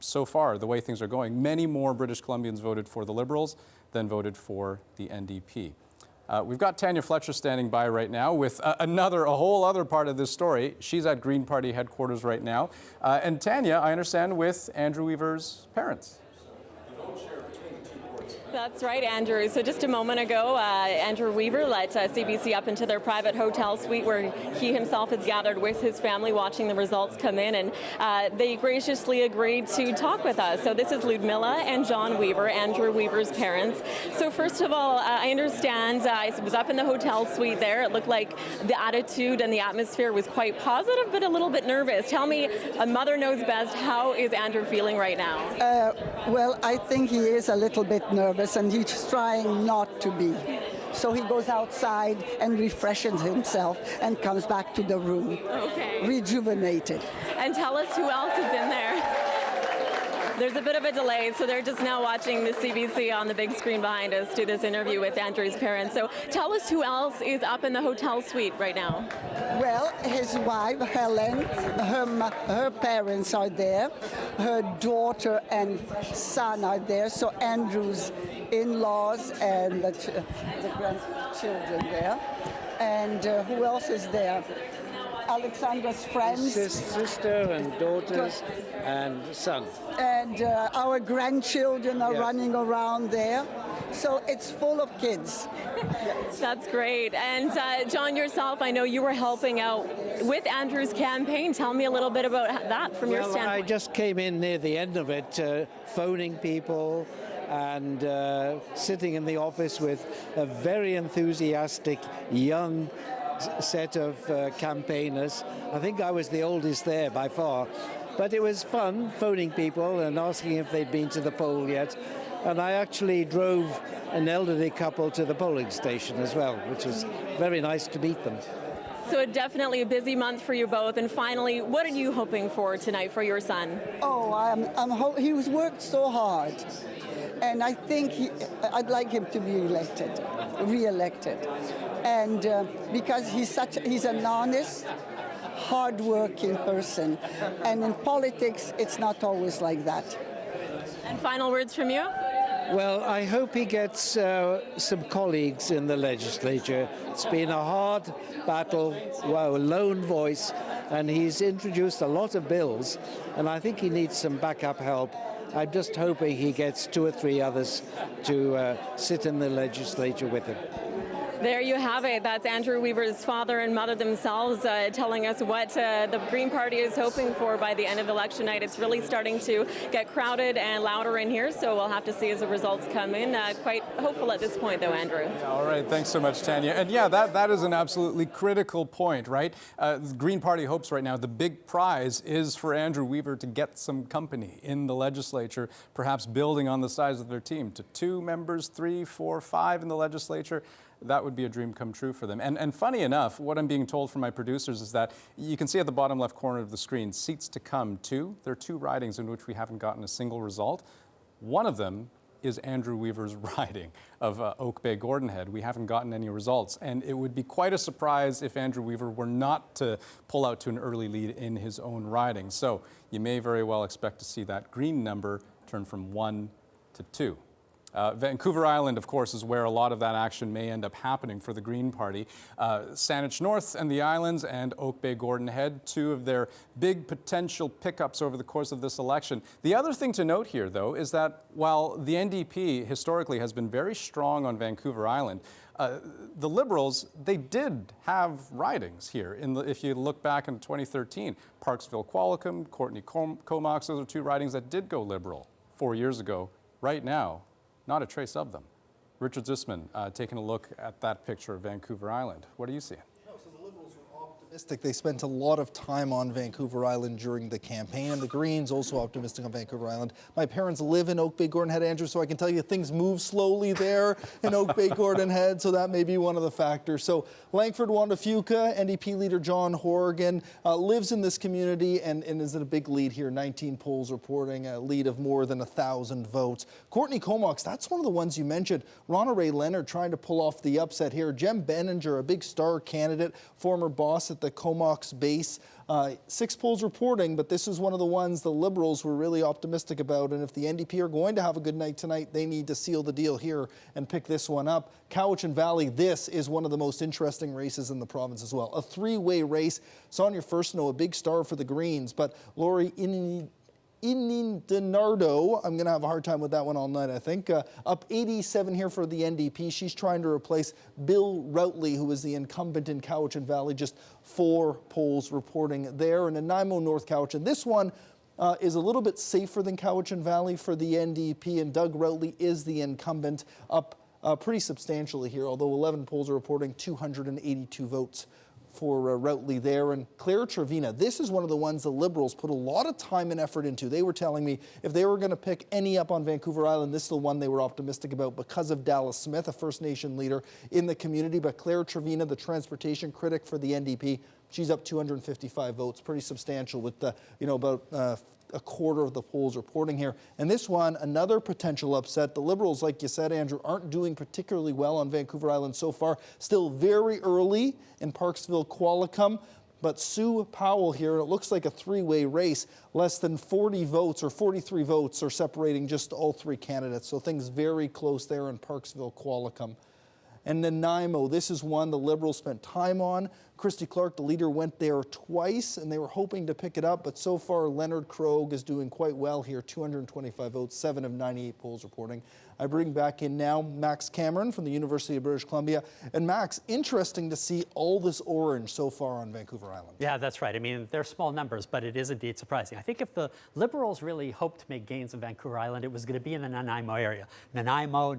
so far, the way things are going, many more British Columbians voted for the Liberals than voted for the NDP. We've got Tanya Fletcher standing by right now with a whole other part of this story. She's at Green Party headquarters right now. And Tanya, I understand, with Andrew Weaver's parents. That's right, Andrew. So just a moment ago, Andrew Weaver let CBC up into their private hotel suite where he himself has gathered with his family watching the results come in, and they graciously agreed to talk with us. So this is Ludmilla and John Weaver, Andrew Weaver's parents. So first of all, I understand I was up in the hotel suite there. It looked like the attitude and the atmosphere was quite positive, but a little bit nervous. Tell me, a mother knows best, how is Andrew feeling right now? Well, I think he is a little bit nervous, and he's trying not to be. So he goes outside and refreshes himself and comes back to the room, rejuvenated. And tell us who else is in there. There's a bit of a delay, so they're just now watching the CBC on the big screen behind us do this interview with Andrew's parents. So tell us who else is up in the hotel suite right now. Well, his wife, Helen, her parents are there. Her daughter and son are there. So Andrew's in-laws and the grandchildren there. And who else is there? Alexandra's friends. Sister and daughters and son. And our grandchildren are running around there. So it's full of kids. That's great. And John, yourself, I know you were helping out with Andrew's campaign. Tell me a little bit about that from your standpoint. I just came in near the end of it, phoning people and sitting in the office with a very enthusiastic young set of campaigners. I think I was the oldest there by far, but it was fun phoning people and asking if they'd been to the poll yet. And I actually drove an elderly couple to the polling station as well, which was very nice to meet them. So definitely a busy month for you both. And finally, what are you hoping for tonight for your son? Oh, he's worked so hard. And I think I'd like him to be re-elected. And because he's an honest, hard-working person. And in politics, it's not always like that. And final words from you? Well, I hope he gets some colleagues in the legislature. It's been a hard battle, a lone voice, and he's introduced a lot of bills, and I think he needs some backup help. I'm just hoping he gets 2 or 3 others to sit in the legislature with him. There you have it. That's Andrew Weaver's father and mother themselves telling us what the Green Party is hoping for by the end of election night. It's really starting to get crowded and louder in here, so we'll have to see as the results come in. Quite hopeful at this point, though, Andrew. All right. Thanks so much, Tanya. And yeah, that is an absolutely critical point, right? The Green Party hopes right now the big prize is for Andrew Weaver to get some company in the legislature, perhaps building on the size of their team to 2 members, 3, 4, 5 in the legislature. that would be a dream come true for them. And funny enough, what I'm being told from my producers is that you can see at the bottom left corner of the screen, seats to come 2. There are 2 ridings in which we haven't gotten a single result. One of them is Andrew Weaver's riding of Oak Bay Gordonhead. We haven't gotten any results, and it would be quite a surprise if Andrew Weaver were not to pull out to an early lead in his own riding. So you may very well expect to see that green number turn from 1 to 2. Vancouver Island, of course, is where a lot of that action may end up happening for the Green Party. Saanich North and the Islands and Oak Bay Gordonhead, 2 of their big potential pickups over the course of this election. The other thing to note here, though, is that while the NDP historically has been very strong on Vancouver Island, the Liberals, they did have ridings here. If you look back in 2013, Parksville-Qualicum, Courtenay-Comox, those are 2 ridings that did go Liberal 4 years ago. Right now, not a trace of them. Richard Zussman taking a look at that picture of Vancouver Island. What are you seeing? So the Liberals were optimistic. They spent a lot of time on Vancouver Island during the campaign, and the Greens also optimistic on Vancouver Island. My parents live in Oak Bay Gordonhead, Andrew, so I can tell you things move slowly there in Oak Bay Gordonhead, so that may be one of the factors. So Langford Wandafuka, NDP leader John Horgan, lives in this community and is in a big lead here. 19 polls reporting a lead of more than 1,000 votes. Courtenay-Comox, that's one of the ones you mentioned. Ronna Ray Leonard trying to pull off the upset here. Jem Benninger, a big star candidate, former boss at the Comox base. 6 polls reporting, but this is one of the ones the Liberals were really optimistic about. And if the NDP are going to have a good night tonight, they need to seal the deal here and pick this one up. Cowichan Valley, this is one of the most interesting races in the province as well. A 3-way race. Sonia Furstenau, a big star for the Greens, but Lori Inindenardo, I'm going to have a hard time with that one all night, I think. Up 87 here for the NDP. She's trying to replace Bill Routley, who is the incumbent in Cowichan Valley. Just 4 polls reporting there. And Nanaimo North Cowichan. This one is a little bit safer than Cowichan Valley for the NDP, and Doug Routley is the incumbent, up pretty substantially here, although 11 polls are reporting 282 votes for Routley there. And Claire Trevina, this is one of the ones the Liberals put a lot of time and effort into. They were telling me if they were going to pick any up on Vancouver Island, this is the one they were optimistic about because of Dallas Smith, a First Nation leader in the community. But Claire Trevina, the transportation critic for the NDP, she's up 255 votes, pretty substantial with the, about a quarter of the polls reporting here. And this one, another potential upset. The Liberals, like you said, Andrew, aren't doing particularly well on Vancouver Island so far. Still very early in Parksville-Qualicum. But Sue Powell here, and it looks like a 3-way race. Less than 40 votes or 43 votes are separating just all 3 candidates. So things very close there in Parksville-Qualicum. And Nanaimo, this is one the Liberals spent time on. Christy Clark, the leader, went there twice, and they were hoping to pick it up. But so far, Leonard Krogh is doing quite well here, 225 votes, 7 of 98 polls reporting. I bring back in now Max Cameron from the University of British Columbia. And Max, interesting to see all this orange so far on Vancouver Island. Yeah, that's right. I mean, they're small numbers, but it is indeed surprising. I think if the Liberals really hoped to make gains in Vancouver Island, it was going to be in the Nanaimo area. Nanaimo,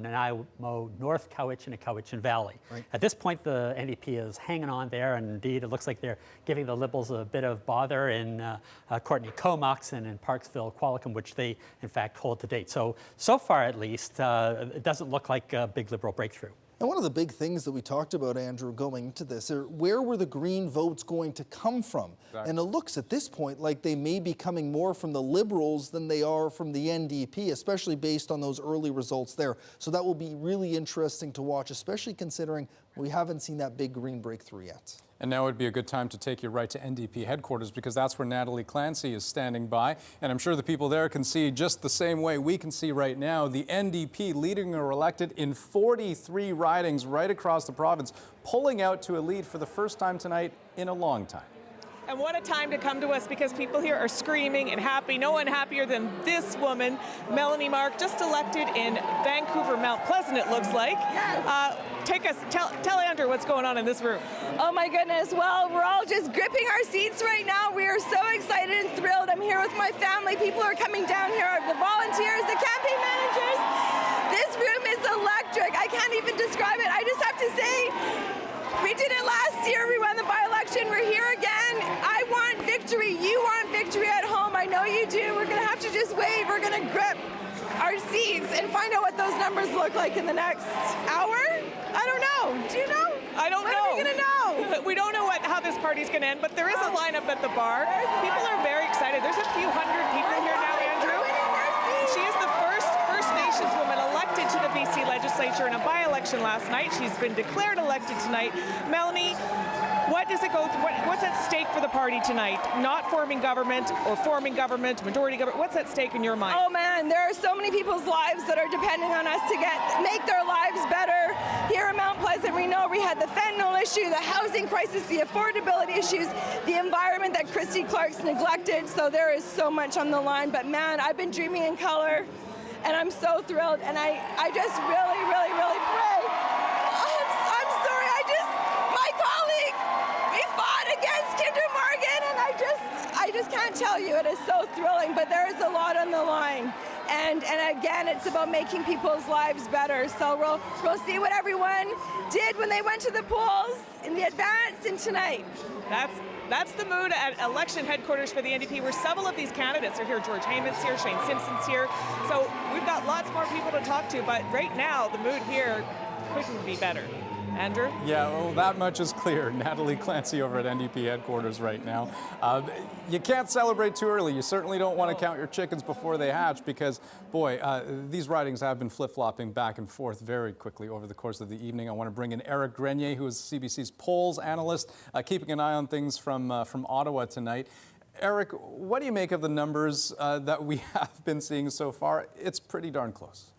North Cowichan, and Cowichan Valley. Right. At this point, the NDP is hanging on there, and indeed, it looks like they're giving the Liberals a bit of bother in Courtenay-Comox and in Parksville-Qualicum, which they, in fact, hold to date. So far, at least, it doesn't look like a big Liberal breakthrough. And one of the big things that we talked about, Andrew, going into this, where were the Green votes going to come from? Exactly. And it looks at this point like they may be coming more from the Liberals than they are from the NDP, especially based on those early results there. So that will be really interesting to watch, especially considering we haven't seen that big Green breakthrough yet. And now would be a good time to take you right to NDP headquarters, because that's where Natalie Clancy is standing by. And I'm sure the people there can see just the same way we can see right now. The NDP leading or elected in 43 ridings right across the province, pulling out to a lead for the first time tonight in a long time. And what a time to come to us, because people here are screaming and happy. No one happier than this woman, Melanie Mark, just elected in Vancouver, Mount Pleasant, it looks like. Yes. Tell Andrew what's going on in this room. Oh my goodness, well, we're all just gripping our seats right now. We are so excited and thrilled. I'm here with my family. People are coming down here, the volunteers, the campaign managers. This room is electric. I can't even describe it. I just have to say, we did it last year. We won the by-election. We're here again. I want victory. You want victory at home. I know you do. We're going to have to just wait. We're going to grip our seats and find out what those numbers look like in the next hour. I don't know. Do you know? I don't know. When are we going to know? We don't know how this party's going to end, but there is a lineup at the bar. People are very excited. There's a few hundred people here now, Andrew. She is the first First Nations woman elected to the BC legislature in a by-election last night. She's been declared elected tonight. Melanie, what does it go through? What's at stake for the party tonight? Not forming government or forming government, majority government. What's at stake in your mind? Oh man, there are so many people's lives that are depending on us to make their lives better. Here in Mount Pleasant, we know we had the fentanyl issue, the housing crisis, the affordability issues, the environment that Christy Clark's neglected. So there is so much on the line. But man, I've been dreaming in color, and I'm so thrilled. And I just really, really, really pray. I'm sorry. My colleague, we fought against Kinder Morgan, and I just can't tell you. It is so thrilling. But there is a lot on the line. And again, it's about making people's lives better. So we'll see what everyone did when they went to the polls in the advance and tonight. That's the mood at election headquarters for the NDP, where several of these candidates are here. George Hayman's here, Shane Simpson's here. So we've got lots more people to talk to, but right now the mood here couldn't be better. Andrew? Yeah, well, that much is clear. Natalie Clancy over at NDP headquarters right now. You can't celebrate too early. You certainly don't want to count your chickens before they hatch because, boy, these ridings have been flip-flopping back and forth very quickly over the course of the evening. I want to bring in Eric Grenier, who is CBC's polls analyst, keeping an eye on things from Ottawa tonight. Eric, what do you make of the numbers that we have been seeing so far? It's pretty darn close.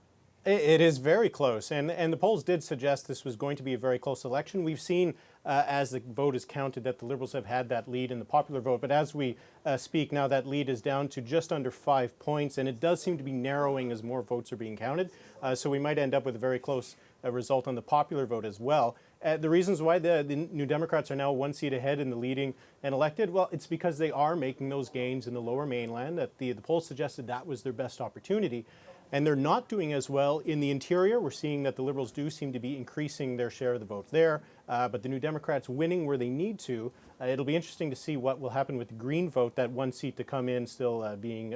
It is very close, and the polls did suggest this was going to be a very close election. We've seen, as the vote is counted, that the Liberals have had that lead in the popular vote, but as we speak now, that lead is down to just under 5 points, and it does seem to be narrowing as more votes are being counted, so we might end up with a very close result on the popular vote as well. The reasons why the New Democrats are now one seat ahead in the leading and elected, well, it's because they are making those gains in the Lower Mainland, that the polls suggested that was their best opportunity. And they're not doing as well in the interior. We're seeing that the Liberals do seem to be increasing their share of the vote there, but the New Democrats winning where they need to. It'll be interesting to see what will happen with the Green vote, that one seat to come in still being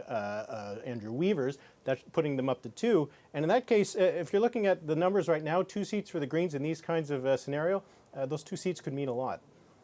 Andrew Weaver's. That's putting them up to 2. And in that case, if you're looking at the numbers right now, 2 seats for the Greens in these kinds of scenario, those 2 seats could mean a lot.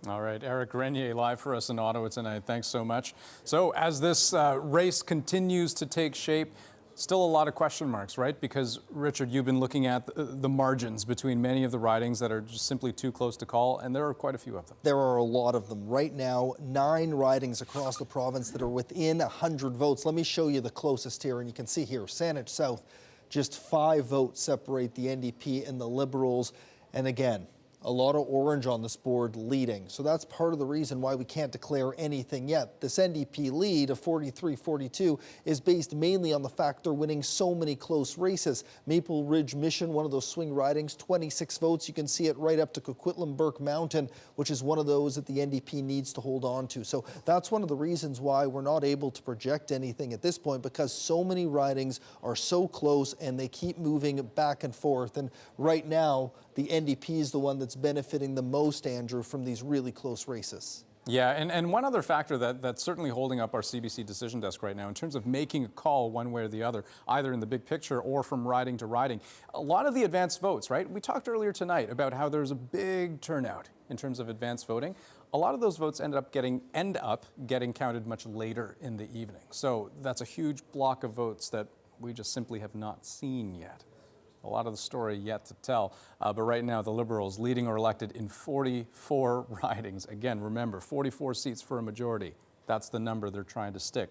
All right, Eric Grenier live for us in Ottawa tonight. Thanks so much. So as this race continues to take shape, still a lot of question marks, right? Because, Richard, you've been looking at the margins between many of the ridings that are just simply too close to call, and there are quite a few of them. There are a lot of them. Right now, 9 ridings across the province that are within 100 votes. Let me show you the closest here, and you can see here, Saanich South, just 5 votes separate the NDP and the Liberals. And again, a lot of orange on this board leading. So that's part of the reason why we can't declare anything yet. This NDP lead of 43-42 is based mainly on the fact they're winning so many close races. Maple Ridge Mission, one of those swing ridings, 26 votes. You can see it right up to Coquitlam Burke Mountain, which is one of those that the NDP needs to hold on to. So that's one of the reasons why we're not able to project anything at this point, because so many ridings are so close and they keep moving back and forth. And right now, the NDP is the one that's benefiting the most, Andrew, from these really close races. Yeah, and one other factor that's certainly holding up our CBC decision desk right now in terms of making a call one way or the other, either in the big picture or from riding to riding, a lot of the advanced votes, right? We talked earlier tonight about how there's a big turnout in terms of advanced voting. A lot of those votes end up getting counted much later in the evening. So that's a huge block of votes that we just simply have not seen yet. A lot of the story yet to tell. But right now, the Liberals leading or elected in 44 ridings. Again, remember, 44 seats for a majority. That's the number they're trying to stick.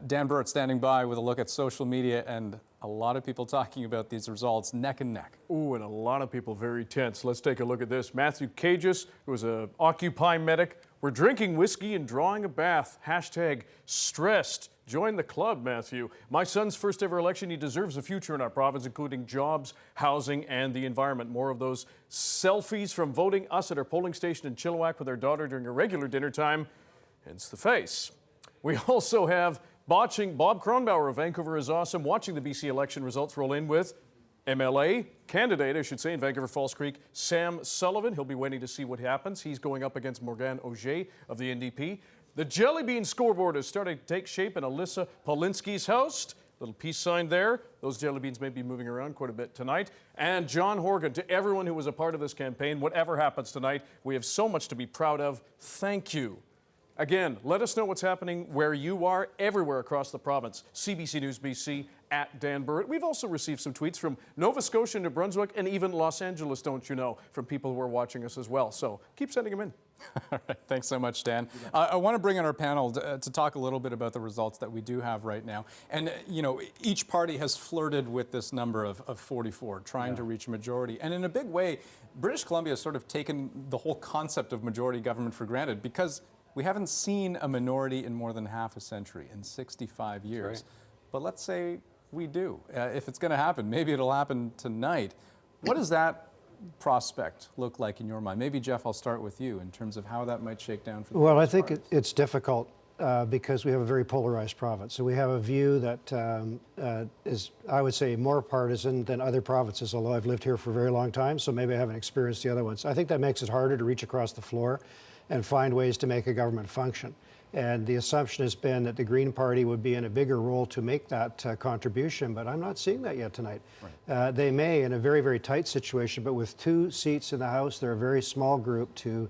Dan Burt standing by with a look at social media and a lot of people talking about these results neck and neck. Ooh, and a lot of people very tense. Let's take a look at this. Matthew Cages, who is an Occupy medic. We're drinking whiskey and drawing a bath. Hashtag stressed. Join the club, Matthew. My son's first ever election. He deserves a future in our province, including jobs, housing, and the environment. More of those selfies from voting us at our polling station in Chilliwack with our daughter during a regular dinner time. Hence the face. We also have watching Bob Kronbauer of Vancouver is Awesome, watching the BC election results roll in with MLA candidate, I should say, in Vancouver Falls Creek, Sam Sullivan. He'll be waiting to see what happens. He's going up against Morgan Auger of the NDP. The Jelly Bean scoreboard is starting to take shape in Alyssa Polinsky's house. Little peace sign there. Those jelly beans may be moving around quite a bit tonight. And John Horgan, to everyone who was a part of this campaign, whatever happens tonight, we have so much to be proud of. Thank you. Again, let us know what's happening where you are, everywhere across the province. CBC News BC at Dan Burrett. We've also received some tweets from Nova Scotia, New Brunswick, and even Los Angeles, don't you know, from people who are watching us as well. So keep sending them in. All right, thanks so much, Dan. I want to bring in our panel to talk a little bit about the results that we do have right now. And, you know, each party has flirted with this number of 44, trying to reach a majority. And in a big way, British Columbia has sort of taken the whole concept of majority government for granted because we haven't seen a minority in more than half a century, in 65 years. Right. But let's say we do. If it's going to happen, maybe it'll happen tonight. What does that prospect look like in your mind? Maybe, Jeff, I'll start with you in terms of how that might shake down for the Well, I think it's difficult because we have a very polarized province. So we have a view that is, I would say, more partisan than other provinces, although I've lived here for a very long time, so maybe I haven't experienced the other ones. I think that makes it harder to reach across the floor and find ways to make a government function. And the assumption has been that the Green Party would be in a bigger role to make that contribution, but I'm not seeing that yet tonight. Right. They may in a very, very tight situation, but with 2 seats in the House, they're a very small group to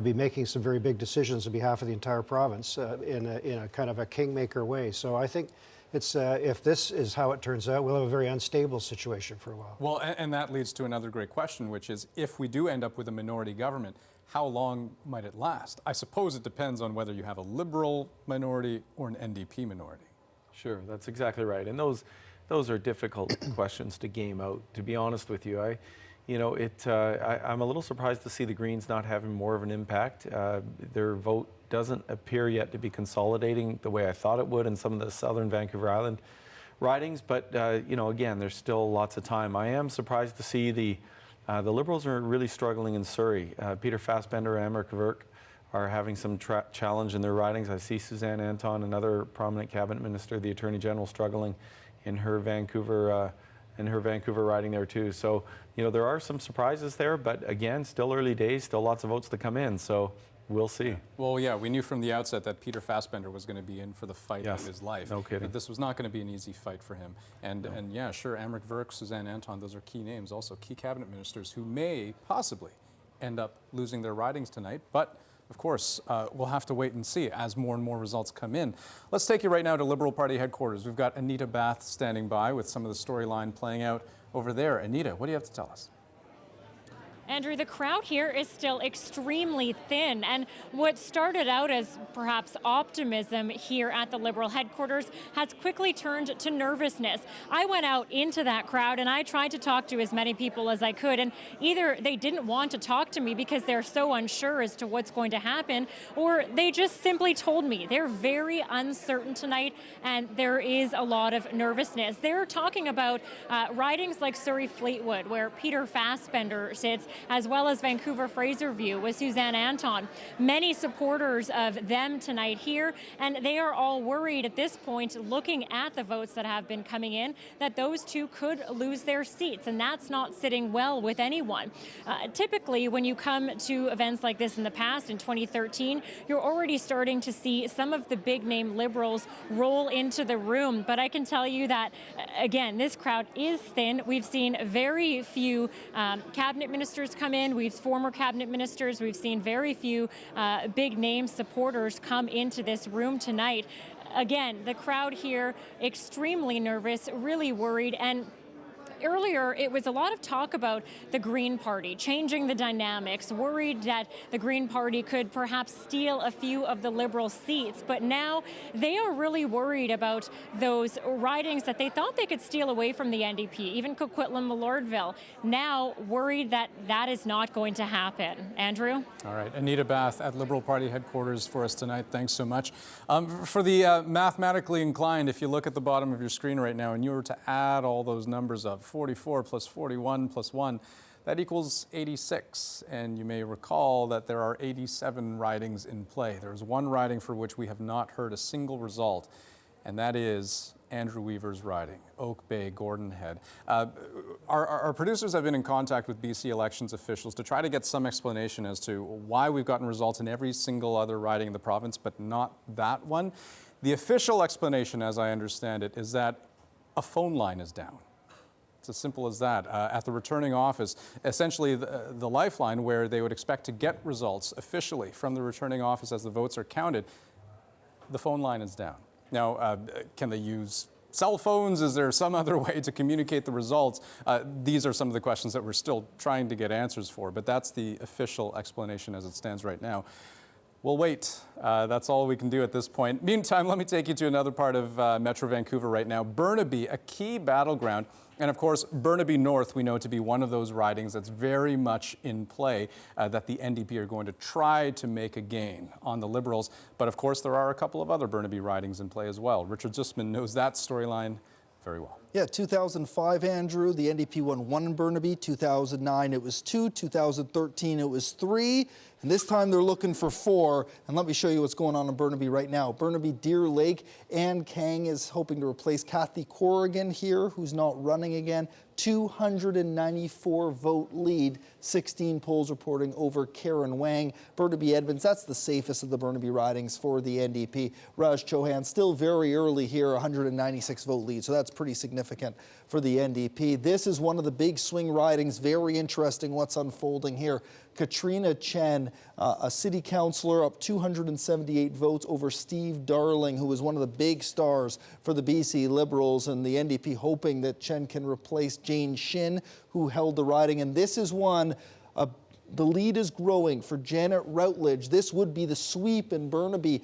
be making some very big decisions on behalf of the entire province in a kind of a kingmaker way. So I think it's, if this is how it turns out, we'll have a very unstable situation for a while. Well, and that leads to another great question, which is if we do end up with a minority government, how long might it last? I suppose it depends on whether you have a Liberal minority or an NDP minority. Sure, that's exactly right. And those are difficult questions to game out, to be honest with you. I'm a little surprised to see the Greens not having more of an impact. Their vote doesn't appear yet to be consolidating the way I thought it would in some of the southern Vancouver Island ridings. But, again, there's still lots of time. I am surprised to see the Liberals are really struggling in Suri. Peter Fassbender and Emmerich Verk are having some challenge in their ridings. I see Suzanne Anton, another prominent cabinet minister, the Attorney General, struggling in her Vancouver riding there too. So, there are some surprises there, but again, still early days, still lots of votes to come in. So we'll see. Well, yeah, we knew from the outset that Peter Fassbender was going to be in for the fight of his life. No kidding. But this was not going to be an easy fight for him. And yeah, sure, Emmerich Verk, Suzanne Anton, those are key names, also key cabinet ministers who may possibly end up losing their ridings tonight. But of course, we'll have to wait and see as more and more results come in. Let's take you right now to Liberal Party headquarters. We've got Anita Bath standing by with some of the storyline playing out over there. Anita, what do you have to tell us? Andrew, the crowd here is still extremely thin, and what started out as perhaps optimism here at the Liberal headquarters has quickly turned to nervousness. I went out into that crowd and I tried to talk to as many people as I could, and either they didn't want to talk to me because they're so unsure as to what's going to happen, or they just simply told me they're very uncertain tonight and there is a lot of nervousness. They're talking about ridings like Surrey Fleetwood, where Peter Fassbender sits, as well as Vancouver Fraserview with Suzanne Anton. Many supporters of them tonight here, and they are all worried at this point, looking at the votes that have been coming in, that those two could lose their seats, and that's not sitting well with anyone. Typically, when you come to events like this in the past, in 2013, you're already starting to see some of the big name Liberals roll into the room, but I can tell you that, again, this crowd is thin. We've seen very few cabinet ministers come in. We've former cabinet ministers. We've seen very few big name supporters come into this room tonight. Again, the crowd here extremely nervous, really worried, and earlier, it was a lot of talk about the Green Party, changing the dynamics, worried that the Green Party could perhaps steal a few of the Liberal seats. But now they are really worried about those ridings that they thought they could steal away from the NDP, even Coquitlam-Millardville, now worried that that is not going to happen. Andrew? All right, Anita Bath at Liberal Party headquarters for us tonight. Thanks so much. For the mathematically inclined, if you look at the bottom of your screen right now and you were to add all those numbers up, 44 plus 41 plus 1, that equals 86. And you may recall that there are 87 ridings in play. There's one riding for which we have not heard a single result, and that is Andrew Weaver's riding, Oak Bay, Gordon Head. Our producers have been in contact with BC elections officials to try to get some explanation as to why we've gotten results in every single other riding in the province, but not that one. The official explanation, as I understand it, is that a phone line is down. It's as simple as that. At the returning office, essentially the lifeline where they would expect to get results officially from the returning office as the votes are counted, the phone line is down. Now, can they use cell phones? Is there some other way to communicate the results? These are some of the questions that we're still trying to get answers for, but that's the official explanation as it stands right now. We'll wait. That's all we can do at this point. Meantime, let me take you to another part of Metro Vancouver right now. Burnaby, a key battleground. And of course, Burnaby North, we know to be one of those ridings that's very much in play, that the NDP are going to try to make a gain on the Liberals. But of course, there are a couple of other Burnaby ridings in play as well. Richard Zussman knows that storyline very well. Yeah, 2005, Andrew, the NDP won 1 in Burnaby. 2009, it was 2. 2013, it was 3. And this time they're looking for 4. And let me show you what's going on in Burnaby right now. Burnaby, Deer Lake, Ann Kang is hoping to replace Kathy Corrigan here, who's not running again. 294 vote lead, 16 polls reporting over Karen Wang. Burnaby Edmonds, that's the safest of the Burnaby ridings for the NDP. Raj Chauhan, still very early here, 196 vote lead, so that's pretty significant for the NDP. This is one of the big swing ridings, very interesting what's unfolding here. Katrina Chen, a city councillor, up 278 votes over Steve Darling, who was one of the big stars for the BC Liberals, and the NDP hoping that Chen can replace Jane Shin, who held the riding. And this is one, the lead is growing for Janet Routledge. This would be the sweep in Burnaby.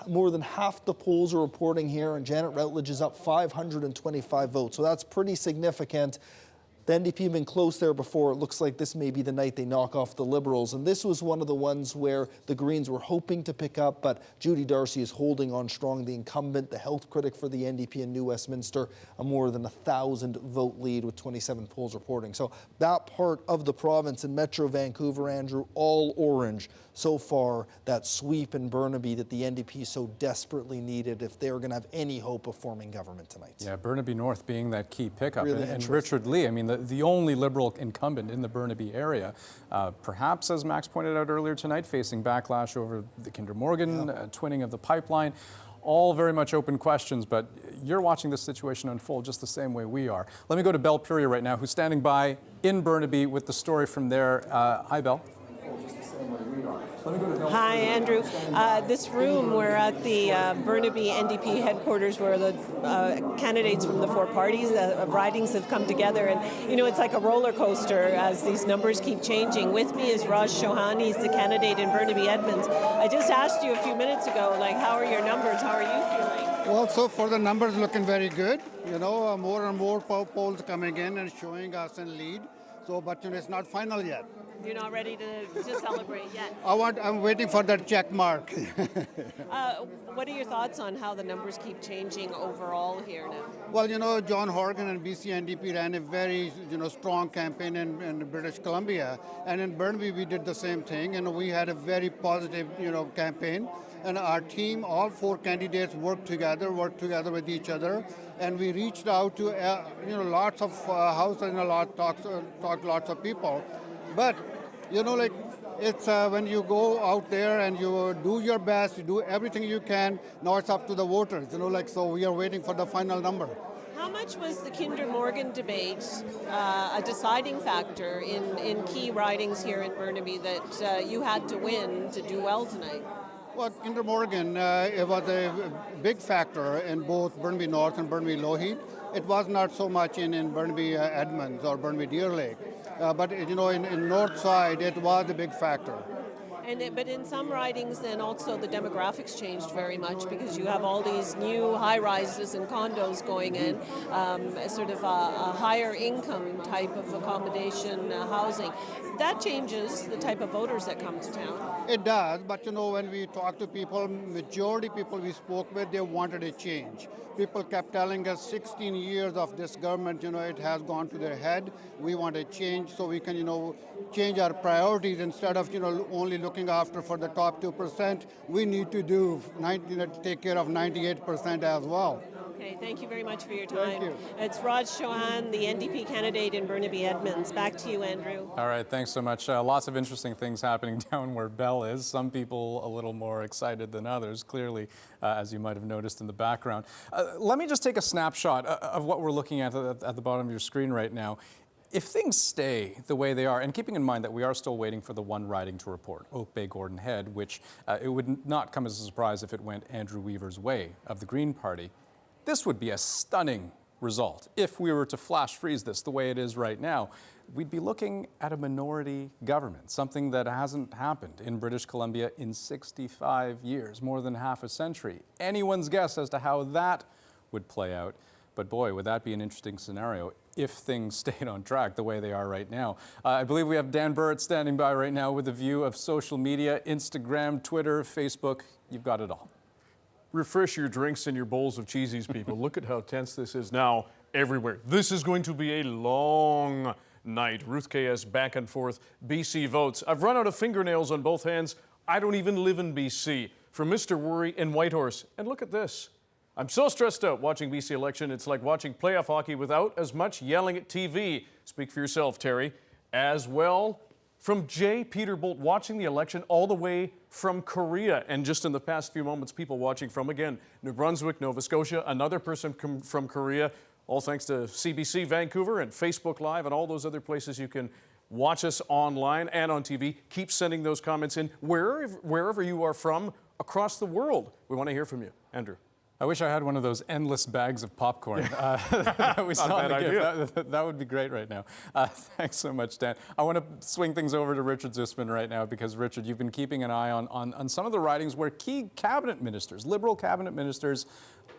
More than half the polls are reporting here, and Janet Routledge is up 525 votes. So that's pretty significant. The NDP have been close there before. It looks like this may be the night they knock off the Liberals. And this was one of the ones where the Greens were hoping to pick up, but Judy Darcy is holding on strong. The incumbent, the health critic for the NDP in New Westminster, a more than 1,000 vote lead with 27 polls reporting. So that part of the province in Metro Vancouver, Andrew, all orange so far. That sweep in Burnaby that the NDP so desperately needed if they're going to have any hope of forming government tonight. Yeah, Burnaby North being that key pickup. Really and Richard Lee, I mean, the only Liberal incumbent in the Burnaby area, perhaps, as Max pointed out earlier tonight, facing backlash over the Kinder Morgan twinning of the pipeline. All very much open questions, but you're watching this situation unfold just the same way we are. Let me go to Belle Puria right now, who's standing by in Burnaby with the story from there. Hi, Belle. Hi, Andrew. This room, we're at the Burnaby NDP headquarters where the candidates from the 4 parties, ridings have come together. And, you know, it's like a roller coaster as these numbers keep changing. With me is Raj Chauhan. He's the candidate in Burnaby Edmonds. I just asked you a few minutes ago, like, how are your numbers? How are you feeling? Well, so far the numbers looking very good. You know, more and more polls coming in and showing us in lead. So, but you know, it's not final yet. You're not ready to celebrate yet. I'm waiting for that check mark. What are your thoughts on how the numbers keep changing overall here now? Well, you know, John Horgan and BC NDP ran a very, strong campaign in British Columbia, and in Burnaby we did the same thing, and we had a very positive, campaign. And our team, all 4 candidates worked together with each other, and we reached out to lots of houses and talked lots of people. But it's when you go out there and you do your best, you do everything you can. Now it's up to the voters. So we are waiting for the final number. How much was the Kinder Morgan debate a deciding factor in key ridings here in Burnaby that you had to win to do well tonight? Well, Kinder Morgan, it was a big factor in both Burnaby North and Burnaby Lougheed. It was not so much in Burnaby Edmonds or Burnaby Deer Lake. But in North Side, it was a big factor. But in some ridings, then also the demographics changed very much because you have all these new high-rises and condos going in, sort of a higher income type of accommodation housing. That changes the type of voters that come to town. It does, but when we talk to people, majority people we spoke with, they wanted a change. People kept telling us 16 years of this government, it has gone to their head. We want a change so we can, change our priorities instead of, only looking after for the top 2%. We need to take care of 98% as well. Okay, thank you very much for your time. Thank you. It's Raj Chauhan, the NDP candidate in Burnaby Edmonds. Back to you, Andrew. All right, thanks so much. Lots of interesting things happening down where Bell is. Some people a little more excited than others, clearly, as you might have noticed in the background. Let me just take a snapshot of what we're looking at the bottom of your screen right now. If things stay the way they are, and keeping in mind that we are still waiting for the one riding to report, Oak Bay Gordon Head, which it would not come as a surprise if it went Andrew Weaver's way of the Green Party, this would be a stunning result. If we were to flash freeze this the way it is right now, we'd be looking at a minority government, something that hasn't happened in British Columbia in 65 years, more than half a century. Anyone's guess as to how that would play out. But boy, would that be an interesting scenario if things stayed on track the way they are right now. I believe we have Dan Burrett standing by right now with a view of social media, Instagram, Twitter, Facebook. You've got it all. Refresh your drinks and your bowls of cheesies, people. Look at how tense this is now everywhere. This is going to be a long night. Ruth KS back and forth. BC votes. I've run out of fingernails on both hands. I don't even live in BC. From Mr. Worry in Whitehorse. And look at this. I'm so stressed out watching BC election, it's like watching playoff hockey without as much yelling at TV. Speak for yourself, Terry. As well, from J. Peterbolt watching the election all the way from Korea. And just in the past few moments, people watching from, again, New Brunswick, Nova Scotia, another person from Korea, all thanks to CBC Vancouver and Facebook Live and all those other places you can watch us online and on TV. Keep sending those comments in wherever you are from across the world. We want to hear from you. Andrew. I wish I had one of those endless bags of popcorn that we saw in the gift. That would be great right now. Thanks so much, Dan. I want to swing things over to Richard Zussman right now because, Richard, you've been keeping an eye on some of the ridings where key cabinet ministers, Liberal cabinet ministers,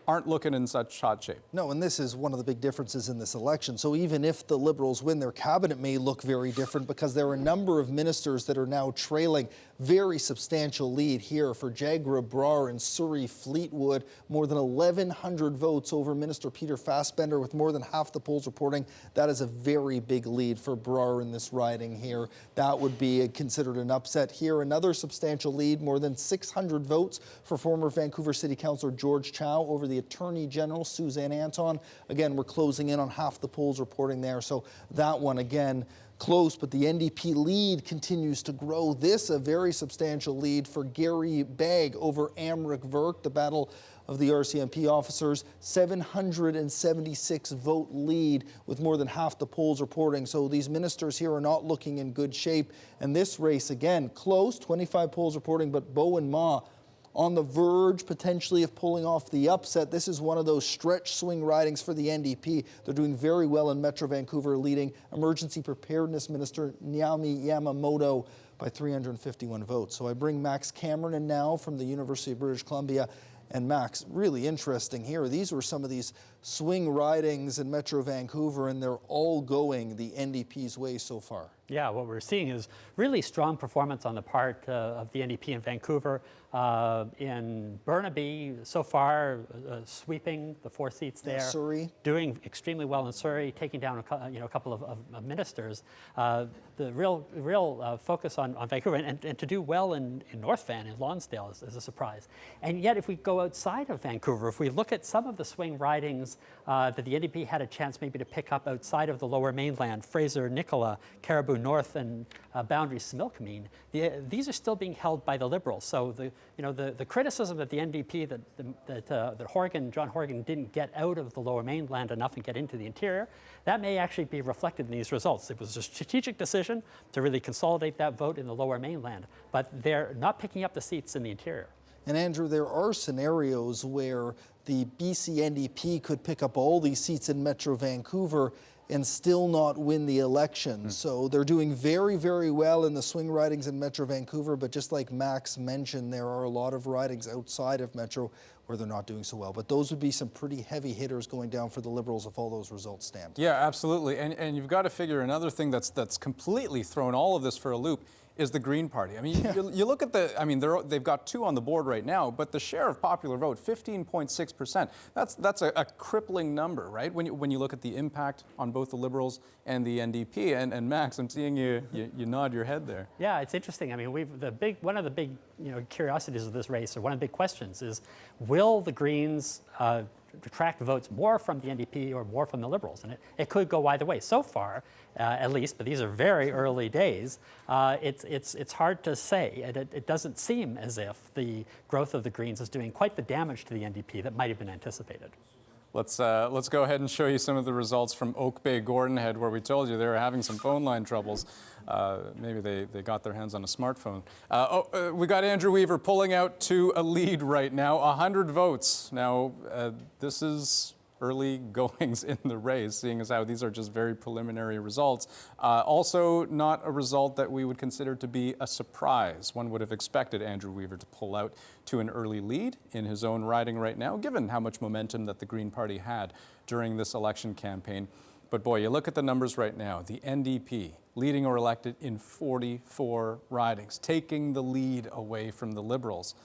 aren't looking in such hot shape. No, and this is one of the big differences in this election. So even if the Liberals win, their cabinet may look very different because there are a number of ministers that are now trailing. Very substantial lead here for Jagra Brar and Suri Fleetwood. More than 1,100 votes over Minister Peter Fassbender, with more than half the polls reporting. That is a very big lead for Brar in this riding here. That would be considered an upset here. Another substantial lead, more than 600 votes for former Vancouver City Councillor George Chow over the Attorney General Suzanne Anton. Again, we're closing in on half the polls reporting there. So that one, again, close, but the NDP lead continues to grow. This a very substantial lead for Gary Begg over Amrik Verk, the battle of the RCMP officers. 776 vote lead with more than half the polls reporting. So these ministers here are not looking in good shape. And this race, again, close, 25 polls reporting, but Beau and Ma on the verge potentially of pulling off the upset. This is one of those stretch swing ridings for the NDP. They're doing very well in Metro Vancouver, leading Emergency Preparedness Minister Nyami Yamamoto by 351 votes. So I bring Max Cameron in now from the University of British Columbia. And Max, really interesting here. These were some of these swing ridings in Metro Vancouver, and they're all going the NDP's way so far. Yeah, what we're seeing is really strong performance on the part of the NDP in Vancouver. In Burnaby, so far, sweeping the 4 seats there. Suri. Doing extremely well in Surrey, taking down a couple of ministers. The real focus on Vancouver, and to do well in North Van, in Lonsdale, is a surprise. And yet, if we go outside of Vancouver, if we look at some of the swing ridings that the NDP had a chance maybe to pick up outside of the Lower Mainland, Fraser, Nicola, Caribou North, and Boundary Similkameen, these are still being held by the Liberals. So the criticism that the NDP that John Horgan didn't get out of the Lower Mainland enough and get into the interior, that may actually be reflected in these results. It was a strategic decision to really consolidate that vote in the Lower Mainland, but they're not picking up the seats in the interior. And Andrew, there are scenarios where the BC NDP could pick up all these seats in Metro Vancouver and still not win the election. So they're doing very, very well in the swing ridings in Metro Vancouver, but just like Max mentioned, there are a lot of ridings outside of Metro where they're not doing so well. But those would be some pretty heavy hitters going down for the Liberals if all those results stand. Yeah, absolutely. And you've got to figure another thing that's completely thrown all of this for a loop is the Green Party. I mean, you look at they've got 2 on the board right now, but the share of popular vote, 15.6%. That's a crippling number, right? When you look at the impact on both the Liberals and the NDP. And Max, I'm seeing you nod your head there. Yeah, it's interesting. I mean, one of the big curiosities of this race, or one of the big questions is, will the Greens attract votes more from the NDP or more from the Liberals. And it could go either way. So far, at least, but these are very early days, it's hard to say. It doesn't seem as if the growth of the Greens is doing quite the damage to the NDP that might have been anticipated. Let's go ahead and show you some of the results from Oak Bay Gordonhead, where we told you they were having some phone line troubles. Maybe they got their hands on a smartphone. We got Andrew Weaver pulling out to a lead right now, 100 votes. Now, this is early goings in the race, seeing as how these are just very preliminary results. Also, not a result that we would consider to be a surprise. One would have expected Andrew Weaver to pull out to an early lead in his own riding right now, given how much momentum that the Green Party had during this election campaign. But boy, you look at the numbers right now, the NDP leading or elected in 44 ridings, taking the lead away from the Liberals.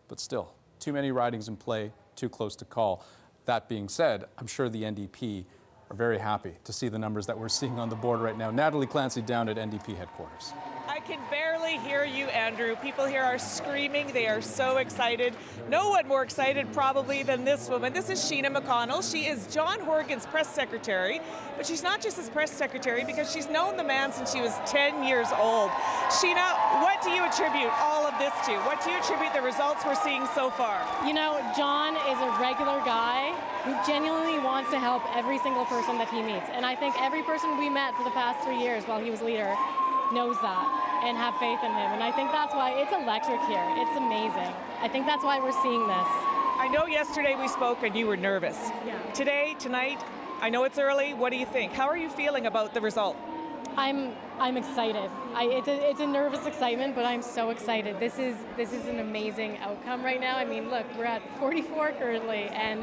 But still, too many ridings in play, too close to call. That being said, I'm sure the NDP are very happy to see the numbers that we're seeing on the board right now. Natalie Clancy down at NDP headquarters. I can barely hear you, Andrew. People here are screaming. They are so excited. No one more excited probably than this woman. This is Sheena McConnell. She is John Horgan's press secretary, but she's not just his press secretary because she's known the man since she was 10 years old. Sheena, what do you attribute all of this to? What do you attribute the results we're seeing so far? You know, John is a regular guy who genuinely wants to help every single person that he meets. And I think every person we met for the past 3 years while he was leader knows that and have faith in him. And I think that's why it's electric here. It's amazing. I think that's why we're seeing this. I know yesterday we spoke and you were nervous. Yeah. Today, tonight, I know it's early. What do you think? How are you feeling about the result? I'm excited. It's a nervous excitement, but I'm so excited. This is an amazing outcome right now. I mean, look, we're at 44 currently, and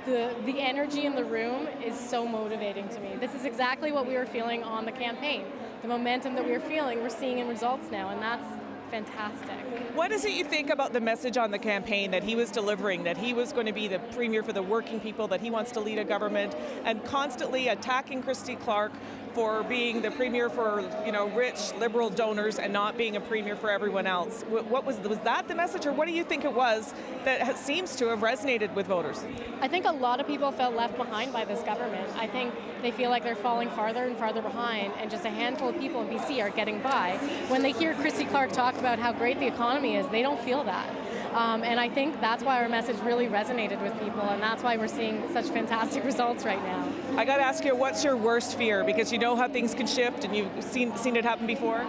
the energy in the room is so motivating to me. This is exactly what we were feeling on the campaign. The momentum that we were feeling, we're seeing in results now, and that's fantastic. What is it you think about the message on the campaign that he was delivering, that he was going to be the premier for the working people, that he wants to lead a government, and constantly attacking Christy Clark for being the premier for, you know, rich liberal donors and not being a premier for everyone else? What was that the message, or what do you think it was that seems to have resonated with voters? I think a lot of people felt left behind by this government. I think they feel like they're falling farther and farther behind, and just a handful of people in BC are getting by. When they hear Christy Clark talk about how great the economy is, they don't feel that. And I think that's why our message really resonated with people, and that's why we're seeing such fantastic results right now. I got to ask you, what's your worst fear? Because you know how things can shift, and you've seen it happen before.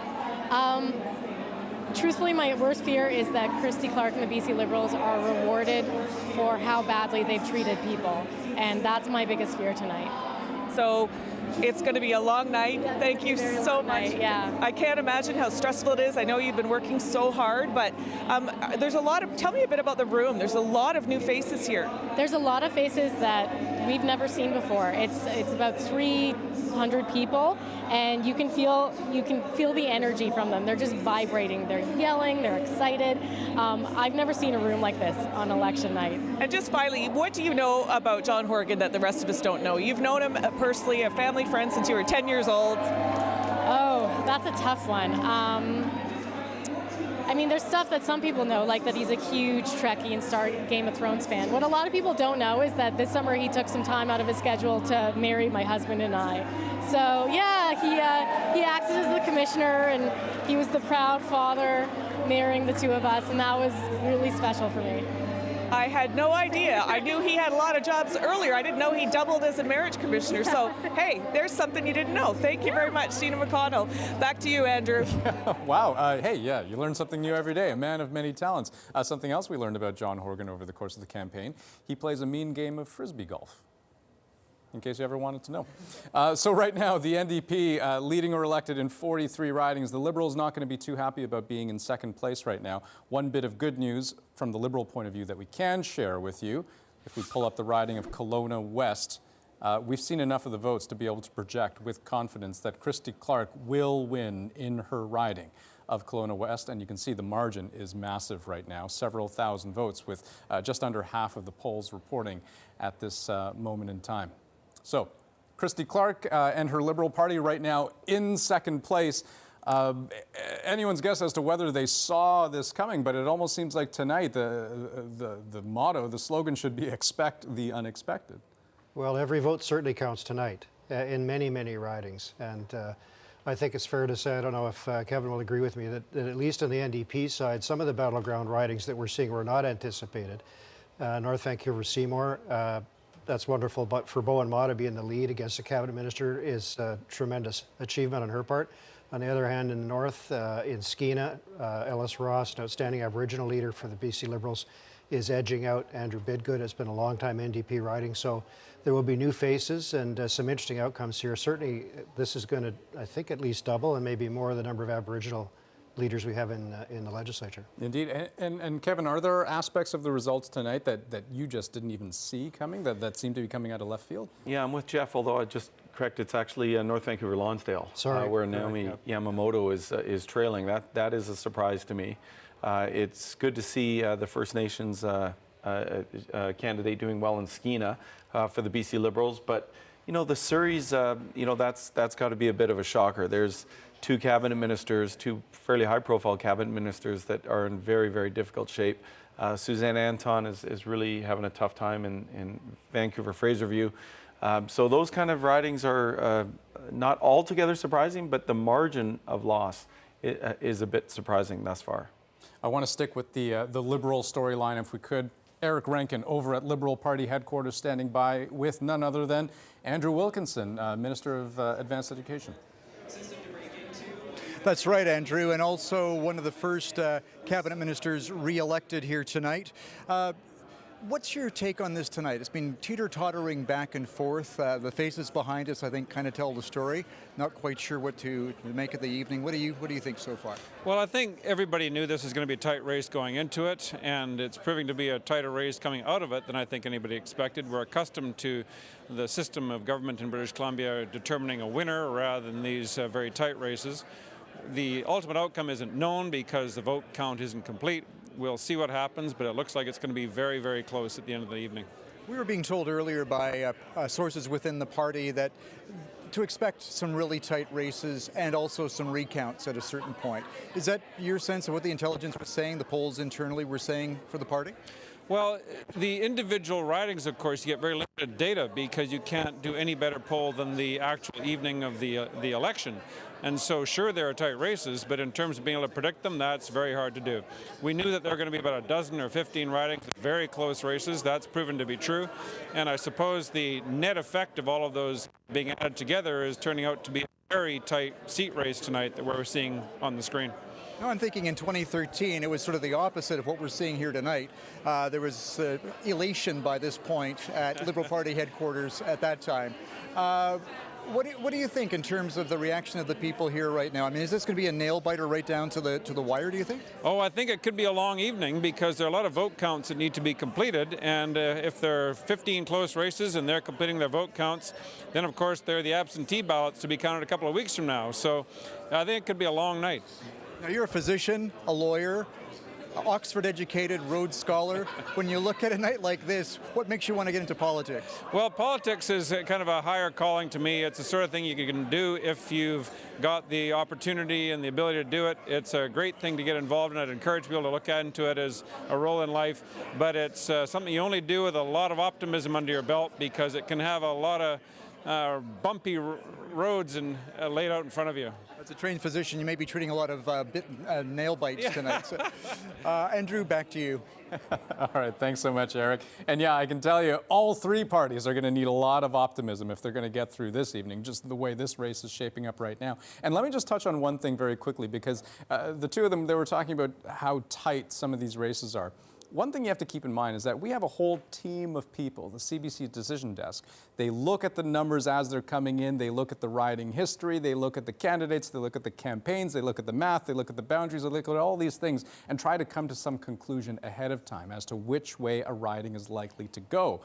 Truthfully, my worst fear is that Christy Clark and the BC Liberals are rewarded for how badly they've treated people, and that's my biggest fear tonight. So it's going to be a long night. Thank you so much. Yeah. I can't imagine how stressful it is. I know you've been working so hard, but there's a lot of, tell me a bit about the room. There's a lot of new faces here. There's a lot of faces that we've never seen before. It's about 300 people, and you can feel the energy from them. They're just vibrating. They're yelling. They're excited. I've never seen a room like this on election night. And just finally, what do you know about John Horgan that the rest of us don't know? You've known him personally, a family friend since you were 10 years old. Oh, that's a tough one. I mean, there's stuff that some people know, like that he's a huge Trekkie and Star Game of Thrones fan. What a lot of people don't know is that this summer he took some time out of his schedule to marry my husband and I. So yeah, he acted as the commissioner, and he was the proud father marrying the two of us, and that was really special for me. I had no idea. I knew he had a lot of jobs earlier. I didn't know he doubled as a marriage commissioner. So, hey, there's something you didn't know. Thank you very much, Sheena McConnell. Back to you, Andrew. Wow. Hey, yeah, you learn something new every day. A man of many talents. Something else we learned about John Horgan over the course of the campaign, he plays a mean game of Frisbee golf, in case you ever wanted to know. So right now, the NDP leading or elected in 43 ridings. The Liberals not going to be too happy about being in second place right now. One bit of good news from the Liberal point of view that we can share with you, if we pull up the riding of Kelowna West, we've seen enough of the votes to be able to project with confidence that Christy Clark will win in her riding of Kelowna West, and you can see the margin is massive right now, several thousand votes, with just under half of the polls reporting at this moment in time. So, Christy Clark and her Liberal Party right now in second place. Anyone's guess as to whether they saw this coming, but it almost seems like tonight the motto, the slogan should be expect the unexpected. Well, every vote certainly counts tonight in many, many ridings. And I think it's fair to say, I don't know if Kevin will agree with me, that at least on the NDP side, some of the battleground ridings that we're seeing were not anticipated. North Vancouver Seymour, that's wonderful, but for Bowen Ma to be in the lead against the cabinet minister is a tremendous achievement on her part. On the other hand, in the north, in Skeena, Ellis Ross, an outstanding Aboriginal leader for the BC Liberals, is edging out Andrew Bidgood. It's been a long time NDP riding, so there will be new faces and some interesting outcomes here. Certainly, this is going to, I think, at least double and maybe more the number of Aboriginal leaders we have in the legislature. Indeed. And Kevin, are there aspects of the results tonight that you just didn't even see coming, that seem to be coming out of left field? Yeah, I'm with Jeff, although I just correct, it's actually North Vancouver Lonsdale, where Naomi Yamamoto is trailing. That is a surprise to me. It's good to see the First Nations candidate doing well in Skeena for the BC Liberals, but the Suris, that's got to be a bit of a shocker. There's two cabinet ministers, two fairly high-profile cabinet ministers that are in very, very difficult shape. Suzanne Anton is really having a tough time in Vancouver-Fraserview. So those kind of ridings are not altogether surprising, but the margin of loss is a bit surprising thus far. I want to stick with the Liberal storyline, if we could. Eric Rankin over at Liberal Party headquarters, standing by with none other than Andrew Wilkinson, Minister of Advanced Education. That's right, Andrew, and also one of the first cabinet ministers re-elected here tonight. What's your take on this tonight? It's been teeter-tottering back and forth. The faces behind us, I think, kind of tell the story. Not quite sure what to make of the evening. What do you think so far? Well, I think everybody knew this was going to be a tight race going into it, and it's proving to be a tighter race coming out of it than I think anybody expected. We're accustomed to the system of government in British Columbia determining a winner rather than these very tight races. The ultimate outcome isn't known because the vote count isn't complete. We'll see what happens, but it looks like it's going to be very, very close at the end of the evening. We were being told earlier by sources within the party that to expect some really tight races and also some recounts at a certain point. Is that your sense of what the intelligence was saying, the polls internally were saying for the party? Well, the individual ridings, of course, you get very limited data because you can't do any better poll than the actual evening of the election. And so, sure, there are tight races, but in terms of being able to predict them, that's very hard to do. We knew that there were going to be about a dozen or 15 ridings, very close races. That's proven to be true. And I suppose the net effect of all of those being added together is turning out to be a very tight seat race tonight that we're seeing on the screen. No, I'm thinking in 2013, it was sort of the opposite of what we're seeing here tonight. There was elation by this point at Liberal Party headquarters at that time. What do you think in terms of the reaction of the people here right now? I mean, is this going to be a nail biter right down to the wire, do you think? Oh, I think it could be a long evening because there are a lot of vote counts that need to be completed. And if there are 15 close races and they're completing their vote counts, then of course there are the absentee ballots to be counted a couple of weeks from now. So I think it could be a long night. Now, you're a physician, a lawyer, Oxford-educated Rhodes Scholar. When you look at a night like this, what makes you want to get into politics? Well, politics is kind of a higher calling to me. It's the sort of thing you can do if you've got the opportunity and the ability to do it. It's a great thing to get involved in. I'd encourage people to look into it as a role in life, but it's something you only do with a lot of optimism under your belt because it can have a lot of bumpy roads laid out in front of you. As a trained physician, you may be treating a lot of nail bites tonight. So, Andrew, back to you. All right, thanks so much, Eric. And yeah, I can tell you, all three parties are going to need a lot of optimism if they're going to get through this evening, just the way this race is shaping up right now. And let me just touch on one thing very quickly, because the two of them, they were talking about how tight some of these races are. One thing you have to keep in mind is that we have a whole team of people, the CBC decision desk. They look at the numbers as they're coming in. They look at the riding history. They look at the candidates. They look at the campaigns. They look at the math. They look at the boundaries. They look at all these things and try to come to some conclusion ahead of time as to which way a riding is likely to go.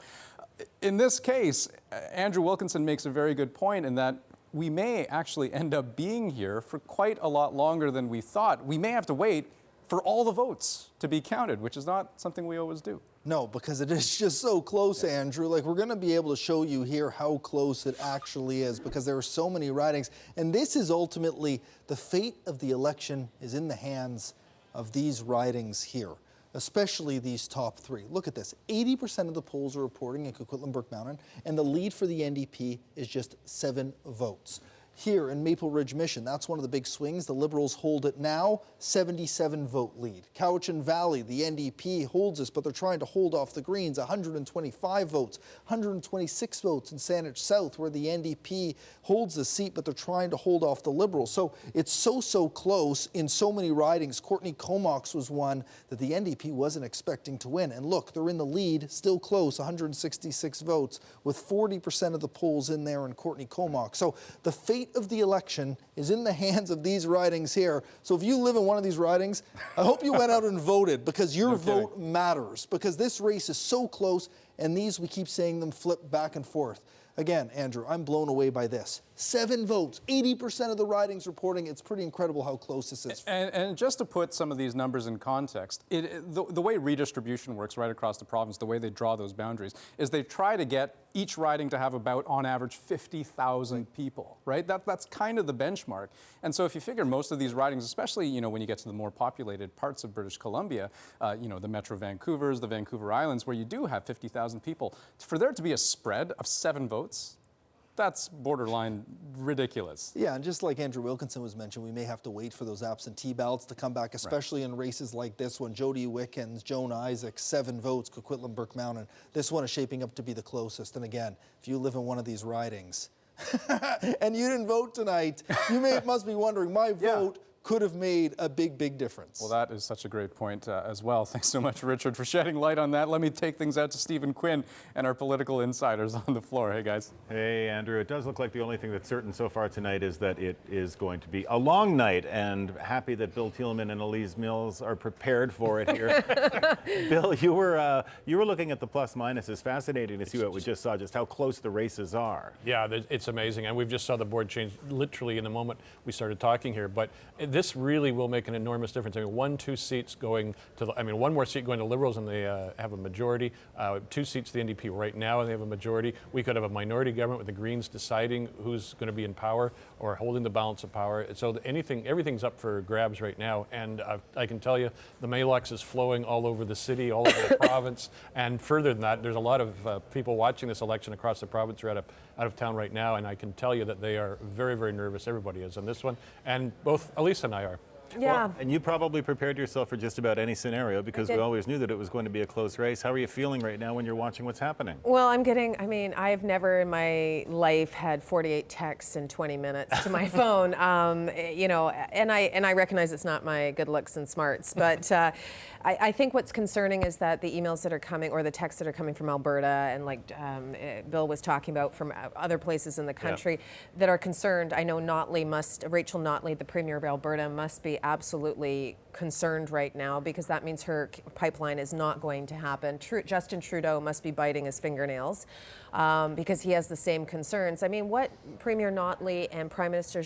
In this case, Andrew Wilkinson makes a very good point in that we may actually end up being here for quite a lot longer than we thought. We may have to wait for all the votes to be counted, which is not something we always do. No, because it is just so close, Andrew. Like, we're going to be able to show you here how close it actually is, because there are so many ridings. And this is ultimately the fate of the election is in the hands of these ridings here, especially these top three. Look at this. 80% of the polls are reporting in Coquitlam Brook Mountain, and the lead for the NDP is just 7 votes. Here in Maple Ridge Mission, that's one of the big swings. The Liberals hold it now, 77-vote lead. Cowichan Valley, the NDP holds this, but they're trying to hold off the Greens, 125 votes, 126 votes in Saanich South, where the NDP holds the seat, but they're trying to hold off the Liberals. So it's so close in so many ridings. Courtney Comox was one that the NDP wasn't expecting to win. And look, they're in the lead, still close, 166 votes, with 40% of the polls in there in Courtney Comox. So the fate of the election is in the hands of these ridings here. So if you live in one of these ridings, I hope you went out and voted, because your vote matters, because this race is so close, and these, we keep saying them, flip back and forth. Again, Andrew, I'm blown away by this. 7 votes, 80% of the ridings reporting. It's pretty incredible how close this is. And just to put some of these numbers in context, the way redistribution works right across the province, the way they draw those boundaries, is they try to get each riding to have about, on average, 50,000 people, right? That's kind of the benchmark. And so if you figure most of these ridings, especially, you know, when you get to the more populated parts of British Columbia, you know, the Metro Vancouvers, the Vancouver Islands, where you do have 50,000 people, for there to be a spread of 7 votes, that's borderline ridiculous. Yeah, and just like Andrew Wilkinson was mentioned, we may have to wait for those absentee ballots to come back, especially in races like this one. Jody Wickens, Joan Isaac, 7 votes, Coquitlam Brook Mountain. This one is shaping up to be the closest. And again, if you live in one of these ridings and you didn't vote tonight, you must be wondering, my vote could have made a big difference. Well, that is such a great point as well. Thanks so much, Richard, for shedding light on that. Let me take things out to Stephen Quinn and our political insiders on the floor. Hey, guys. Hey, Andrew. It does look like the only thing that's certain so far tonight is that it is going to be a long night, and happy that Bill Thielman and Elise Mills are prepared for it here. Bill, you were looking at the plus minuses. Fascinating to see what we just saw, just how close the races are. Yeah, it's amazing, and we've just saw the board change literally in the moment we started talking here, but this really will make an enormous difference. I mean, 1-2 seats going to one more seat going to Liberals, and they have a majority. 2 seats to the NDP right now, and they have a majority. We could have a minority government with the Greens deciding who's going to be in power or holding the balance of power. So everything's up for grabs right now, and I can tell you the Maylux is flowing all over the city, all over the province, and further than that, there's a lot of people watching this election across the province or out of town right now, and I can tell you that they are very nervous. Everybody is on this one, and both Elise and I are. Yeah. Well, and you probably prepared yourself for just about any scenario, because we always knew that it was going to be a close race. How are you feeling right now when you're watching what's happening? Well, I've never in my life had 48 texts in 20 minutes to my phone. You know, and I recognize it's not my good looks and smarts, but I think what's concerning is that the emails that are coming, or the texts that are coming from Alberta, and like Bill was talking about from other places in the country that are concerned. I know Rachel Notley, the Premier of Alberta, must be absolutely concerned right now, because that means her pipeline is not going to happen. Justin Trudeau must be biting his fingernails because he has the same concerns. I mean, what Premier Notley and Prime Minister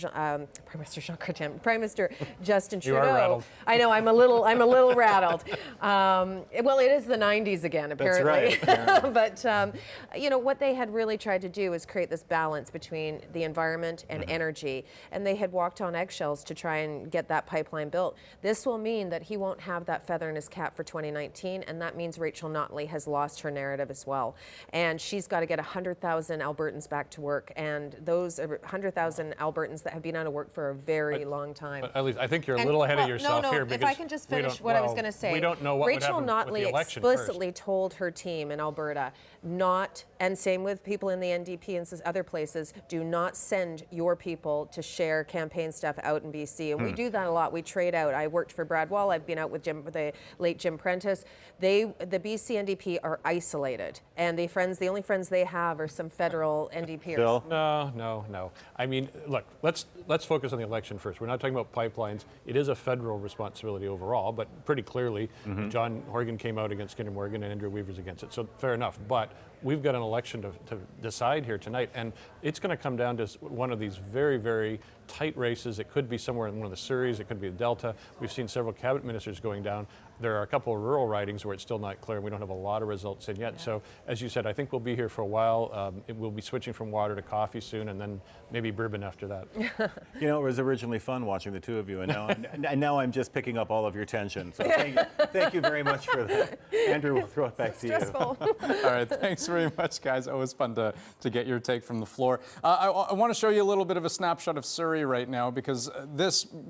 Justin Trudeau. You are rattled. I know, I'm a little rattled. Well, it is the 90s again, apparently. That's right. But you know, what they had really tried to do is create this balance between the environment and energy, and they had walked on eggshells to try and get that pipeline built. This will mean that he won't have that feather in his cap for 2019, and that means Rachel Notley has lost her narrative as well. And she's got to get 100,000 Albertans back to work, and those are 100,000 Albertans that have been out of work for a very long time. But at least I think you're a little ahead of yourself here. If I can just finish what I was going to say. We don't know what Rachel would happen with the Notley election explicitly first. told her team in Alberta not, and same with people in the NDP and other places, do not send your people to share campaign stuff out in BC. And we do that a lot. We trade out. I worked for Brad Wall. I've been out with the late Jim Prentice. The BC NDP are isolated, and the only friends they have are some federal NDPers. Bill? No. I mean, look, let's focus on the election first. We're not talking about pipelines. It is a federal responsibility overall, but pretty clearly, John Horgan came out against Kinder Morgan and Andrew Weaver's against it. So fair enough. But we've got an election to decide here tonight, and it's going to come down to one of these very tight races. It could be somewhere in one of the Suris. It could be the Delta. We've seen several cabinet ministers going down. there are a couple of rural ridings where it's still not clear. We don't have a lot of results in yet. So as you said, I think we'll be here for a while. We'll be switching from water to coffee soon, and then maybe bourbon after that. You know, it was originally fun watching the two of you, and now I'm just picking up all of your tension. So thank you very much for that. Andrew, we'll throw it back to you. All right, thanks very much, guys. Always fun to get your take from the floor. I want to show you a little bit of a snapshot of Suri right now, because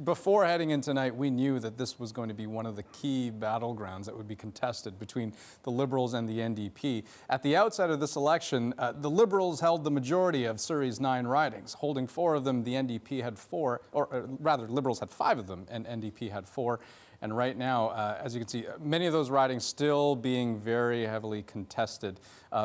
before heading in tonight, we knew that this was going to be one of the key battlegrounds that would be contested between the Liberals and the NDP. At the outset of this election, the Liberals held the majority of Suri's 9 ridings. Holding 4 of them, the NDP had 4, or rather, Liberals had 5 of them, and NDP had 4. And right now, as you can see, many of those ridings still being very heavily contested.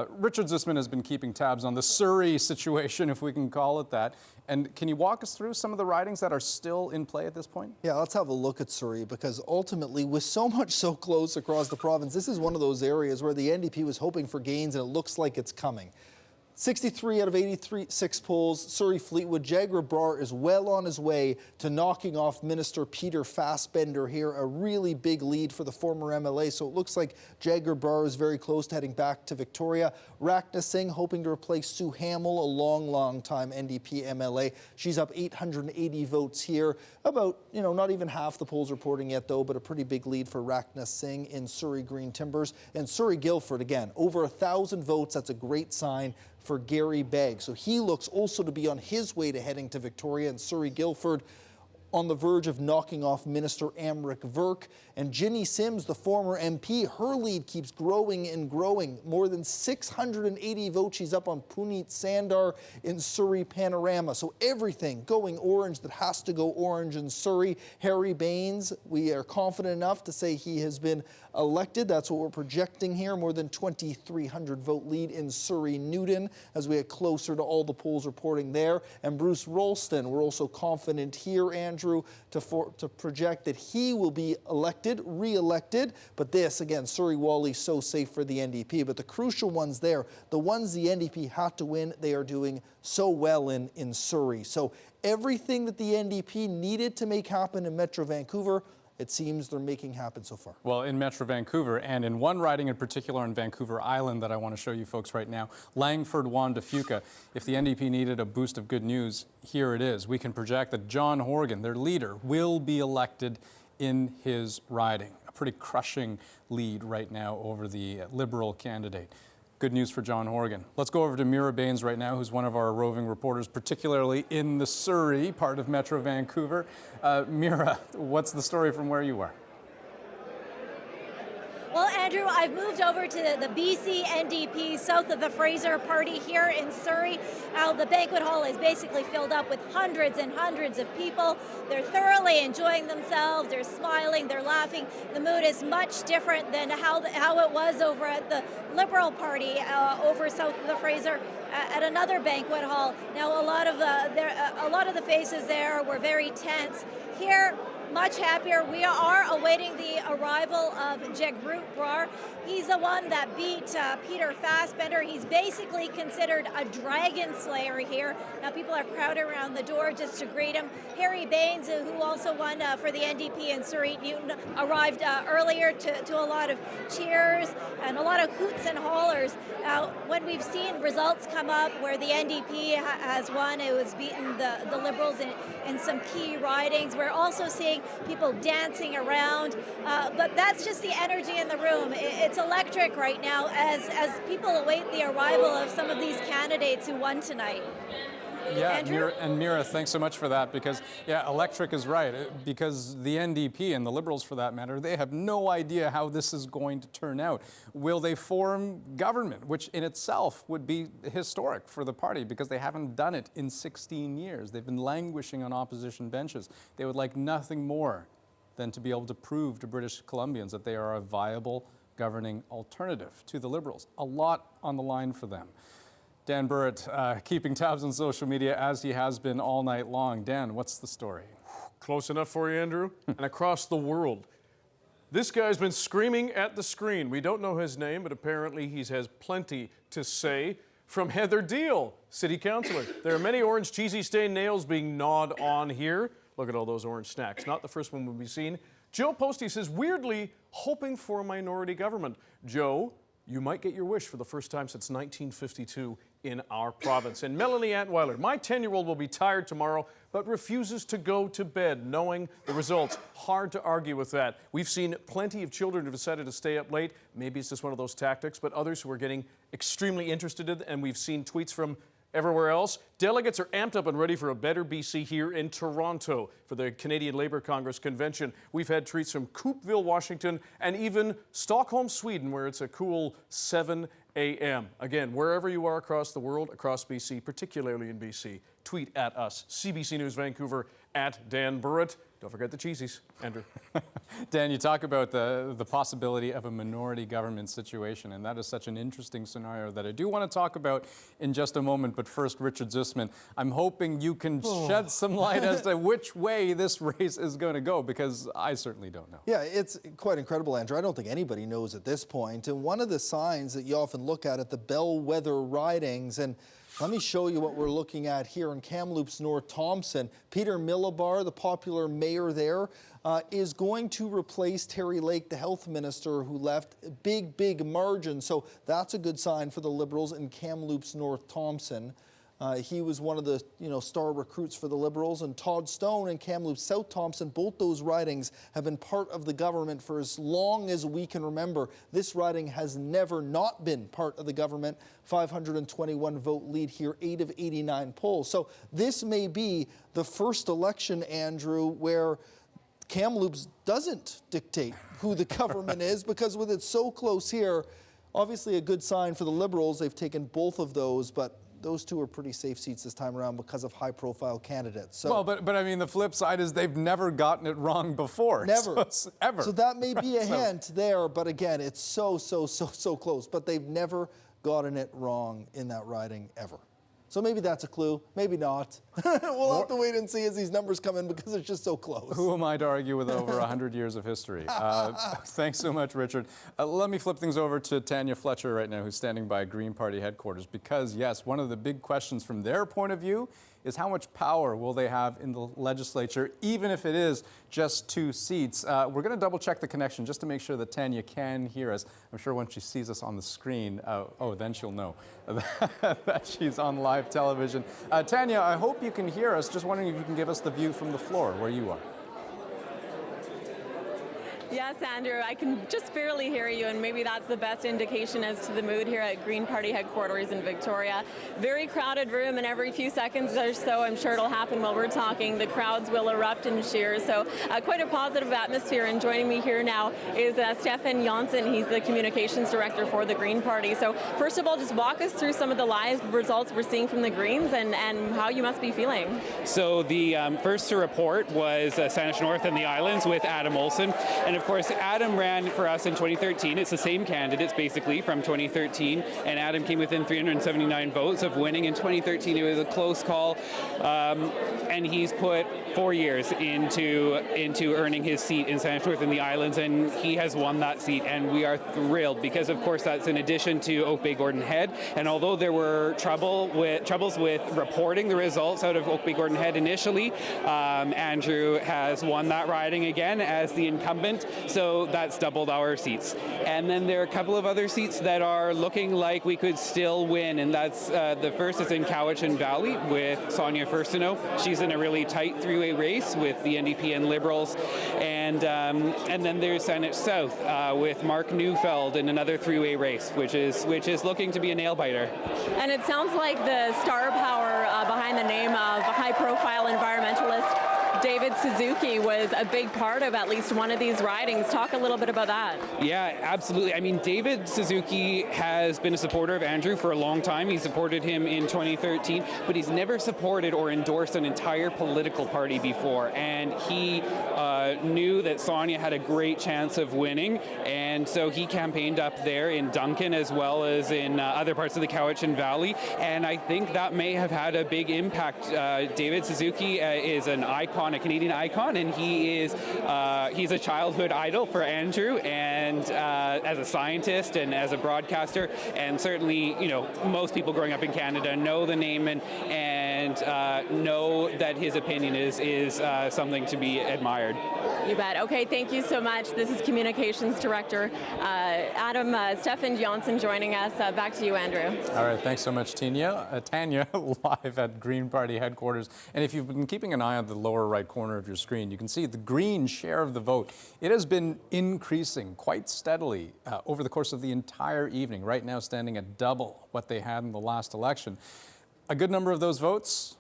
Richard Zussman has been keeping tabs on the Suri situation, if we can call it that. And can you walk us through some of the ridings that are still in play at this point? Yeah, let's have a look at Suri, because ultimately, with so much so close across the province, this is one of those areas where the NDP was hoping for gains, and it looks like it's coming. 63 out of 86 polls, Suri Fleetwood. Jaguar Brar is well on his way to knocking off Minister Peter Fassbender here. A really big lead for the former MLA. So it looks like Jaguar Brar is very close to heading back to Victoria. Rakna Singh hoping to replace Sue Hamill, a long time NDP MLA. She's up 880 votes here. About, not even half the polls reporting yet though, but a pretty big lead for Rakna Singh in Surrey Green Timbers. And Surrey Guildford, again, over 1,000 votes. That's a great sign for Gary Begg. So he looks also to be on his way to heading to Victoria, and Surrey Guildford on the verge of knocking off Minister Amrik Verk. And Ginny Sims, the former MP, her lead keeps growing and growing. More than 680 votes. She's up on Puneet Sandar in Surrey Panorama. So everything going orange that has to go orange in Surrey. Harry Baines, we are confident enough to say he has been elected. That's what we're projecting here. More than 2,300 vote lead in Surrey Newton as we get closer to all the polls reporting there. And Bruce Rolston, we're also confident here, Andrew, to project that he will be re-elected. But this, again, Surrey Wally so safe for the NDP. But the crucial ones there, the ones the NDP had to win, they are doing so well in Surrey. So everything that the NDP needed to make happen in Metro Vancouver, it seems they're making happen so far. Well, in Metro Vancouver, and in one riding in particular on Vancouver Island that I want to show you folks right now, Langford-Wanda Fuca. If the NDP needed a boost of good news, here it is. We can project that John Horgan, their leader, will be elected in his riding. A pretty crushing lead right now over the Liberal candidate. Good news for John Horgan. Let's go over to Mira Baines right now, who's one of our roving reporters, particularly in the Surrey part of Metro Vancouver. Mira, what's the story from where you are? Well, Andrew, I've moved over to the BC NDP south of the Fraser Party here in Surrey. The banquet hall is basically filled up with hundreds and hundreds of people. They're thoroughly enjoying themselves. They're smiling. They're laughing. The mood is much different than how it was over at the Liberal Party over south of the Fraser at another banquet hall. Now, a lot of the faces there were very tense. Here, much happier. We are awaiting the arrival of Jagroot Brar. He's the one that beat Peter Fassbender. He's basically considered a dragon slayer here. Now people are crowded around the door just to greet him. Harry Baines, who also won for the NDP in Surrey Newton, arrived earlier to a lot of cheers and a lot of hoots and hollers. Now, when we've seen results come up where the NDP has won, it was beaten the Liberals in some key ridings. We're also seeing people dancing around, but that's just the energy in the room. It's electric right now as people await the arrival of some of these candidates who won tonight. Yeah, Mira, thanks so much for that, because, yeah, electric is right, because the NDP and the Liberals, for that matter, they have no idea how this is going to turn out. Will they form government, which in itself would be historic for the party, because they haven't done it in 16 years. They've been languishing on opposition benches. They would like nothing more than to be able to prove to British Columbians that they are a viable governing alternative to the Liberals. A lot on the line for them. Dan Burrett, keeping tabs on social media as he has been all night long. Dan, what's the story? Close enough for you, Andrew? And across the world. This guy's been screaming at the screen. We don't know his name, but apparently he has plenty to say. From Heather Deal, City Councillor. There are many orange cheesy stained nails being gnawed on here. Look at all those orange stacks. Not the first one we'll be seeing. Joe Posty says, weirdly, hoping for a minority government. Joe, you might get your wish for the first time since 1952 in our province. And Melanie Antweiler, my 10-year-old will be tired tomorrow, but refuses to go to bed, knowing the results. Hard to argue with that. We've seen plenty of children who have decided to stay up late. Maybe it's just one of those tactics, but others who are getting extremely interested in, and we've seen tweets from everywhere else. Delegates are amped up and ready for a better BC here in Toronto for the Canadian Labour Congress Convention. We've had tweets from Coupeville, Washington, and even Stockholm, Sweden, where it's a cool 7 a.m. Again, wherever you are across the world, across BC, particularly in BC, tweet at us. CBC News Vancouver, at Dan Burrett. Don't forget the cheesies, Andrew. Dan, you talk about the possibility of a minority government situation, and that is such an interesting scenario that I do want to talk about in just a moment. But first, Richard Zussman, I'm hoping you can shed some light as to which way this race is going to go, because I certainly don't know. Yeah, it's quite incredible, Andrew. I don't think anybody knows at this point. And one of the signs that you often look at the bellwether ridings, and let me show you what we're looking at here in Kamloops North Thompson. Peter Millibar, the popular mayor there, is going to replace Terry Lake, the health minister, who left. Big margin. So that's a good sign for the Liberals in Kamloops North Thompson. He was one of the star recruits for the Liberals, and Todd Stone and Kamloops South Thompson, both those ridings have been part of the government for as long as we can remember. This riding has never not been part of the government. 521 vote lead here, 8 of 89 polls. So this may be the first election, Andrew, where Kamloops doesn't dictate who the government is, because with it so close here, obviously a good sign for the Liberals. They've taken both of those, but those two are pretty safe seats this time around because of high-profile candidates. So, well, but I mean, the flip side is they've never gotten it wrong before. Never. Ever. So that may be a hint there, but again, it's so close. But they've never gotten it wrong in that riding ever. So maybe that's a clue, maybe not. We'll have to wait and see as these numbers come in, because it's just so close. Who am I to argue with over 100 years of history? Thanks so much, Richard. Let me flip things over to Tanya Fletcher right now, who's standing by Green Party headquarters, because yes, one of the big questions from their point of view is how much power will they have in the legislature, even if it is just 2 seats. We're going to double check the connection just to make sure that Tanya can hear us. I'm sure when she sees us on the screen, then she'll know that she's on live television. Tanya, I hope you can hear us. Just wondering if you can give us the view from the floor where you are. Yes, Andrew, I can just barely hear you, and maybe that's the best indication as to the mood here at Green Party headquarters in Victoria. Very crowded room, and every few seconds or so, I'm sure it'll happen while we're talking, the crowds will erupt in cheers. So quite a positive atmosphere, and joining me here now is Stefan Janssen. He's the communications director for the Green Party. So first of all, just walk us through some of the live results we're seeing from the Greens and how you must be feeling. So the first to report was Saanich North and the Islands with Adam Olsen. And of course, Adam ran for us in 2013. It's the same candidates, basically, from 2013. And Adam came within 379 votes of winning in 2013. It was a close call. And he's put 4 years into earning his seat in Saanich North and the Islands. And he has won that seat. And we are thrilled because, of course, that's in addition to Oak Bay Gordon Head. And although there were troubles with reporting the results out of Oak Bay Gordon Head initially, Andrew has won that riding again as the incumbent. So that's doubled our seats. And then there are a couple of other seats that are looking like we could still win. And that's the first is in Cowichan Valley with Sonia Furstenau. She's in a really tight three-way race with the NDP and Liberals. And then there's Saanich South with Mark Neufeld in another three-way race, which is looking to be a nail-biter. And it sounds like the star power behind the name of a high-profile environmentalist David Suzuki was a big part of at least one of these ridings. Talk a little bit about that. Yeah, absolutely. I mean, David Suzuki has been a supporter of Andrew for a long time. He supported him in 2013, but he's never supported or endorsed an entire political party before. And he knew that Sonia had a great chance of winning, and so he campaigned up there in Duncan as well as in other parts of the Cowichan Valley. And I think that may have had a big impact. David Suzuki is an icon, a Canadian icon, and he's a childhood idol for Andrew, and as a scientist and as a broadcaster, and certainly, most people growing up in Canada know the name, and and know that his opinion is something to be admired. You bet. Okay, thank you so much. This is Communications Director Adam Stefan Johnson joining us. Back to you, Andrew. All right, thanks so much, Tanya, live at Green Party headquarters. And if you've been keeping an eye on the lower right corner of your screen, you can see the Green share of the vote. It has been increasing quite steadily over the course of the entire evening, right now standing at double what they had in the last election. A good number of those votes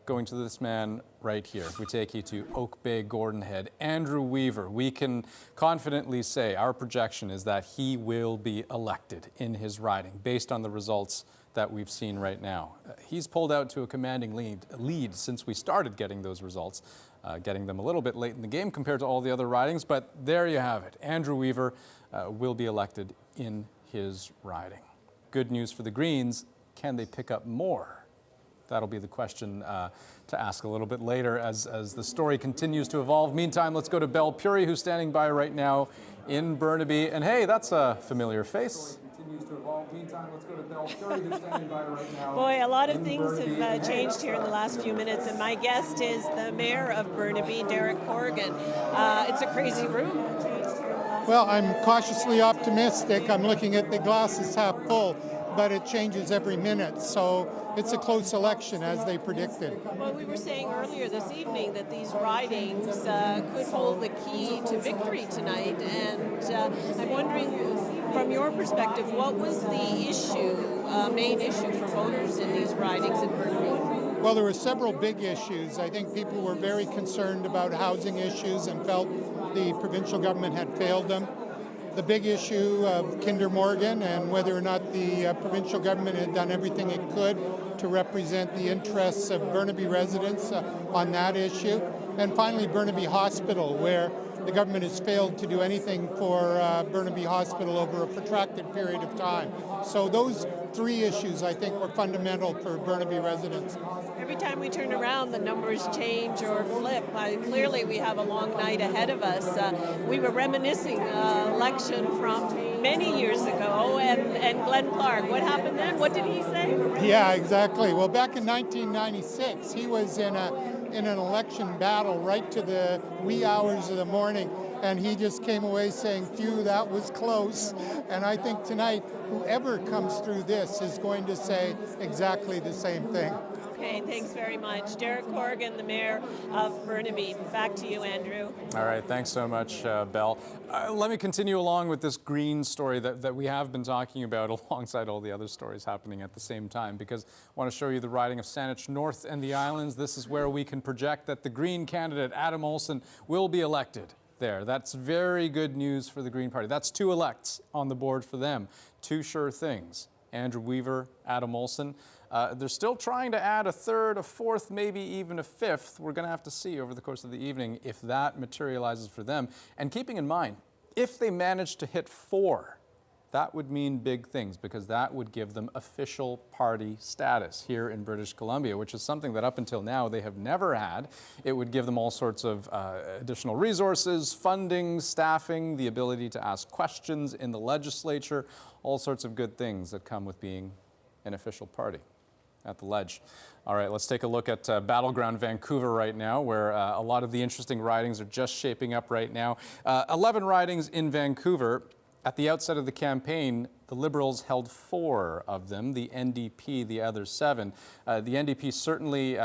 going to this man right here. If we take you to Oak Bay, Gordon Head, Andrew Weaver, we can confidently say our projection is that he will be elected in his riding based on the results that we've seen right now. He's pulled out to a commanding lead since we started getting those results, getting them a little bit late in the game compared to all the other ridings, but there you have it. Andrew Weaver will be elected in his riding. Good news for the Greens. Can they pick up more? That'll be the question to ask a little bit later as the story continues to evolve. Meantime, let's go to Belle Puri, who's standing by right now in Burnaby. And hey, that's a familiar face. Boy, a lot of things have changed here in the last few minutes, and my guest is the mayor of Burnaby, Derek Corrigan. It's a crazy room. Well, I'm cautiously optimistic. I'm looking at the glass is half full, but it changes every minute. So it's a close election, as they predicted. Well, we were saying earlier this evening that these ridings could hold the key to victory tonight, and I'm wondering, from your perspective, what was the issue, main issue for voters in these ridings in Burnaby? Well, there were several big issues. I think people were very concerned about housing issues and felt the provincial government had failed them. The big issue of Kinder Morgan and whether or not the provincial government had done everything it could to represent the interests of Burnaby residents on that issue. And finally, Burnaby Hospital, where the government has failed to do anything for Burnaby Hospital over a protracted period of time. So those three issues, I think, were fundamental for Burnaby residents. Every time we turn around, the numbers change or flip. Clearly, we have a long night ahead of us. We were reminiscing election from many years ago, and Glenn Clark. What happened then? What did he say? Yeah, exactly. Well, back in 1996, he was in an election battle right to the wee hours of the morning, and he just came away saying, phew, that was close. And I think tonight, whoever comes through this is going to say exactly the same thing. Okay, thanks very much. Derek Corrigan, the mayor of Burnaby. Back to you, Andrew. All right, thanks so much, Belle. Let me continue along with this Green story that we have been talking about alongside all the other stories happening at the same time, because I want to show you the riding of Saanich North and the Islands. This is where we can project that the Green candidate, Adam Olsen, will be elected there. That's very good news for the Green Party. That's two elects on the board for them. Two sure things. Andrew Weaver, Adam Olsen. They're still trying to add a third, a fourth, maybe even a fifth. We're going to have to see over the course of the evening if that materializes for them. And keeping in mind, if they manage to hit 4, that would mean big things, because that would give them official party status here in British Columbia, which is something that up until now they have never had. It would give them all sorts of additional resources, funding, staffing, the ability to ask questions in the legislature, all sorts of good things that come with being an official party at the Ledge. All right, let's take a look at Battleground, Vancouver right now, where a lot of the interesting ridings are just shaping up right now. 11 ridings in Vancouver. At the outset of the campaign, the Liberals held 4 of them, the NDP the other 7. The NDP certainly,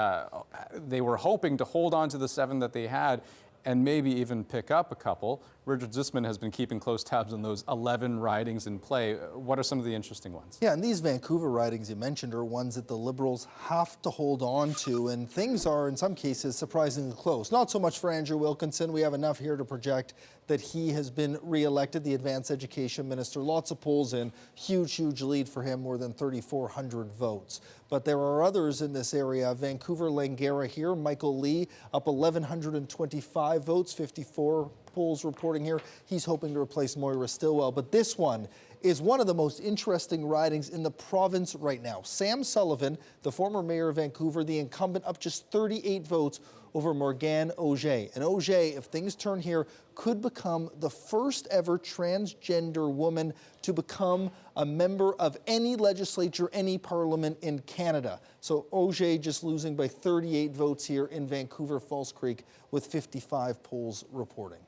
they were hoping to hold on to the 7 that they had and maybe even pick up a couple. Richard Zisman has been keeping close tabs on those 11 ridings in play. What are some of the interesting ones? Yeah, and these Vancouver ridings you mentioned are ones that the Liberals have to hold on to, and things are, in some cases, surprisingly close. Not so much for Andrew Wilkinson. We have enough here to project that he has been re-elected, the Advanced Education Minister. Lots of polls in, huge lead for him, more than 3,400 votes. But there are others in this area. Vancouver Langara here, Michael Lee, up 1,125 votes, 54 polls reporting here. He's hoping to replace Moira Stillwell. But this one is one of the most interesting ridings in the province right now. Sam Sullivan, the former mayor of Vancouver, the incumbent, up just 38 votes over Morgane Auger. And Auger, if things turn here, could become the first ever transgender woman to become a member of any legislature, any parliament in Canada. So Auger just losing by 38 votes here in Vancouver Falls Creek, with 55 polls reporting.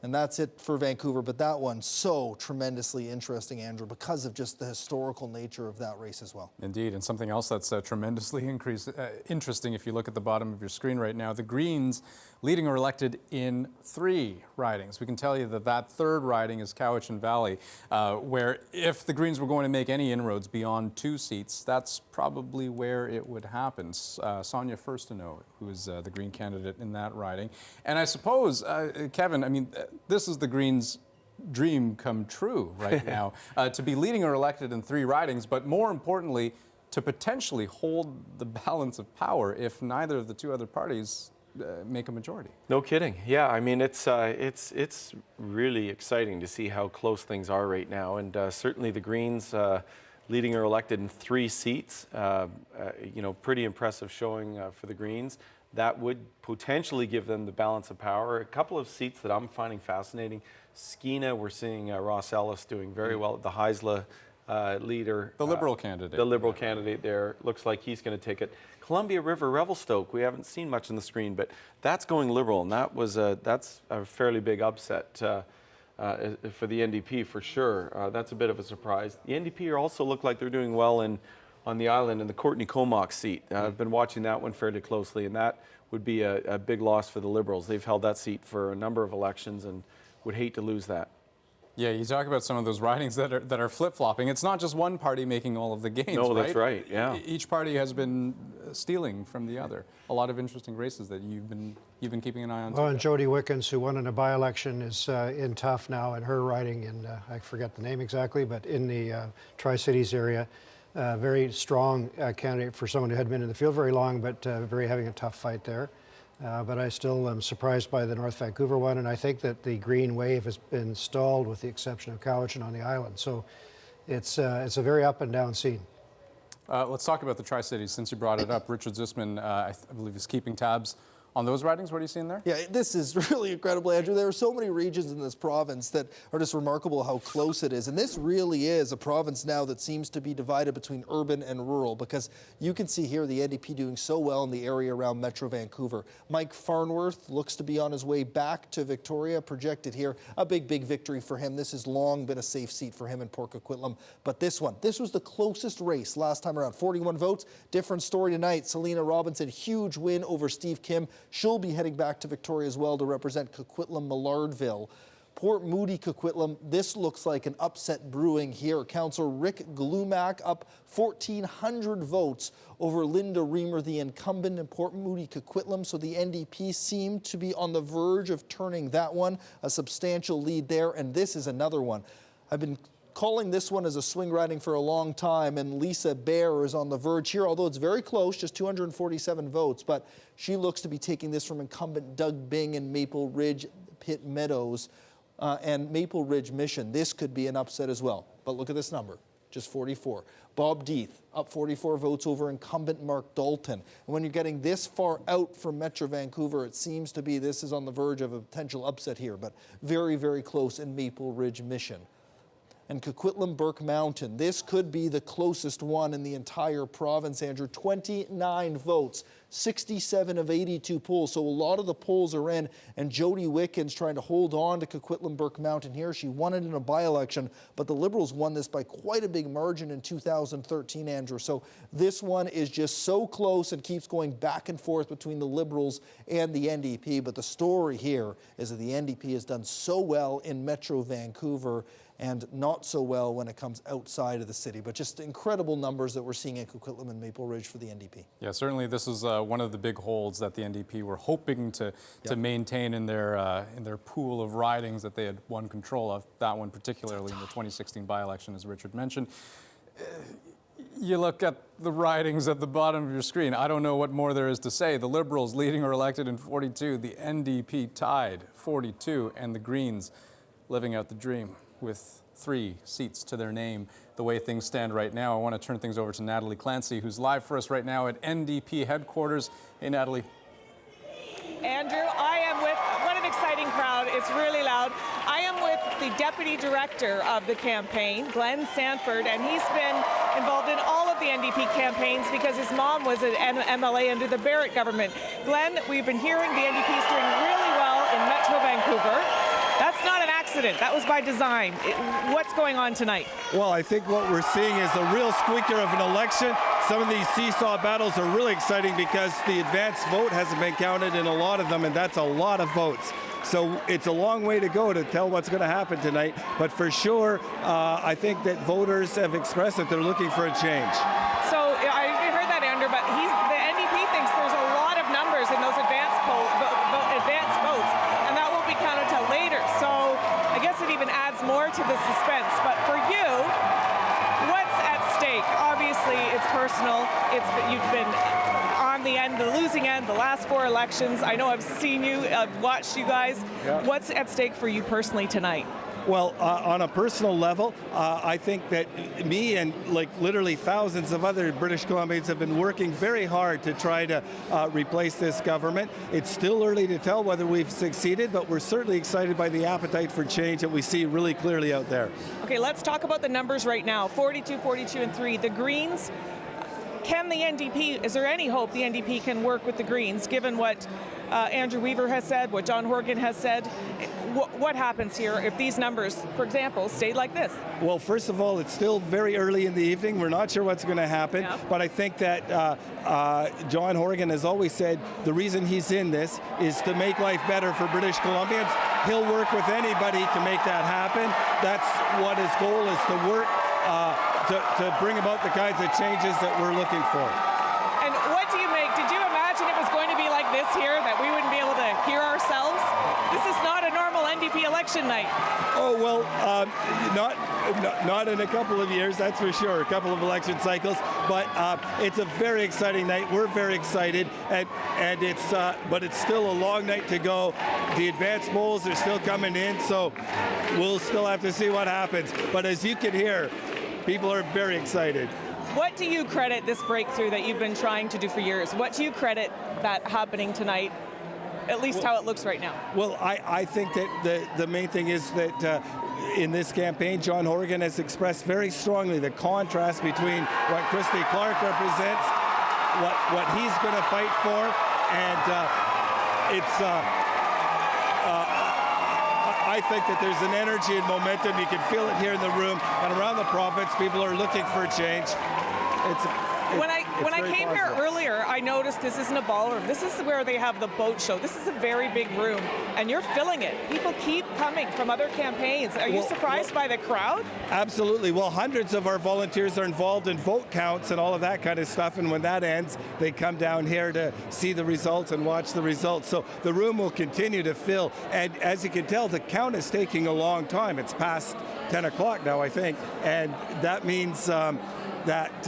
And that's it for Vancouver, but that one so tremendously interesting, Andrew, because of just the historical nature of that race as well. Indeed, and something else that's tremendously interesting if you look at the bottom of your screen right now, the Greens leading or elected in 3 ridings. We can tell you that that third riding is Cowichan Valley, where if the Greens were going to make any inroads beyond 2 seats, that's probably where it would happen. Sonia Furstenau, who is the Green candidate in that riding. And I suppose, Kevin, I mean, this is the Greens' dream come true right now, to be leading or elected in 3 ridings, but more importantly, to potentially hold the balance of power if neither of the 2 other parties make a majority. No kidding. Yeah, I mean, it's really exciting to see how close things are right now, and certainly the Greens leading or elected in 3 seats. You know, pretty impressive showing for the Greens. That would potentially give them the balance of power. A couple of seats that I'm finding fascinating. Skeena, we're seeing Ross Ellis doing very well. The Heisla leader. The Liberal candidate. The Liberal candidate there. Looks like he's going to take it. Columbia River Revelstoke, we haven't seen much on the screen, but that's going Liberal, and that's a fairly big upset for the NDP for sure. That's a bit of a surprise. The NDP also look like they're doing well on the island in the Courtney Comox seat. I've been watching that one fairly closely, and that would be a big loss for the Liberals. They've held that seat for a number of elections and would hate to lose that. Yeah, you talk about some of those ridings that are flip-flopping. It's not just one party making all of the gains, No, right? that's right, yeah. Each party has been stealing from the other. A lot of interesting races that you've been keeping an eye on. Well, and Jody Wickens, who won in a by-election, is in tough now in her riding in, I forget the name exactly, but in the Tri-Cities area. Very strong candidate for someone who hadn't been in the field very long, but having a tough fight there. But I still am surprised by the North Vancouver one, and I think that the green wave has been stalled with the exception of Cowichan on the island. So it's a very up and down scene. Let's talk about the Tri-Cities since you brought it up. Richard Zussman, I believe, is keeping tabs on those ridings. What are you seeing there? Yeah, this is really incredible, Andrew. There are so many regions in this province that are just remarkable how close it is. And this really is a province now that seems to be divided between urban and rural, because you can see here the NDP doing so well in the area around Metro Vancouver. Mike Farnworth looks to be on his way back to Victoria, projected here. A big victory for him. This has long been a safe seat for him in Port Coquitlam. But this was the closest race last time around. 41 votes. Different story tonight. Selena Robinson, huge win over Steve Kim. She'll be heading back to Victoria as well to represent Coquitlam-Millardville. Port Moody Coquitlam, this looks like an upset brewing here. Councillor Rick Glumac up 1,400 votes over Linda Reamer, the incumbent in Port Moody Coquitlam. So the NDP seem to be on the verge of turning that one, a substantial lead there. And this is another one. I've been calling this one as a swing riding for a long time, and Lisa Baer is on the verge here, although it's very close, just 247 votes, but she looks to be taking this from incumbent Doug Bing in Maple Ridge Pitt Meadows and Maple Ridge Mission. This could be an upset as well, but look at this number, just 44. Bob Deeth up 44 votes over incumbent Mark Dalton. And when you're getting this far out from Metro Vancouver, it seems to be this is on the verge of a potential upset here, but very close in Maple Ridge Mission. And Coquitlam Burke Mountain. This could be the closest one in the entire province, Andrew. 29 votes, 67 of 82 polls. So a lot of the polls are in, and Jody Wickens trying to hold on to Coquitlam Burke Mountain here. She won it in a by-election, but the Liberals won this by quite a big margin in 2013, Andrew. So this one is just so close and keeps going back and forth between the Liberals and the NDP. But the story here is that the NDP has done so well in Metro Vancouver and not so well when it comes outside of the city. But just incredible numbers that we're seeing in Coquitlam and Maple Ridge for the NDP. Yeah, certainly this is one of the big holds that the NDP were hoping to maintain in their pool of ridings that they had won control of, that one particularly in the 2016 by-election, as Richard mentioned. You look at the ridings at the bottom of your screen. I don't know what more there is to say. The Liberals leading or elected in 42, the NDP tied 42, and the Greens living out the dream with 3 seats to their name the way things stand right now. I want to turn things over to Natalie Clancy, who's live for us right now at NDP headquarters. Hey, Natalie. Andrew, I am with, what an exciting crowd. It's really loud. I am with the deputy director of the campaign, Glenn Sanford, and he's been involved in all of the NDP campaigns because his mom was an MLA under the Barrett government. Glenn, we've been hearing the NDP is doing really well in Metro Vancouver. That's not an accident. That was by design. What's going on tonight? Well, I think what we're seeing is a real squeaker of an election. Some of these seesaw battles are really exciting because the advance vote hasn't been counted in a lot of them, and that's a lot of votes. So it's a long way to go to tell what's going to happen tonight. But for sure, I think that voters have expressed that they're looking for a change. So I heard that, Andrew, but the NDP thinks there's a lot of numbers in those advance votes, and that won't be counted till later. So I guess it even adds more to the suspense. But for you, what's at stake? Obviously, it's personal. You've been on the end, the losing end, the last 4 elections. I know I've seen you, I've watched you guys. Yeah. What's at stake for you personally tonight? Well, on a personal level, I think that me and like literally thousands of other British Columbians have been working very hard to try to replace this government. It's still early to tell whether we've succeeded, but we're certainly excited by the appetite for change that we see really clearly out there. Okay, let's talk about the numbers right now. 42, 42, and 3. The Greens, can the NDP, is there any hope the NDP can work with the Greens, given what Andrew Weaver has said, what John Horgan has said? What happens here if these numbers, for example, stayed like this? Well, first of all, it's still very early in the evening. We're not sure what's going to happen, but I think that John Horgan has always said the reason he's in this is to make life better for British Columbians. He'll work with anybody to make that happen. That's what his goal is, to work to bring about the kinds of changes that we're looking for. And what do you make? Did you imagine it was going to be like this here, that we wouldn't be able to hear ourselves? This is not a normal NDP election night. Oh, well, not in a couple of years, that's for sure, a couple of election cycles, but it's a very exciting night. We're very excited, and but it's still a long night to go. The advance polls are still coming in, so we'll still have to see what happens. But as you can hear, people are very excited. What do you credit this breakthrough that you've been trying to do for years? What do you credit that happening tonight, at least how it looks right now? Well, I think that the main thing is that in this campaign, John Horgan has expressed very strongly the contrast between what Christy Clark represents, what he's going to fight for, and I think that there's an energy and momentum. You can feel it here in the room and around the province. People are looking for change. When I came here earlier, I noticed this isn't a ballroom. This is where they have the boat show. This is a very big room, and you're filling it. People keep coming from other campaigns. Are you surprised by the crowd? Absolutely. Well, hundreds of our volunteers are involved in vote counts and all of that kind of stuff, and when that ends, they come down here to see the results and watch the results. So the room will continue to fill, and as you can tell, the count is taking a long time. It's past 10 o'clock now, I think, and that means that's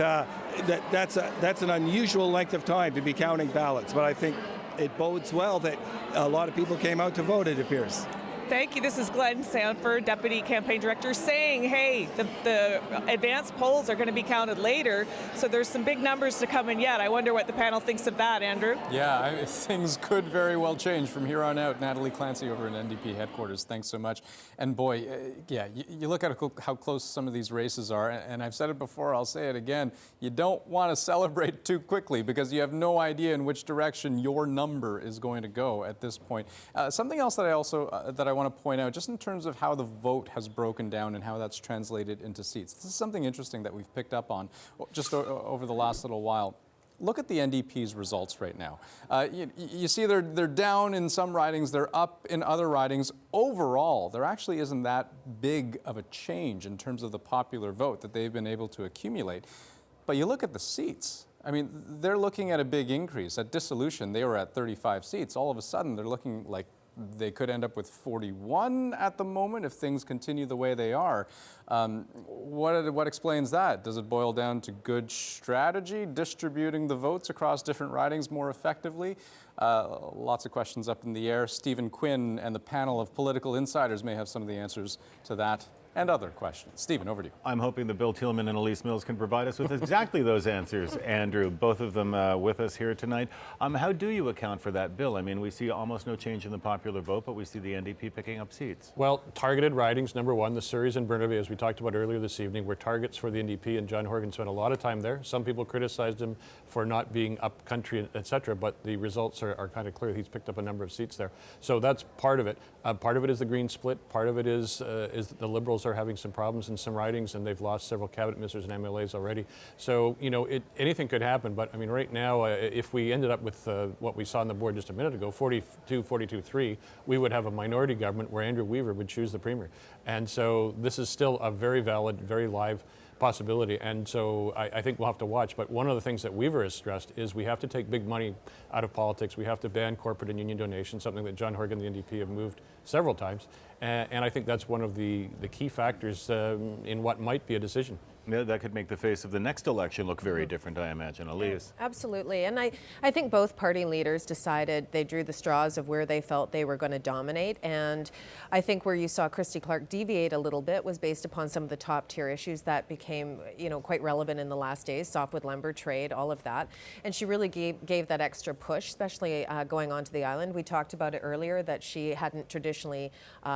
an unusual length of time to be counting ballots, but I think it bodes well that a lot of people came out to vote, it appears. Thank you. This is Glenn Sanford, Deputy Campaign Director, saying, hey, the advanced polls are going to be counted later, so there's some big numbers to come in yet. I wonder what the panel thinks of that, Andrew. Yeah, things could very well change from here on out. Natalie Clancy over in NDP headquarters, thanks so much. And boy, you look at how close some of these races are, and I've said it before, I'll say it again, you don't want to celebrate too quickly because you have no idea in which direction your number is going to go at this point. Something else that I want to point out, just in terms of how the vote has broken down and how that's translated into seats. This is something interesting that we've picked up on just over the last little while. Look at the NDP's results right now. You see they're down in some ridings, they're up in other ridings. Overall, there actually isn't that big of a change in terms of the popular vote that they've been able to accumulate. But you look at the seats. I mean, they're looking at a big increase. At dissolution, they were at 35 seats. All of a sudden, they're looking like they could end up with 41 at the moment if things continue the way they are. What explains that? Does it boil down to good strategy, distributing the votes across different ridings more effectively? Lots of questions up in the air. Stephen Quinn and the panel of political insiders may have some of the answers to that and other questions. Stephen, over to you. I'm hoping that Bill Thielman and Elise Mills can provide us with exactly those answers, Andrew, both of them with us here tonight. How do you account for that, Bill? I mean, we see almost no change in the popular vote, but we see the NDP picking up seats. Well, targeted ridings, number one. The Suris and Burnaby, as we talked about earlier this evening, were targets for the NDP, and John Horgan spent a lot of time there. Some people criticized him for not being up country, etc., but the results are kind of clear. He's picked up a number of seats there. So that's part of it. Part of it is the Green split. Part of it is the Liberals are having some problems in some ridings, and they've lost several cabinet ministers and MLAs already. So, you know, anything could happen. But I mean, right now, if we ended up with what we saw on the board just a minute ago, 42-3, we would have a minority government where Andrew Weaver would choose the premier. And so this is still a very valid, very live possibility, and so I think we'll have to watch. But one of the things that Weaver has stressed is we have to take big money out of politics. We have to ban corporate and union donations, something that John Horgan and the NDP have moved several times. And I think that's one of the key factors in what might be a decision. Yeah, that could make the face of the next election look very different, I imagine. Elise. Absolutely. And I think both party leaders decided, they drew the straws of where they felt they were going to dominate. And I think where you saw Christy Clark deviate a little bit was based upon some of the top tier issues that became, you know, quite relevant in the last days, softwood lumber trade, all of that. And she really gave that extra push, especially going onto the island. We talked about it earlier that she hadn't traditionally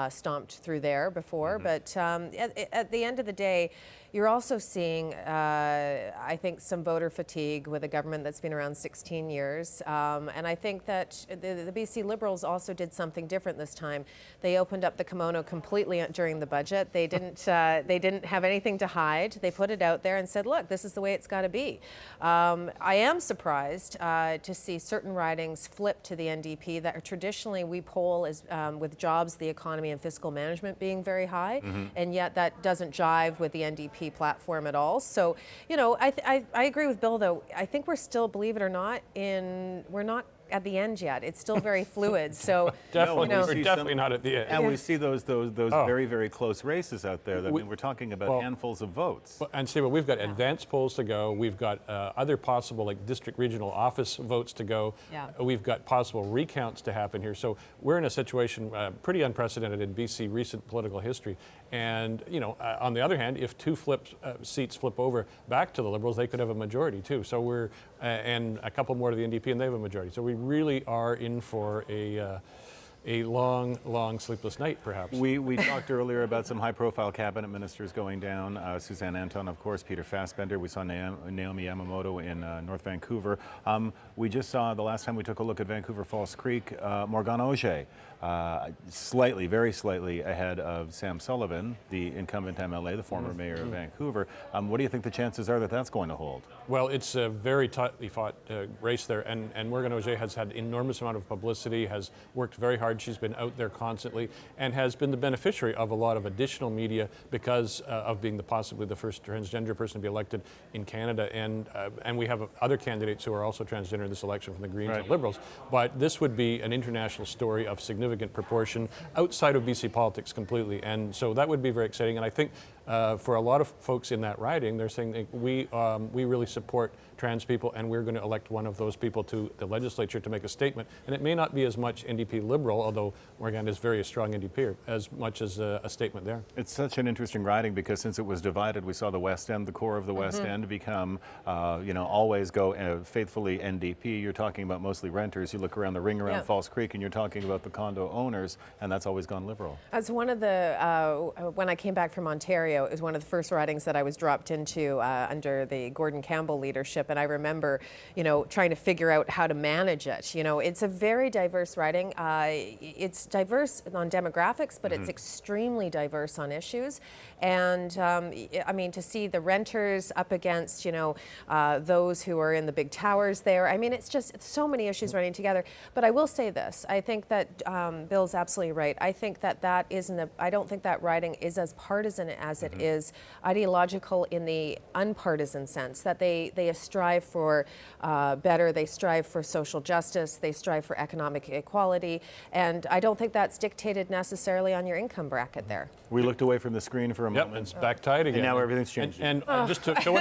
stomped through there before. But at the end of the day, you're also seeing, I think, some voter fatigue with a government that's been around 16 years. And I think that the BC Liberals also did something different this time. They opened up the kimono completely during the budget. They didn't have anything to hide. They put it out there and said, look, this is the way it's got to be. I am surprised to see certain ridings flip to the NDP that traditionally we poll as with jobs, the economy, and fiscal management being very high. And yet that doesn't jive with the NDP platform at all. So, you know, I agree with Bill, though. I think we're still, believe it or not, we're not at the end yet. It's still very fluid. So definitely, we're definitely not at the end. And we see those very, very close races out there. I mean, we're talking about handfuls of votes. And Steve, we've got advanced polls to go. We've got other possible, like district regional office votes to go. We've got possible recounts to happen here. So we're in a situation pretty unprecedented in BC recent political history. And, you know, on the other hand, if two seats flip over back to the Liberals, they could have a majority too. So we're, and a couple more to the NDP, and they have a majority. So we really are in for a long, long sleepless night, perhaps. We talked earlier about some high-profile cabinet ministers going down. Suzanne Anton, of course, Peter Fassbender. We saw Naomi Yamamoto in North Vancouver. We just saw, the last time we took a look at Vancouver Falls Creek, Morgana Auger, very slightly ahead of Sam Sullivan, the incumbent MLA, the former mayor of Vancouver. What do you think the chances are that that's going to hold? Well, it's a very tightly fought race there, and Morgana Auger has had enormous amount of publicity, has worked very hard. She's been out there constantly and has been the beneficiary of a lot of additional media because of being possibly the first transgender person to be elected in Canada. And we have other candidates who are also transgender in this election from the Greens and Liberals. But this would be an international story of significant proportion outside of BC politics completely. And so that would be very exciting. And I think for a lot of folks in that riding, they're saying that we really support trans people, and we're going to elect one of those people to the legislature to make a statement. And it may not be as much NDP Liberal, although Morgan is very strong NDP, as much as a statement there. It's such an interesting riding because since it was divided, we saw the West End, the core of the West End, become, always go faithfully NDP. You're talking about mostly renters. You look around the ring around Falls Creek, and you're talking about the condo owners, and that's always gone Liberal. As one of the, when I came back from Ontario, it was one of the first ridings that I was dropped into under the Gordon Campbell leadership. And I remember, trying to figure out how to manage it. It's a very diverse riding. It's diverse on demographics, but it's extremely diverse on issues. And I mean, to see the renters up against, those who are in the big towers there. I mean, it's so many issues running together. But I will say this. I think that Bill's absolutely right. I think that I don't think that riding is as partisan as It is ideological in the unpartisan sense, that they strive for better, they strive for social justice, they strive for economic equality, and I don't think that's dictated necessarily on your income bracket there. We looked away from the screen for a moment. It's back tight again. And now everything's changed. And just to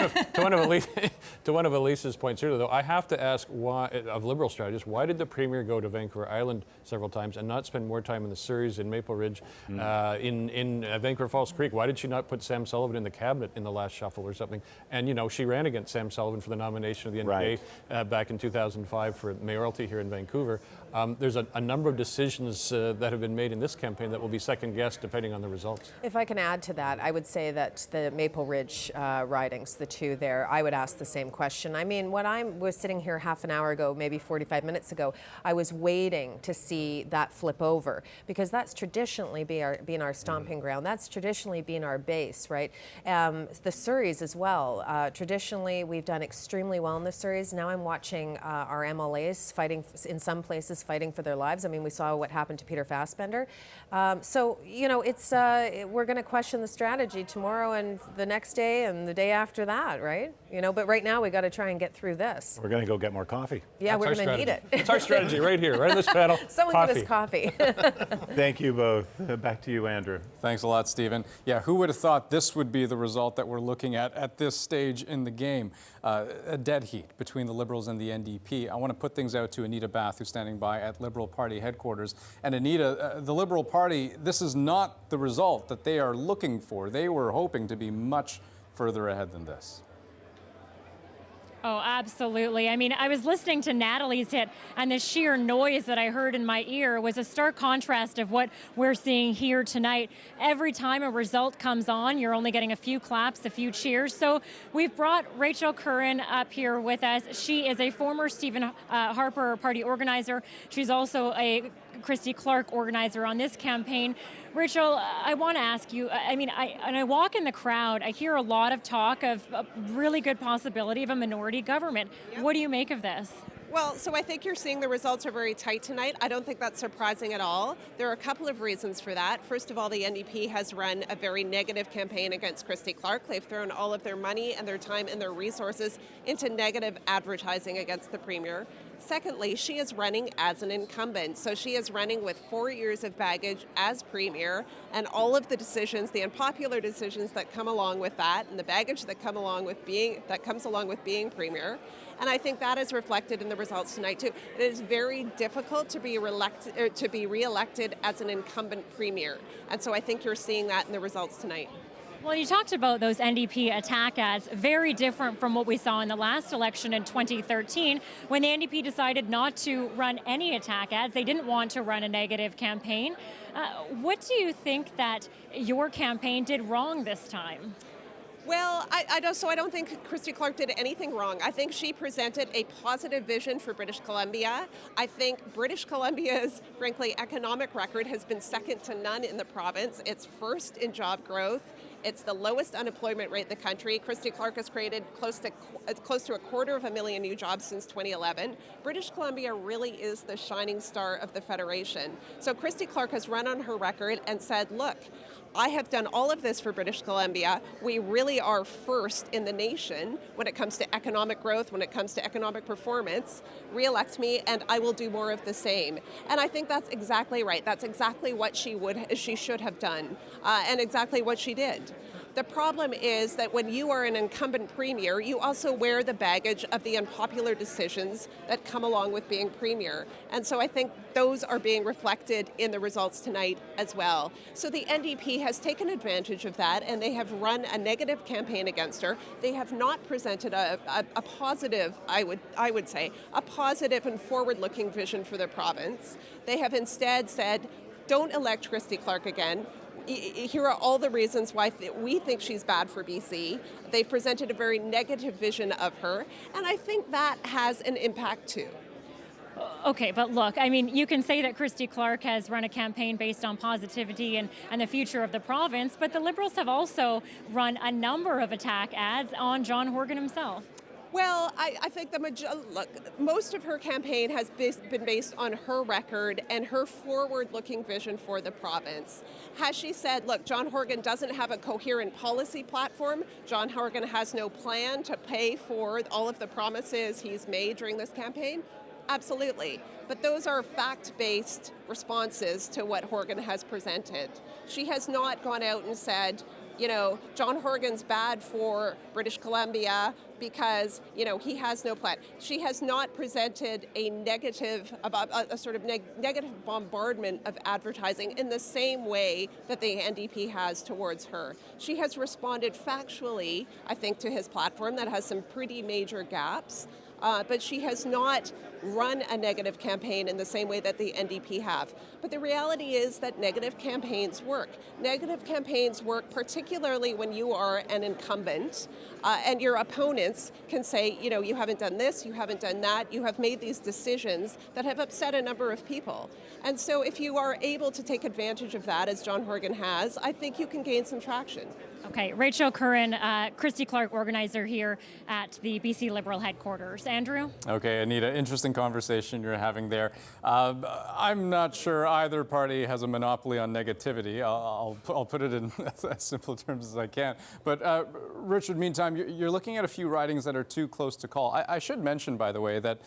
one of Elise's points here, though, I have to ask why, of Liberal strategists, why did the Premier go to Vancouver Island several times and not spend more time in the Surrey, in Maple Ridge, in Vancouver Falls Creek? Why did she not put Sam Sullivan in the cabinet in the last shuffle or something? And, you know, she ran against Sam Sullivan for the nomination of the NPA back in 2005 for mayoralty here in Vancouver. There's a number of decisions that have been made in this campaign that will be second-guessed depending on the results. If I can add to that, I would say that the Maple Ridge ridings, the two there, I would ask the same question. I mean, when I was sitting here half an hour ago, maybe 45 minutes ago, I was waiting to see that flip over, because that's traditionally been our stomping ground. That's traditionally been our base, right? The Surreys as well. Traditionally, we've done extremely well in the Surreys. Now I'm watching our MLAs fighting, in some places, fighting for their lives. I mean, we saw what happened to Peter Fassbender. So, you know, it's we're going to question the strategy tomorrow and the next day and the day after that, right? You know, but right now we got to try and get through this. We're going to go get more coffee. Yeah, we're going to need it. It's our strategy right here, right in this panel. Someone give us coffee. Thank you both. Back to you, Andrew. Thanks a lot, Stephen. Yeah, who would have thought this would be the result that we're looking at this stage in the game? A dead heat between the Liberals and the NDP. I want to put things out to Anita Bath, who's standing by at Liberal Party headquarters. And Anita, the Liberal Party, this is not the result that they are looking for. They were hoping to be much further ahead than this. Oh, absolutely. I mean, I was listening to Natalie's hit, and the sheer noise that I heard in my ear was a stark contrast of what we're seeing here tonight. Every time a result comes on, you're only getting a few claps, a few cheers. So we've brought Rachel Curran up here with us. She is a former Stephen Harper Party organizer. She's also a Christy Clark organizer on this campaign. Rachel, I want to ask you, I mean, I walk in the crowd, I hear a lot of talk of a really good possibility of a minority government. Yep. What do you make of this? Well, so I think you're seeing the results are very tight tonight. I don't think that's surprising at all. There are a couple of reasons for that. First of all, the NDP has run a very negative campaign against Christy Clark. They've thrown all of their money and their time and their resources into negative advertising against the Premier. Secondly, she is running as an incumbent. So she is running with 4 years of baggage as Premier, and all of the decisions, the unpopular decisions that come along with that, and the baggage that comes along with being Premier. And I think that is reflected in the results tonight too. It is very difficult to be reelected as an incumbent Premier. And so I think you're seeing that in the results tonight. Well, you talked about those NDP attack ads, very different from what we saw in the last election in 2013, when the NDP decided not to run any attack ads. They didn't want to run a negative campaign. What do you think that your campaign did wrong this time? Well, I don't think Christy Clark did anything wrong. I think she presented a positive vision for British Columbia. I think British Columbia's, frankly, economic record has been second to none in the province. It's first in job growth. It's the lowest unemployment rate in the country. Christy Clark has created close to 250,000 new jobs since 2011. British Columbia really is the shining star of the Federation. So Christy Clark has run on her record and said, look, I have done all of this for British Columbia. We really are first in the nation when it comes to economic growth, when it comes to economic performance. Re-elect me and I will do more of the same. And I think that's exactly right. That's exactly what she should have done and exactly what she did. The problem is that when you are an incumbent Premier, you also wear the baggage of the unpopular decisions that come along with being Premier. And so I think those are being reflected in the results tonight as well. So the NDP has taken advantage of that, and they have run a negative campaign against her. They have not presented a positive, I would say, a positive and forward-looking vision for the province. They have instead said, don't elect Christy Clark again. Here are all the reasons why we think she's bad for BC. They've presented a very negative vision of her, and I think that has an impact too. Okay, but look, I mean, you can say that Christy Clark has run a campaign based on positivity and the future of the province, but the Liberals have also run a number of attack ads on John Horgan himself. Well, I think look, most of her campaign has been based on her record and her forward-looking vision for the province. Has she said, look, John Horgan doesn't have a coherent policy platform, John Horgan has no plan to pay for all of the promises he's made during this campaign? Absolutely. But those are fact-based responses to what Horgan has presented. She has not gone out and said, you know, John Horgan's bad for British Columbia because, you know, he has no plan. She has not presented a negative, a sort of negative bombardment of advertising in the same way that the NDP has towards her. She has responded factually, I think, to his platform that has some pretty major gaps. But she has not run a negative campaign in the same way that the NDP have. But the reality is that negative campaigns work. Negative campaigns work particularly when you are an incumbent and your opponents can say, you know, you haven't done this, you haven't done that, you have made these decisions that have upset a number of people. And so if you are able to take advantage of that, as John Horgan has, I think you can gain some traction. Okay, Rachel Curran, Christy Clark, organizer here at the BC Liberal headquarters. Andrew? Okay, Anita, interesting conversation you're having there. I'm not sure either party has a monopoly on negativity. I'll put it in as simple terms as I can. But Richard, meantime, you're looking at a few ridings that are too close to call. I should mention, by the way, that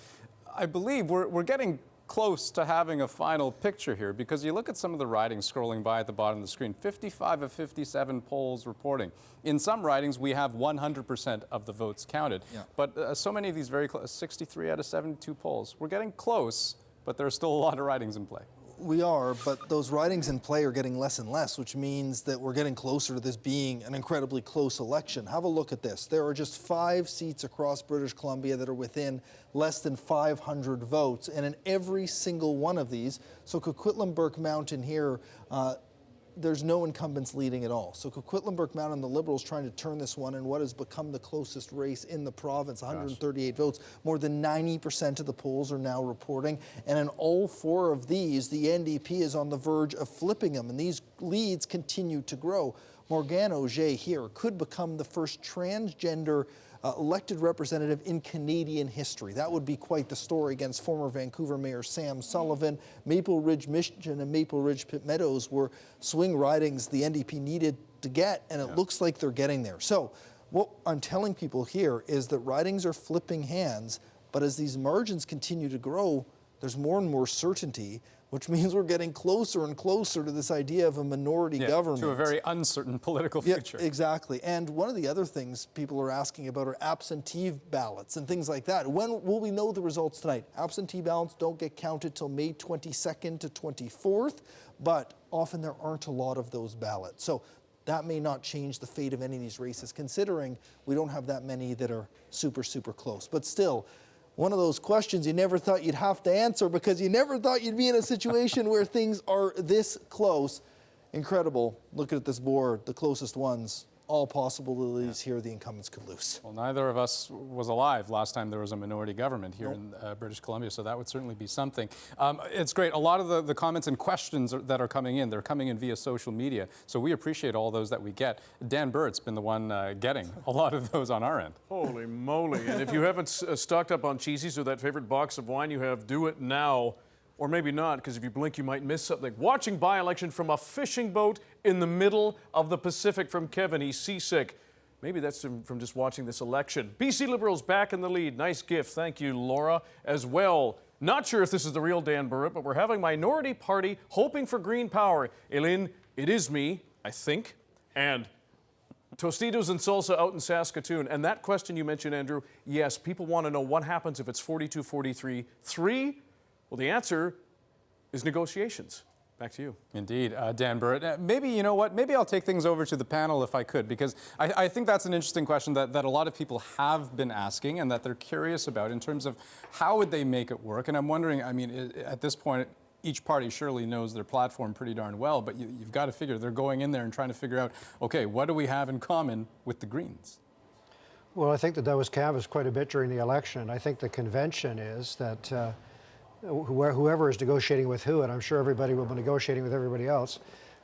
I believe we're getting close to having a final picture here, because you look at some of the ridings scrolling by at the bottom of the screen, 55 of 57 polls reporting. In some ridings, we have 100% of the votes counted. Yeah. But so many of these very close, 63 out of 72 polls. We're getting close, but there are still a lot of ridings in play. We are, but those ridings in play are getting less and less, which means that we're getting closer to this being an incredibly close election. Have a look at this. There are just 5 seats across British Columbia that are within less than 500 votes, and in every single one of these, so Coquitlam Burke Mountain here, there's no incumbents leading at all. So Coquitlam Burke Mountain, the Liberals trying to turn this one in what has become the closest race in the province, 138 votes. More than 90% of the polls are now reporting. And in all 4 of these, the NDP is on the verge of flipping them. And these leads continue to grow. Morgane Auger here could become the first transgender elected representative in Canadian history. That would be quite the story against former Vancouver Mayor Sam Sullivan. Maple Ridge, Michigan and Maple Ridge Pitt Meadows were swing ridings the NDP needed to get, and it looks like they're getting there. So what I'm telling people here is that ridings are flipping hands, but as these margins continue to grow, there's more and more certainty, which means we're getting closer and closer to this idea of a minority government. To a very uncertain political future. Yeah, exactly. And one of the other things people are asking about are absentee ballots and things like that. When will we know the results tonight? Absentee ballots don't get counted till May 22nd to 24th, but often there aren't a lot of those ballots. So that may not change the fate of any of these races, considering we don't have that many that are super, super close. But still, one of those questions you never thought you'd have to answer, because you never thought you'd be in a situation where things are this close. Incredible. Looking at this board, the closest ones, all possibilities here the incumbents could lose. Well, neither of us was alive last time there was a minority government here in British Columbia, so that would certainly be something. It's great. A lot of the comments and questions that are coming in, they're coming in via social media, so we appreciate all those that we get. Dan Burt's been the one getting a lot of those on our end. Holy moly. And if you haven't stocked up on cheesies or that favorite box of wine you have, do it now. Or maybe not, because if you blink, you might miss something. Watching by-election from a fishing boat in the middle of the Pacific from Kevin. He's seasick. Maybe that's from just watching this election. BC Liberals back in the lead. Nice gift. Thank you, Laura, as well. Not sure if this is the real Dan Burritt, but we're having minority party hoping for green power. Eileen, it is me, I think, and Tostitos and salsa out in Saskatoon. And that question you mentioned, Andrew, yes, people want to know what happens if it's 42-43-3. Well, the answer is negotiations. Back to you. Indeed, Dan Burritt. Maybe, you know what, maybe I'll take things over to the panel if I could, because I think that's an interesting question that a lot of people have been asking and that they're curious about in terms of how would they make it work. And I'm wondering, I mean, at this point, each party surely knows their platform pretty darn well, but you've got to figure they're going in there and trying to figure out, okay, what do we have in common with the Greens? Well, I think that was canvassed quite a bit during the election. I think the convention is that whoever is negotiating with who, and I'm sure everybody will be negotiating with everybody else,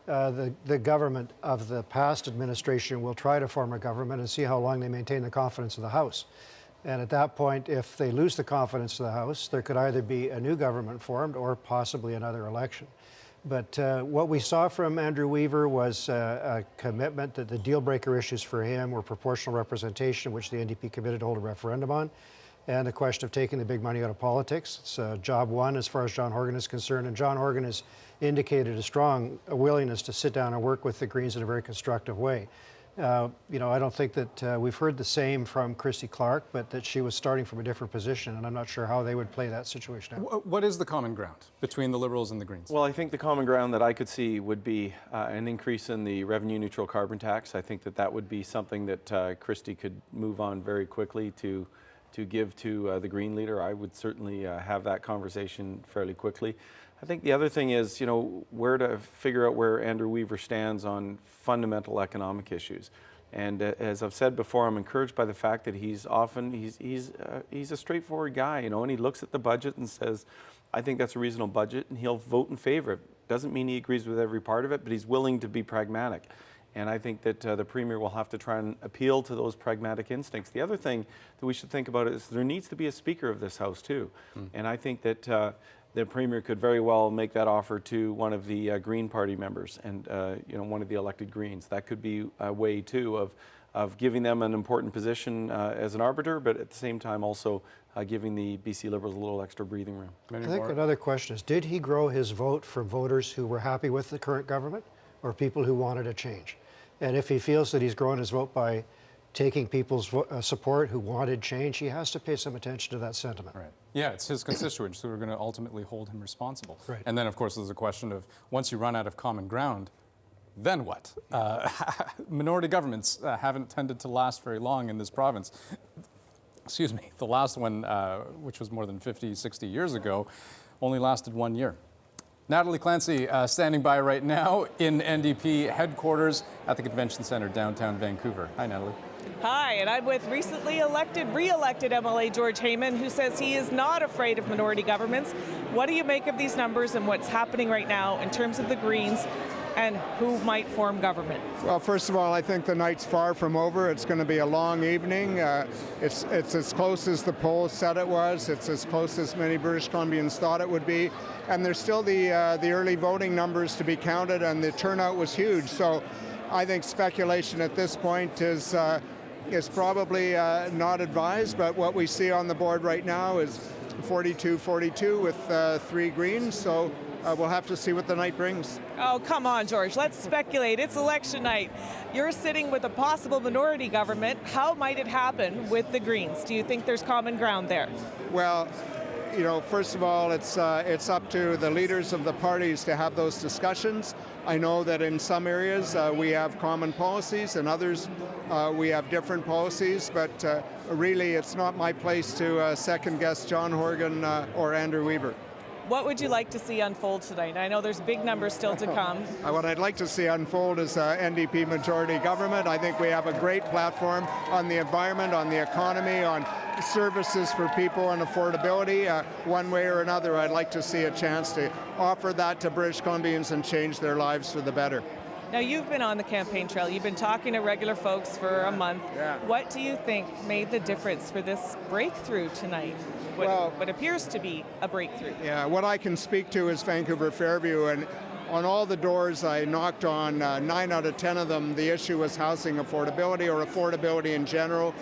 the government of the past administration will try to form a government and see how long they maintain the confidence of the House. And at that point, if they lose the confidence of the House, there could either be a new government formed or possibly another election. But what we saw from Andrew Weaver was a commitment that the deal breaker issues for him were proportional representation, which the NDP committed to hold a referendum on, and the question of taking the big money out of politics. It's job one as far as John Horgan is concerned, and John Horgan has indicated a strong willingness to sit down and work with the Greens in a very constructive way. You know, I don't think that we've heard the same from Christy Clark, but that she was starting from a different position, and I'm not sure how they would play that situation out. What is the common ground between the Liberals and the Greens? Well, I think the common ground that I could see would be an increase in the revenue-neutral carbon tax. I think that that would be something that Christy could move on very quickly to give to the Green leader. I would certainly have that conversation fairly quickly. I think the other thing is, you know, where to figure out where Andrew Weaver stands on fundamental economic issues. And as I've said before, I'm encouraged by the fact that he's a straightforward guy, you know, and he looks at the budget and says, I think that's a reasonable budget, and he'll vote in favor of it. Doesn't mean he agrees with every part of it, but he's willing to be pragmatic. And I think that the Premier will have to try and appeal to those pragmatic instincts. The other thing that we should think about is there needs to be a Speaker of this House too. And I think that the Premier could very well make that offer to one of the Green Party members and you know, one of the elected Greens. That could be a way too of giving them an important position as an arbiter, but at the same time also giving the BC Liberals a little extra breathing room. I think another question is, did he grow his vote from voters who were happy with the current government or people who wanted a change? And if he feels that he's grown his vote by taking people's support who wanted change, he has to pay some attention to that sentiment. Right. Yeah, it's his constituents who are going to ultimately hold him responsible. Right. And then, of course, there's a question of once you run out of common ground, then what? Minority governments haven't tended to last very long in this province. Excuse me. The last one, which was more than 50, 60 years ago, only lasted 1 year. Natalie Clancy standing by right now in NDP headquarters at the Convention Centre downtown Vancouver. Hi, Natalie. Hi, and I'm with recently re-elected MLA George Heyman, who says he is not afraid of minority governments. What do you make of these numbers and what's happening right now in terms of the Greens and who might form government? Well, first of all, I think the night's far from over. It's going to be a long evening. It's as close as the polls said it was. It's as close as many British Columbians thought it would be. And there's still the early voting numbers to be counted, and the turnout was huge. So I think speculation at this point is probably not advised, but what we see on the board right now is 42-42 with 3 Greens. So we'll have to see what the night brings. Oh, come on, George. Let's speculate. It's election night. You're sitting with a possible minority government. How might it happen with the Greens? Do you think there's common ground there? Well, you know, first of all, it's up to the leaders of the parties to have those discussions. I know that in some areas we have common policies, and others we have different policies, but really it's not my place to second-guess John Horgan or Andrew Weaver. What would you like to see unfold tonight? I know there's big numbers still to come. What I'd like to see unfold is NDP majority government. I think we have a great platform on the environment, on the economy, on services for people and affordability. One way or another, I'd like to see a chance to offer that to British Columbians and change their lives for the better. Now, you've been on the campaign trail. You've been talking to regular folks for a month. Yeah. What do you think made the difference for this breakthrough tonight? What appears to be a breakthrough. Yeah, what I can speak to is Vancouver Fairview, and on all the doors I knocked on, 9 out of 10 of them, the issue was housing affordability or affordability in general.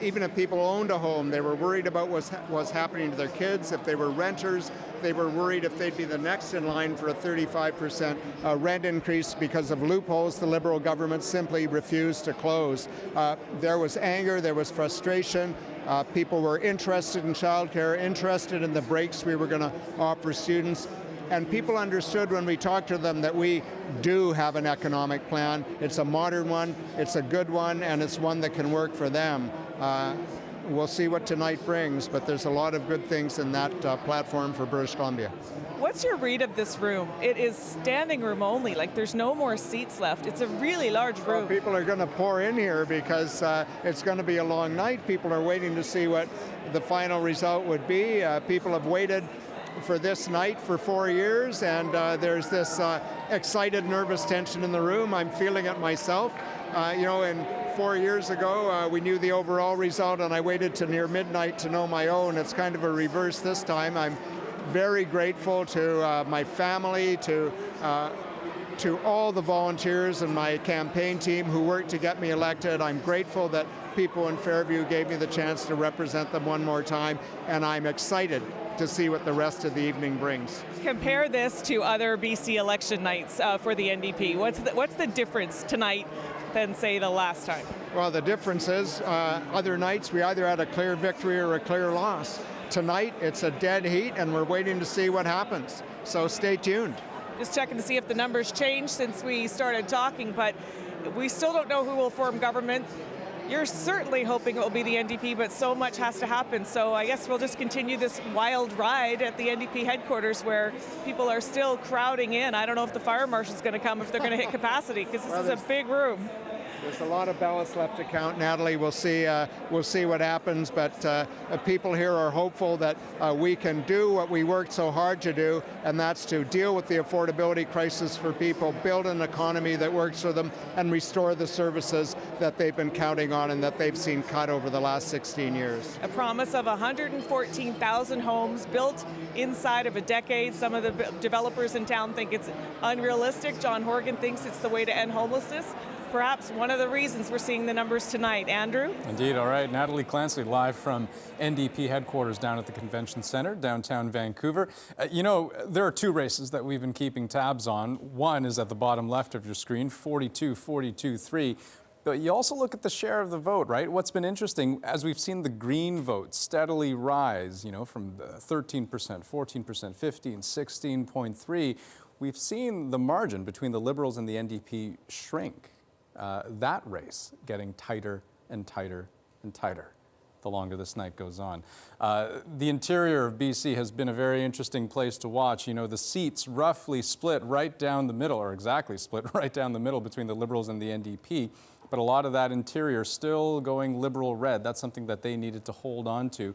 Even if people owned a home, they were worried about what's happening to their kids. If they were renters, they were worried if they'd be the next in line for a 35% rent increase because of loopholes the Liberal government simply refused to close. There was anger, there was frustration. People were interested in childcare, interested in the breaks we were going to offer students. And people understood when we talked to them that we do have an economic plan. It's a modern one, it's a good one, and it's one that can work for them. We'll see what tonight brings, but there's a lot of good things in that platform for British Columbia. What's your read of this room? It is standing room only, like there's no more seats left. It's a really large room. Well, people are going to pour in here because it's going to be a long night. People are waiting to see what the final result would be. People have waited for this night for 4 years, and there's this excited, nervous tension in the room. I'm feeling it myself. And 4 years ago, we knew the overall result, and I waited to near midnight to know my own. It's kind of a reverse this time. I'm very grateful to my family, to all the volunteers and my campaign team who worked to get me elected. I'm grateful that people in Fairview gave me the chance to represent them one more time, and I'm excited to see what the rest of the evening brings. Compare this to other BC election nights for the NDP. What's the difference tonight than, say, the last time? Well, the difference is other nights we either had a clear victory or a clear loss. Tonight it's a dead heat, and we're waiting to see what happens. So stay tuned. Just checking to see if the numbers changed since we started talking, but we still don't know who will form government. You're certainly hoping it will be the NDP, but so much has to happen. So I guess we'll just continue this wild ride at the NDP headquarters where people are still crowding in. I don't know if the fire marshal's going to come, if they're going to hit capacity, because this is a big room. There's a lot of ballots left to count, Natalie. We'll see what happens, but people here are hopeful that we can do what we worked so hard to do, and that's to deal with the affordability crisis for people, build an economy that works for them, and restore the services that they've been counting on and that they've seen cut over the last 16 years. A promise of 114,000 homes built inside of a decade. Some of the developers in town think it's unrealistic. John Horgan thinks it's the way to end homelessness. Perhaps one of the reasons we're seeing the numbers tonight. Andrew? Indeed. All right. Natalie Clancy live from NDP headquarters down at the Convention Centre, downtown Vancouver. There are two races that we've been keeping tabs on. One is at the bottom left of your screen, 42-42-3. But you also look at the share of the vote, right? What's been interesting, as we've seen the Green vote steadily rise, from 13%, 14%, 15, 16.3, we've seen the margin between the Liberals and the NDP shrink. That race getting tighter and tighter and tighter the longer this night goes on. The interior of BC has been a very interesting place to watch. The seats roughly split right down the middle, or exactly split right down the middle between the Liberals and the NDP. But a lot of that interior still going Liberal red. That's something that they needed to hold on to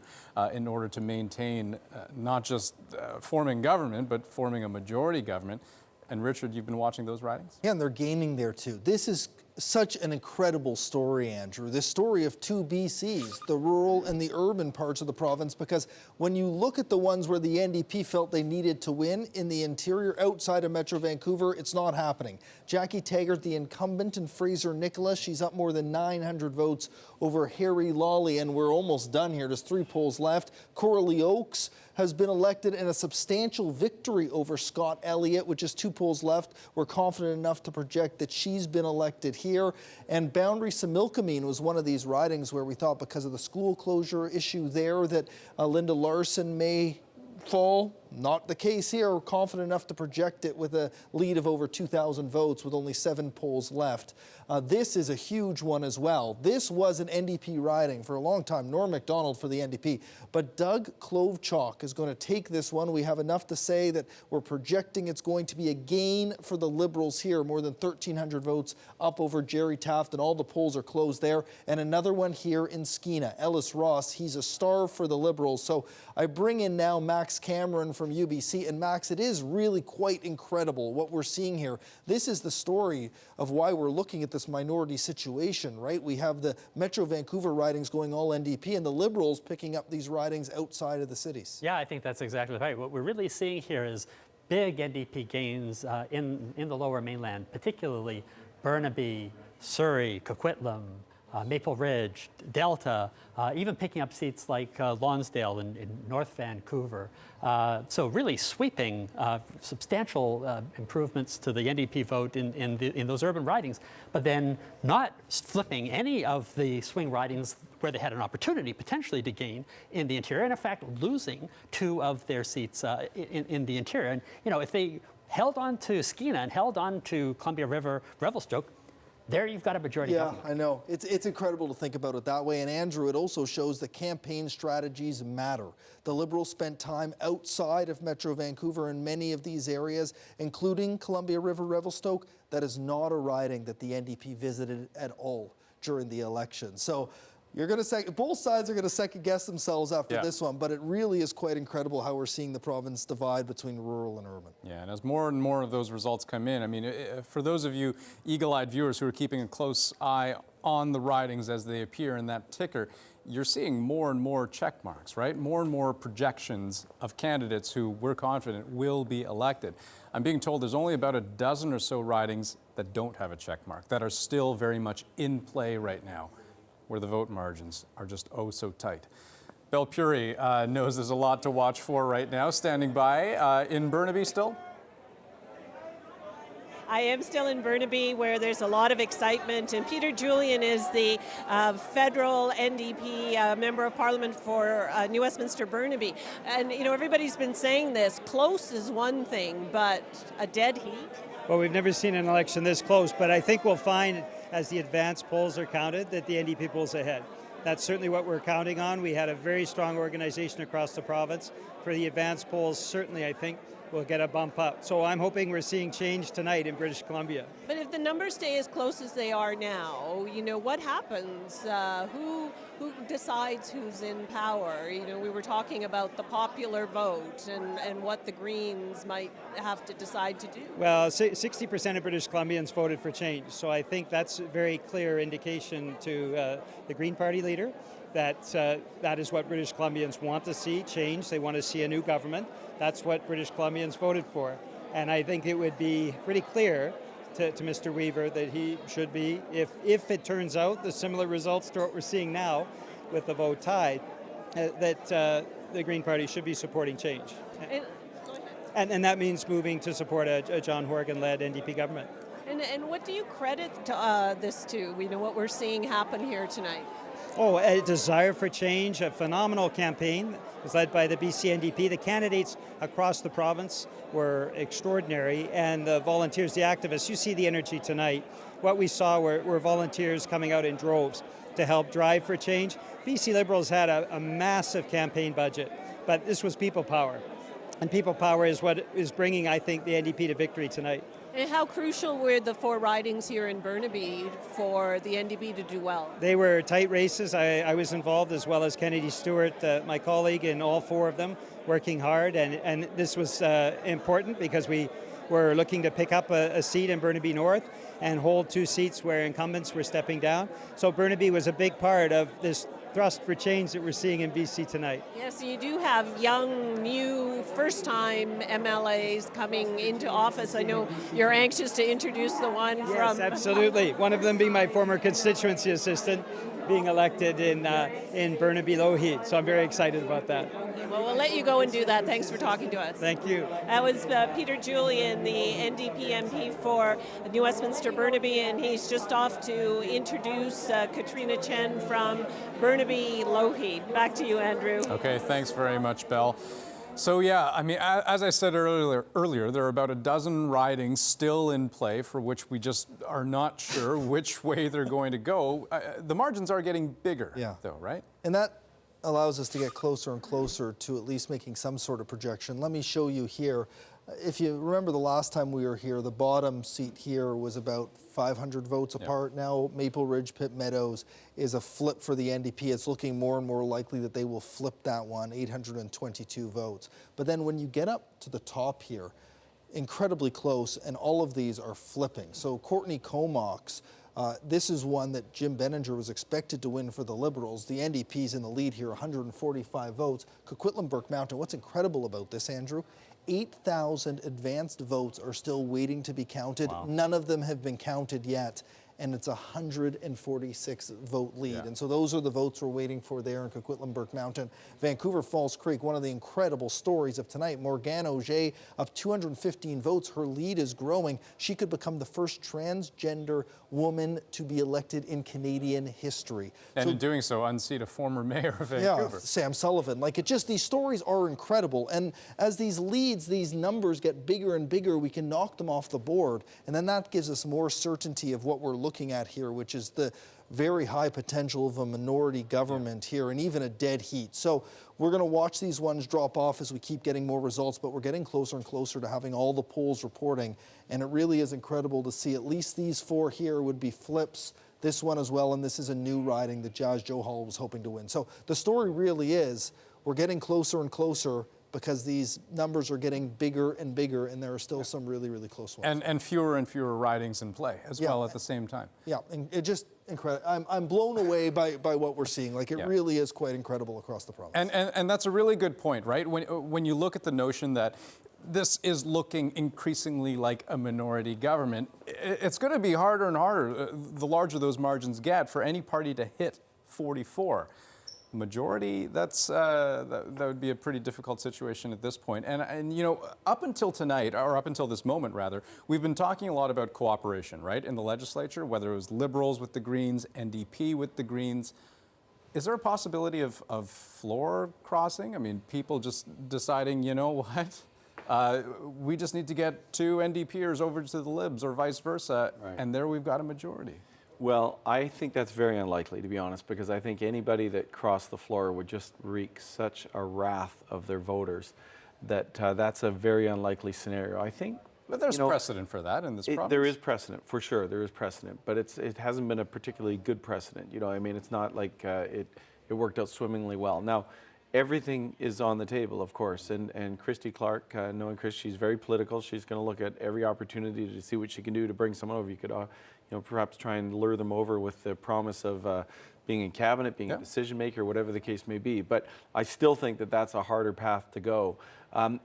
in order to maintain not just forming government, but forming a majority government. And Richard, you've been watching those ridings? Yeah, and they're gaining there too. This is such an incredible story, Andrew. This story of two BCs, the rural and the urban parts of the province, because when you look at the ones where the NDP felt they needed to win in the interior outside of Metro Vancouver, it's not happening. Jackie Taggart, the incumbent, and Fraser Nicholas, she's up more than 900 votes over Harry Lawley, and we're almost done here. There's 3 polls left. Coralie Oakes has been elected in a substantial victory over Scott Elliott, which is 2 polls left. We're confident enough to project that she's been elected here. And Boundary Similkameen was one of these ridings where we thought because of the school closure issue there that Linda Larson may fall. Not the case here. We're confident enough to project it with a lead of over 2,000 votes with only 7 polls left. This is a huge one as well. This was an NDP riding for a long time. Norm MacDonald for the NDP. But Doug Klobuchar is going to take this one. We have enough to say that we're projecting it's going to be a gain for the Liberals here. More than 1,300 votes up over Jerry Taft, and all the polls are closed there. And another one here in Skeena. Ellis Ross, he's a star for the Liberals. So I bring in now Max Cameron from UBC. And Max, it is really quite incredible what we're seeing here. This is the story of why we're looking at this minority situation, right? We have the Metro Vancouver ridings going all NDP and the Liberals picking up these ridings outside of the cities. Yeah, I think that's exactly right. What we're really seeing here is big NDP gains in the Lower Mainland, particularly Burnaby, Surrey, Coquitlam, Maple Ridge, Delta, even picking up seats like Lonsdale in North Vancouver. So really sweeping substantial improvements to the NDP vote in those urban ridings, but then not flipping any of the swing ridings where they had an opportunity potentially to gain in the interior, and in fact losing 2 of their seats in the interior. And if they held on to Skeena and held on to Columbia River, Revelstoke, there you've got a majority government. Yeah, I know. It's incredible to think about it that way. And Andrew, it also shows that campaign strategies matter. The Liberals spent time outside of Metro Vancouver in many of these areas, including Columbia River, Revelstoke. That is not a riding that the NDP visited at all during the election. So You're going to both sides are going to second guess themselves after Yeah. this one, but it really is quite incredible how we're seeing the province divide between rural and urban. Yeah, and as more and more of those results come in, I mean, for those of you eagle-eyed viewers who are keeping a close eye on the ridings as they appear in that ticker, you're seeing more and more check marks, right? More and more projections of candidates who we're confident will be elected. I'm being told there's only about a dozen or so ridings that don't have a check mark, that are still very much in play right now, where the vote margins are just oh so tight. Belle Puri knows there's a lot to watch for right now. Standing by in Burnaby still? I am still in Burnaby, where there's a lot of excitement, and Peter Julian is the federal NDP member of Parliament for New Westminster Burnaby. And you know, everybody's been saying this, close is one thing, but a dead heat? Well, we've never seen an election this close, but I think we'll find as the advanced polls are counted that the NDP pulls ahead. That's certainly what we're counting on. We had a very strong organization across the province. For the advanced polls, certainly I think we'll get a bump up. So I'm hoping we're seeing change tonight in British Columbia. But if the numbers stay as close as they are now, you know, what happens? Who decides who's in power? You know, we were talking about the popular vote and what the Greens might have to decide to do. Well, 60% of British Columbians voted for change. So I think that's a very clear indication to the Green Party leader that that is what British Columbians want to see, change. They want to see a new government. That's what British Columbians voted for. And I think it would be pretty clear to Mr. Weaver that he should be, if it turns out the similar results to what we're seeing now with the vote tied, that the Green Party should be supporting change. And that means moving to support a John Horgan-led NDP government. And what do you credit this to? We know what we're seeing happen here tonight. Oh, a desire for change, a phenomenal campaign. It was led by the BC NDP. The candidates across the province were extraordinary, and the volunteers, the activists, you see the energy tonight. What we saw were volunteers coming out in droves to help drive for change. BC Liberals had a massive campaign budget, but this was people power. And people power is what is bringing, I think, the NDP to victory tonight. And how crucial were the 4 ridings here in Burnaby for the NDP to do well? They were tight races. I was involved, as well as Kennedy Stewart, my colleague, in all 4 of them, working hard. And this was important because we were looking to pick up a seat in Burnaby North and hold 2 seats where incumbents were stepping down. So Burnaby was a big part of this thrust for change that we're seeing in BC tonight. Yes, you do have young, new, first-time MLAs coming into office. I know you're anxious to introduce the one from... Yes, absolutely. One of them being my former constituency assistant, being elected in Burnaby Lougheed. So I'm very excited about that. Okay, well, we'll let you go and do that. Thanks for talking to us. Thank you. That was Peter Julian, the NDP MP for New Westminster Burnaby, and he's just off to introduce Katrina Chen from Burnaby Lougheed. Back to you, Andrew. Okay, thanks very much, Belle. So yeah, I mean, as I said earlier, there are about a dozen ridings still in play for which we just are not sure which way they're going to go. The margins are getting bigger, though, right? And that allows us to get closer and closer to at least making some sort of projection. Let me show you here. If you remember the last time we were here, the bottom seat here was about 500 votes apart. Now Maple Ridge, Pitt Meadows is a flip for the NDP. It's looking more and more likely that they will flip that one, 822 votes. But then when you get up to the top here, incredibly close, and all of these are flipping. So Courtney Comox, this is one that Jim Benninger was expected to win for the Liberals. The NDP's in the lead here, 145 votes. Coquitlam Burke Mountain, what's incredible about this, Andrew? 8,000 advanced votes are still waiting to be counted. Wow. None of them have been counted yet, and it's a 146 vote lead. And so those are the votes we're waiting for there in Coquitlam Burke Mountain. Vancouver Falls Creek, one of the incredible stories of tonight. Morgane Auger up 215 votes. Her lead is growing. She could become the first transgender woman to be elected in Canadian history. And in doing so, unseat a former mayor of Vancouver. Yeah, Sam Sullivan. Like, these stories are incredible. And as these leads, these numbers get bigger and bigger, we can knock them off the board. And then that gives us more certainty of what we're looking at here, which is the very high potential of a minority government here, and even a dead heat. So we're going to watch these ones drop off as we keep getting more results, but we're getting closer and closer to having all the polls reporting, and it really is incredible to see at least these 4 here would be flips. this one as well, and this is a new riding that Jas Johal was hoping to win. So the story really is we're getting closer and closer because these numbers are getting bigger and bigger, and there are still some really, really close ones. And fewer ridings in play as well at the same time. Yeah, and it just incredible. I'm blown away by what we're seeing. Like, it really is quite incredible across the province. And that's a really good point, right? When you look at the notion that this is looking increasingly like a minority government, it's going to be harder and harder, the larger those margins get, for any party to hit 44. Majority, that would be a pretty difficult situation at this point. And you know, up until tonight, or up until this moment rather, we've been talking a lot about cooperation, right, in the legislature, whether it was Liberals with the Greens, NDP with the Greens. Is there a possibility of floor crossing? I mean, people just deciding, you know what, we just need to get 2 NDPers over to the Libs or vice versa, and there we've got a majority. Well, I think that's very unlikely, to be honest, because I think anybody that crossed the floor would just wreak such a wrath of their voters that that's a very unlikely scenario. I think. But there's precedent for that in this province. There is precedent, for sure. There is precedent, but it hasn't been a particularly good precedent. You know, I mean, it's not like it worked out swimmingly well. Now, everything is on the table, of course, and Christy Clark, knowing Chris, she's very political. She's going to look at every opportunity to see what she can do to bring someone over. You could, perhaps try and lure them over with the promise of being in cabinet, being a decision maker, whatever the case may be. But I still think that that's a harder path to go.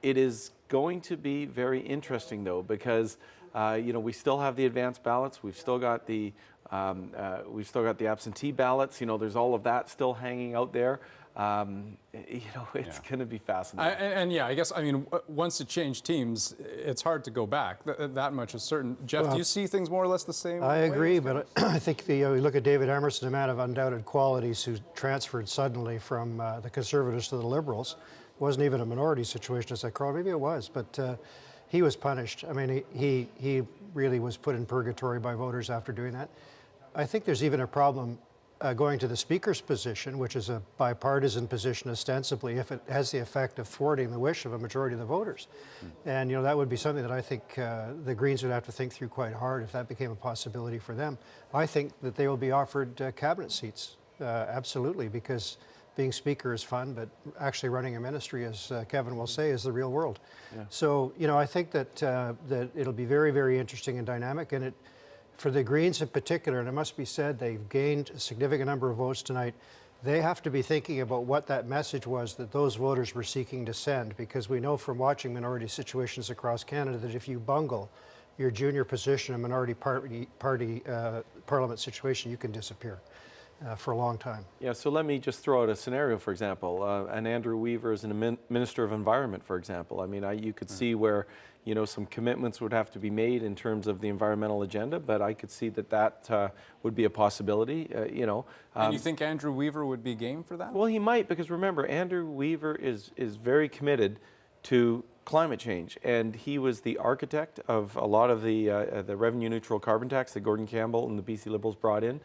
It is going to be very interesting, though, because we still have the advanced ballots. We've still got the absentee ballots. You know, there's all of that still hanging out there. It's going to be fascinating. I guess, I mean, once you change teams, it's hard to go back. That much is certain. Jeff, do you see things more or less the same? I agree, but I think you look at David Emerson, a man of undoubted qualities who transferred suddenly from the Conservatives to the Liberals. It wasn't even a minority situation, as I call it. Maybe it was, but he was punished. I mean, he really was put in purgatory by voters after doing that. I think there's even a problem going to the Speaker's position, which is a bipartisan position ostensibly, if it has the effect of thwarting the wish of a majority of the voters. And that would be something that I think the Greens would have to think through quite hard if that became a possibility for them. I think that they will be offered cabinet seats, absolutely, because being Speaker is fun, but actually running a ministry, as Kevin will say, is the real world. Yeah. So, I think that that it'll be very, very interesting and dynamic, and for the Greens in particular, and it must be said, they've gained a significant number of votes tonight. They have to be thinking about what that message was that those voters were seeking to send, because we know from watching minority situations across Canada that if you bungle your junior position in a minority parliament situation, you can disappear for a long time. Yeah, so let me just throw out a scenario, for example. An Andrew Weaver is a Minister of Environment, for example. I mean, you could see where some commitments would have to be made in terms of the environmental agenda, but I could see that would be a possibility, And you think Andrew Weaver would be game for that? Well, he might, because remember, Andrew Weaver is very committed to climate change, and he was the architect of a lot of the revenue-neutral carbon tax that Gordon Campbell and the BC Liberals brought in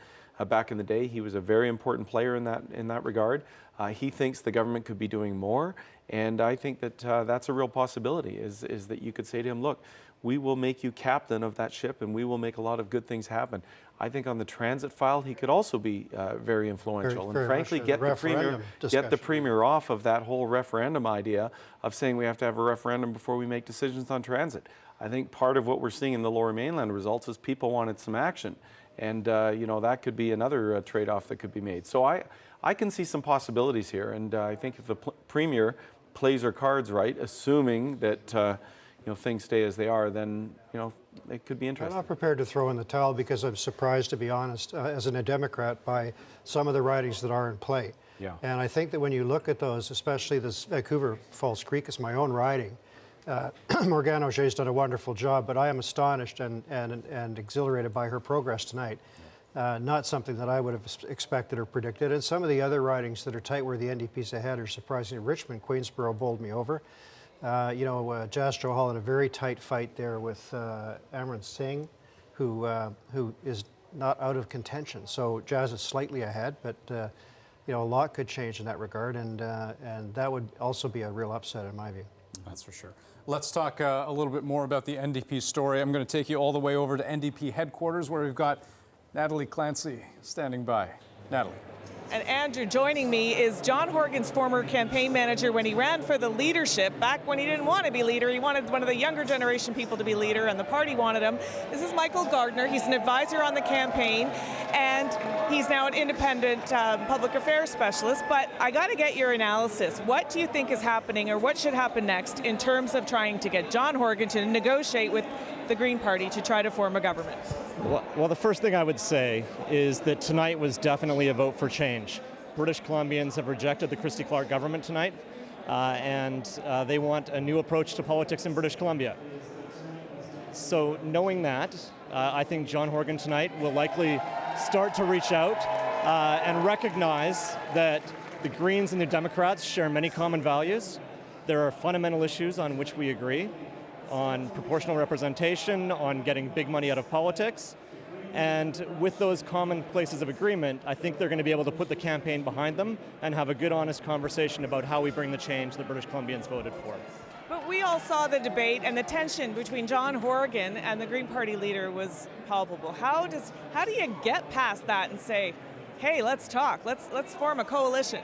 back in the day. He was a very important player in that regard. He thinks the government could be doing more. And I think that that's a real possibility, is that you could say to him, look, we will make you captain of that ship and we will make a lot of good things happen. I think on the transit file, he could also be very influential. Very frankly, get the Premier off of that whole referendum idea of saying we have to have a referendum before we make decisions on transit. I think part of what we're seeing in the Lower Mainland results is people wanted some action. And, that could be another trade-off that could be made. So I can see some possibilities here. And I think if the Premier plays her cards right, assuming that things stay as they are, then it could be interesting. I'm not prepared to throw in the towel because I'm surprised, to be honest, as a Democrat, by some of the ridings that are in play. Yeah. And I think that when you look at those, especially this Vancouver Falls Creek is my own riding. Morgane Auger's done a wonderful job, but I am astonished and exhilarated by her progress tonight. Not something that I would have expected or predicted. And some of the other ridings that are tight where the NDP's ahead are surprising. Richmond, Queensborough bowled me over. Jas Johal in a very tight fight there with Amrit Singh, who is not out of contention. So Jas is slightly ahead, but a lot could change in that regard, and that would also be a real upset in my view. That's for sure. Let's talk a little bit more about the NDP story. I'm going to take you all the way over to NDP headquarters, where we've got Natalie Clancy standing by. Natalie. And Andrew, joining me is John Horgan's former campaign manager when he ran for the leadership, back when he didn't want to be leader. He wanted one of the younger generation people to be leader, and the party wanted him. This is Michael Gardner. He's an advisor on the campaign, and he's now an independent public affairs specialist. But I got to get your analysis. What do you think is happening, or what should happen next in terms of trying to get John Horgan to negotiate with the Green Party to try to form a government? Well, the first thing I would say is that tonight was definitely a vote for change. British Columbians have rejected the Christy Clark government tonight, and they want a new approach to politics in British Columbia. So knowing that, I think John Horgan tonight will likely start to reach out and recognize that the Greens and the Democrats share many common values. There are fundamental issues on which we agree, on proportional representation, on getting big money out of politics. And with those common places of agreement, I think they're going to be able to put the campaign behind them and have a good, honest conversation about how we bring the change that British Columbians voted for. But we all saw the debate, and the tension between John Horgan and the Green Party leader was palpable. How do you get past that and say, hey, let's talk, let's form a coalition?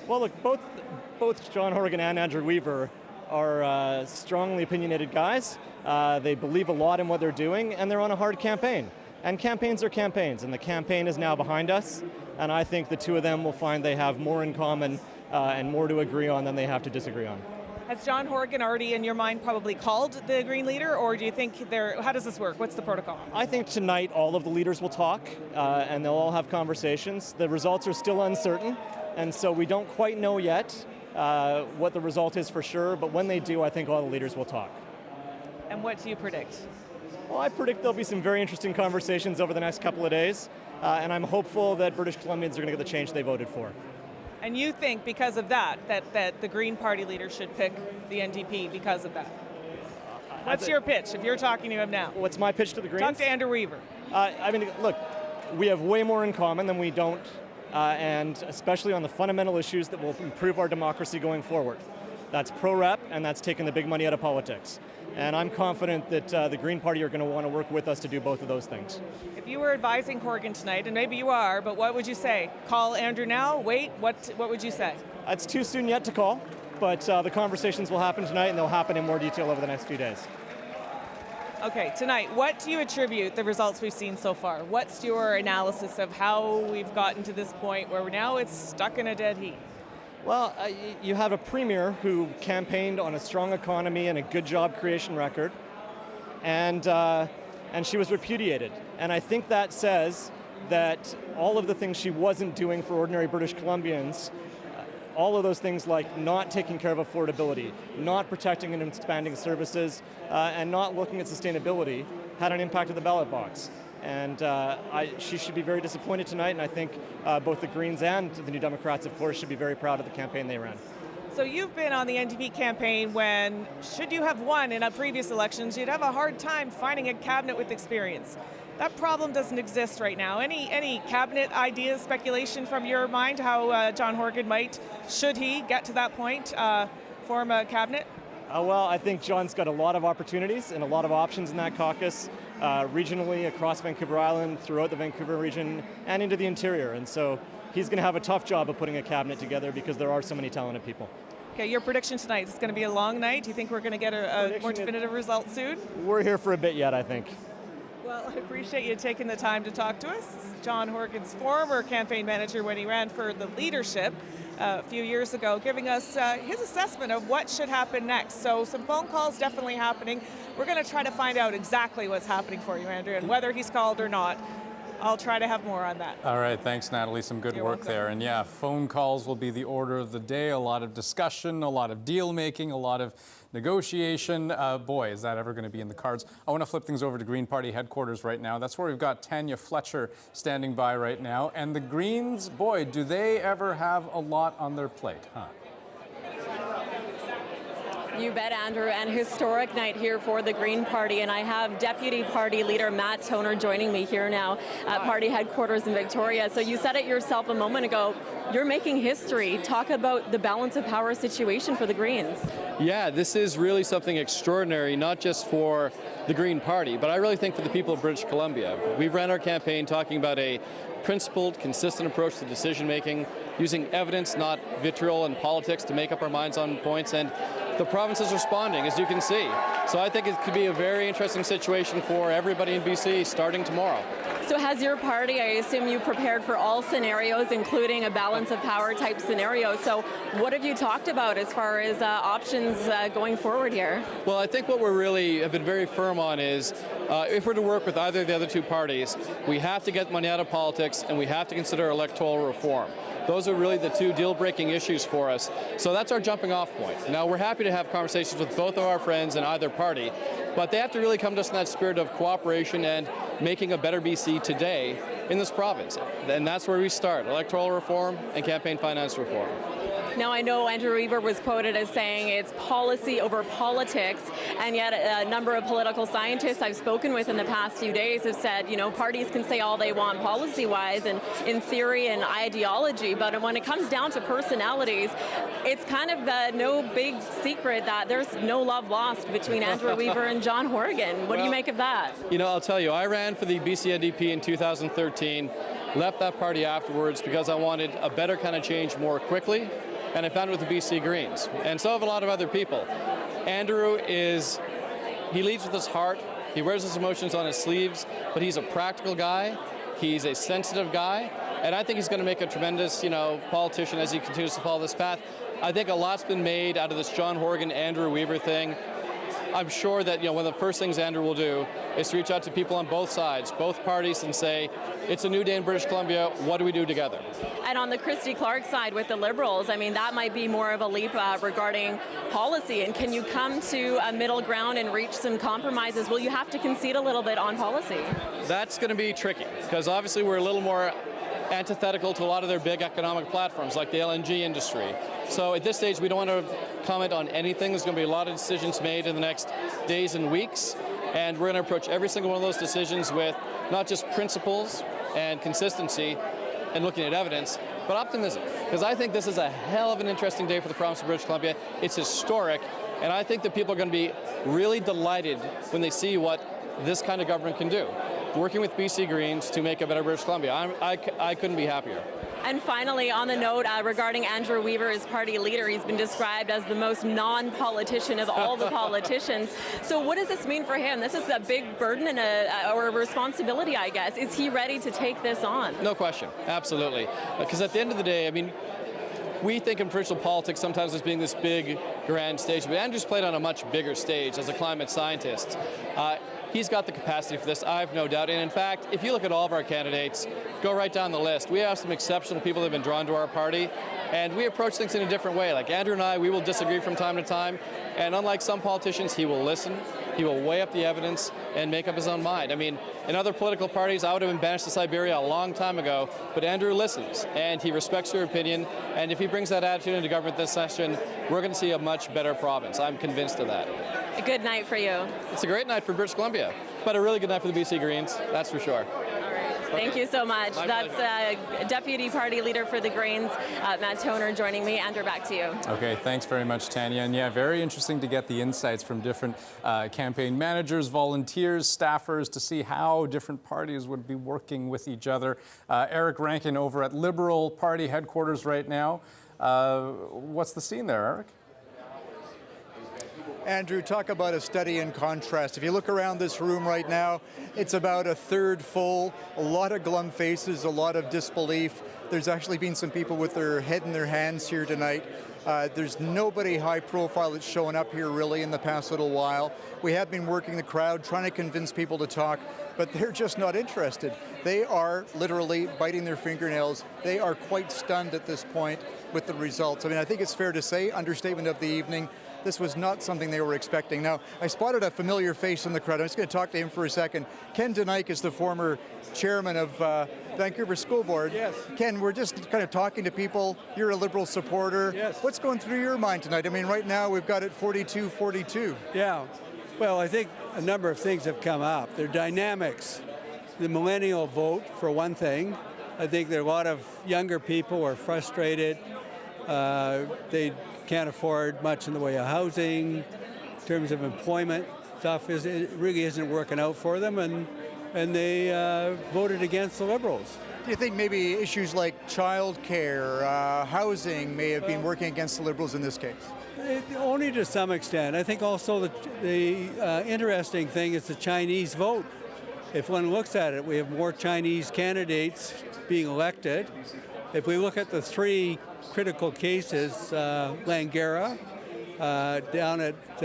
Well, look, both John Horgan and Andrew Weaver are strongly opinionated guys. They believe a lot in what they're doing, and they're on a hard campaign. And campaigns are campaigns, and the campaign is now behind us, and I think the two of them will find they have more in common and more to agree on than they have to disagree on. Has John Horgan already, in your mind, probably called the Green leader, or do you think how does this work? What's the protocol? I think tonight all of the leaders will talk, and they'll all have conversations. The results are still uncertain, and so we don't quite know yet what the result is for sure, but when they do, I think all the leaders will talk. And what do you predict? Well, I predict there'll be some very interesting conversations over the next couple of days, and I'm hopeful that British Columbians are going to get the change they voted for. And you think because of that the Green Party leader should pick the NDP because of that? What's your pitch if you're talking to him now? What's my pitch to the Greens? Talk to Andrew Weaver. I mean, look, we have way more in common than we don't, and especially on the fundamental issues that will improve our democracy going forward. That's pro-rep, and that's taking the big money out of politics. And I'm confident that the Green Party are going to want to work with us to do both of those things. If you were advising Horgan tonight, and maybe you are, but what would you say? Call Andrew now? Wait? What would you say? It's too soon yet to call, but the conversations will happen tonight, and they'll happen in more detail over the next few days. Okay, tonight, what do you attribute the results we've seen so far? What's your analysis of how we've gotten to this point where now it's stuck in a dead heat? Well, you have a premier who campaigned on a strong economy and a good job creation record, and she was repudiated. And I think that says that all of the things she wasn't doing for ordinary British Columbians, all of those things like not taking care of affordability, not protecting and expanding services, and not looking at sustainability, had an impact on the ballot box. And she should be very disappointed tonight, and I think both the Greens and the New Democrats, of course, should be very proud of the campaign they ran. So you've been on the NDP campaign when, should you have won in previous elections, you'd have a hard time finding a cabinet with experience. That problem doesn't exist right now. Any cabinet ideas, speculation from your mind, how John Horgan might, should he get to that point, form a cabinet? Well, I think John's got a lot of opportunities and a lot of options in that caucus, regionally, across Vancouver Island, throughout the Vancouver region, and into the interior. And so he's going to have a tough job of putting a cabinet together because there are so many talented people. Okay, your prediction tonight, is going to be a long night? Do you think we're going to get a more definitive result soon? We're here for a bit yet, I think. Well, I appreciate you taking the time to talk to us. This is John Horgan's former campaign manager when he ran for the leadership a few years ago, giving us his assessment of what should happen next. So some phone calls definitely happening. We're going to try to find out exactly what's happening for you, Andrew, and whether he's called or not. I'll try to have more on that. All right, thanks, Natalie. Some good work there. And yeah, phone calls will be the order of the day. A lot of discussion, a lot of deal making, a lot of negotiation. Boy, is that ever going to be in the cards. I want to flip things over to Green Party headquarters right now. That's where we've got Tanya Fletcher standing by right now. And the Greens, boy, do they ever have a lot on their plate, huh? You bet, Andrew, and historic night here for the Green Party, and I have Deputy Party Leader Matt Toner joining me here now at Party headquarters in Victoria. So you said it yourself a moment ago, you're making history. Talk about the balance of power situation for the Greens. Yeah, this is really something extraordinary, not just for the Green Party, but I really think for the people of British Columbia. We've ran our campaign talking about a principled, consistent approach to decision making, using evidence, not vitriol and politics, to make up our minds on points, and the province is responding, as you can see. So I think it could be a very interesting situation for everybody in BC starting tomorrow. So has your party, I assume you prepared for all scenarios, including a balance of power type scenario. So what have you talked about as far as options going forward here? Well, I think what we really have been very firm on is if we're to work with either of the other two parties, we have to get money out of politics and we have to consider electoral reform. Those are really the two deal-breaking issues for us. So that's our jumping off point. Now, we're happy to have conversations with both of our friends in either party, but they have to really come to us in that spirit of cooperation and making a better BC today in this province. And that's where we start, electoral reform and campaign finance reform. Now, I know Andrew Weaver was quoted as saying it's policy over politics, and yet a number of political scientists I've spoken with in the past few days have said, you know, parties can say all they want policy-wise and in theory and ideology, but when it comes down to personalities, it's kind of no big secret that there's no love lost between Andrew Weaver and John Horgan. What do you make of that? You know, I'll tell you, I ran for the BC NDP in 2013, left that party afterwards because I wanted a better kind of change more quickly. And I found it with the BC Greens, and so have a lot of other people. Andrew he leads with his heart, he wears his emotions on his sleeves, but he's a practical guy, he's a sensitive guy, and I think he's going to make a tremendous, politician as he continues to follow this path. I think a lot's been made out of this John Horgan, Andrew Weaver thing. I'm sure that one of the first things Andrew will do is to reach out to people on both sides, both parties, and say, it's a new day in British Columbia, what do we do together? And on the Christy Clark side with the Liberals, I mean, that might be more of a leap regarding policy. And can you come to a middle ground and reach some compromises? Will you have to concede a little bit on policy? That's going to be tricky, because obviously we're a little more antithetical to a lot of their big economic platforms like the LNG industry. So at this stage, we don't want to comment on anything. There's going to be a lot of decisions made in the next days and weeks, and we're going to approach every single one of those decisions with not just principles and consistency and looking at evidence, but optimism. Because I think this is a hell of an interesting day for the province of British Columbia. It's historic, and I think that people are going to be really delighted when they see what this kind of government can do. Working with BC Greens to make a better British Columbia. I couldn't be happier. And finally, on the note regarding Andrew Weaver as party leader, he's been described as the most non-politician of all the politicians. So what does this mean for him? This is a big burden and or a responsibility, I guess. Is he ready to take this on? No question, absolutely. Because at the end of the day, I mean, we think in provincial politics sometimes as being this big, grand stage, but Andrew's played on a much bigger stage as a climate scientist. He's got the capacity for this, I have no doubt. And in fact, if you look at all of our candidates, go right down the list. We have some exceptional people that have been drawn to our party, and we approach things in a different way. Like Andrew and I, we will disagree from time to time, and unlike some politicians, he will listen, he will weigh up the evidence, and make up his own mind. I mean, in other political parties, I would have been banished to Siberia a long time ago, but Andrew listens, and he respects your opinion, and if he brings that attitude into government this session, we're going to see a much better province. I'm convinced of that. A good night for you. It's a great night for British Columbia, but a really good night for the BC Greens, that's for sure. Thank you so much. That's Deputy Party Leader for the Greens, Matt Toner, joining me. Andrew, back to you. Okay, thanks very much, Tanya. And yeah, very interesting to get the insights from different campaign managers, volunteers, staffers, to see how different parties would be working with each other. Eric Rankin over at Liberal Party headquarters right now. What's the scene there, Eric? Andrew, talk about a study in contrast. If you look around this room right now, it's about a third full, a lot of glum faces, a lot of disbelief. There's actually been some people with their head in their hands here tonight. There's nobody high profile that's shown up here really in the past little while. We have been working the crowd, trying to convince people to talk, but they're just not interested. They are literally biting their fingernails. They are quite stunned at this point with the results. I mean, I think it's fair to say, understatement of the evening, This was not something they were expecting. Now, I spotted a familiar face in the crowd. I'm just going to talk to him for a second. Ken Denike is the former chairman of Vancouver School Board. Yes. Ken, we're just kind of talking to people. You're a Liberal supporter. Yes. What's going through your mind tonight? I mean, right now we've got it 42-42. Yeah. Well, I think a number of things have come up. There are dynamics. The millennial vote, for one thing. I think there are a lot of younger people who are frustrated. They can't afford much in the way of housing. In terms of employment, stuff it really isn't working out for them, and they voted against the Liberals. Do you think maybe issues like childcare, housing may have been working against the Liberals in this case? Only to some extent. I think also the interesting thing is the Chinese vote. If one looks at it, we have more Chinese candidates being elected. If we look at the three critical cases, Langara, down at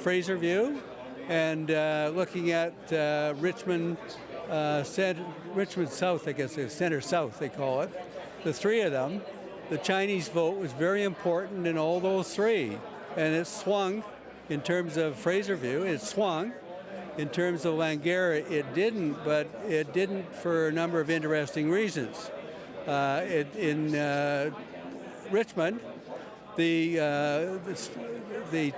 Fraserview, and looking at Richmond South, I guess it's Center South they call it, the three of them, the Chinese vote was very important in all those three. And it swung in terms of Fraserview, it swung. In terms of Langara, it didn't, but it didn't for a number of interesting reasons. In Richmond, the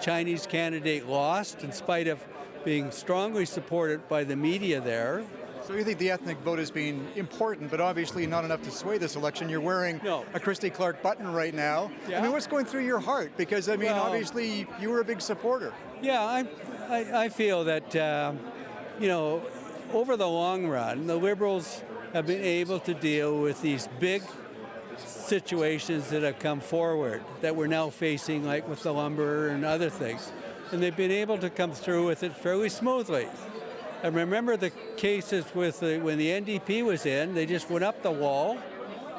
Chinese candidate lost in spite of being strongly supported by the media there. So you think the ethnic vote has been important, but obviously not enough to sway this election. You're wearing a Christy Clark button right now. Yeah. I mean, what's going through your heart? Because, I mean, obviously you were a big supporter. Yeah, I feel that, over the long run, the Liberals have been able to deal with these big situations that have come forward that we're now facing, like with the lumber and other things. And they've been able to come through with it fairly smoothly. And remember the cases with when the NDP was in, they just went up the wall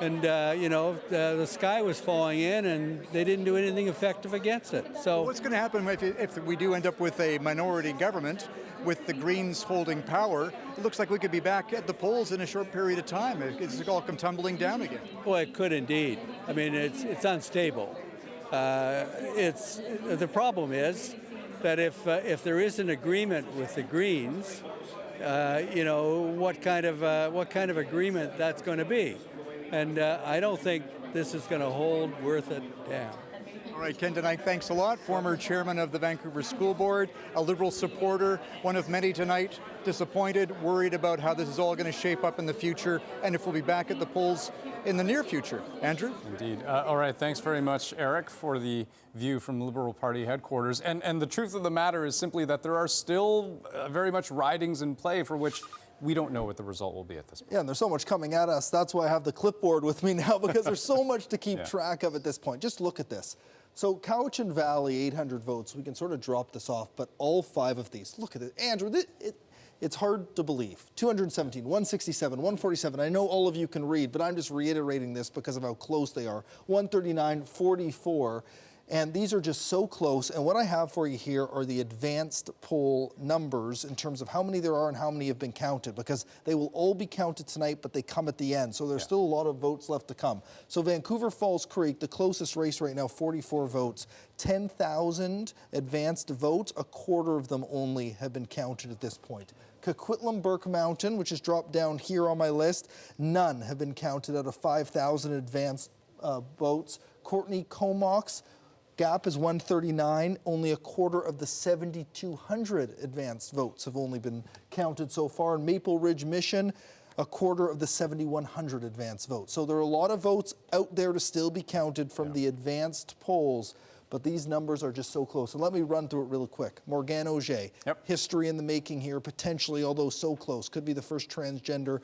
and, the sky was falling in and they didn't do anything effective against it. So what's going to happen if we do end up with a minority government with the Greens holding power? It looks like we could be back at the polls in a short period of time. It's all come tumbling down again. Well, it could indeed. I mean, it's unstable. The problem is that if there is an agreement with the Greens, what kind of agreement that's going to be, and I don't think this is going to hold worth it down. All right, Ken Denike, thanks a lot. Former chairman of the Vancouver School Board, a Liberal supporter, one of many tonight, disappointed, worried about how this is all going to shape up in the future, and if we'll be back at the polls in the near future. Andrew? Indeed. All right, thanks very much, Eric, for the view from the Liberal Party headquarters. And the truth of the matter is simply that there are still very much ridings in play for which we don't know what the result will be at this point. Yeah, and there's so much coming at us. That's why I have the clipboard with me now, because there's so much to keep track of at this point. Just look at this. So Cowichan Valley, 800 votes. We can sort of drop this off, but all five of these. Look at it. Andrew, it's hard to believe. 217, 167, 147. I know all of you can read, but I'm just reiterating this because of how close they are. 139, 44. And these are just so close. And what I have for you here are the advanced poll numbers in terms of how many there are and how many have been counted, because they will all be counted tonight, but they come at the end. So there's still a lot of votes left to come. So Vancouver Falls Creek, the closest race right now, 44 votes. 10,000 advanced votes, a quarter of them only have been counted at this point. Coquitlam Burke Mountain, which is dropped down here on my list, none have been counted out of 5,000 advanced votes. Courtney Comox, gap is 139. Only a quarter of the 7,200 advanced votes have only been counted so far. And Maple Ridge Mission, a quarter of the 7,100 advanced votes. So there are a lot of votes out there to still be counted from the advanced polls, but these numbers are just so close. And let me run through it real quick. Morgane Auger, history in the making here, potentially, although so close, could be the first transgender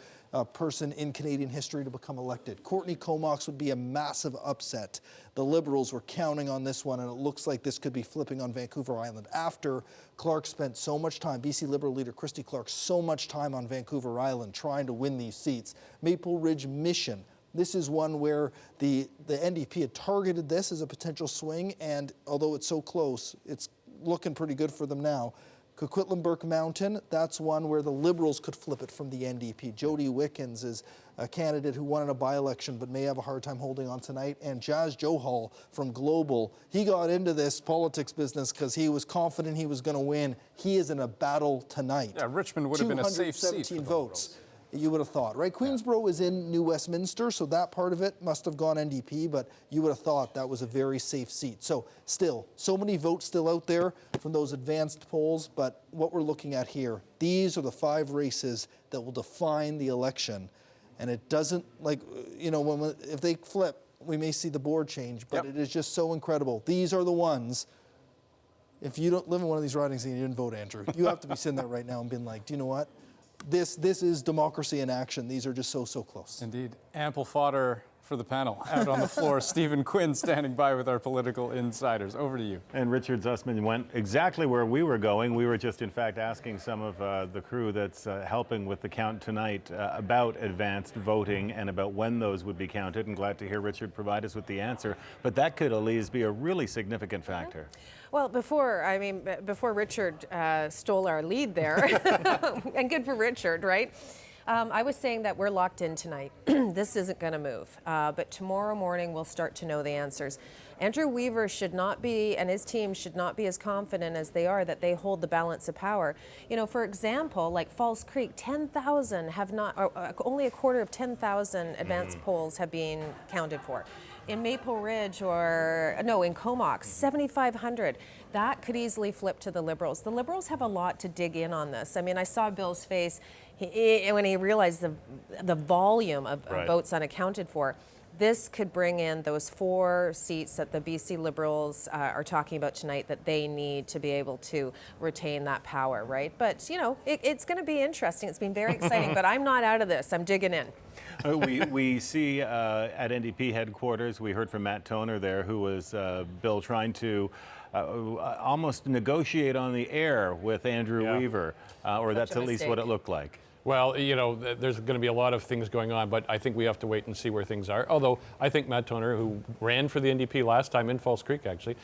person in Canadian history to become elected. Courtney Comox would be a massive upset. The Liberals were counting on this one, and it looks like this could be flipping on Vancouver Island after Clark spent so much time, BC Liberal leader Christy Clark, so much time on Vancouver Island trying to win these seats. Maple Ridge Mission. This is one where the NDP had targeted this as a potential swing, and although it's so close, it's looking pretty good for them now. Coquitlam Mountain, that's one where the Liberals could flip it from the NDP. Jody Wickens is a candidate who won in a by-election but may have a hard time holding on tonight. And Jazz Johal from Global, he got into this politics business because he was confident he was going to win. He is in a battle tonight. Yeah, Richmond would have been a safe seat. 217 votes. You would have thought, right? Queensborough is in New Westminster, so that part of it must have gone NDP, but you would have thought that was a very safe seat. So still, so many votes still out there from those advanced polls, but what we're looking at here, these are the 5 races that will define the election. And it doesn't, like, you know, if they flip, we may see the board change, but it is just so incredible. These are the ones. If you don't live in one of these ridings and you didn't vote, Andrew, you have to be sitting there right now and being like, do you know what? This is democracy in action. These are just so close. Indeed. Ample fodder for the panel. Out on the floor, Stephen Quinn standing by with our political insiders. Over to you. And Richard Zussman went exactly where we were going. We were just, in fact, asking some of the crew that's helping with the count tonight about advanced voting and about when those would be counted. And glad to hear Richard provide us with the answer. But that could, Elise, be a really significant factor. Well, before Richard stole our lead there, and good for Richard, right? I was saying that we're locked in tonight. This isn't going to move. But tomorrow morning, we'll start to know the answers. Andrew Weaver should not be, and his team should not be as confident as they are that they hold the balance of power. You know, for example, like Falls Creek, 10,000 have not, or only a quarter of 10,000 advanced polls have been counted for. In Maple Ridge in Comox, 7,500. That could easily flip to the Liberals. The Liberals have a lot to dig in on this. I mean, I saw Bill's face when he realized the volume of votes unaccounted for. This could bring in those 4 seats that the BC Liberals are talking about tonight that they need to be able to retain that power, right? But, you know, it's going to be interesting. It's been very exciting, but I'm not out of this. I'm digging in. We see at NDP headquarters, we heard from Matt Toner there, who was, Bill, trying to almost negotiate on the air with Andrew Weaver, or that's at least what it looked like. Well, you know, there's going to be a lot of things going on, but I think we have to wait and see where things are. Although I think Matt Toner, who ran for the NDP last time in Falls Creek, actually,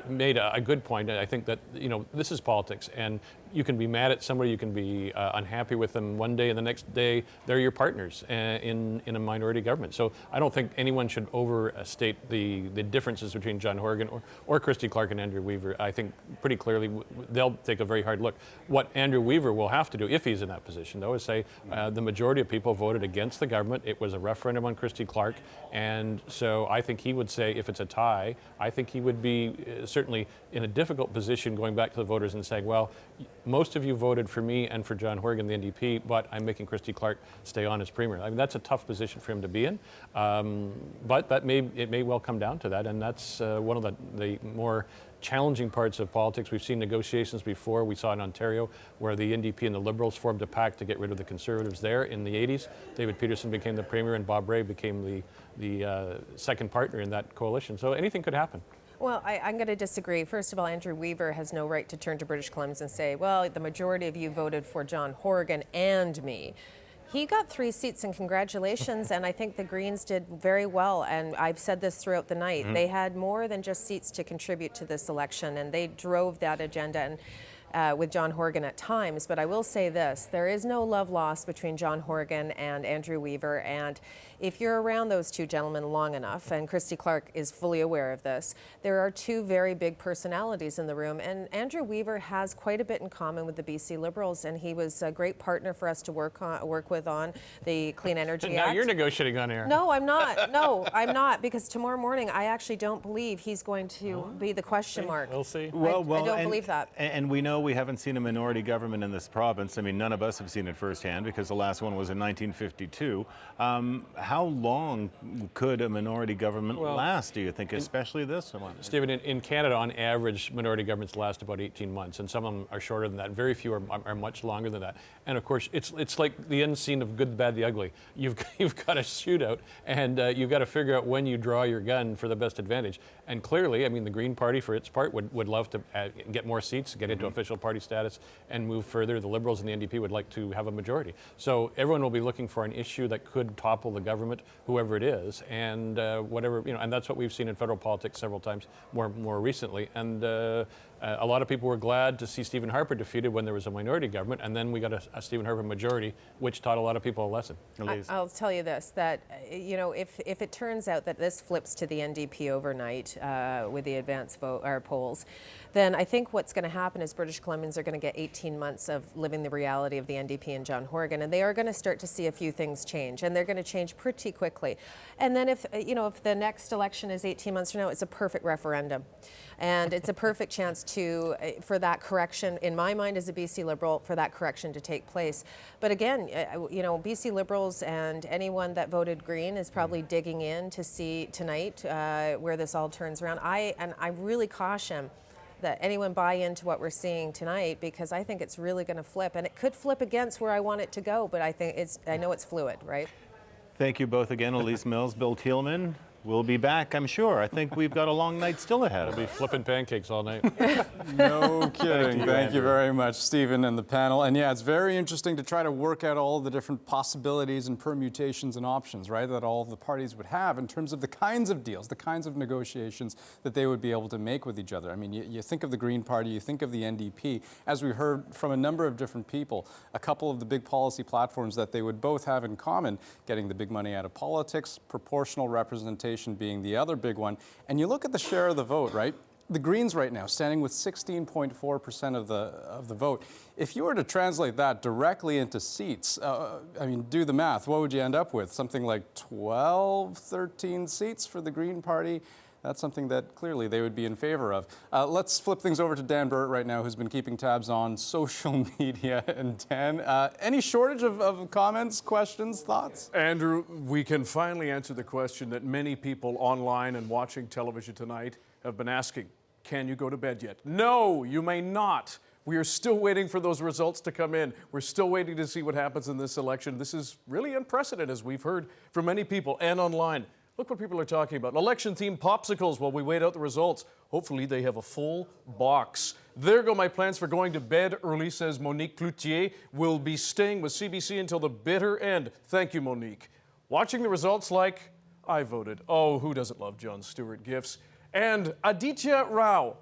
made a good point. I think that, you know, this is politics, and you can be mad at somebody, you can be unhappy with them one day, and the next day they're your partners in a minority government. So I don't think anyone should overstate the differences between John Horgan or Christy Clark and Andrew Weaver. I think pretty clearly they'll take a very hard look. What Andrew Weaver will have to do, if he's in that position, though, is say the majority of people voted against the government. It was a referendum on Christy Clark, and so I think he would say, if it's a tie, I think he would be certainly in a difficult position going back to the voters and saying, well, most of you voted for me and for John Horgan, the NDP, but I'm making Christy Clark stay on as premier. I mean, that's a tough position for him to be in, but it may well come down to that, and that's one of the more challenging parts of politics. We've seen negotiations before. We saw in Ontario where the NDP and the Liberals formed a pact to get rid of the Conservatives there in the 80s. David Peterson became the premier and Bob Rae became the second partner in that coalition. So anything could happen. Well, I'm going to disagree. First of all, Andrew Weaver has no right to turn to British Columbians and say, well, the majority of you voted for John Horgan and me. He got 3 seats, and congratulations, and I think the Greens did very well, and I've said this throughout the night. They had more than just seats to contribute to this election, and they drove that agenda and with John Horgan at times. But I will say this, there is no love lost between John Horgan and Andrew Weaver, and if you're around those two gentlemen long enough, and Christy Clark is fully aware of this, there are 2 very big personalities in the room, and Andrew Weaver has quite a bit in common with the BC Liberals, and he was a great partner for us to work with on the Clean Energy Act. Now you're negotiating on air. No, I'm not. No, I'm not, because tomorrow morning I actually don't believe he's going to be the question mark. We'll see. I don't believe that. And we know we haven't seen a minority government in this province. I mean, none of us have seen it firsthand because the last one was in 1952. How long could a minority government last, do you think, especially this one? Stephen, in Canada, on average, minority governments last about 18 months, and some of them are shorter than that. Very few are much longer than that. And of course, it's like the end scene of Good, the Bad, the Ugly. You've got a shootout, and you've got to figure out when you draw your gun for the best advantage. And clearly, I mean, the Green Party, for its part, would love to get more seats, get into official party status, and move further. The Liberals and the NDP would like to have a majority. So everyone will be looking for an issue that could topple the government, whoever it is, and whatever, you know, and that's what we've seen in federal politics several times more recently. And A lot of people were glad to see Stephen Harper defeated when there was a minority government, and then we got a Stephen Harper majority, which taught a lot of people a lesson. I'll tell you this, that if it turns out that this flips to the NDP overnight with the advance vote or polls, then I think what's going to happen is British Columbians are going to get 18 months of living the reality of the NDP and John Horgan, and they are going to start to see a few things change, and they're going to change pretty quickly. And then if the next election is 18 months from now, it's a perfect referendum. And it's a perfect chance for that correction, in my mind as a BC Liberal, for that correction to take place. But again, BC Liberals and anyone that voted Green is probably digging in to see tonight where this all turns around. I really caution that anyone buy into what we're seeing tonight, because I think it's really going to flip, and it could flip against where I want it to go, but I know it's fluid, right? Thank you both again, Elise Mills, Bill Thielman. We'll be back, I'm sure. I think we've got a long night still ahead of us. We'll be flipping pancakes all night. No kidding. Thank you Andrew. very much, Stephen and the panel. And yeah, it's very interesting to try to work out all the different possibilities and permutations and options, right, that all the parties would have in terms of the kinds of deals, the kinds of negotiations that they would be able to make with each other. I mean, you think of the Green Party, you think of the NDP, as we heard from a number of different people, a couple of the big policy platforms that they would both have in common: getting the big money out of politics, proportional representation being the other big one. And you look at the share of the vote, right? The Greens right now standing with 16.4% of the vote. If you were to translate that directly into seats, I mean, do the math, what would you end up with? Something like 12, 13 seats for the Green Party? That's something that clearly they would be in favor of. Let's flip things over to Dan Burrett right now, who's been keeping tabs on social media. And Dan, any shortage of comments, questions, thoughts? Andrew, we can finally answer the question that many people online and watching television tonight have been asking. Can you go to bed yet? No, you may not. We are still waiting for those results to come in. We're still waiting to see what happens in this election. This is really unprecedented, as we've heard from many people and online. Look what people are talking about. Election-themed popsicles while we wait out the results. Hopefully they have a full box. There go my plans for going to bed early, says Monique Cloutier. Will be staying with CBC until the bitter end. Thank you, Monique. Watching the results like I voted. Oh, who doesn't love Jon Stewart gifts? And Aditya Rao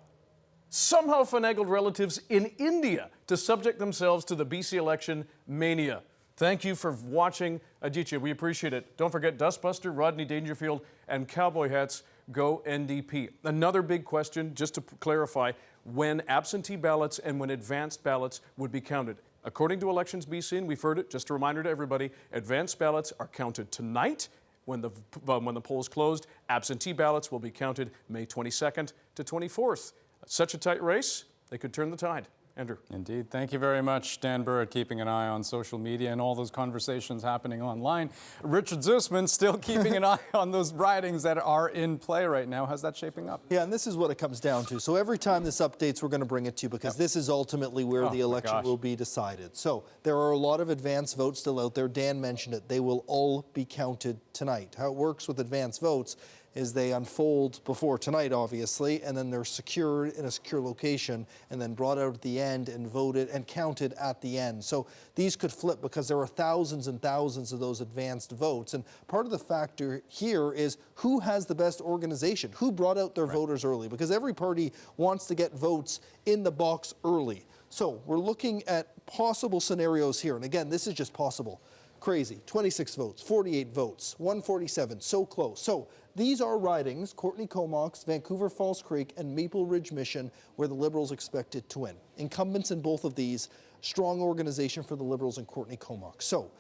somehow finagled relatives in India to subject themselves to the BC election mania. Thank you for watching, Aditya. We appreciate it. Don't forget Dustbuster, Rodney Dangerfield, and Cowboy Hats. Go NDP. Another big question, just to clarify, when absentee ballots and when advanced ballots would be counted. According to Elections BC, and we've heard it, just a reminder to everybody, advanced ballots are counted tonight when the polls closed. Absentee ballots will be counted May 22nd to 24th. Such a tight race, they could turn the tide. Andrew. Indeed. Thank you very much, Dan Burrett, keeping an eye on social media and all those conversations happening online. Richard Zusman still keeping an eye on those ridings that are in play right now. How's that shaping up? Yeah, and this is what it comes down to. So every time this updates, we're going to bring it to you, because this is ultimately where the election will be decided. So there are a lot of advance votes still out there. Dan mentioned it. They will all be counted tonight. How it works with advance votes is they unfold before tonight, obviously, and then they're secured in a secure location and then brought out at the end and voted and counted at the end. So these could flip because there are thousands and thousands of those advanced votes. And part of the factor here is who has the best organization, who brought out their voters early, because every party wants to get votes in the box early. So we're looking at possible scenarios here. And again, this is just possible. Crazy. 26 votes, 48 votes, 147, so close. So these are ridings, Courtney Comox, Vancouver Falls Creek, and Maple Ridge Mission, where the Liberals expected to win. Incumbents in both of these, strong organization for the Liberals and Courtney Comox. So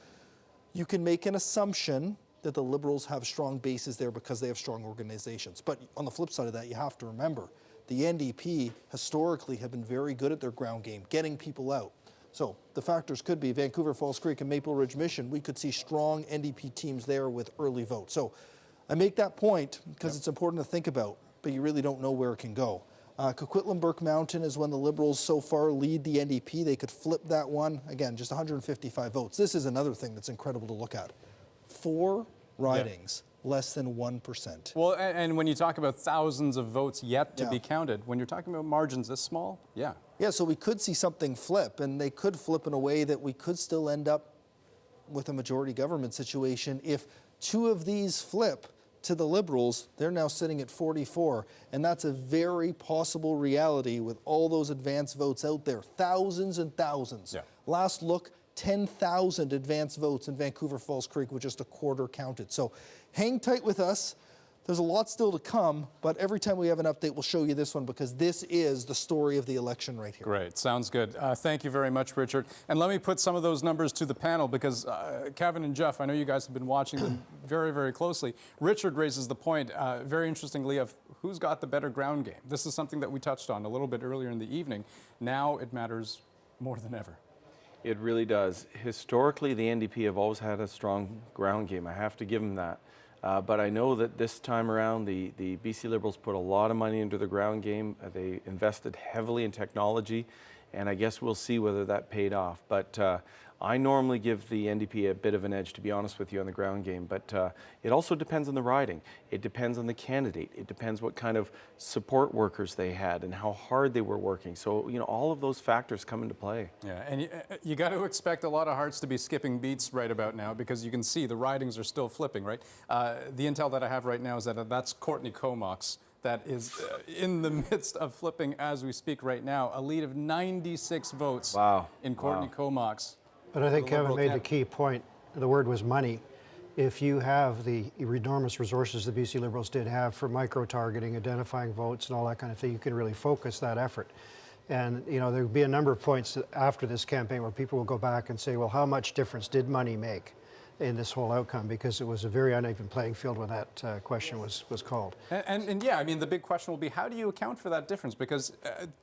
you can make an assumption that the Liberals have strong bases there because they have strong organizations. But on the flip side of that, you have to remember, the NDP historically have been very good at their ground game, getting people out. So the factors could be Vancouver Falls Creek and Maple Ridge Mission. We could see strong NDP teams there with early votes. So I make that point because it's important to think about, but you really don't know where it can go. Coquitlam Burke Mountain is when the Liberals so far lead the NDP. They could flip that one. Again, just 155 votes. This is another thing that's incredible to look at. 4 ridings, less than 1%. Well, and when you talk about thousands of votes yet to be counted, when you're talking about margins this small, yeah, so we could see something flip, and they could flip in a way that we could still end up with a majority government situation if 2 of these flip. to the Liberals, they're now sitting at 44. And that's a very possible reality with all those advance votes out there. Thousands and thousands. Yeah. Last look, 10,000 advance votes in Vancouver Falls Creek with just a quarter counted. So hang tight with us. There's a lot still to come, but every time we have an update, we'll show you this one because this is the story of the election right here. Great. Sounds good. Thank you very much, Richard. And let me put some of those numbers to the panel because Kevin and Jeff, I know you guys have been watching them very, very closely. Richard raises the point, very interestingly, of who's got the better ground game. This is something that we touched on a little bit earlier in the evening. Now it matters more than ever. It really does. Historically, the NDP have always had a strong ground game. I have to give them that. But I know that this time around, the BC Liberals put a lot of money into the ground game. They invested heavily in technology, and I guess we'll see whether that paid off. But I normally give the NDP a bit of an edge, to be honest with you, on the ground game. But it also depends on the riding. It depends on the candidate. It depends what kind of support workers they had and how hard they were working. So, you know, all of those factors come into play. Yeah, and you got to expect a lot of hearts to be skipping beats right about now because you can see the ridings are still flipping, right? The intel that I have right now is that that's Courtney Comox that is in the midst of flipping as we speak right now. A lead of 96 votes in Courtney Comox. But I think Kevin made the key point. The word was money. If you have the enormous resources the BC Liberals did have for micro-targeting, identifying votes and all that kind of thing, you can really focus that effort. And, you know, there will be a number of points after this campaign where people will go back and say, well, how much difference did money make in this whole outcome? Because it was a very uneven playing field when that question was called. And yeah, I mean, the big question will be, how do you account for that difference? Because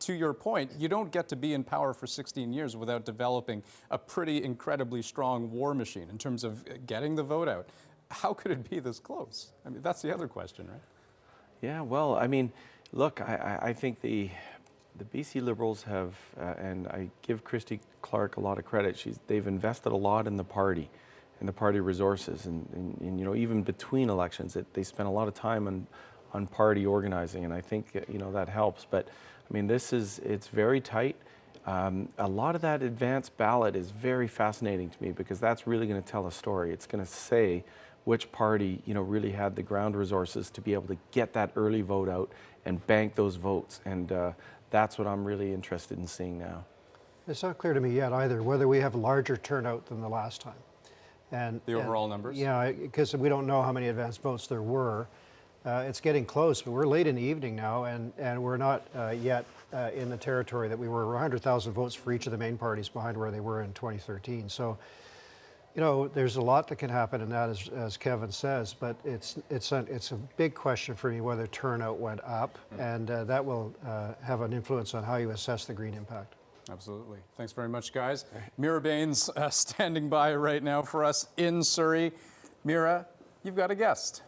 to your point, you don't get to be in power for 16 years without developing a pretty incredibly strong war machine in terms of getting the vote out. How could it be this close? I mean, that's the other question, right? Yeah, well, I mean, look, I think the BC Liberals have, and I give Christy Clark a lot of credit, they've invested a lot in the party and the party resources, and you know, even between elections, they spent a lot of time on party organizing, and I think you know that helps. But I mean, it's very tight. A lot of that advanced ballot is very fascinating to me because that's really going to tell a story. It's going to say which party really had the ground resources to be able to get that early vote out and bank those votes, and that's what I'm really interested in seeing now. It's not clear to me yet either whether we have a larger turnout than the last time. And the overall numbers? Yeah, because we don't know how many advanced votes there were. It's getting close, but we're late in the evening now, and we're not yet in the territory that we were. We're 100,000 votes for each of the main parties behind where they were in 2013. So, you know, there's a lot that can happen in that, as Kevin says, but it's a big question for me whether turnout went up, and that will have an influence on how you assess the green impact. Absolutely. Thanks very much, guys. Mira Baines standing by right now for us in Surrey. Mira, you've got a guest.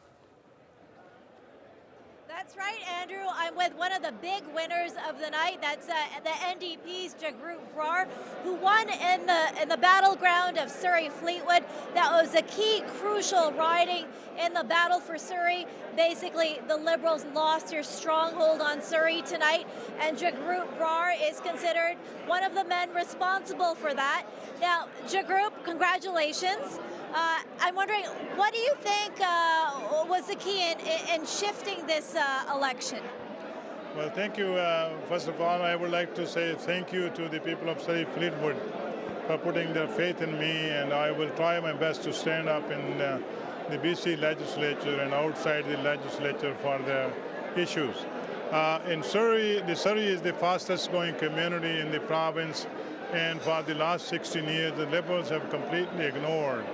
That's right, Andrew. I'm with one of the big winners of the night. That's the NDP's Jagroop Brar, who won in the battleground of Surrey-Fleetwood. That was a key, crucial riding in the battle for Surrey. Basically, the Liberals lost their stronghold on Surrey tonight, and Jagroop Brar is considered one of the men responsible for that. Now, Jagroop, congratulations. I'm wondering, what do you think was the key in shifting this election? Well, thank you. First of all, I would like to say thank you to the people of Surrey-Fleetwood for putting their faith in me, and I will try my best to stand up in the BC legislature and outside the legislature for the issues. In Surrey, Surrey is the fastest growing community in the province, and for the last 16 years, the Liberals have completely ignored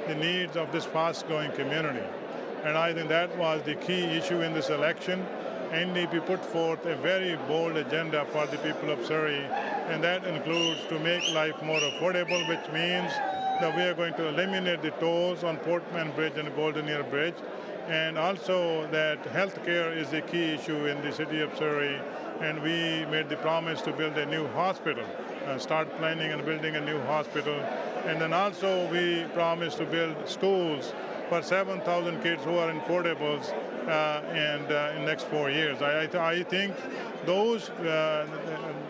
the needs of this fast-growing community. And I think that was the key issue in this election. NDP put forth a very bold agenda for the people of Surrey, and that includes to make life more affordable, which means that we are going to eliminate the tolls on Portman Bridge and Golden Ear Bridge, and also that healthcare is a key issue in the city of Surrey, and we made the promise to build a new hospital, start planning and building a new hospital. And then also we promised to build schools for 7,000 kids who are in portables in the next 4 years. I think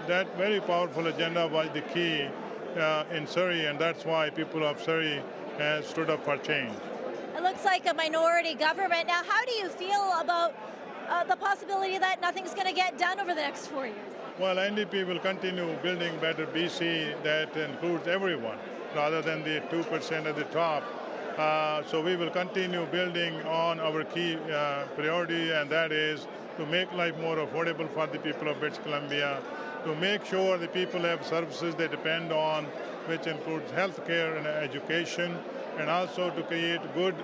that very powerful agenda was the key in Surrey, and that's why people of Surrey have stood up for change. it looks like a minority government. Now, how do you feel about the possibility that nothing's going to get done over the next 4 years? Well, NDP will continue building better BC that includes everyone, rather than the 2% at the top. So we will continue building on our key priority, and that is to make life more affordable for the people of British Columbia, to make sure the people have services they depend on, which includes health care and education, and also to create good,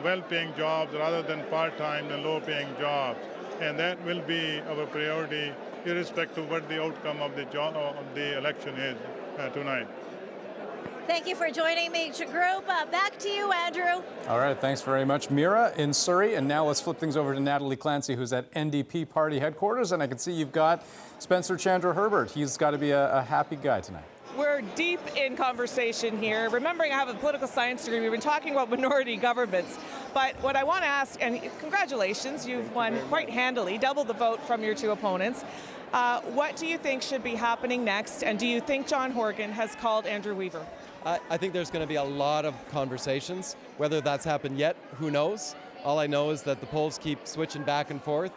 well-paying jobs rather than part-time and low-paying jobs. And that will be our priority, irrespective of what the outcome of the election is tonight. Thank you for joining me, group. Back to you, Andrew. All right, thanks very much, Mira in Suri. And now let's flip things over to Natalie Clancy, who's at NDP party headquarters. And I can see you've got Spencer Chandra Herbert. He's got to be a happy guy tonight. We're deep in conversation here. Remembering I have a political science degree, we've been talking about minority governments. But what I want to ask, and congratulations, you've won quite handily, double the vote from your two opponents. What do you think should be happening next? And do you think John Horgan has called Andrew Weaver? I think there's going to be a lot of conversations. Whether that's happened yet, who knows? All I know is that the polls keep switching back and forth,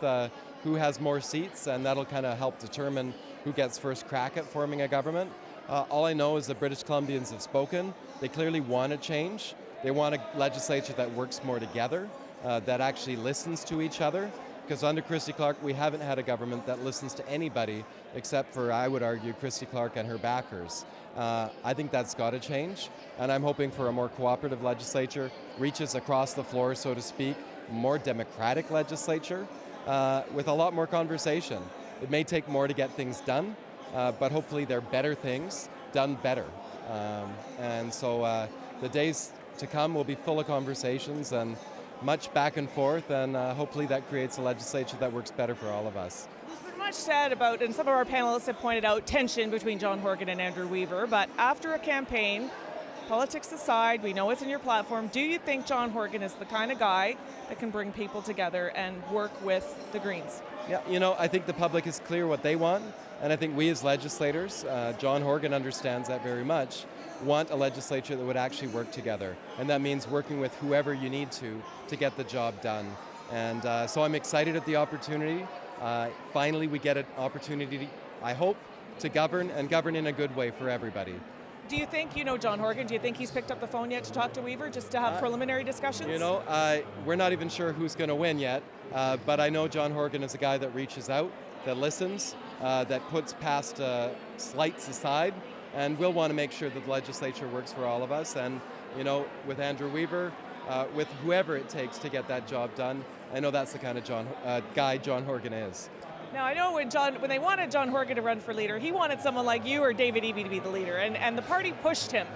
who has more seats, and that'll kind of help determine who gets first crack at forming a government. All I know is the British Columbians have spoken. They clearly want a change. They want a legislature that works more together, that actually listens to each other. Because under Christy Clark, we haven't had a government that listens to anybody except for, I would argue, Christy Clark and her backers. I think that's got to change, and I'm hoping for a more cooperative legislature, reaches across the floor, so to speak, more democratic legislature with a lot more conversation. It may take more to get things done, but hopefully they're better things done better. And so the days to come will be full of conversations and much back and forth, and hopefully that creates a legislature that works better for all of us. There's been much said about, and some of our panelists have pointed out, tension between John Horgan and Andrew Weaver, but after a campaign, politics aside, we know it's in your platform, do you think John Horgan is the kind of guy that can bring people together and work with the Greens? Yeah, you know, I think the public is clear what they want, and I think we as legislators, John Horgan understands that very much, want a legislature that would actually work together. And that means working with whoever you need to get the job done. And so I'm excited at the opportunity. Finally, we get an opportunity, I hope, to govern, and govern in a good way for everybody. Do you think, you know John Horgan, do you think he's picked up the phone yet to talk to Weaver, just to have preliminary discussions? You know, we're not even sure who's going to win yet, but I know John Horgan is a guy that reaches out, that listens, that puts past slights aside, and we'll want to make sure that the legislature works for all of us. And, you know, with Andrew Weaver, with whoever it takes to get that job done, I know that's the kind of guy John Horgan is. Now, I know when they wanted John Horgan to run for leader, he wanted someone like you or David Eby to be the leader, and the party pushed him.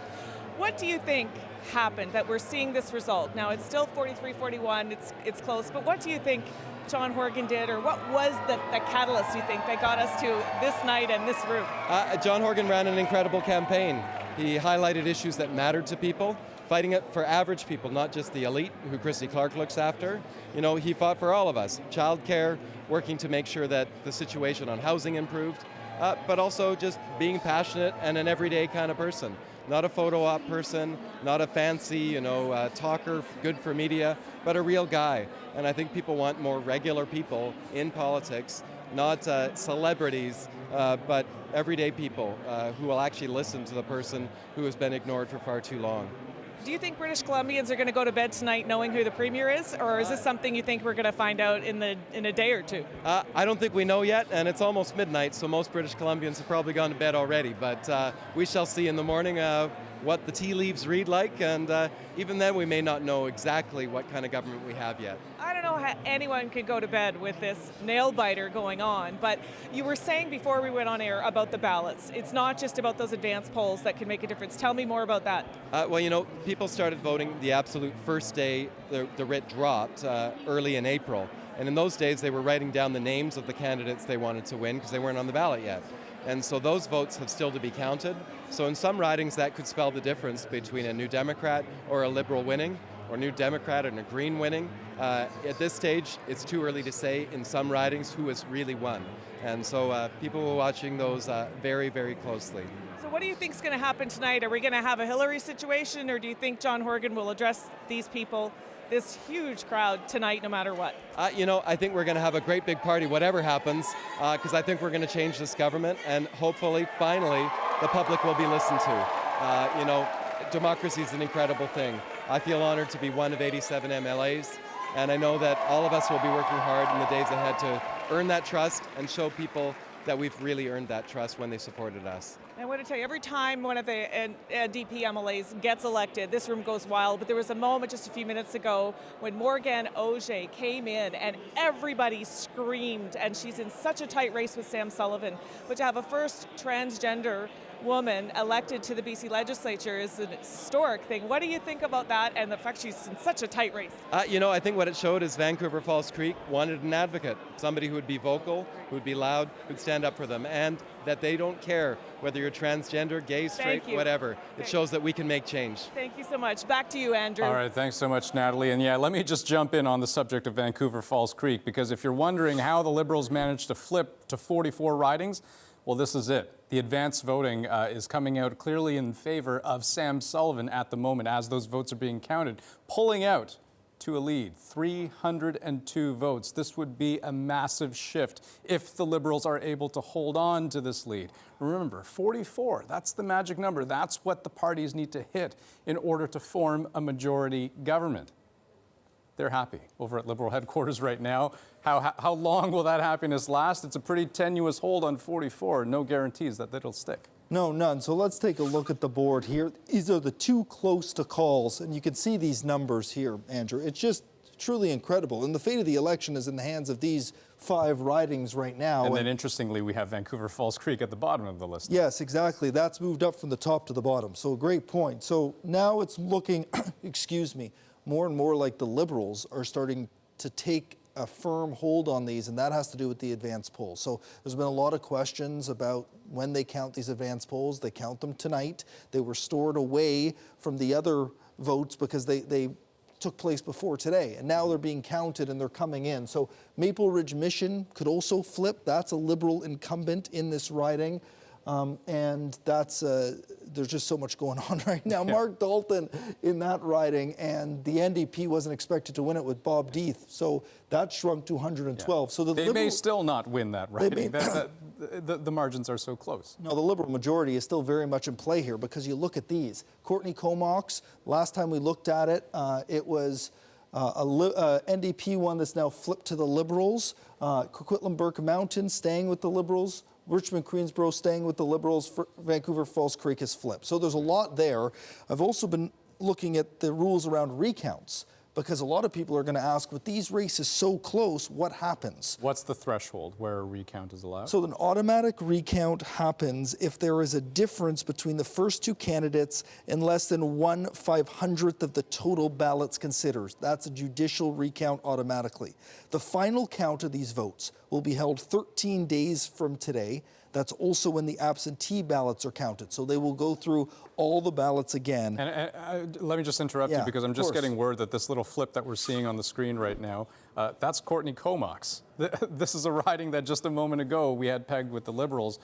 What do you think happened that we're seeing this result? Now, it's still 43-41, it's close, but what do you think John Horgan did, or what was the catalyst, you think, that got us to this night and this room? John Horgan ran an incredible campaign. He highlighted issues that mattered to people, fighting it for average people, not just the elite, who Christy Clark looks after. You know, he fought for all of us. Childcare, working to make sure that the situation on housing improved, but also just being passionate and an everyday kind of person. Not a photo op person, not a fancy, talker, good for media, but a real guy. And I think people want more regular people in politics, not celebrities, but everyday people who will actually listen to the person who has been ignored for far too long. Do you think British Columbians are going to go to bed tonight knowing who the Premier is, or is this something you think we're going to find out in a day or two? I don't think we know yet, and it's almost midnight, so most British Columbians have probably gone to bed already, but we shall see in the morning what the tea leaves read like, and even then we may not know exactly what kind of government we have yet. I don't know how anyone could go to bed with this nail-biter going on, but you were saying before we went on air about the ballots. It's not just about those advanced polls that can make a difference. Tell me more about that. Well, people started voting the absolute first day the writ dropped early in April, and in those days they were writing down the names of the candidates they wanted to win because they weren't on the ballot yet. And so those votes have still to be counted. So in some ridings that could spell the difference between a New Democrat or a Liberal winning, or New Democrat and a Green winning. At this stage, it's too early to say in some ridings who has really won. And so people are watching those very, very closely. So what do you think is going to happen tonight? Are we going to have a Hillary situation, or do you think John Horgan will address these people, this huge crowd, tonight no matter what? I think we're going to have a great big party, whatever happens, because I think we're going to change this government, and hopefully, finally, the public will be listened to. Democracy is an incredible thing. I feel honored to be one of 87 MLAs, and I know that all of us will be working hard in the days ahead to earn that trust and show people that we've really earned that trust when they supported us. I want to tell you, every time one of the NDP MLAs gets elected, this room goes wild, but there was a moment just a few minutes ago when Morgan Auger came in and everybody screamed, and she's in such a tight race with Sam Sullivan. But to have a first transgender woman elected to the BC legislature is an historic thing. What do you think about that and the fact she's in such a tight race? I think what it showed is Vancouver Falls Creek wanted an advocate, somebody who would be vocal, who would be loud, who'd stand up for them, and that they don't care whether you're transgender, gay, straight, whatever. It shows that we can make change. Thank you so much. Back to you, Andrew. All right, thanks so much, Natalie. And yeah, let me just jump in on the subject of Vancouver Falls Creek, because if you're wondering how the Liberals managed to flip to 44 ridings, well, this is it. The advance voting is coming out clearly in favor of Sam Sullivan at the moment as those votes are being counted, pulling out to a lead, 302 votes. This would be a massive shift if the Liberals are able to hold on to this lead. Remember, 44, that's the magic number. That's what the parties need to hit in order to form a majority government. They're happy over at Liberal headquarters right now. How long will that happiness last? It's a pretty tenuous hold on 44. No guarantees that it'll stick. No, none. So let's take a look at the board here. These are the two close to calls, and you can see these numbers here, Andrew. It's just truly incredible. And the fate of the election is in the hands of these 5 ridings right now. And then interestingly, we have Vancouver Falls Creek at the bottom of the list. Yes, exactly. That's moved up from the top to the bottom. So great point. So now it's looking, excuse me, more and more like the Liberals are starting to take a firm hold on these, and that has to do with the advance polls. So there's been a lot of questions about when they count these advance polls. They count them tonight. They were stored away from the other votes because they took place before today, and now they're being counted and they're coming in. So Maple Ridge Mission could also flip. That's a Liberal incumbent in this riding. And that's there's just so much going on right now. Yeah. Mark Dalton in that riding, and the NDP wasn't expected to win it with Bob Deeth, so that shrunk to 112. Yeah. So they may still not win that riding. The margins are so close. No, the Liberal majority is still very much in play here, because you look at these. Courtney Comox, last time we looked at it, it was NDP one that's now flipped to the Liberals. Coquitlam Burke Mountain staying with the Liberals. Richmond Queensboro staying with the Liberals. Vancouver Falls Creek is flipped. So there's a lot there. I've also been looking at the rules around recounts, because a lot of people are going to ask, with these races so close, what happens? What's the threshold where a recount is allowed? So an automatic recount happens if there is a difference between the first 2 candidates in less than 1/500th of the total ballots considered. That's a judicial recount automatically. The final count of these votes will be held 13 days from today. That's also when the absentee ballots are counted. So they will go through all the ballots again. And let me just interrupt you, because I'm just getting word that this little flip that we're seeing on the screen right now, that's Courtney Comox. This is a riding that just a moment ago we had pegged with the Liberals,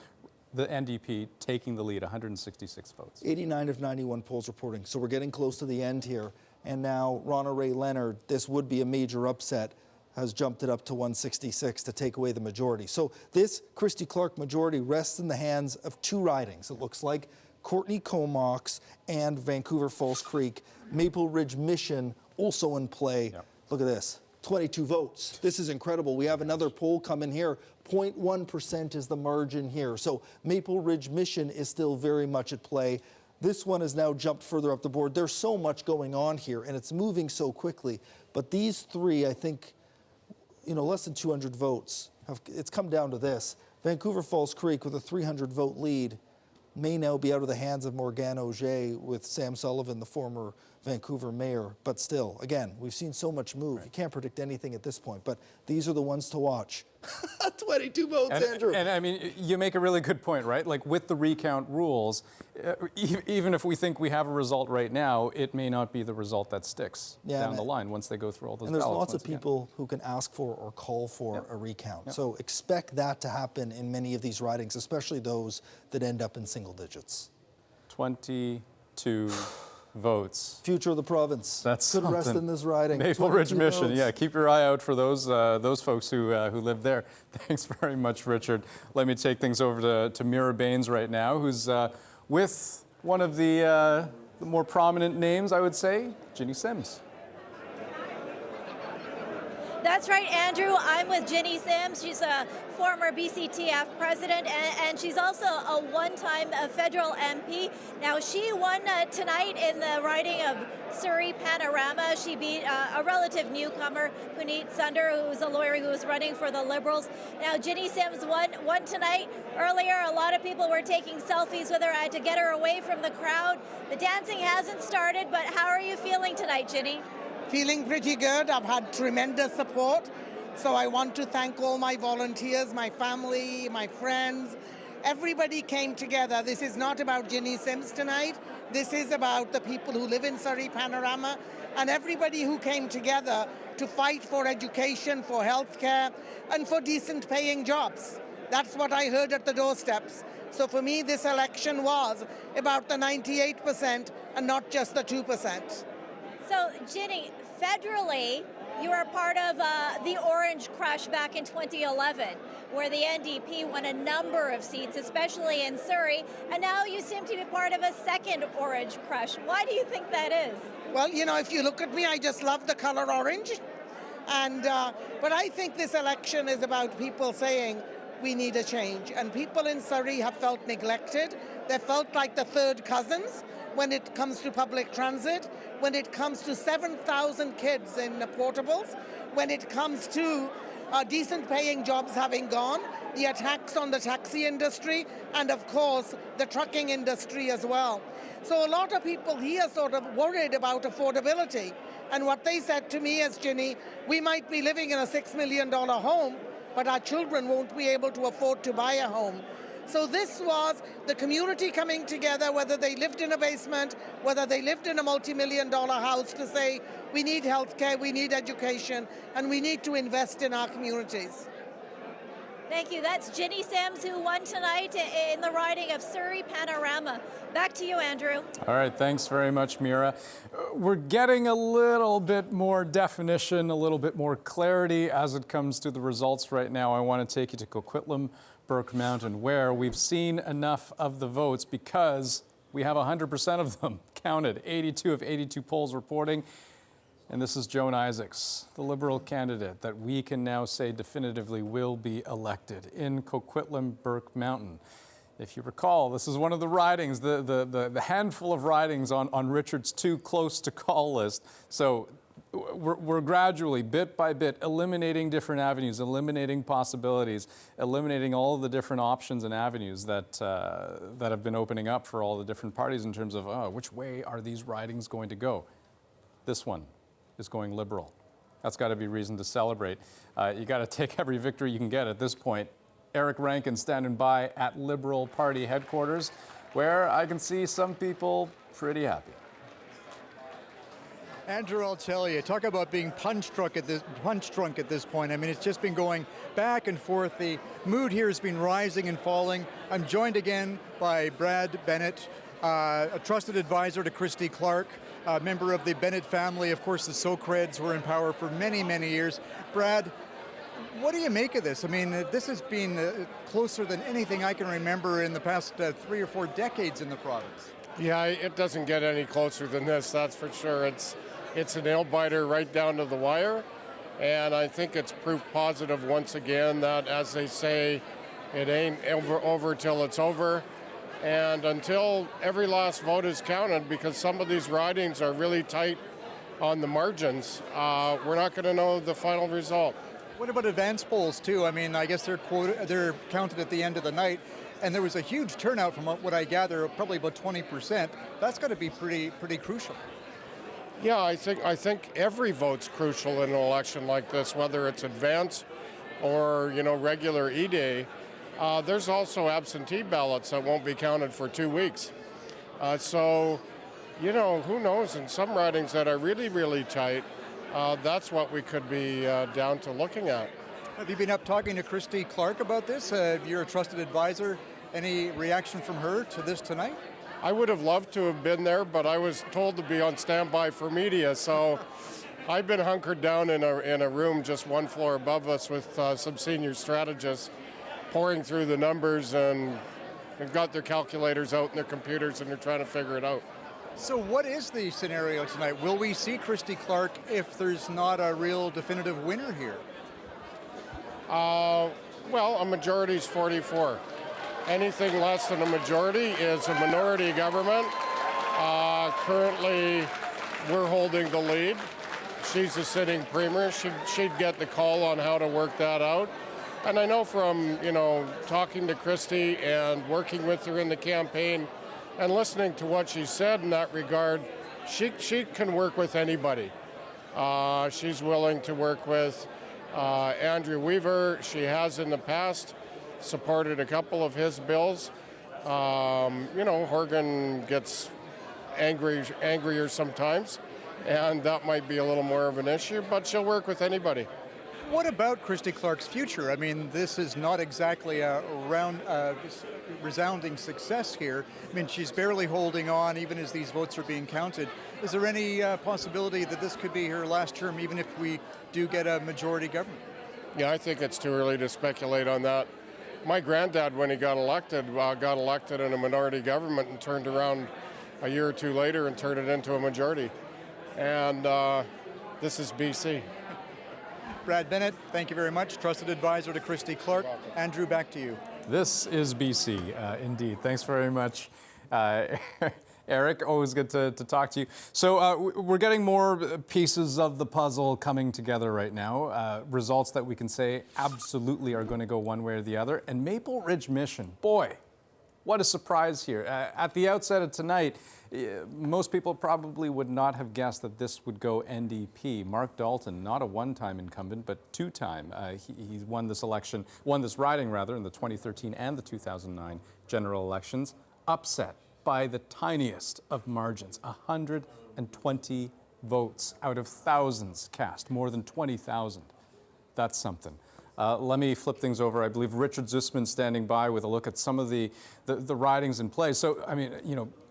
the NDP taking the lead, 166 votes. 89 of 91 polls reporting. So we're getting close to the end here. And now Ronna Ray Leonard, this would be a major upset, has jumped it up to 166 to take away the majority. So this Christy Clark majority rests in the hands of 2 ridings. It looks like Courtney Comox and Vancouver Falls Creek. Maple Ridge Mission also in play. Yep. Look at this, 22 votes. This is incredible. We have another poll coming here. 0.1% is the margin here. So Maple Ridge Mission is still very much at play. This one has now jumped further up the board. There's so much going on here, and it's moving so quickly. But these 3, I think, less than 200 votes. It's come down to this. Vancouver Falls Creek, with a 300-vote lead, may now be out of the hands of Morgan Auger with Sam Sullivan, the former Vancouver mayor. But still, again, we've seen so much move. Right. You can't predict anything at this point. But these are the ones to watch. 22 votes, Andrew. And I mean, you make a really good point, right? Like with the recount rules, even if we think we have a result right now, it may not be the result that sticks down the line once they go through all those ballots. And there's lots of people who can ask for or call for a recount. So expect that to happen in many of these ridings, especially those that end up in single digits. 22 votes. Future of the province. That's could rest in this riding. Maple Ridge Mission. votes. Yeah, keep your eye out for those folks who live there. Thanks very much, Richard. Let me take things over to Mira Baines right now, who's with one of the more prominent names, I would say, Ginny Sims. That's right, Andrew. I'm with Ginny Sims. She's a former BCTF president, and she's also a one-time federal MP. Now, she won tonight in the riding of Suri Panorama. She beat a relative newcomer, Puneet Sundar, who's a lawyer who was running for the Liberals. Now, Ginny Sims won tonight. Earlier, a lot of people were taking selfies with her. I had to get her away from the crowd. The dancing hasn't started, but how are you feeling tonight, Ginny? Feeling pretty good. I've had tremendous support. So I want to thank all my volunteers, my family, my friends. Everybody came together. This is not about Ginny Sims tonight. This is about the people who live in Surrey Panorama and everybody who came together to fight for education, for healthcare, and for decent paying jobs. That's what I heard at the doorsteps. So for me, this election was about the 98% and not just the 2%. So, Ginny, federally, you were part of the Orange Crush back in 2011, where the NDP won a number of seats, especially in Surrey, and now you seem to be part of a second Orange Crush. Why do you think that is? Well, you know, if you look at me, I just love the color orange. And but I think this election is about people saying we need a change. And people in Surrey have felt neglected. They felt like the third cousins when it comes to public transit, when it comes to 7,000 kids in portables, when it comes to decent paying jobs having gone, the attacks on the taxi industry, and of course the trucking industry as well. So a lot of people here sort of worried about affordability. And what they said to me is, Ginny, we might be living in a $6 million home, but our children won't be able to afford to buy a home. So this was the community coming together, whether they lived in a basement, whether they lived in a multi-million-dollar house, to say we need healthcare, we need education, and we need to invest in our communities. Thank you. That's Ginny Sims, who won tonight in the riding of Surrey Panorama. Back to you, Andrew. All right, thanks very much, Mira. We're getting a little bit more definition, a little bit more clarity as it comes to the results right now. I want to take you to Coquitlam, Burke Mountain, where we've seen enough of the votes because we have 100% of them counted, 82 of 82 polls reporting. And this is Joan Isaacs, the Liberal candidate that we can now say definitively will be elected in Coquitlam, Burke Mountain. If you recall, this is one of the ridings, the handful of ridings on Richard's too close to call list. So we're gradually, bit by bit, eliminating different avenues, eliminating possibilities, eliminating all of the different options and avenues that have been opening up for all the different parties in terms of which way are these ridings going to go. This one is going Liberal. That's got to be reason to celebrate. You got to take every victory you can get at this point. Eric Rankin standing by at Liberal Party headquarters, where I can see some people pretty happy. Andrew, I'll tell you, talk about being punch drunk at this point. I mean, it's just been going back and forth. The mood here has been rising and falling. I'm joined again by Brad Bennett, a trusted advisor to Christy Clark, a member of the Bennett family, of course, the Socreds were in power for many, many years. Brad, what do you make of this? I mean, this has been closer than anything I can remember in the past 3 or 4 decades in the province. Yeah, it doesn't get any closer than this, that's for sure. It's a nail-biter right down to the wire, and I think it's proof positive once again that, as they say, it ain't over till it's over. And until every last vote is counted, because some of these ridings are really tight on the margins, we're not going to know the final result. What about advance polls, too? I mean, I guess they're counted at the end of the night, and there was a huge turnout from what I gather, probably about 20%. That's got to be pretty crucial. Yeah, I think every vote's crucial in an election like this, whether it's advance or, regular E-Day, there's also absentee ballots that won't be counted for 2 weeks. So, who knows? In some ridings that are really, really tight, that's what we could be down to looking at. Have you been up talking to Christy Clark about this? You're a trusted advisor. Any reaction from her to this tonight? I would have loved to have been there, but I was told to be on standby for media, so I've been hunkered down in a room just one floor above us with some senior strategists pouring through the numbers, and they've got their calculators out and their computers, and they're trying to figure it out. So what is the scenario tonight? Will we see Christy Clark if there's not a real definitive winner here? Well, a majority is 44. Anything less than a majority is a minority government. Currently, we're holding the lead. She's the sitting premier. She'd get the call on how to work that out. And I know from, talking to Christy and working with her in the campaign and listening to what she said in that regard, she can work with anybody. She's willing to work with Andrew Weaver. She has in the past supported a couple of his bills. Horgan gets angrier sometimes, and that might be a little more of an issue, but she'll work with anybody. What about Christy Clark's future? I mean, this is not exactly a resounding success here. I mean, she's barely holding on even as these votes are being counted. Is there any possibility that this could be her last term, even if we do get a majority government? Yeah, I think it's too early to speculate on that. My granddad, when he got elected in a minority government and turned around a year or two later and turned it into a majority. And this is BC. Brad Bennett, thank you very much. Trusted advisor to Christy Clark. Andrew, back to you. This is BC, indeed. Thanks very much, Eric. Always good to talk to you. So we're getting more pieces of the puzzle coming together right now. Results that we can say absolutely are going to go one way or the other. And Maple Ridge Mission, boy, what a surprise here. At the outset of tonight, most people probably would not have guessed that this would go NDP. Mark Dalton, not a one-time incumbent, but two-time. He won this riding in the 2013 and the 2009 general elections, upset by the tiniest of margins, 120 votes out of thousands cast, more than 20,000. That's something. Let me flip things over. I believe Richard Zussman standing by with a look at some of the ridings in play. So, I mean,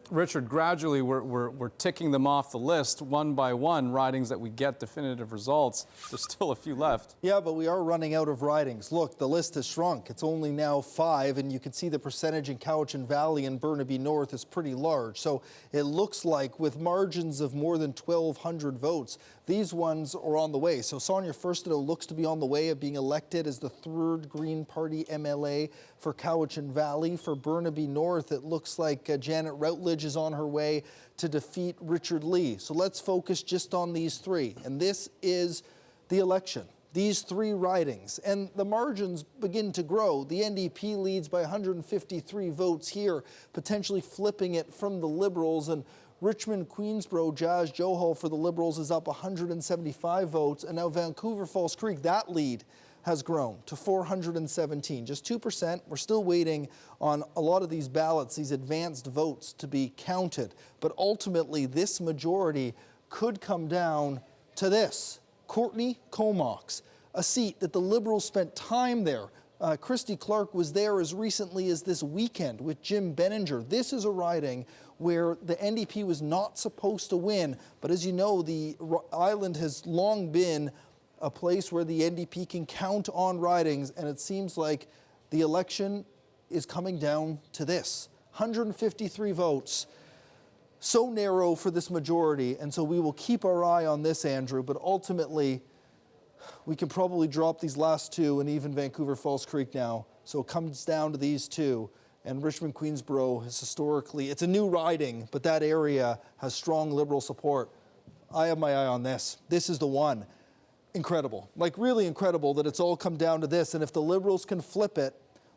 Richard, gradually we're ticking them off the list one by one, ridings that we get definitive results. There's still a few left. Yeah, but we are running out of ridings. Look, the list has shrunk. It's only now 5, and you can see the percentage in Cowichan Valley and Burnaby North is pretty large. So it looks like with margins of more than 1,200 votes, these ones are on the way. So Sonia Furstado looks to be on the way of being elected as the 3rd Green Party MLA for Cowichan Valley. For Burnaby North, it looks like Janet Routledge is on her way to defeat Richard Lee. So let's focus just on these 3. And this is the election. These 3 ridings. And the margins begin to grow. The NDP leads by 153 votes here, potentially flipping it from the Liberals. And Richmond, Queensborough, Jazz, Johal for the Liberals is up 175 votes. And now Vancouver Falls Creek, that lead has grown to 417, just 2%. We're still waiting on a lot of these ballots, these advanced votes to be counted. But ultimately, this majority could come down to this. Courtney Comox, a seat that the Liberals spent time there. Christy Clark was there as recently as this weekend with Jim Benninger. This is a riding where the NDP was not supposed to win. But as you know, the island has long been a place where the NDP can count on ridings, and it seems like the election is coming down to this. 153 votes. So narrow for this majority, and so we will keep our eye on this, Andrew, but ultimately we can probably drop these last 2 and even Vancouver Falls Creek now. So it comes down to these 2. And Richmond Queensborough has historically, it's a new riding, but that area has strong Liberal support. I have my eye on this. This is the one. Incredible, like really incredible that it's all come down to this. And if the Liberals can flip it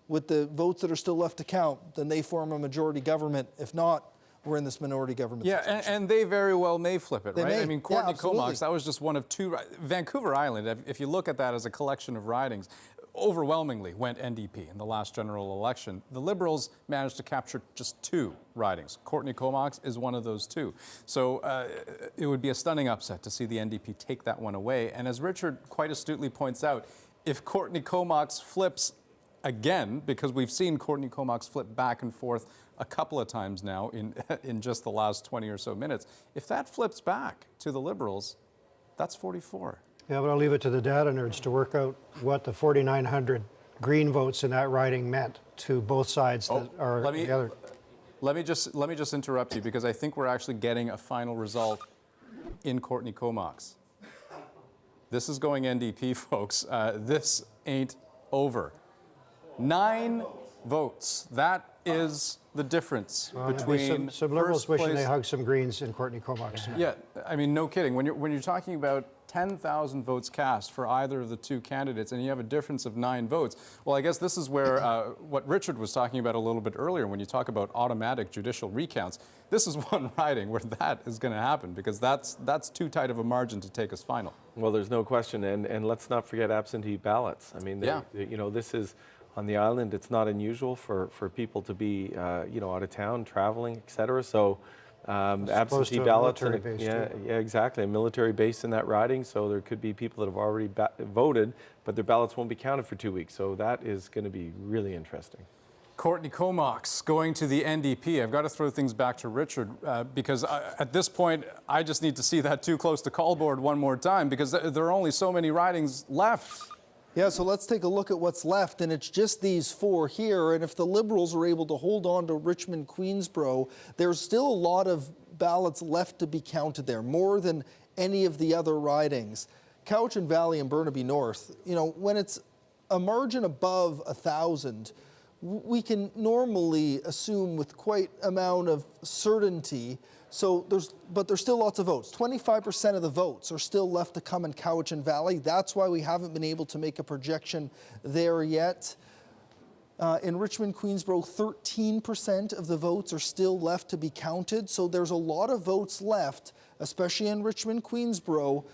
with the votes that are still left to count, then they form a majority government. If not, we're in this minority government situation. And they very well may flip it, They right? may. I mean, Courtney Yeah, absolutely. Comox, that was just one of 2. Vancouver Island, if you look at that as a collection of ridings, overwhelmingly went NDP in the last general election. The Liberals managed to capture just 2 ridings. Courtney Comox is one of those 2. So it would be a stunning upset to see the NDP take that one away. And as Richard quite astutely points out, if Courtney Comox flips again, because we've seen Courtney Comox flip back and forth a couple of times now in just the last 20 or so minutes, if that flips back to the Liberals, that's 44. Yeah, but I'll leave it to the data nerds to work out what the 4,900 Green votes in that riding meant to both sides that are together. Let me just interrupt you, because I think we're actually getting a final result in Courtney Comox. This is going NDP, folks. This ain't over. 9 votes. That is the difference between some Liberals first wishing place. they hugged some Greens in Courtney Comox. Yeah, I mean, no kidding. When you're talking about 10,000 votes cast for either of the 2 candidates, and you have a difference of 9 votes, well, I guess this is where what Richard was talking about a little bit earlier, when you talk about automatic judicial recounts. This is one riding where that is going to happen, because that's too tight of a margin to take us final. Well, there's no question, and let's not forget absentee ballots. I mean, you know, this is on the island. It's not unusual for people to be, you know, out of town, traveling, et cetera. So absentee ballots, yeah, exactly, a military base in that riding. So there could be people that have already voted, but their ballots won't be counted for 2 weeks. So that is going to be really interesting. Courtney Comox going to the NDP. I've got to throw things back to Richard because at this point, I just need to see that too close to call board one more time, because there are only so many ridings left. Yeah, so let's take a look at what's left, and it's just these 4 here. And if the Liberals are able to hold on to Richmond-Queensborough, there's still a lot of ballots left to be counted there, more than any of the other ridings. Cowichan Valley and Burnaby North, you know, when it's a margin above 1,000, we can normally assume with quite amount of certainty. So but there's still lots of votes. 25% of the votes are still left to come in Cowichan Valley. That's why we haven't been able to make a projection there yet. In Richmond-Queensborough, 13% of the votes are still left to be counted. So there's a lot of votes left, especially in Richmond-Queensborough.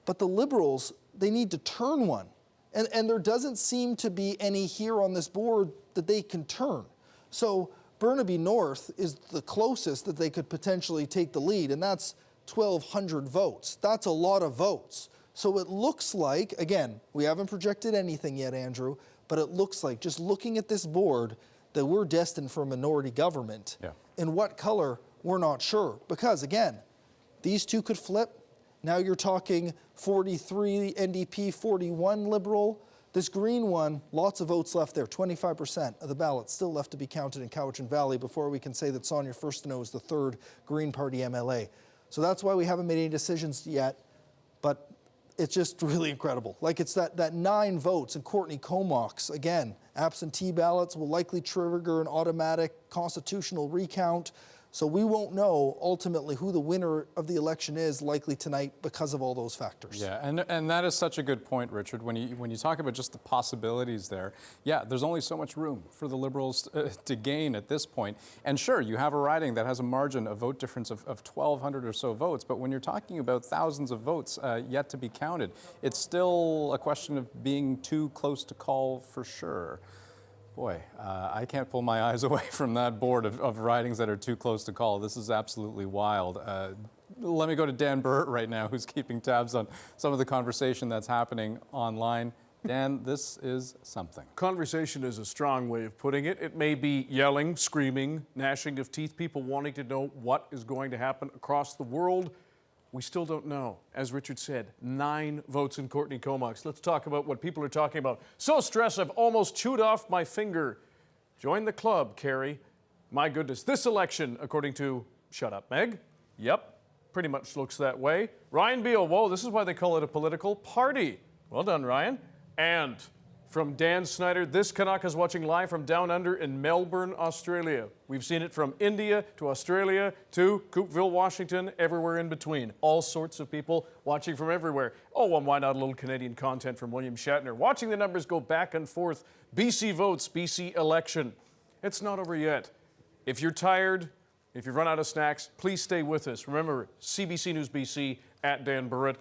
But the Liberals, they need to turn one. And there doesn't seem to be any here on this board that they can turn. So Burnaby North is the closest that they could potentially take the lead, and that's 1,200 votes. That's a lot of votes. So it looks like, again, we haven't projected anything yet, Andrew, but it looks like, just looking at this board, that we're destined for a minority government. Yeah. In what color, we're not sure. Because, again, these 2 could flip. Now you're talking 43 NDP, 41 Liberal. This Green one, lots of votes left there. 25% of the ballots still left to be counted in Cowichan Valley before we can say that Sonia Furstenau is the 3rd Green Party MLA. So that's why we haven't made any decisions yet, but it's just really incredible. Like, it's that 9 votes in Courtney Comox. Again, absentee ballots will likely trigger an automatic constitutional recount. So we won't know ultimately who the winner of the election is likely tonight because of all those factors. Yeah, and that is such a good point, Richard. When you talk about just the possibilities there, yeah, there's only so much room for the Liberals to gain at this point. And sure, you have a riding that has a margin of vote difference of 1,200 or so votes, but when you're talking about thousands of votes yet to be counted, it's still a question of being too close to call for sure. Boy, I can't pull my eyes away from that board of ridings that are too close to call. This is absolutely wild. Let me go to Dan Burrett right now, who's keeping tabs on some of the conversation that's happening online. Dan, this is something. Conversation is a strong way of putting it. It may be yelling, screaming, gnashing of teeth, people wanting to know what is going to happen across the world. We still don't know. As Richard said, 9 votes in Courtney Comox. Let's talk about what people are talking about. So stressed, I've almost chewed off my finger. Join the club, Carrie. My goodness, this election, according to Shut Up, Meg. Yep, pretty much looks that way. Ryan Beale, whoa, this is why they call it a political party. Well done, Ryan. And from Dan Snyder, this Canuck is watching live from down under in Melbourne, Australia. We've seen it from India to Australia to Coopville, Washington, everywhere in between. All sorts of people watching from everywhere. Oh, and why not a little Canadian content from William Shatner? Watching the numbers go back and forth. BC votes, BC election. It's not over yet. If you're tired, if you've run out of snacks, please stay with us. Remember, CBC News BC at Dan Burrett.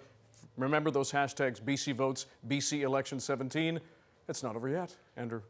Remember those hashtags, BC votes, BC election 17. It's not over yet, Andrew.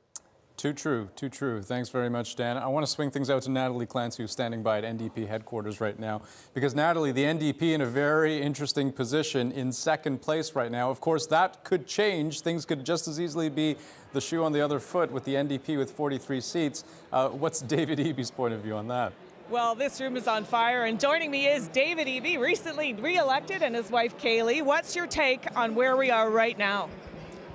Too true, too true. Thanks very much, Dan. I want to swing things out to Natalie Clancy, who's standing by at NDP headquarters right now. Because, Natalie, the NDP in a very interesting position in second place right now. Of course, that could change. Things could just as easily be the shoe on the other foot with the NDP with 43 seats. What's David Eby's point of view on that? Well, this room is on fire, and joining me is David Eby, recently re-elected, and his wife Kaylee. What's your take on where we are right now?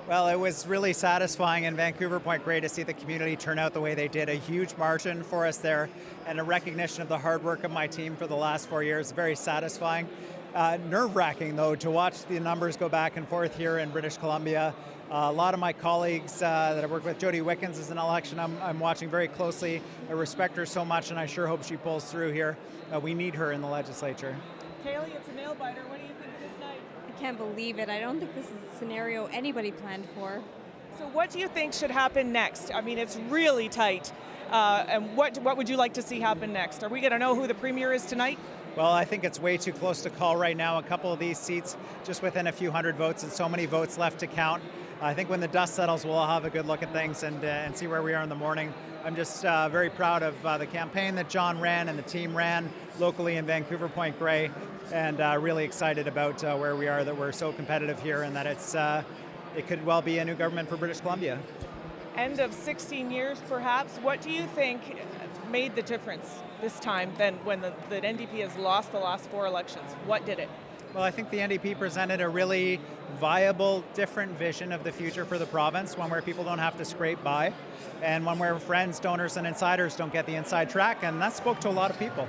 Well, it was really satisfying in Vancouver Point Grey to see the community turn out the way they did. A huge margin for us there, and a recognition of the hard work of my team for the last 4 years. Very satisfying. Nerve-wracking, though, to watch the numbers go back and forth here in British Columbia. A lot of my colleagues that I work with, Jody Wickens is an election I'm watching very closely. I respect her so much, and I sure hope she pulls through here. We need her in the legislature. Kaylee, it's a nail-biter. What do you think of this night? I can't believe it. I don't think this is a scenario anybody planned for. So what do you think should happen next? I mean, it's really tight. And what would you like to see happen next? Are we going to know who the Premier is tonight? Well, I think it's way too close to call right now. A couple of these seats just within a few hundred votes and so many votes left to count. I think when the dust settles, we'll all have a good look at things and see where we are in the morning. I'm just very proud of the campaign that John ran and the team ran locally in Vancouver Point Grey, and really excited about where we are, that we're so competitive here, and that it could well be a new government for British Columbia. End of 16 years, perhaps. What do you think made the difference this time than when the NDP has lost the last 4 elections? What did it? Well, I think the NDP presented a really viable, different vision of the future for the province, one where people don't have to scrape by, and one where friends, donors, and insiders don't get the inside track, and that spoke to a lot of people.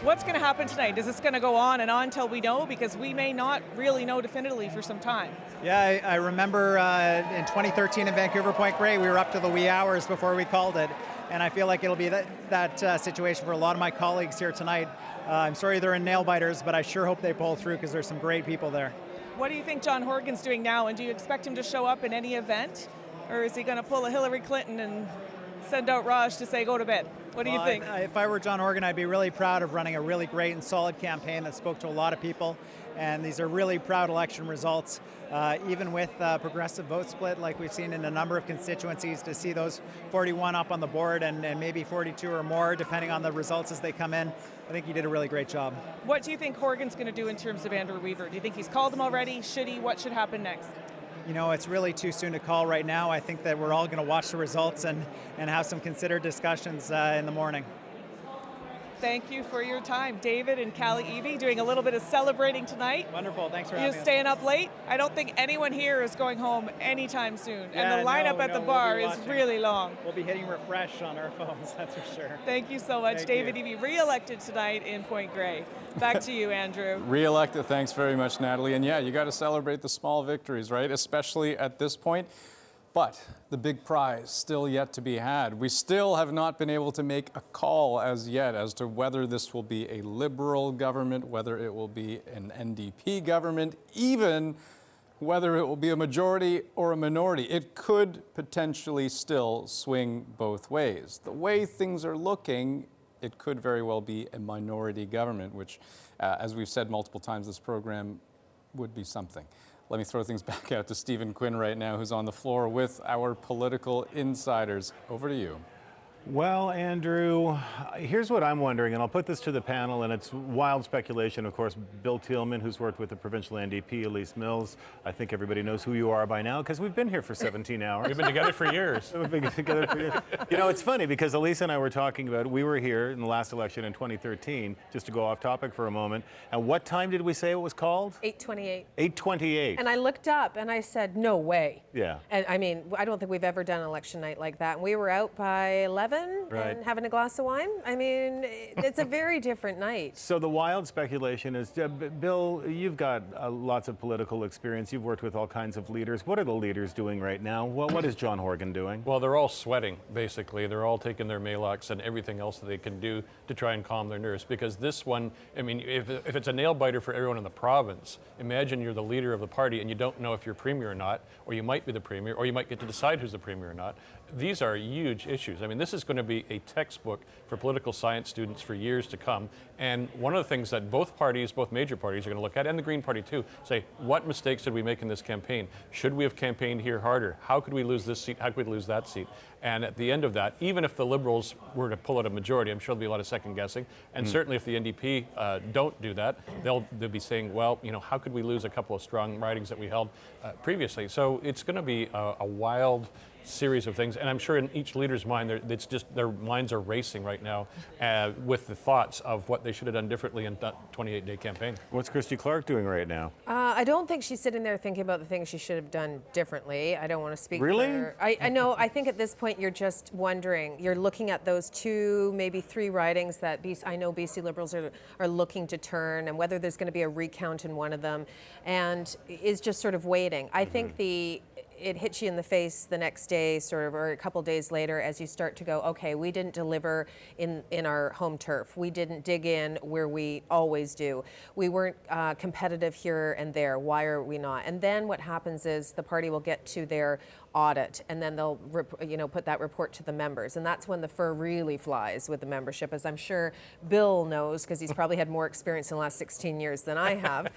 What's going to happen tonight? Is this going to go on and on until we know? Because we may not really know definitively for some time. Yeah, I remember in 2013 in Vancouver Point Grey, we were up to the wee hours before we called it. And I feel like it'll be that situation for a lot of my colleagues here tonight. I'm sorry they're in nail biters, but I sure hope they pull through because there's some great people there. What do you think John Horgan's doing now? And do you expect him to show up in any event? Or is he going to pull a Hillary Clinton and send out Raj to say go to bed? What do you think? If I were John Horgan, I'd be really proud of running a really great and solid campaign that spoke to a lot of people. And these are really proud election results, even with progressive vote split like we've seen in a number of constituencies, to see those 41 up on the board and maybe 42 or more, depending on the results as they come in. I think he did a really great job. What do you think Horgan's going to do in terms of Andrew Weaver? Do you think he's called him already? Should he? What should happen next? You know, it's really too soon to call right now. I think that we're all going to watch the results and have some considered discussions in the morning. Thank you for your time. David and Callie Eby doing a little bit of celebrating tonight. Wonderful, thanks for having us. You're staying up late? I don't think anyone here is going home anytime soon. And the lineup at the bar is really long. We'll be hitting refresh on our phones, that's for sure. Thank you so much. David Eby, re-elected tonight in Point Grey. Back to you, Andrew. Re-elected, thanks very much, Natalie. And yeah, you got to celebrate the small victories, right? Especially at this point. But the big prize still yet to be had. We still have not been able to make a call as yet as to whether this will be a Liberal government, whether it will be an NDP government, even whether it will be a majority or a minority. It could potentially still swing both ways. The way things are looking, it could very well be a minority government, which, as we've said multiple times, this program would be something. Let me throw things back out to Stephen Quinn right now, who's on the floor with our political insiders. Over to you. Well, Andrew, here's what I'm wondering, and I'll put this to the panel, and it's wild speculation. Of course, Bill Thielman, who's worked with the provincial NDP, Elise Mills. I think everybody knows who you are by now because we've been here for 17 hours. We've been together for years. We've been together for years. You know, it's funny because Elise and I were talking about, we were here in the last election in 2013, just to go off topic for a moment. And what time did we say it was called? 8:28. 8:28. And I looked up and I said, no way. Yeah. And I mean, I don't think we've ever done an election night like that. And we were out by 11 Right. and having a glass of wine. I mean, it's a very different night. So the wild speculation is, Bill, you've got lots of political experience. You've worked with all kinds of leaders. What are the leaders doing right now? What is John Horgan doing? Well, they're all sweating, basically. They're all taking their Maalox and everything else that they can do to try and calm their nerves. Because this one, I mean, if it's a nail biter for everyone in the province, imagine you're the leader of the party and you don't know if you're premier or not, or you might be the premier, or you might get to decide who's the premier or not. these are huge issues. I mean, this is going to be a textbook for political science students for years to come. And one of the things that both parties, both major parties, are going to look at, and the Green Party too, say, what mistakes did we make in this campaign? Should we have campaigned here harder? How could we lose this seat? How could we lose that seat? And at the end of that, even if the Liberals were to pull out a majority, I'm sure there'll be a lot of second guessing. And certainly if the NDP don't do that, they'll be saying, well, you know, how could we lose a couple of strong ridings that we held previously? So it's going to be a wild series of things, and I'm sure in each leader's mind, it's just their minds are racing right now with the thoughts of what they should have done differently in that 28-day campaign. What's Christy Clark doing right now? I don't think she's sitting there thinking about the things she should have done differently. I don't want to speak Really? for her. I know. I think at this point you're just wondering. You're looking at those 2, maybe 3 ridings that I know BC Liberals are looking to turn, and whether there's going to be a recount in one of them, and is just sort of waiting. I think it hits you in the face the next day, sort of, or a couple days later, as you start to go, okay, we didn't deliver in our home turf. We didn't dig in where we always do. We weren't competitive here and there. Why are we not? And then what happens is the party will get to their audit, and then they'll put that report to the members, and that's when the fur really flies with the membership, as I'm sure Bill knows, because he's probably had more experience in the last 16 years than I have.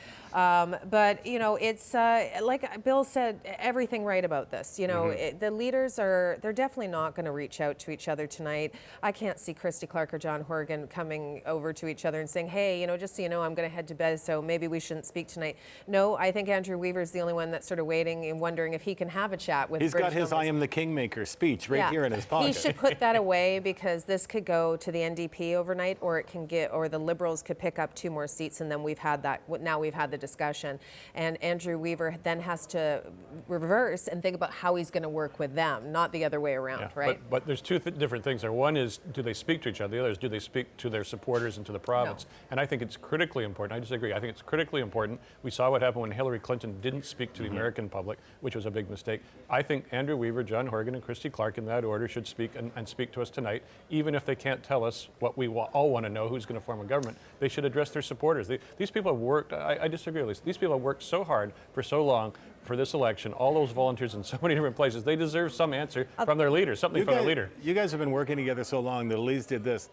But you know, it's like Bill said, everything right about this. You know, the leaders they're definitely not going to reach out to each other tonight. I can't see Christy Clark or John Horgan coming over to each other and saying, hey, you know, just so you know, I'm going to head to bed, so maybe we shouldn't speak tonight. No, I think Andrew Weaver's the only one that's sort of waiting and wondering if he can have a chat with. He's got his I am the Kingmaker speech right here in his pocket. He should put that away, because this could go to the NDP overnight, or it can or the Liberals could pick up 2 more seats, and then we've had the discussion. And Andrew Weaver then has to reverse and think about how he's going to work with them, not the other way around, right? But there's 2 different things there. One is, do they speak to each other? The other is, do they speak to their supporters and to the province? No. And I think it's critically important. I disagree. I think it's critically important. We saw what happened when Hillary Clinton didn't speak to the American public, which was a big mistake. I think Andrew Weaver, John Horgan, and Christy Clark, in that order, should speak and speak to us tonight, even if they can't tell us what we all want to know, who's going to form a government. They should address their supporters. These people have worked, I disagree with this, these people have worked so hard for so long for this election, all those volunteers in so many different places. They deserve some answer from their leader, something from their leader. You guys have been working together so long that Elise did this.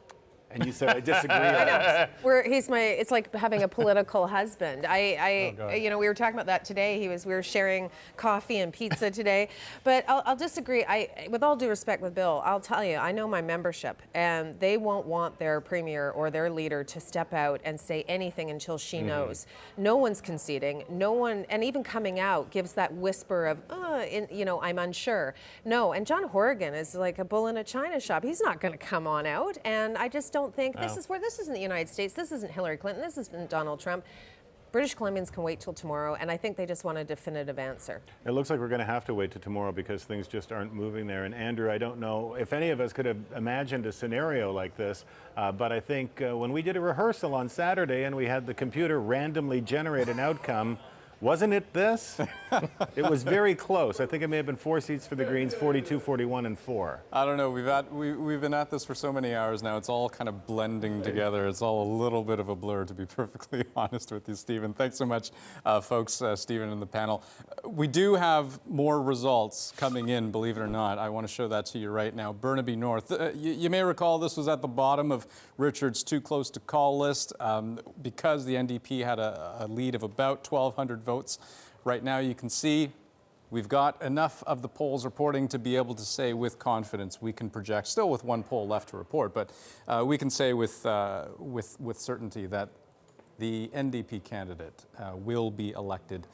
And you said, I disagree. I know. It's like having a political husband. You know, we were talking about that today. We were sharing coffee and pizza today. But I'll disagree. With all due respect with Bill, I'll tell you, I know my membership, and they won't want their premier or their leader to step out and say anything until she knows. No one's conceding. No one, and even coming out gives that whisper of, I'm unsure. No, and John Horgan is like a bull in a china shop. He's not going to come on out, and I just don't think this isn't the United States. This isn't Hillary Clinton. This isn't Donald Trump. British Columbians can wait till tomorrow, and I think they just want a definitive answer. It looks like we're going to have to wait till tomorrow, because things just aren't moving there. And Andrew, I don't know if any of us could have imagined a scenario like this, but I think when we did a rehearsal on Saturday and we had the computer randomly generate an outcome, wasn't it this? It was very close. I think it may have been 4 seats for the Greens, 42, 41, and 4. I don't know. We've been at this for so many hours now. It's all kind of blending together. It's all a little bit of a blur, to be perfectly honest with you, Stephen. Thanks so much, folks, Stephen and the panel. We do have more results coming in, believe it or not. I want to show that to you right now. Burnaby North. You may recall this was at the bottom of Richard's too close to call list because the NDP had a lead of about 1,200 votes. Right now you can see we've got enough of the polls reporting to be able to say with confidence we can project, still with 1 poll left to report, but we can say with certainty that the NDP candidate will be elected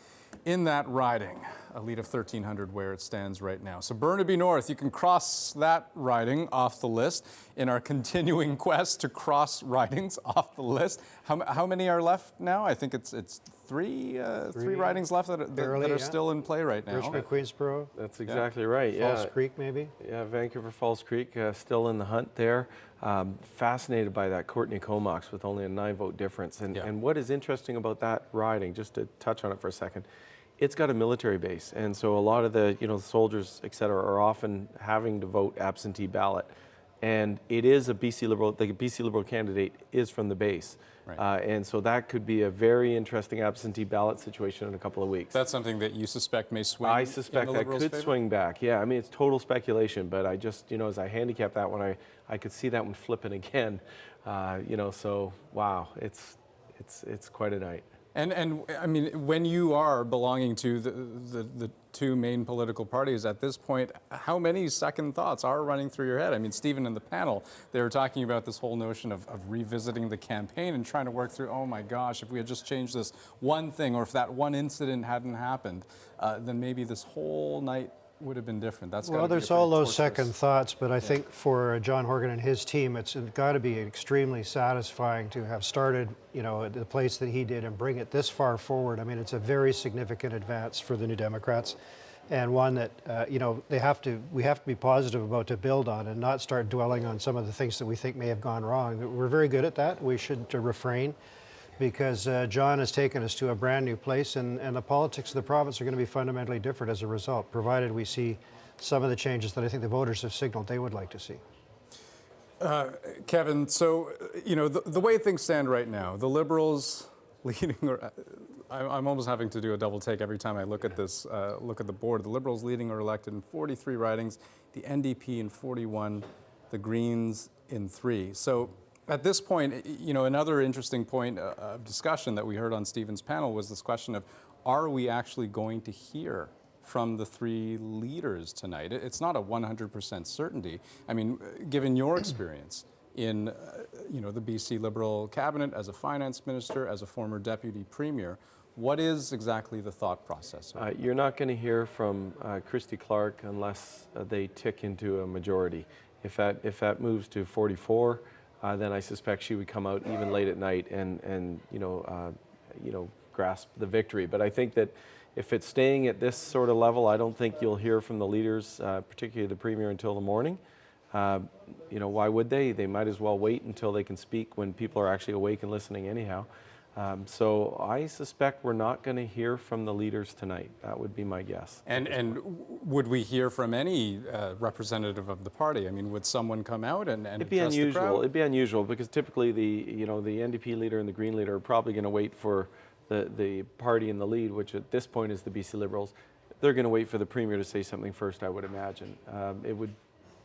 in that riding, a lead of 1,300 where it stands right now. So Burnaby North, you can cross that riding off the list in our continuing quest to cross ridings off the list. How many are left now? I think it's three ridings left that are still in play right now. Richmond, Queensborough. That's exactly right. Falls Creek, maybe. Yeah, Vancouver Falls Creek still in the hunt there. Fascinated by that Courtney Comox with only a 9-vote difference. And what is interesting about that riding, just to touch on it for a second, it's got a military base, and so a lot of the soldiers, et cetera, are often having to vote absentee ballot. and it is a BC Liberal, the BC Liberal candidate is from the base. Right. And so that could be a very interesting absentee ballot situation in a couple of weeks. That's something that you suspect may swing. I suspect in the that Liberals' could favor? swing back. Yeah, I mean, it's total speculation, but I just, as I handicap that one, I could see that one flipping again. So wow, it's quite a night. And I mean, when you are belonging to the two main political parties at this point, how many second thoughts are running through your head? I mean, Stephen in the panel, they were talking about this whole notion of revisiting the campaign and trying to work through, oh my gosh, if we had just changed this one thing, or if that one incident hadn't happened, then maybe this whole night would have been different. Well, there's all those second thoughts, but I think for John Horgan and his team, it's got to be extremely satisfying to have started, at the place that he did and bring it this far forward. I mean, it's a very significant advance for the New Democrats, and one that we have to be positive about to build on and not start dwelling on some of the things that we think may have gone wrong. We're very good at that. We should refrain, because John has taken us to a brand new place, and the politics of the province are going to be fundamentally different as a result, provided we see some of the changes that I think the voters have signaled they would like to see. Kevin, so, the way things stand right now, the Liberals leading, I'm almost having to do a double take every time I look at this, look at the board. The Liberals leading or elected in 43 ridings, the NDP in 41, the Greens in 3. So, at this point, another interesting point of discussion that we heard on Stephen's panel was this question of, are we actually going to hear from the three leaders tonight? It's not a 100% certainty. I mean, given your experience in, the BC Liberal cabinet as a finance minister, as a former deputy premier, what is exactly the thought process? You're not going to hear from Christy Clark unless they tick into a majority. If that moves to 44, then I suspect she would come out even late at night and grasp the victory. But I think that if it's staying at this sort of level, I don't think you'll hear from the leaders, particularly the premier, until the morning. Why would they? They might as well wait until they can speak when people are actually awake and listening anyhow. So I suspect we're not going to hear from the leaders tonight. That would be my guess. And would we hear from any representative of the party? I mean, would someone come out and It'd be address the unusual. crowd? It'd be unusual because typically the NDP leader and the Green leader are probably going to wait for the party in the lead, which at this point is the BC Liberals. They're going to wait for the premier to say something first, I would imagine. It would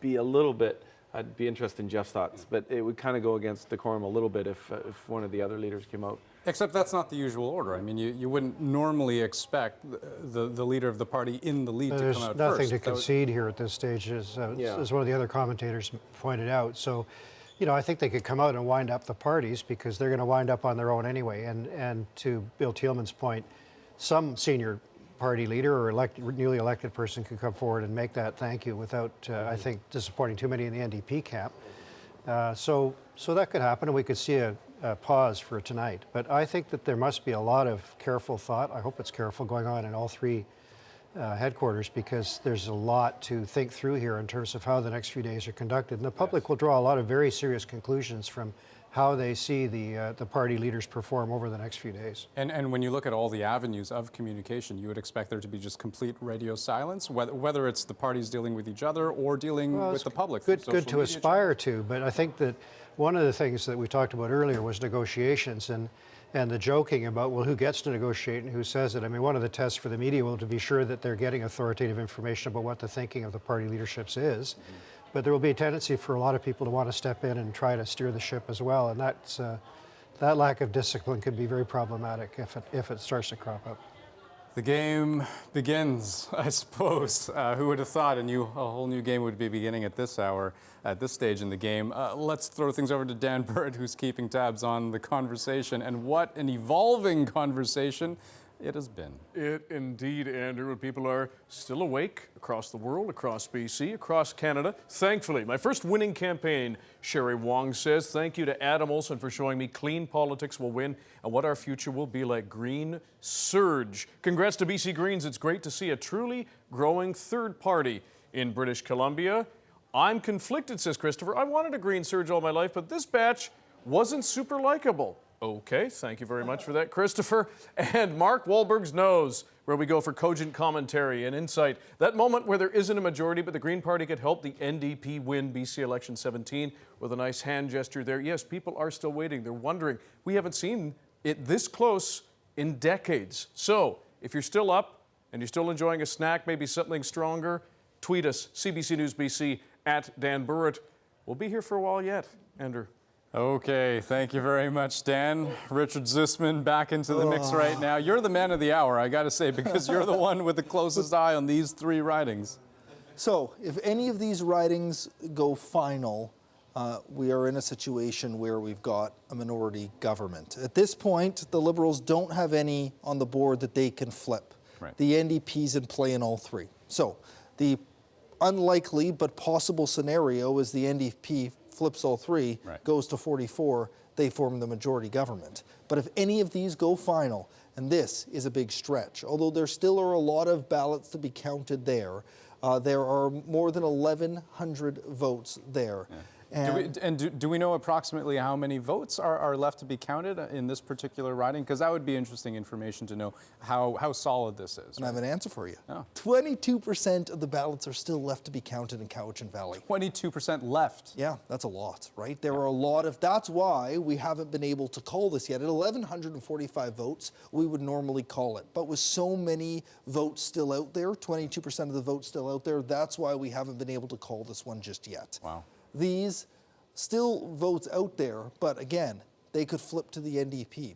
be a little bit. I'd be interested in Jeff's thoughts, but it would kind of go against decorum a little bit if one of the other leaders came out. Except that's not the usual order. I mean, you wouldn't normally expect the leader of the party in the lead to come out first. There's nothing to concede here at this stage, as one of the other commentators pointed out. So, I think they could come out and wind up the parties because they're going to wind up on their own anyway. And to Bill Thielman's point, some senior party leader or newly elected person could come forward and make that thank you without, I think, disappointing too many in the NDP camp. So that could happen, and we could see a pause for tonight. But I think that there must be a lot of careful thought. I hope it's careful going on in all three headquarters, because there's a lot to think through here in terms of how the next few days are conducted. And the public will draw a lot of very serious conclusions from how they see the party leaders perform over the next few days. And when you look at all the avenues of communication, you would expect there to be just complete radio silence, whether it's the parties dealing with each other or dealing with the public. Good to aspire to, but I think that one of the things that we talked about earlier was negotiations and the joking about, well, who gets to negotiate and who says it. I mean, one of the tests for the media will be sure that they're getting authoritative information about what the thinking of the party leaderships is. Mm-hmm. But there will be a tendency for a lot of people to want to step in and try to steer the ship as well. And that lack of discipline can be very problematic if it starts to crop up. The game begins, I suppose. Who would have thought a whole new game would be beginning at this hour, at this stage in the game? Let's throw things over to Dan Bird, who's keeping tabs on the conversation. And what an evolving conversation it has been. It indeed, Andrew. People are still awake across the world, across BC, across Canada. Thankfully, my first winning campaign, Sherry Wong says. Thank you to Adam Olson for showing me clean politics will win and what our future will be like. Green surge. Congrats to BC Greens. It's great to see a truly growing third party in British Columbia. I'm conflicted, says Christopher. I wanted a green surge all my life, but this batch wasn't super likable. Okay, thank you very much for that, Christopher. And Mark Wahlberg's Nose, where we go for cogent commentary and insight. That moment where there isn't a majority, but the Green Party could help the NDP win BC Election 17 with a nice hand gesture there. Yes, people are still waiting. They're wondering. We haven't seen it this close in decades. So if you're still up and you're still enjoying a snack, maybe something stronger, tweet us, CBC News BC, at Dan Burritt. We'll be here for a while yet, Andrew. Okay, thank you very much, Dan. Richard Zussman back into the mix right now. You're the man of the hour, I got to say, because you're the one with the closest eye on these three ridings. So, if any of these ridings go final, we are in a situation where we've got a minority government. At this point, the Liberals don't have any on the board that they can flip. Right. The NDP's in play in all three. So, the unlikely but possible scenario is the NDP flips all three, goes to 44, they form the majority government. But if any of these go final, and this is a big stretch, although there still are a lot of ballots to be counted there, there are more than 1,100 votes there. Yeah. Do we know approximately how many votes are left to be counted in this particular riding? Because that would be interesting information to know how solid this is. And I have an answer for you. Oh. 22% of the ballots are still left to be counted in Cowichan Valley. 22% left? Yeah, that's a lot, right? There are a lot of, that's why we haven't been able to call this yet. At 1,145 votes, we would normally call it. But with so many votes still out there, 22% of the votes still out there, that's why we haven't been able to call this one just yet. Wow. These still votes out there, but again, they could flip to the NDP.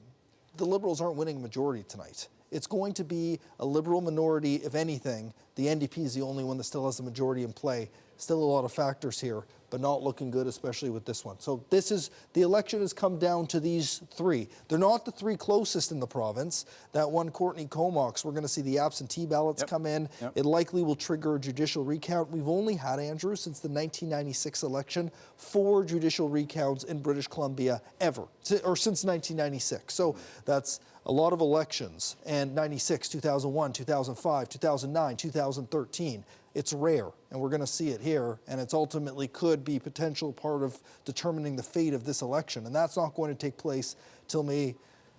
The Liberals aren't winning majority tonight. It's going to be a Liberal minority, if anything. The NDP is the only one that still has the majority in play. Still a lot of factors here, but not looking good, especially with this one. So the election has come down to these three. They're not the three closest in the province. That one, Courtney Comox, we're going to see the absentee ballots come in. It likely will trigger a judicial recount. We've only had, Andrew, since the 1996 election, 4 judicial recounts in British Columbia ever, or since 1996. So that's a lot of elections. And 96, 2001, 2005, 2009, 2013. It's rare, and we're going to see it here, and it's ultimately could be potential part of determining the fate of this election. And that's not going to take place till May,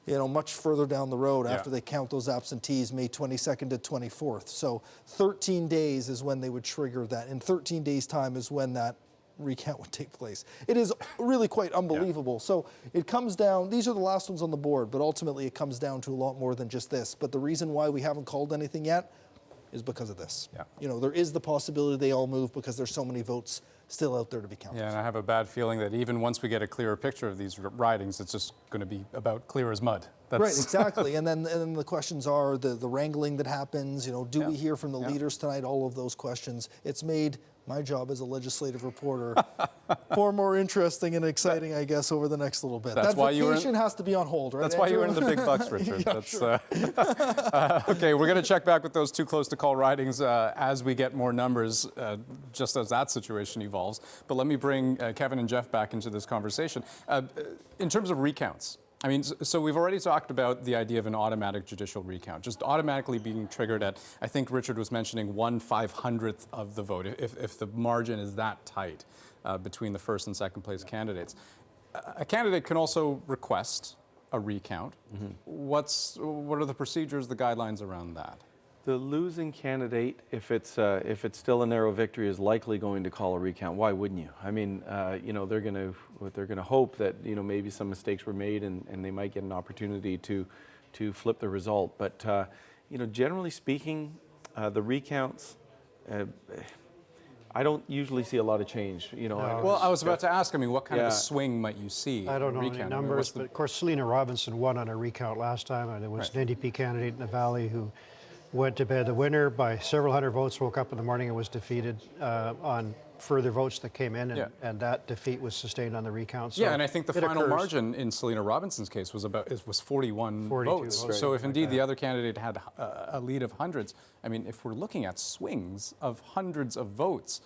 much further down the road after they count those absentees, May 22nd to 24th. So 13 days is when they would trigger that. In 13 days' time is when that recount would take place. It is really quite unbelievable. So it comes down, these are the last ones on the board, but ultimately it comes down to a lot more than just this. But the reason why we haven't called anything yet is because of this. There is the possibility they all move because there's so many votes still out there to be counted. Yeah, and I have a bad feeling that even once we get a clearer picture of these ridings, it's just going to be about clear as mud. Right, exactly. and then the questions are the wrangling that happens. Do we hear from the leaders tonight? All of those questions. It's made my job as a legislative reporter far more interesting and exciting, I guess, over the next little bit. That's that vacation has to be on hold, right? That's why you earn the big bucks, Richard. Okay, we're going to check back with those two close-to-call ridings as we get more numbers, just as that situation evolves. But let me bring Kevin and Jeff back into this conversation. In terms of recounts, I mean, so we've already talked about the idea of an automatic judicial recount, just automatically being triggered at, I think Richard was mentioning 1/500th of the vote, if the margin is that tight between the first and second place candidates. A candidate can also request a recount. What are the procedures, the guidelines around that? The losing candidate, if it's still a narrow victory, is likely going to call a recount. Why wouldn't you? I mean, they're going to hope that maybe some mistakes were made and they might get an opportunity to flip the result. But generally speaking, the recounts. I don't usually see a lot of change. Well, I was about to ask. I mean, what kind of a swing might you see? I don't know any numbers, but of course, Selena Robinson won on a recount last time, and there was an NDP candidate in the Valley who went to bed the winner by several hundred votes, woke up in the morning and was defeated on further votes that came in, and that defeat was sustained on the recount. So and I think the final margin in Selena Robinson's case was 41 votes. Right, so if indeed the other candidate had a lead of hundreds, I mean, if we're looking at swings of hundreds of votes,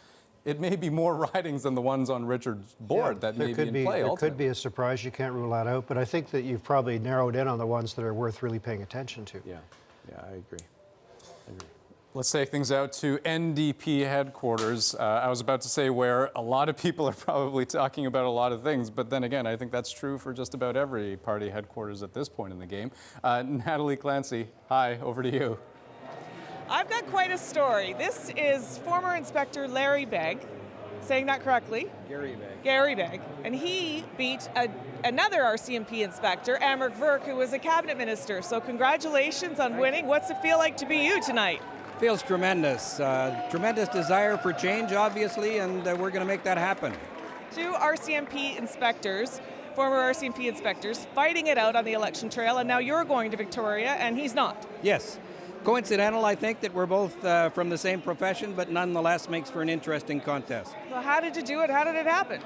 it may be more ridings than the ones on Richard's board that may be in play. There could be a surprise. You can't rule that out, but I think that you've probably narrowed in on the ones that are worth really paying attention to. Yeah, I agree. Let's take things out to NDP headquarters. I was about to say where a lot of people are probably talking about a lot of things, but then again, I think that's true for just about every party headquarters at this point in the game. Natalie Clancy, hi, over to you. I've got quite a story. This is former Inspector Larry Begg, saying that correctly? Gary Begg. And he beat another RCMP inspector, Amrik Verk, who was a cabinet minister. So congratulations on winning. What's it feel like to be you tonight? Feels tremendous. Tremendous desire for change, obviously, and we're going to make that happen. Two RCMP inspectors, former RCMP inspectors, fighting it out on the election trail, and now you're going to Victoria, and he's not. Yes. Coincidental, I think, that we're both from the same profession, but nonetheless makes for an interesting contest. Well, how did you do it? How did it happen?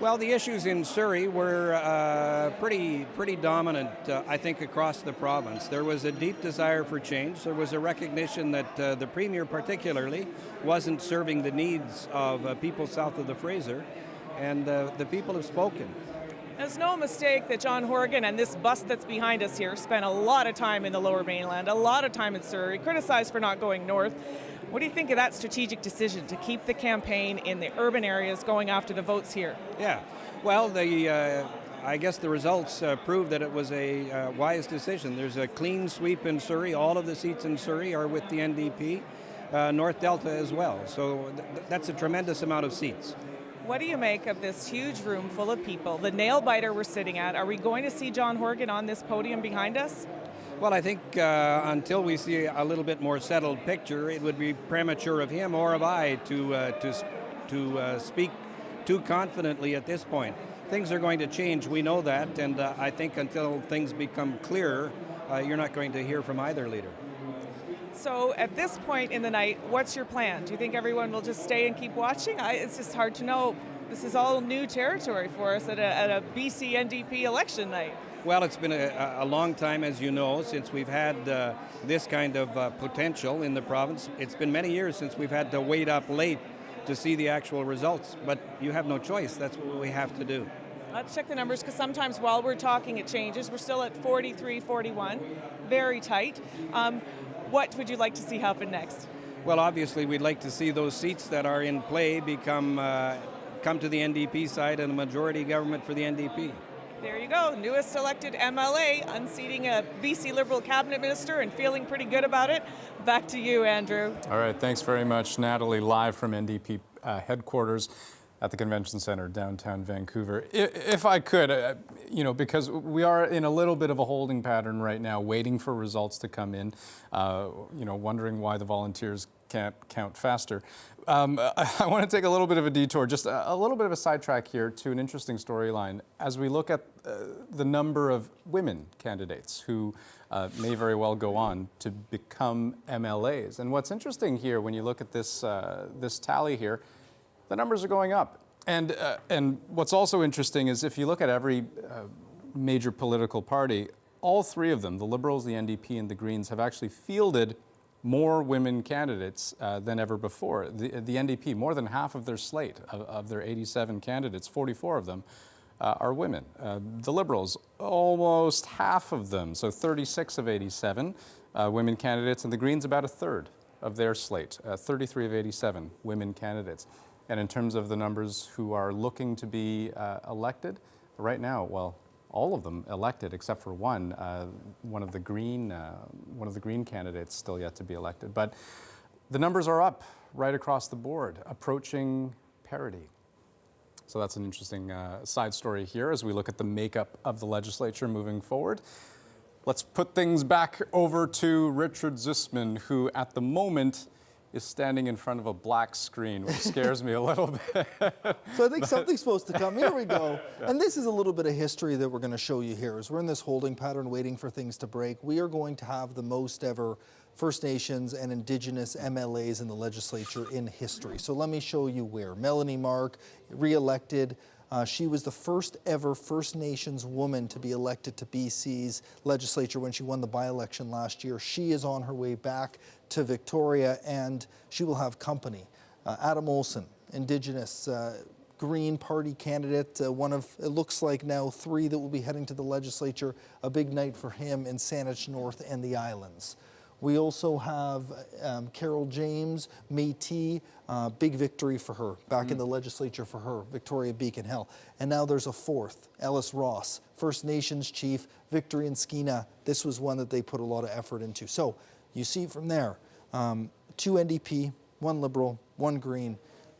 Well, the issues in Suri were pretty dominant, I think, across the province. There was a deep desire for change. There was a recognition that the Premier particularly wasn't serving the needs of people south of the Fraser, and the people have spoken. It's no mistake that John Horgan and this bus that's behind us here spent a lot of time in the Lower Mainland, a lot of time in Surrey, criticized for not going north. What do you think of that strategic decision to keep the campaign in the urban areas going after the votes here? Yeah, well, I guess the results prove that it was a wise decision. There's a clean sweep in Surrey. All of the seats in Surrey are with the NDP, North Delta as well. So that's a tremendous amount of seats. What do you make of this huge room full of people, the nail biter we're sitting at? Are we going to see John Horgan on this podium behind us? Well, I think until we see a little bit more settled picture, it would be premature of him or of I to speak too confidently at this point. Things are going to change, we know that, and I think until things become clearer, you're not going to hear from either leader. So at this point in the night, what's your plan? Do you think everyone will just stay and keep watching? It's just hard to know. This is all new territory for us at a BC NDP election night. Well, it's been a long time, as you know, since we've had this kind of potential in the province. It's been many years since we've had to wait up late to see the actual results, but you have no choice. That's what we have to do. Let's check the numbers, because sometimes while we're talking it changes. We're still at 43-41, very tight. What would you like to see happen next? Well, obviously, we'd like to see those seats that are in play come to the NDP side and a majority government for the NDP. There you go, newest elected MLA, unseating a BC Liberal cabinet minister and feeling pretty good about it. Back to you, Andrew. All right, thanks very much, Natalie, live from NDP headquarters at the Convention Center, downtown Vancouver. If I could, because we are in a little bit of a holding pattern right now, waiting for results to come in, wondering why the volunteers can't count faster. I want to take a little bit of a detour, just a little bit of a sidetrack here to an interesting storyline as we look at the number of women candidates who may very well go on to become MLAs. And what's interesting here, when you look at this tally here, the numbers are going up. And what's also interesting is if you look at every major political party, all three of them, the Liberals, the NDP, and the Greens, have actually fielded more women candidates than ever before. The NDP, more than half of their slate, of their 87 candidates, 44 of them are women. The Liberals, almost half of them, so 36 of 87 women candidates, and the Greens about a third of their slate, 33 of 87 women candidates. And in terms of the numbers who are looking to be elected, right now, well, all of them elected except for one. One of the Green candidates still yet to be elected. But the numbers are up right across the board, approaching parity. So that's an interesting side story here as we look at the makeup of the legislature moving forward. Let's put things back over to Richard Zussman, who at the moment is standing in front of a black screen, which scares me a little bit. So I think something's supposed to come. Here we go. Yeah. And this is a little bit of history that we're going to show you here. As we're in this holding pattern waiting for things to break, we are going to have the most ever First Nations and Indigenous MLAs in the legislature in history. So let me show you where. Melanie Mark, re-elected. She was the first ever First Nations woman to be elected to BC's legislature when she won the by-election last year. She is on her way back to Victoria, and she will have company. Adam Olsen, Indigenous Green Party candidate, one of, it looks like now, 3 that will be heading to the legislature. A big night for him in Saanich North and the Islands. We also have Carol James, Métis, big victory for her, back in the legislature for her, Victoria Beacon Hill. And now there's a fourth, Ellis Ross, First Nations chief, victory in Skeena. This was one that they put a lot of effort into. So you see from there, 2 NDP, 1 Liberal, 1 Green.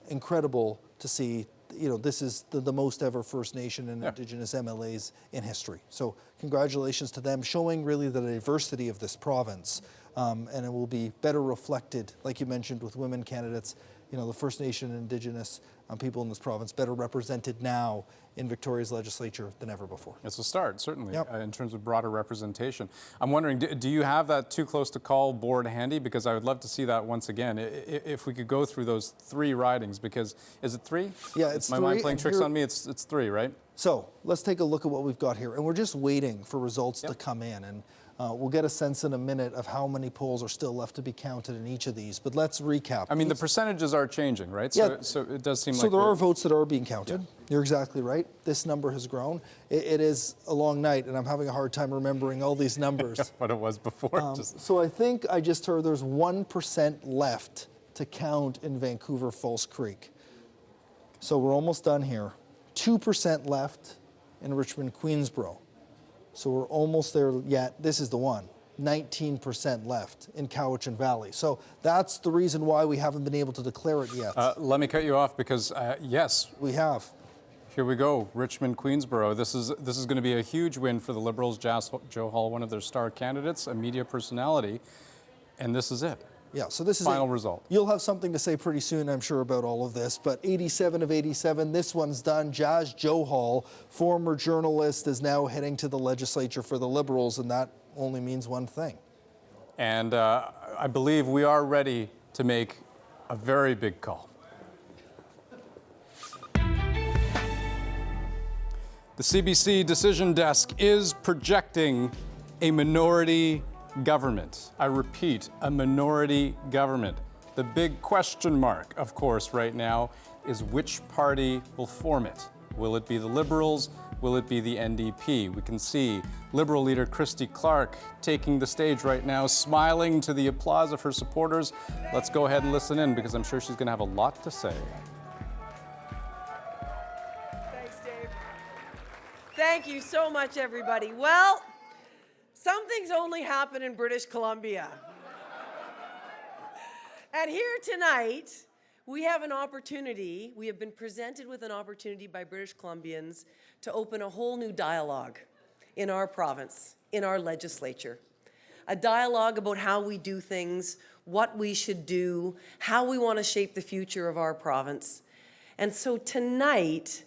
Incredible to see. This is the most ever First Nation and Indigenous MLAs in history. So congratulations to them, showing really the diversity of this province. And it will be better reflected, like you mentioned, with women candidates. The First Nation and Indigenous people in this province better represented now in Victoria's legislature than ever before. It's a start, certainly, in terms of broader representation. I'm wondering, do you have that too close to call board handy? Because I would love to see that once again. If we could go through those 3 ridings, because is it 3? Yeah, it's 3. My mind playing tricks on me. It's 3, right? So let's take a look at what we've got here, and we're just waiting for results to come in, and we'll get a sense in a minute of how many polls are still left to be counted in each of these. But let's recap. I mean, the percentages are changing, right? So it does seem like. So there are votes that are being counted. You're exactly right. This number has grown. It is a long night, and I'm having a hard time remembering all these numbers. What it was before. So I think I just heard there's 1% left to count in Vancouver False Creek. So we're almost done here. 2% left in Richmond Queensborough. So we're almost there yet. This is the one. 19% left in Cowichan Valley. So that's the reason why we haven't been able to declare it yet. Let me cut you off because, yes. We have. Here we go, Richmond, Queensborough. This is going to be a huge win for the Liberals. Joe Hall, one of their star candidates, a media personality, and this is it. Yeah, so this is final result. You'll have something to say pretty soon, I'm sure, about all of this. But 87 of 87, this one's done. Joe Hall, former journalist, is now heading to the legislature for the Liberals, and that only means one thing. And I believe we are ready to make a very big call. The CBC Decision Desk is projecting a minority government. I repeat, a minority government. The big question mark, of course, right now is which party will form it. Will it be the Liberals? Will it be the NDP? We can see Liberal leader Christy Clark taking the stage right now, smiling to the applause of her supporters. Let's go ahead and listen in because I'm sure she's going to have a lot to say. Thanks, Dave. Thank you so much, everybody. Well, some things only happen in British Columbia. And here tonight, we have an opportunity, we have been presented with an opportunity by British Columbians to open a whole new dialogue in our province, in our legislature. A dialogue about how we do things, what we should do, how we want to shape the future of our province. And so tonight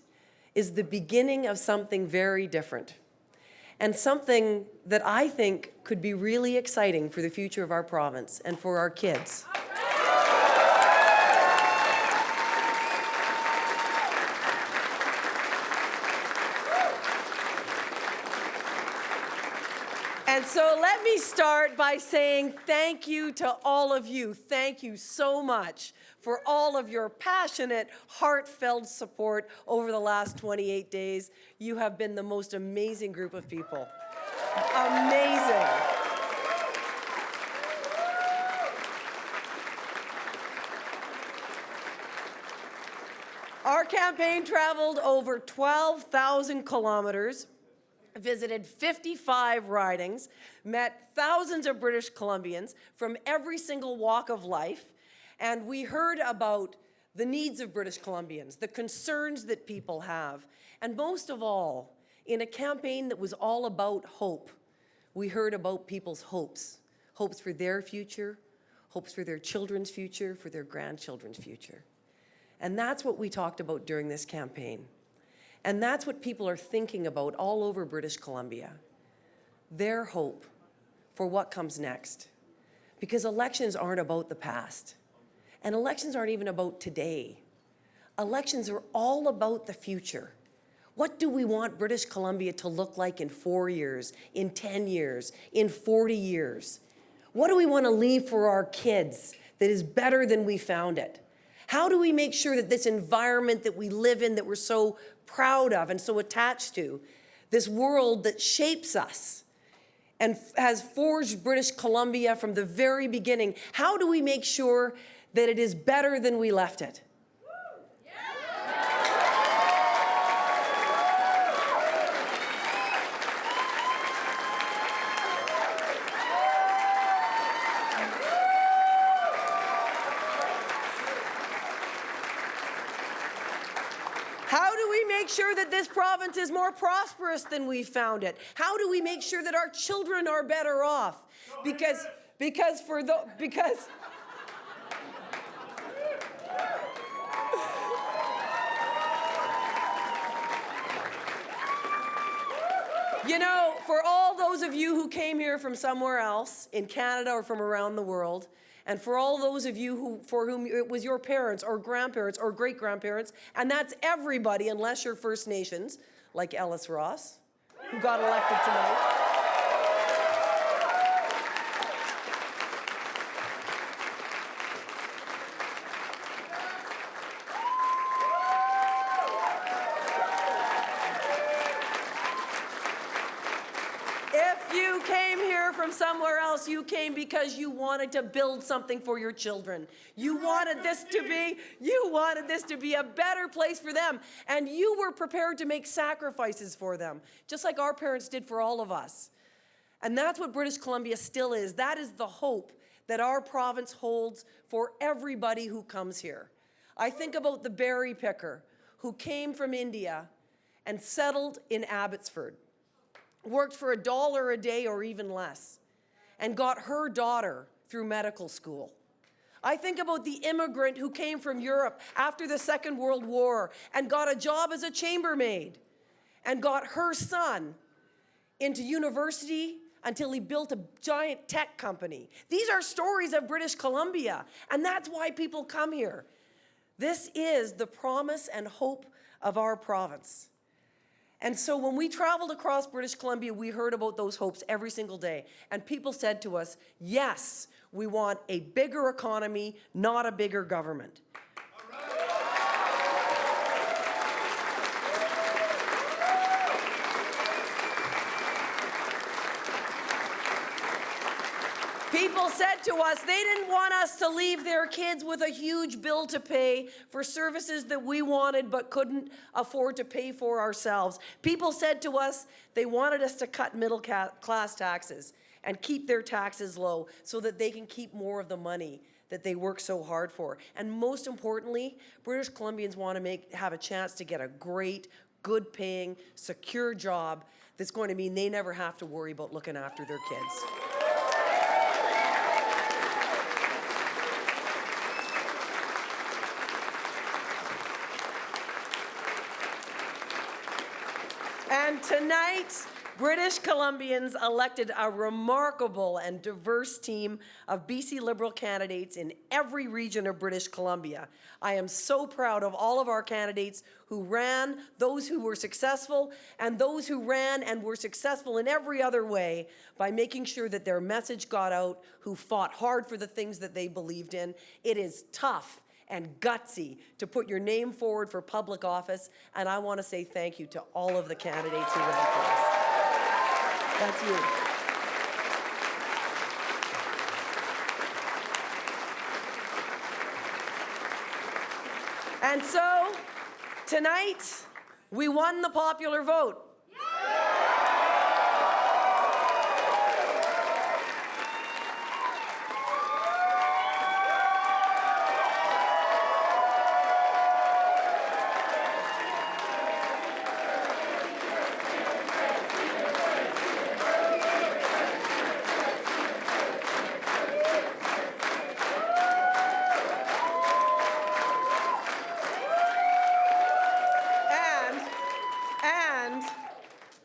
is the beginning of something very different. And something that I think could be really exciting for the future of our province and for our kids. And so let me start by saying thank you to all of you. Thank you so much for all of your passionate, heartfelt support over the last 28 days. You have been the most amazing group of people. Amazing. Our campaign traveled over 12,000 kilometers, visited 55 ridings, met thousands of British Columbians from every single walk of life, and we heard about the needs of British Columbians, the concerns that people have, and most of all, in a campaign that was all about hope, we heard about people's hopes. Hopes for their future, hopes for their children's future, for their grandchildren's future. And that's what we talked about during this campaign. And that's what people are thinking about all over British Columbia. Their hope for what comes next. Because elections aren't about the past. And elections aren't even about today. Elections are all about the future. What do we want British Columbia to look like in 4 years, in 10 years, in 40 years? What do we want to leave for our kids that is better than we found it? How do we make sure that this environment that we live in, that we're so proud of and so attached to, this world that shapes us and has forged British Columbia from the very beginning. How do we make sure that it is better than we left it? How do we make sure that this province is more prosperous than we found it? How do we make sure that our children are better off? Because you know, for all those of you who came here from somewhere else, in Canada or from around the world, and for all those of you for whom it was your parents or grandparents or great-grandparents, and that's everybody unless you're First Nations, like Ellis Ross, who got elected tonight. If you came here from somewhere else, you came because you wanted to build something for your children. You wanted this to be a better place for them, and you were prepared to make sacrifices for them, just like our parents did for all of us. And that's what British Columbia still is. That is the hope that our province holds for everybody who comes here. I think about the berry picker who came from India and settled in Abbotsford, worked for $1 a day or even less, and got her daughter through medical school. I think about the immigrant who came from Europe after the Second World War and got a job as a chambermaid and got her son into university until he built a giant tech company. These are stories of British Columbia, and that's why people come here. This is the promise and hope of our province. And so when we traveled across British Columbia, we heard about those hopes every single day. And people said to us, yes, we want a bigger economy, not a bigger government. People said to us they didn't want us to leave their kids with a huge bill to pay for services that we wanted but couldn't afford to pay for ourselves. People said to us they wanted us to cut middle class taxes and keep their taxes low so that they can keep more of the money that they work so hard for. And most importantly, British Columbians want to have a chance to get a great, good-paying, secure job that's going to mean they never have to worry about looking after their kids. And tonight, British Columbians elected a remarkable and diverse team of BC Liberal candidates in every region of British Columbia. I am so proud of all of our candidates who ran, those who were successful, and those who ran and were successful in every other way by making sure that their message got out, who fought hard for the things that they believed in. It is tough and gutsy to put your name forward for public office, and I want to say thank you to all of the candidates who ran for us. That's you. And so, tonight, we won the popular vote.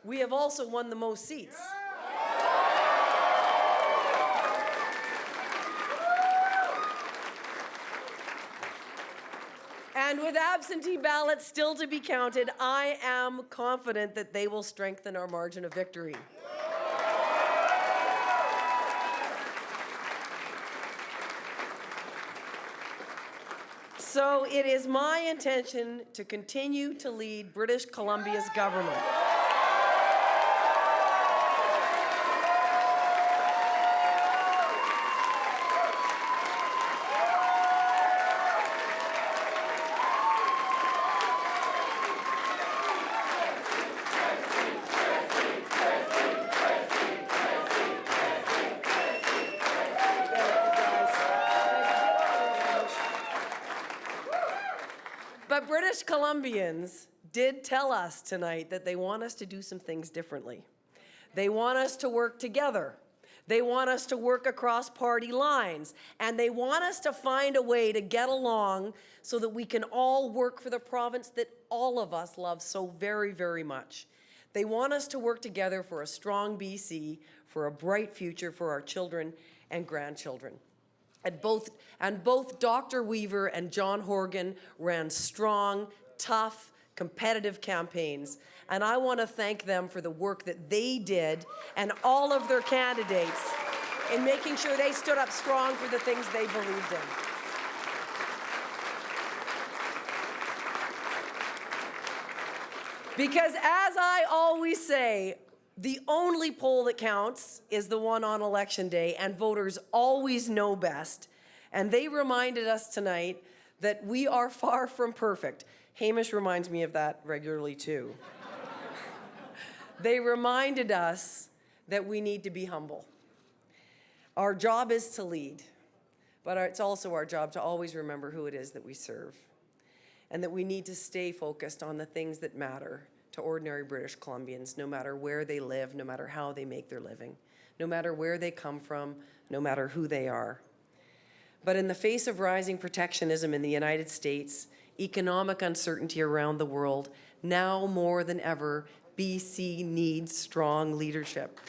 We have also won the most seats. And with absentee ballots still to be counted, I am confident that they will strengthen our margin of victory. So it is my intention to continue to lead British Columbia's government. British Columbians did tell us tonight that they want us to do some things differently. They want us to work together. They want us to work across party lines. And they want us to find a way to get along so that we can all work for the province that all of us love so very, very much. They want us to work together for a strong BC, for a bright future for our children and grandchildren. And both Dr. Weaver and John Horgan ran strong, tough, competitive campaigns. And I want to thank them for the work that they did and all of their candidates in making sure they stood up strong for the things they believed in. Because as I always say, the only poll that counts is the one on election day, and voters always know best. And they reminded us tonight that we are far from perfect. Hamish reminds me of that regularly too. They reminded us that we need to be humble. Our job is to lead, but it's also our job to always remember who it is that we serve, and that we need to stay focused on the things that matter to ordinary British Columbians, no matter where they live, no matter how they make their living, no matter where they come from, no matter who they are. But in the face of rising protectionism in the United States, economic uncertainty around the world, now more than ever, BC needs strong leadership.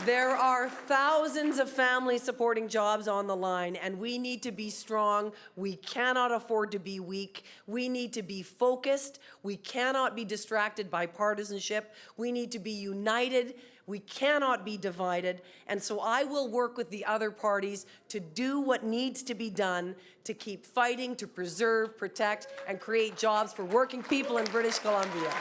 There are thousands of families supporting jobs on the line, and we need to be strong. We cannot afford to be weak. We need to be focused. We cannot be distracted by partisanship. We need to be united. We cannot be divided. And so I will work with the other parties to do what needs to be done to keep fighting, to preserve, protect, and create jobs for working people in British Columbia.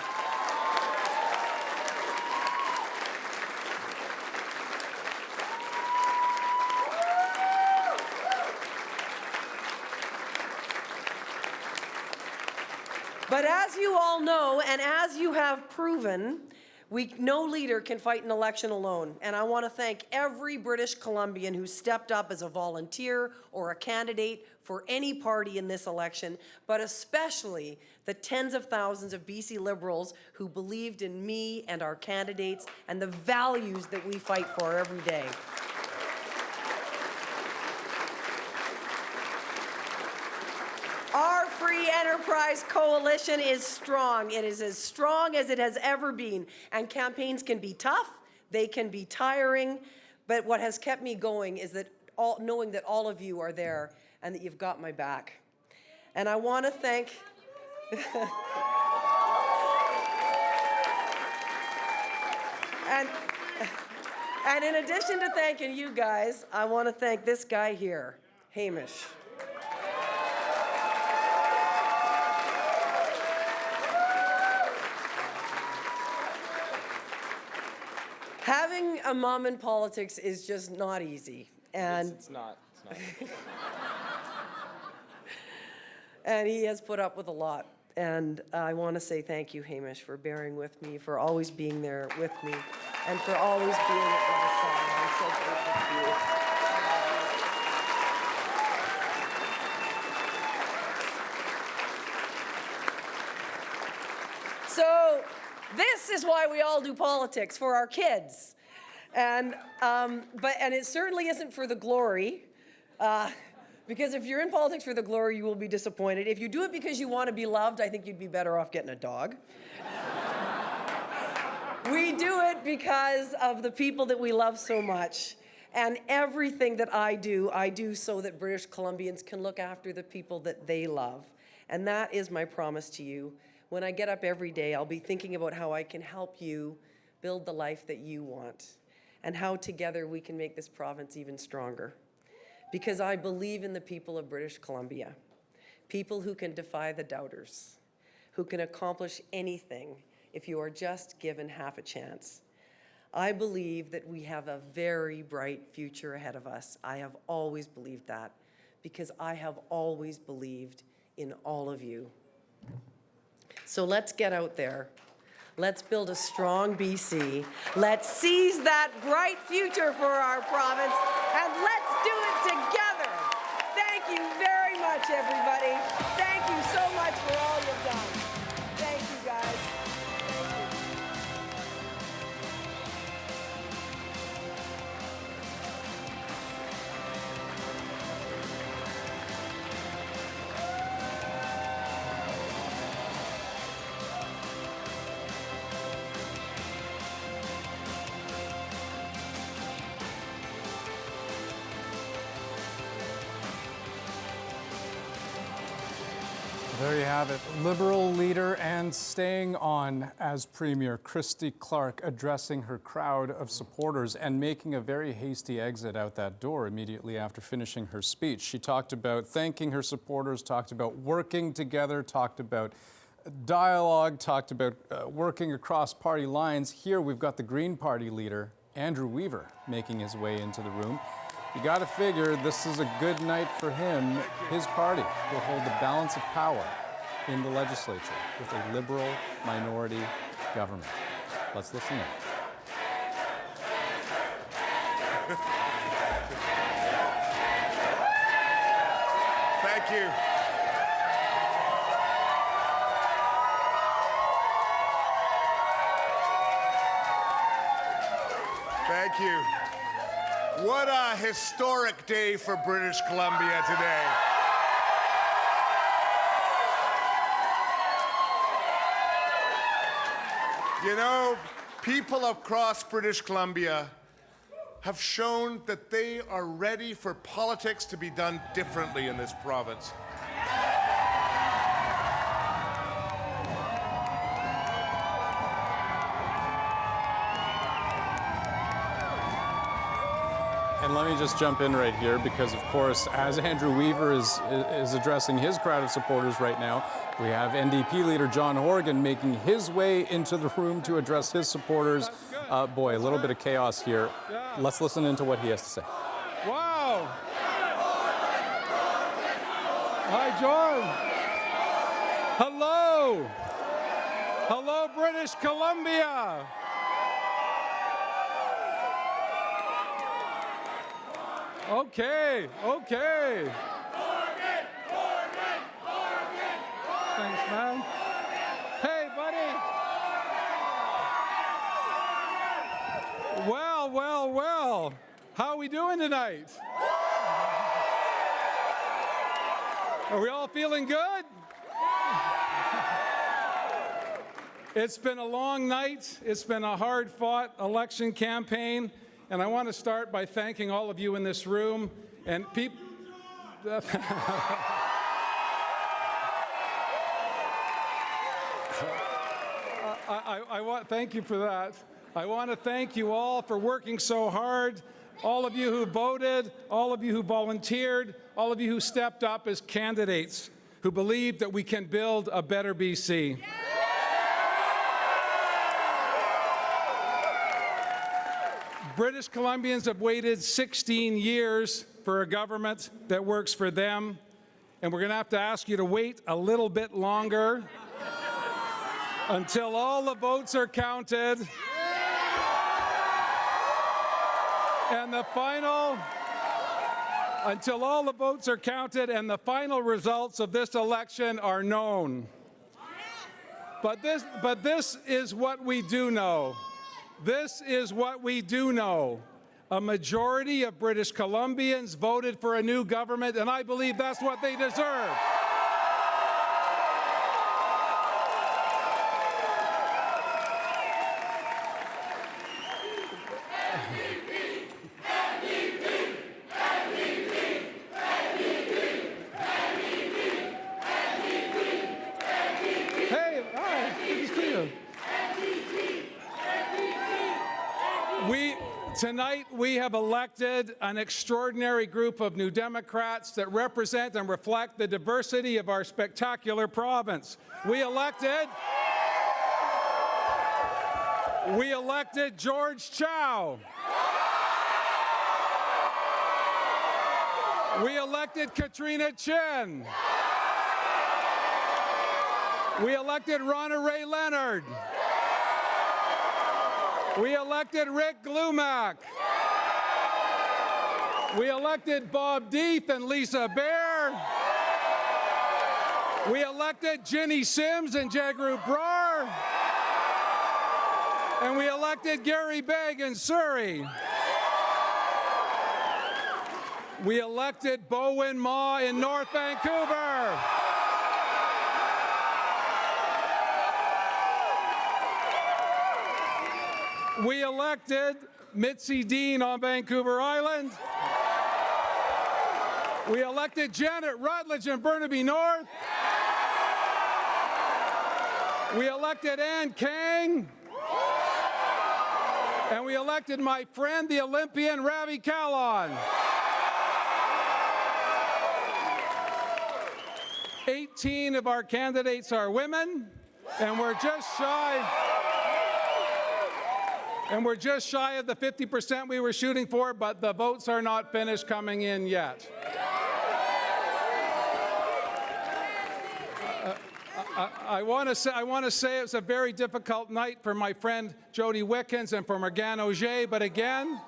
But as you all know, and as you have proven, no leader can fight an election alone. And I want to thank every British Columbian who stepped up as a volunteer or a candidate for any party in this election, but especially the tens of thousands of BC Liberals who believed in me and our candidates and the values that we fight for every day. Our Free Enterprise Coalition is strong. It is as strong as it has ever been. And campaigns can be tough, they can be tiring, but what has kept me going is that knowing that all of you are there and that you've got my back. And I want to thank... and in addition to thanking you guys, I want to thank this guy here, Hamish. Having a mom in politics is just not easy. And it's not. And he has put up with a lot. And I want to say thank you, Hamish, for bearing with me, for always being there with me, and for always being at my side. I'm so grateful to you. So this is why we all do politics, for our kids. And it certainly isn't for the glory, because if you're in politics for the glory, you will be disappointed. If you do it because you want to be loved, I think you'd be better off getting a dog. We do it because of the people that we love so much. And everything that I do so that British Columbians can look after the people that they love. And that is my promise to you. When I get up every day, I'll be thinking about how I can help you build the life that you want, and how together we can make this province even stronger. Because I believe in the people of British Columbia, people who can defy the doubters, who can accomplish anything if you are just given half a chance. I believe that we have a very bright future ahead of us. I have always believed that, because I have always believed in all of you. So let's get out there. Let's build a strong BC. Let's seize that bright future for our province, and let's do it together. Thank you very much, everybody. Thank you so much for all you've done. Thank you, guys. There you have it. Liberal leader and staying on as Premier, Christy Clark addressing her crowd of supporters and making a very hasty exit out that door immediately after finishing her speech. She talked about thanking her supporters, talked about working together, talked about dialogue, talked about working across party lines. Here we've got the Green Party leader, Andrew Weaver, making his way into the room. You got to figure this is a good night for him. His party will hold the balance of power in the legislature with a Liberal minority government. Let's listen in. Thank you. Thank you. What a historic day for British Columbia today. You know, people across British Columbia have shown that they are ready for politics to be done differently in this province. And let me just jump in right here because, of course, as Andrew Weaver is addressing his crowd of supporters right now, we have NDP leader John Horgan making his way into the room to address his supporters. Boy, a little bit of chaos here. Let's listen into what he has to say. Wow. Hi, John. Hello. Hello, British Columbia. Okay, okay. Thanks, man. Hey, buddy. Well, well, well. How are we doing tonight? Are we all feeling good? It's been a long night. It's been a hard-fought election campaign. And I want to start by thanking all of you in this room and people. Thank you for that. I want to thank you all for working so hard. All of you who voted, all of you who volunteered, all of you who stepped up as candidates, who believe that we can build a better BC. British Columbians have waited 16 years for a government that works for them, and we're going to have to ask you to wait a little bit longer until all the votes are counted. And until all the votes are counted and the final results of this election are known. But this is what we do know. This is what we do know. A majority of British Columbians voted for a new government, and I believe that's what they deserve. Hey, hi, good to see you. Tonight, we have elected an extraordinary group of New Democrats that represent and reflect the diversity of our spectacular province. We elected George Chow. We elected Katrina Chin. We elected Ronna Ray Leonard. We elected Rick Glumac. We elected Bob Deeth and Lisa Baer. We elected Ginny Sims and Jagrup Brar. And we elected Gary Begg and Suri. We elected Bowen Ma in North Vancouver. We elected Mitzi Dean on Vancouver Island. We elected Janet Rutledge in Burnaby North. We elected Ann Kang. And we elected my friend, the Olympian Ravi Kahlon. 18 of our candidates are women, and we're just shy of the 50% we were shooting for, but the votes are not finished coming in yet. I want to say it was a very difficult night for my friend Jody Wickens and for Morgan Auger, but again,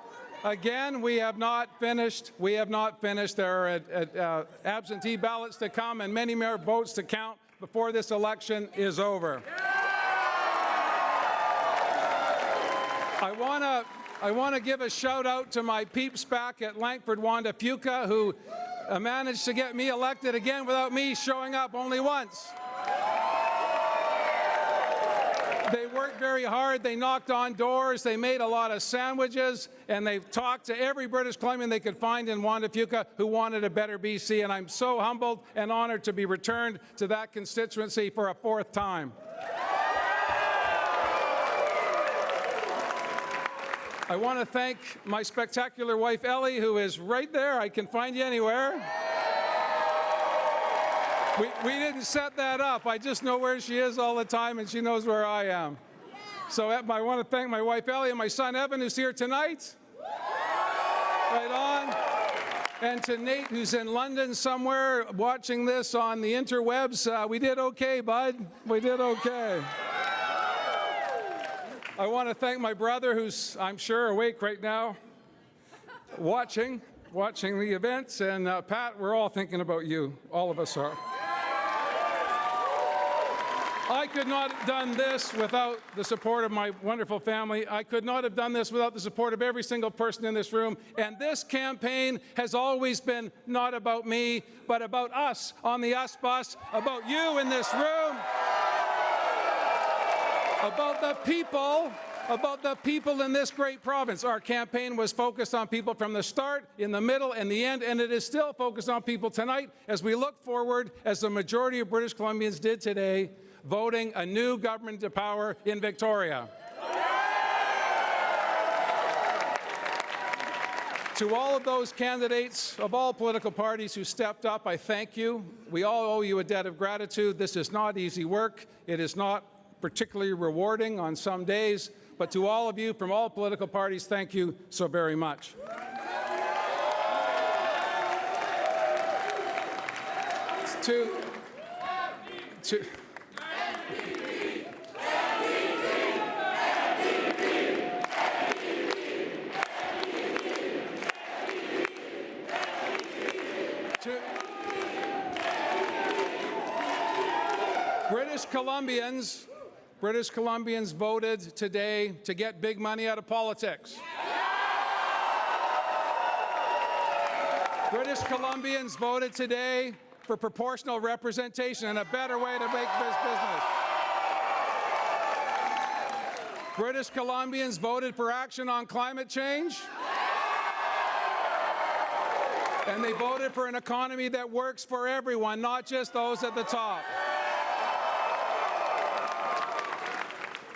we have not finished. We have not finished. There are absentee ballots to come and many more votes to count before this election is over. I want to give a shout out to my peeps back at Langford, Wanda Fuca, who managed to get me elected again without me showing up only once. They worked very hard, they knocked on doors, they made a lot of sandwiches, and they talked to every British Columbian they could find in Wanda Fuca who wanted a better BC, and I'm so humbled and honored to be returned to that constituency for a fourth time. I want to thank my spectacular wife, Ellie, who is right there. I can find you anywhere. We didn't set that up. I just know where she is all the time, and she knows where I am. So I want to thank my wife, Ellie, and my son, Evan, who's here tonight. Right on. And to Nate, who's in London somewhere watching this on the interwebs. We did okay, bud. We did okay. I want to thank my brother, who's, I'm sure, awake right now, watching the events. And Pat, we're all thinking about you. All of us are. I could not have done this without the support of my wonderful family. I could not have done this without the support of every single person in this room. And this campaign has always been not about me, but about us on the Us Bus, about you in this room, about the people in this great province. Our campaign was focused on people from the start, in the middle, and the end, and it is still focused on people tonight as we look forward, as the majority of British Columbians did today, voting a new government to power in Victoria. To all of those candidates of all political parties who stepped up, I thank you. We all owe you a debt of gratitude. This is not easy work. It is not particularly rewarding on some days, but to all of you from all political parties, thank you so very much. British Columbians voted today to get big money out of politics. British Columbians voted today for proportional representation and a better way to make this business. British Columbians voted for action on climate change. And they voted for an economy that works for everyone, not just those at the top.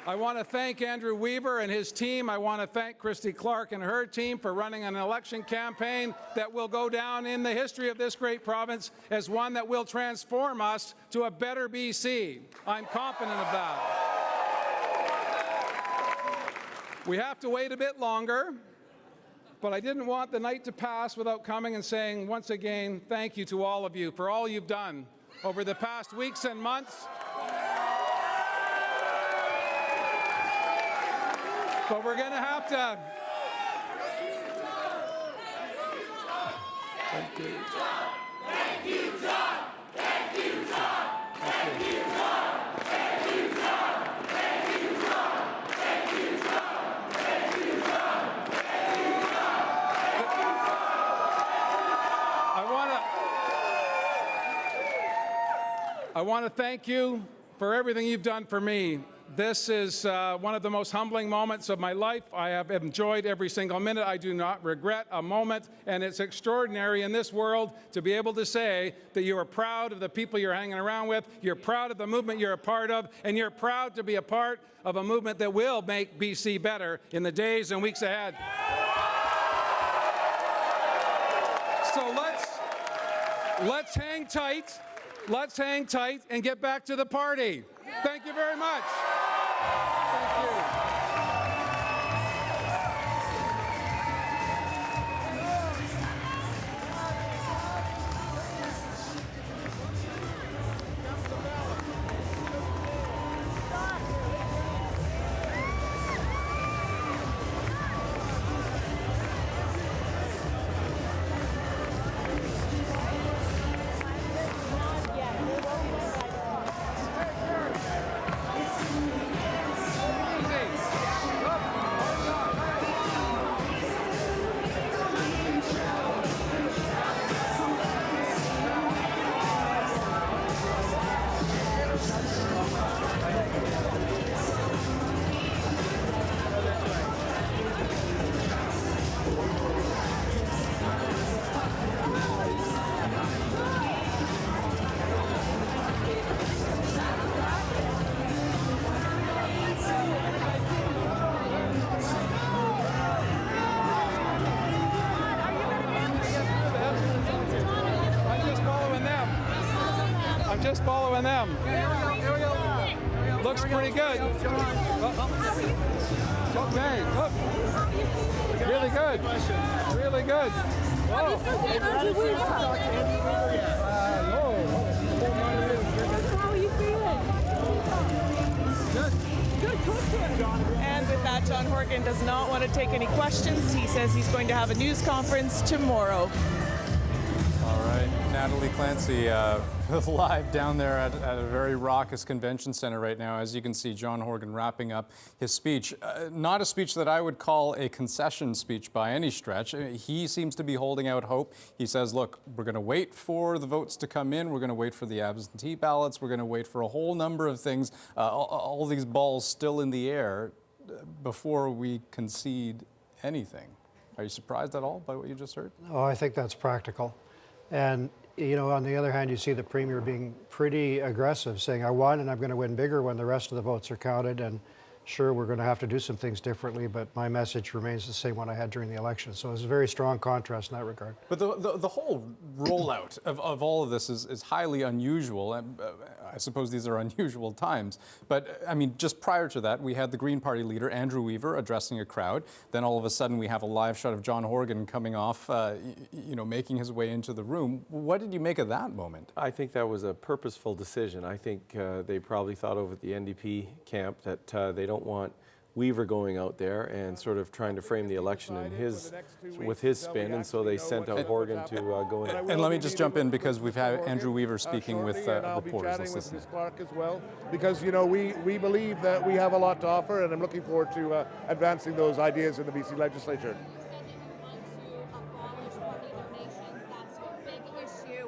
I want to thank Andrew Weaver and his team. I want to thank Christy Clark and her team for running an election campaign that will go down in the history of this great province as one that will transform us to a better BC. I'm confident of that. We have to wait a bit longer, but I didn't want the night to pass without coming and saying once again, thank you to all of you for all you've done over the past weeks and months. But we're going to have to. Thank you. Thank you, John. Thank you, John. Thank you, John. Thank you, John. Thank you, John. Thank you, John. Thank you, John. Thank you, John. I want to thank you for everything you've done for me. This is one of the most humbling moments of my life. I have enjoyed every single minute. I do not regret a moment, and it's extraordinary in this world to be able to say that you are proud of the people you're hanging around with, you're proud of the movement you're a part of, and you're proud to be a part of a movement that will make BC better in the days and weeks ahead. So let's hang tight. Let's hang tight and get back to the party. Thank you very much. Thank you. I'm just following them. Looks pretty good. Okay. Look. Really good. Really good. Whoa. How are you feeling? Good. And with that, John Horgan does not want to take any questions. He says he's going to have a news conference tomorrow. All right, Natalie Clancy, live down there at a very raucous convention center right now. As you can see, John Horgan wrapping up his speech. Not a speech that I would call a concession speech by any stretch. He seems to be holding out hope. He says, look, we're going to wait for the votes to come in. We're going to wait for the absentee ballots. We're going to wait for a whole number of things, all these balls still in the air before we concede anything. Are you surprised at all by what you just heard? Oh, I think that's practical. And, you know, on the other hand, you see the Premier being pretty aggressive, saying, I won and I'm going to win bigger when the rest of the votes are counted. And sure, we're going to have to do some things differently, but my message remains the same one I had during the election. So it's a very strong contrast in that regard. But the whole rollout of all of this is highly unusual. And I suppose these are unusual times. But I mean, just prior to that, we had the Green Party leader, Andrew Weaver, addressing a crowd. Then all of a sudden, we have a live shot of John Horgan coming off, making his way into the room. What did you make of that moment? I think that was a purposeful decision. I think they probably thought over at the NDP camp that they don't want Weaver going out there and sort of trying to frame the election in with his spin, and so they sent out Horgan to go in. And let me just jump in because we've had Andrew Weaver speaking with reporters. Let's listen. Ms. Clark as well, because we believe that we have a lot to offer, and I'm looking forward to advancing those ideas in the BC legislature.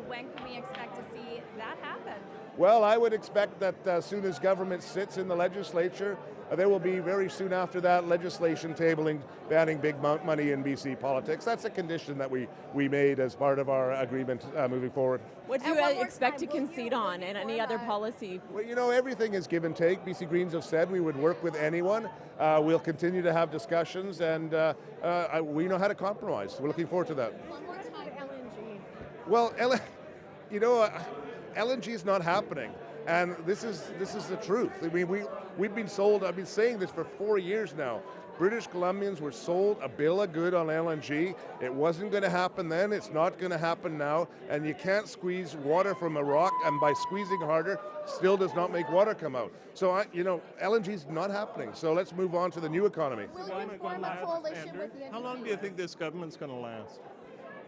When can we expect to see that happen? Well, I would expect that as soon as government sits in the legislature, there will be very soon after that legislation tabling banning big money in BC politics. That's a condition that we made as part of our agreement moving forward. What do you expect to concede on and any other policy? Well, you know, everything is give and take. BC Greens have said we would work with anyone. We'll continue to have discussions, and we know how to compromise. We're looking forward to that. One more time, LNG. Well, LNG is not happening. And this is the truth. I mean, we've been sold, I've been saying this for 4 years now. British Columbians were sold a bill of good on LNG. It wasn't going to happen then, it's not going to happen now, and you can't squeeze water from a rock, and by squeezing harder, still does not make water come out. So, LNG is not happening. So let's move on to the new economy. How long do you think this government's going to last?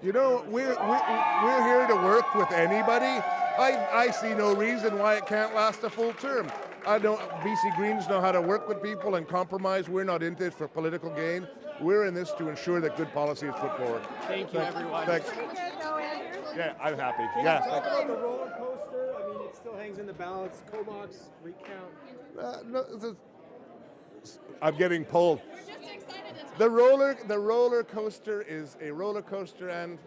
You know, we're here to work with anybody. I see no reason why it can't last a full term. BC Greens know how to work with people and compromise. We're not in this for political gain. We're in this to ensure that good policy is put forward. Thank you, everyone. Thanks. Yeah, I'm happy. Can Yeah. you talk about the roller coaster? I mean, it still hangs in the balance. Comox recount. I'm getting pulled. The roller coaster is a roller coaster, and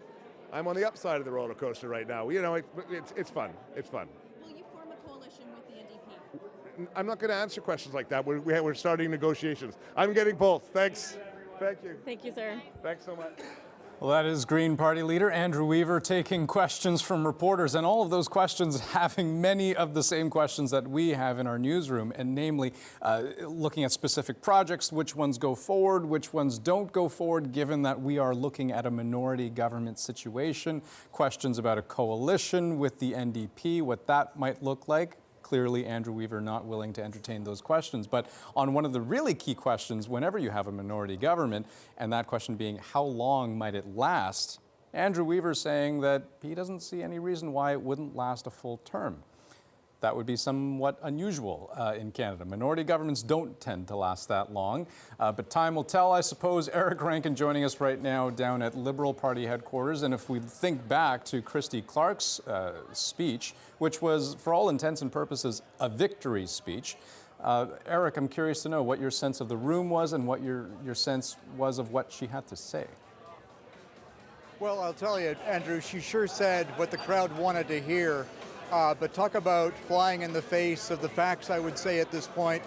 I'm on the upside of the roller coaster right now. You know, it's fun. It's fun. Will you form a coalition with the NDP? I'm not going to answer questions like that. We're starting negotiations. I'm getting pulled. Thanks. Thank you. Thank you, sir. Thanks so much. Well, that is Green Party leader Andrew Weaver taking questions from reporters, and all of those questions having many of the same questions that we have in our newsroom, and namely looking at specific projects, which ones go forward, which ones don't go forward, given that we are looking at a minority government situation, questions about a coalition with the NDP, what that might look like. Clearly, Andrew Weaver not willing to entertain those questions. But on one of the really key questions, whenever you have a minority government, and that question being how long might it last, Andrew Weaver saying that he doesn't see any reason why it wouldn't last a full term. That would be somewhat unusual in Canada. Minority governments don't tend to last that long, but time will tell, I suppose. Eric Rankin joining us right now down at Liberal Party headquarters, and if we think back to Christy Clark's speech, which was, for all intents and purposes, a victory speech, Eric, I'm curious to know what your sense of the room was and what your sense was of what she had to say. Well, I'll tell you, Andrew, she sure said what the crowd wanted to hear. But talk about flying in the face of the facts, I would say at this point.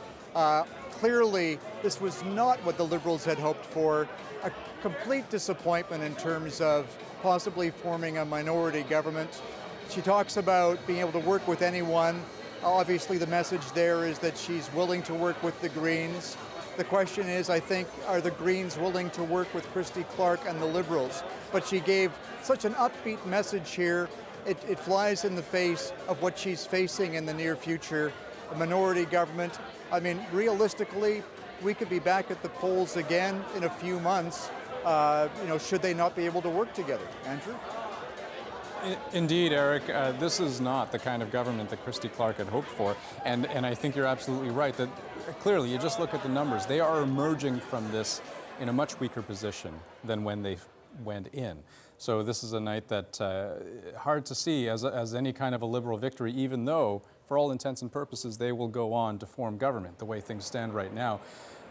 Clearly, this was not what the Liberals had hoped for. A complete disappointment in terms of possibly forming a minority government. She talks about being able to work with anyone. Obviously, the message there is that she's willing to work with the Greens. The question is, I think, are the Greens willing to work with Christy Clark and the Liberals? But she gave such an upbeat message here. It flies in the face of what she's facing in the near future, a minority government. I mean, realistically, we could be back at the polls again in a few months, should they not be able to work together. Andrew? Indeed, Eric, this is not the kind of government that Christy Clark had hoped for, and I think you're absolutely right that clearly, you just look at the numbers, they are emerging from this in a much weaker position than when they went in. So this is a night that hard to see as any kind of a Liberal victory, even though, for all intents and purposes, they will go on to form government, the way things stand right now.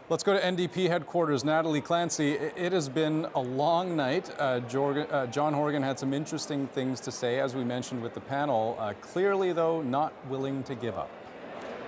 Let's go to NDP headquarters. Natalie Clancy, it has been a long night. John Horgan had some interesting things to say, as we mentioned with the panel. Clearly, though, not willing to give up.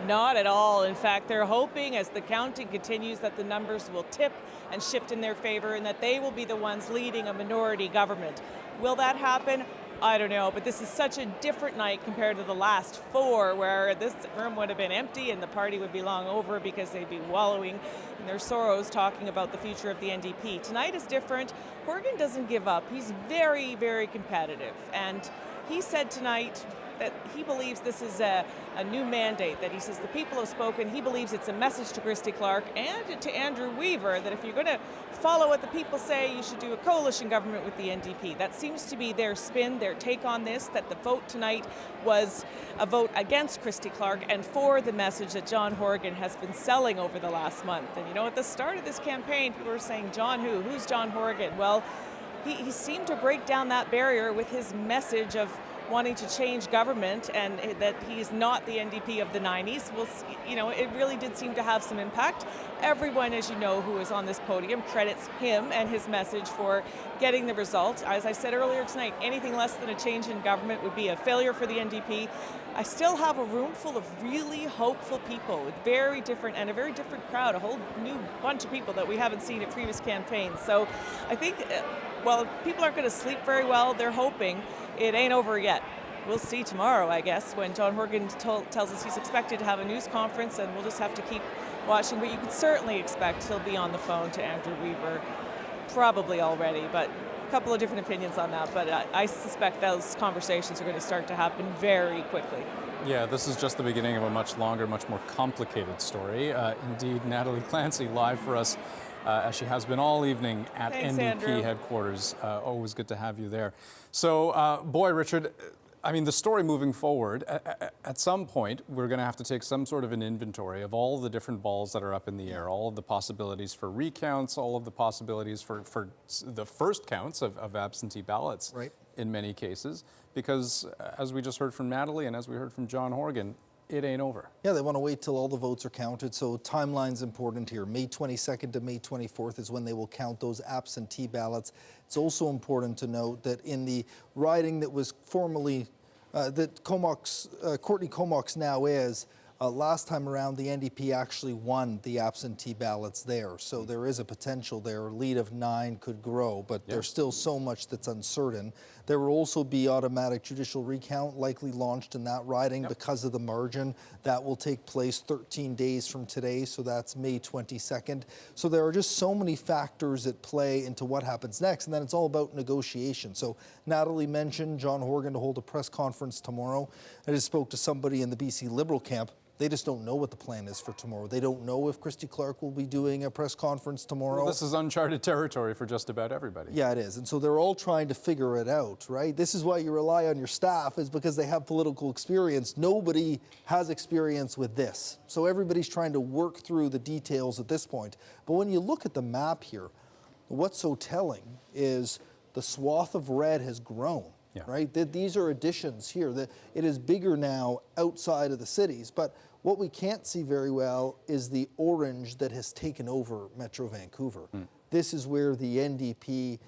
Not at all. In fact, they're hoping as the counting continues that the numbers will tip and shift in their favor and that they will be the ones leading a minority government. Will that happen? I don't know, but this is such a different night compared to the last four, where this room would have been empty and the party would be long over because they'd be wallowing in their sorrows talking about the future of the NDP. Tonight is different. Horgan doesn't give up. He's very, very competitive. And he said tonight that he believes this is a new mandate, that he says the people have spoken. He believes it's a message to Christy Clark and to Andrew Weaver that if you're going to follow what the people say, you should do a coalition government with the NDP. That seems to be their spin, their take on this, that the vote tonight was a vote against Christy Clark and for the message that John Horgan has been selling over the last month. And you know, at the start of this campaign, people were saying, John who? Who's John Horgan? Well, he seemed to break down that barrier with his message of wanting to change government and that he's not the NDP of the 90s. Well, you know, it really did seem to have some impact. Everyone, as you know, who is on this podium credits him and his message for getting the result. As I said earlier tonight, anything less than a change in government would be a failure for the NDP. I still have a room full of really hopeful people with very different and a very different crowd, a whole new bunch of people that we haven't seen at previous campaigns. So I think, well, people aren't going to sleep very well. They're hoping it ain't over yet. we'll see tomorrow, I guess, when John Horgan tells us he's expected to have a news conference, and we'll just have to keep watching. But you can certainly expect he'll be on the phone to Andrew Weaver, probably already, but a couple of different opinions on that. But I suspect those conversations are going to start to happen very quickly. Yeah, this is just the beginning of a much longer, much more complicated story. Indeed, Natalie Clancy live for us, as she has been all evening at Thanks, NDP Andrew. headquarters. Always good to have you there. So, boy, Richard, I mean, the story moving forward, at some point, we're going to have to take some sort of an inventory of all the different balls that are up in the air, all of the possibilities for recounts, all of the possibilities for the first counts of absentee ballots in many cases, because as we just heard from Natalie and as we heard from John Horgan, it ain't over. Yeah, they want to wait till all the votes are counted, so timeline's important here. May 22nd to May 24th is when they will count those absentee ballots. It's also important to note that in the riding that was formerly, that Courtney Comox now is, last time around the NDP actually won the absentee ballots there, so there is a potential there. A lead of 9 could grow, but there's still so much that's uncertain. There will also be automatic judicial recount likely launched in that riding because of the margin. That will take place 13 days from today, so that's May 22nd. So there are just so many factors at play into what happens next, and then it's all about negotiation. So Natalie mentioned John Horgan to hold a press conference tomorrow. I just spoke to somebody in the BC Liberal camp. They just don't know what the plan is for tomorrow. They don't know if Christy Clark will be doing a press conference tomorrow. Well, this is uncharted territory for just about everybody. Yeah, it is. And so they're all trying to figure it out, right? This is why you rely on your staff, is because they have political experience. Nobody has experience with this. So everybody's trying to work through the details at this point. But when you look at the map here, what's so telling is the swath of red has grown. Right? These are additions here. It is bigger now outside of the cities. But what we can't see very well is the orange that has taken over Metro Vancouver. This is where the NDP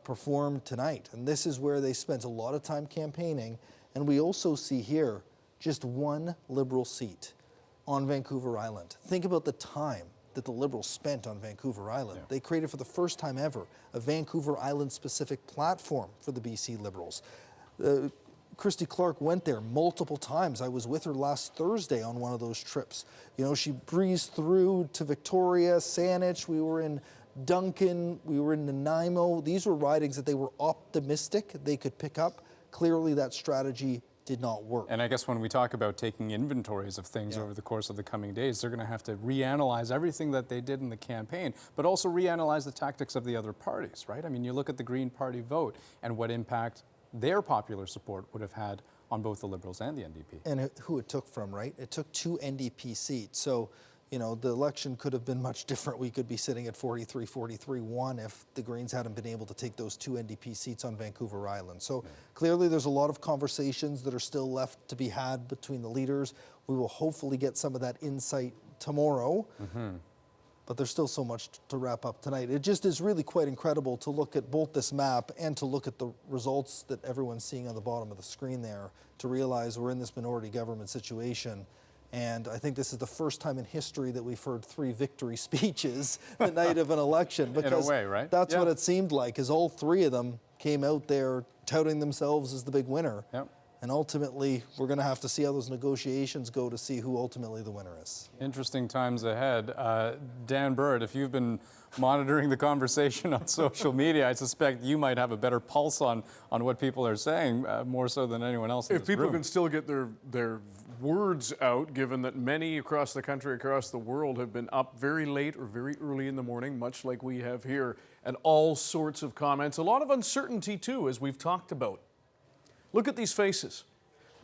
performed tonight. And this is where they spent a lot of time campaigning. And we also see here just one Liberal seat on Vancouver Island. Think about the time that the Liberals spent on Vancouver Island. They created for the first time ever a Vancouver Island-specific platform for the BC Liberals. Christy Clark went there multiple times. I was with her last Thursday on one of those trips. You know, she breezed through to Victoria, Saanich. We were in Duncan. We were in Nanaimo. These were ridings that they were optimistic they could pick up. Clearly, that strategy did not work. And I guess when we talk about taking inventories of things over the course of the coming days, they're going to have to reanalyze everything that they did in the campaign, but also reanalyze the tactics of the other parties, right? I mean, you look at the Green Party vote and what impact their popular support would have had on both the Liberals and the NDP. And who it took from, right? It took 2 NDP seats. So, you know, the election could have been much different. We could be sitting at 43-43-1 if the Greens hadn't been able to take those 2 NDP seats on Vancouver Island. So clearly there's a lot of conversations that are still left to be had between the leaders. We will hopefully get some of that insight tomorrow. But there's still so much to wrap up tonight. It just is really quite incredible to look at both this map and to look at the results that everyone's seeing on the bottom of the screen there to realize we're in this minority government situation. And I think this is the first time in history that we've heard 3 victory speeches the night of an election. Because in a way, right? That's what it seemed like, is all 3 of them came out there touting themselves as the big winner. And ultimately, we're going to have to see how those negotiations go to see who ultimately the winner is. Interesting times ahead. Dan Bird, if you've been monitoring the conversation on social media, I suspect you might have a better pulse on what people are saying, more so than anyone else in If this people room. can still get their words out, given that many across the country, across the world, have been up very late or very early in the morning, much like we have here, and all sorts of comments. A lot of uncertainty, too, as we've talked about. Look at these faces.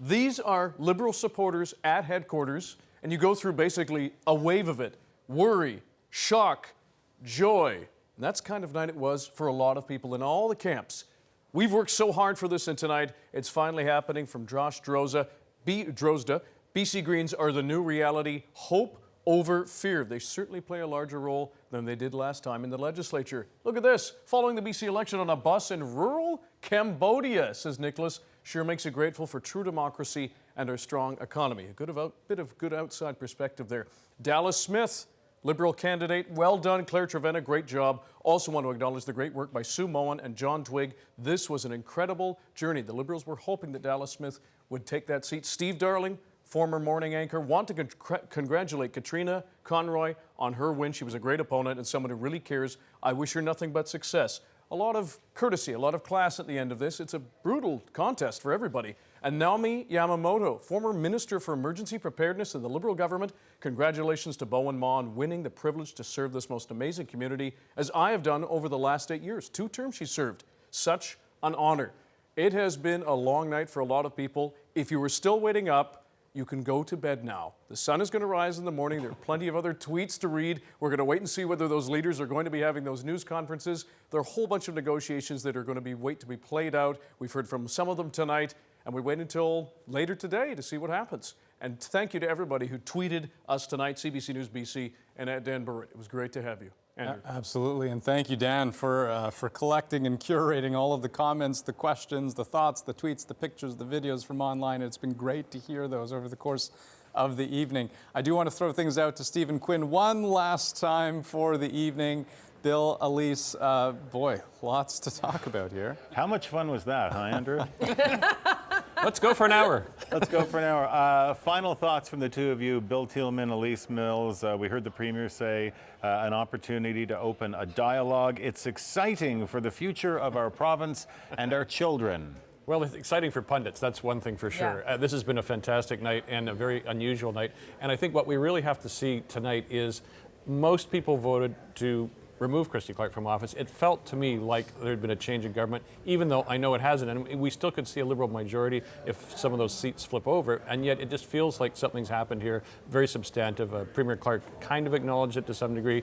These are Liberal supporters at headquarters, and you go through basically a wave of it. Worry, shock, joy. And that's kind of night it was for a lot of people in all the camps. We've worked so hard for this, and tonight it's finally happening from Josh Drozda. BC Greens are the new reality. Hope over fear. They certainly play a larger role than they did last time in the legislature. Look at this. Following the BC election on a bus in rural Cambodia, says Nicholas. Sure makes it grateful for true democracy and our strong economy. A bit of good outside perspective there. Dallas Smith, Liberal candidate, well done, Claire Trevena, great job. Also want to acknowledge the great work by Sue Mohan and John Twigg. This was an incredible journey. The Liberals were hoping that Dallas Smith would take that seat. Steve Darling, former morning anchor, want to congratulate Katrina Conroy on her win. She was a great opponent and someone who really cares. I wish her nothing but success. A lot of courtesy, a lot of class at the end of this. It's a brutal contest for everybody. And Naomi Yamamoto, former Minister for Emergency Preparedness in the Liberal government, congratulations to Bowen Ma on winning the privilege to serve this most amazing community, as I have done over the last 8 years. 2 terms she served. Such an honor. It has been a long night for a lot of people. If you were still waiting up, you can go to bed now. The sun is going to rise in the morning. There are plenty of other tweets to read. We're going to wait and see whether those leaders are going to be having those news conferences. There are a whole bunch of negotiations that are going to wait to be played out. We've heard from some of them tonight, and we wait until later today to see what happens. And thank you to everybody who tweeted us tonight, CBC News BC, and at Dan Burritt. It was great to have you. Andrew. Absolutely, and thank you, Dan, for collecting and curating all of the comments, the questions, the thoughts, the tweets, the pictures, the videos from online. It's been great to hear those over the course of the evening. I do want to throw things out to Stephen Quinn one last time for the evening. Bill, Elise, boy, lots to talk about here. How much fun was that, huh, Andrew? Let's go for an hour. Let's go for an hour. Final thoughts from the two of you, Bill Tieleman, Elise Mills. We heard the Premier say an opportunity to open a dialogue. It's exciting for the future of our province and our children. Well, it's exciting for pundits, that's one thing for sure. Yeah. This has been a fantastic night and a very unusual night. And I think what we really have to see tonight is most people voted to remove Christy Clark from office. It felt to me like there had been a change in government, even though I know it hasn't. And we still could see a Liberal majority if some of those seats flip over. And yet it just feels like something's happened here, very substantive. Premier Clark kind of acknowledged it to some degree.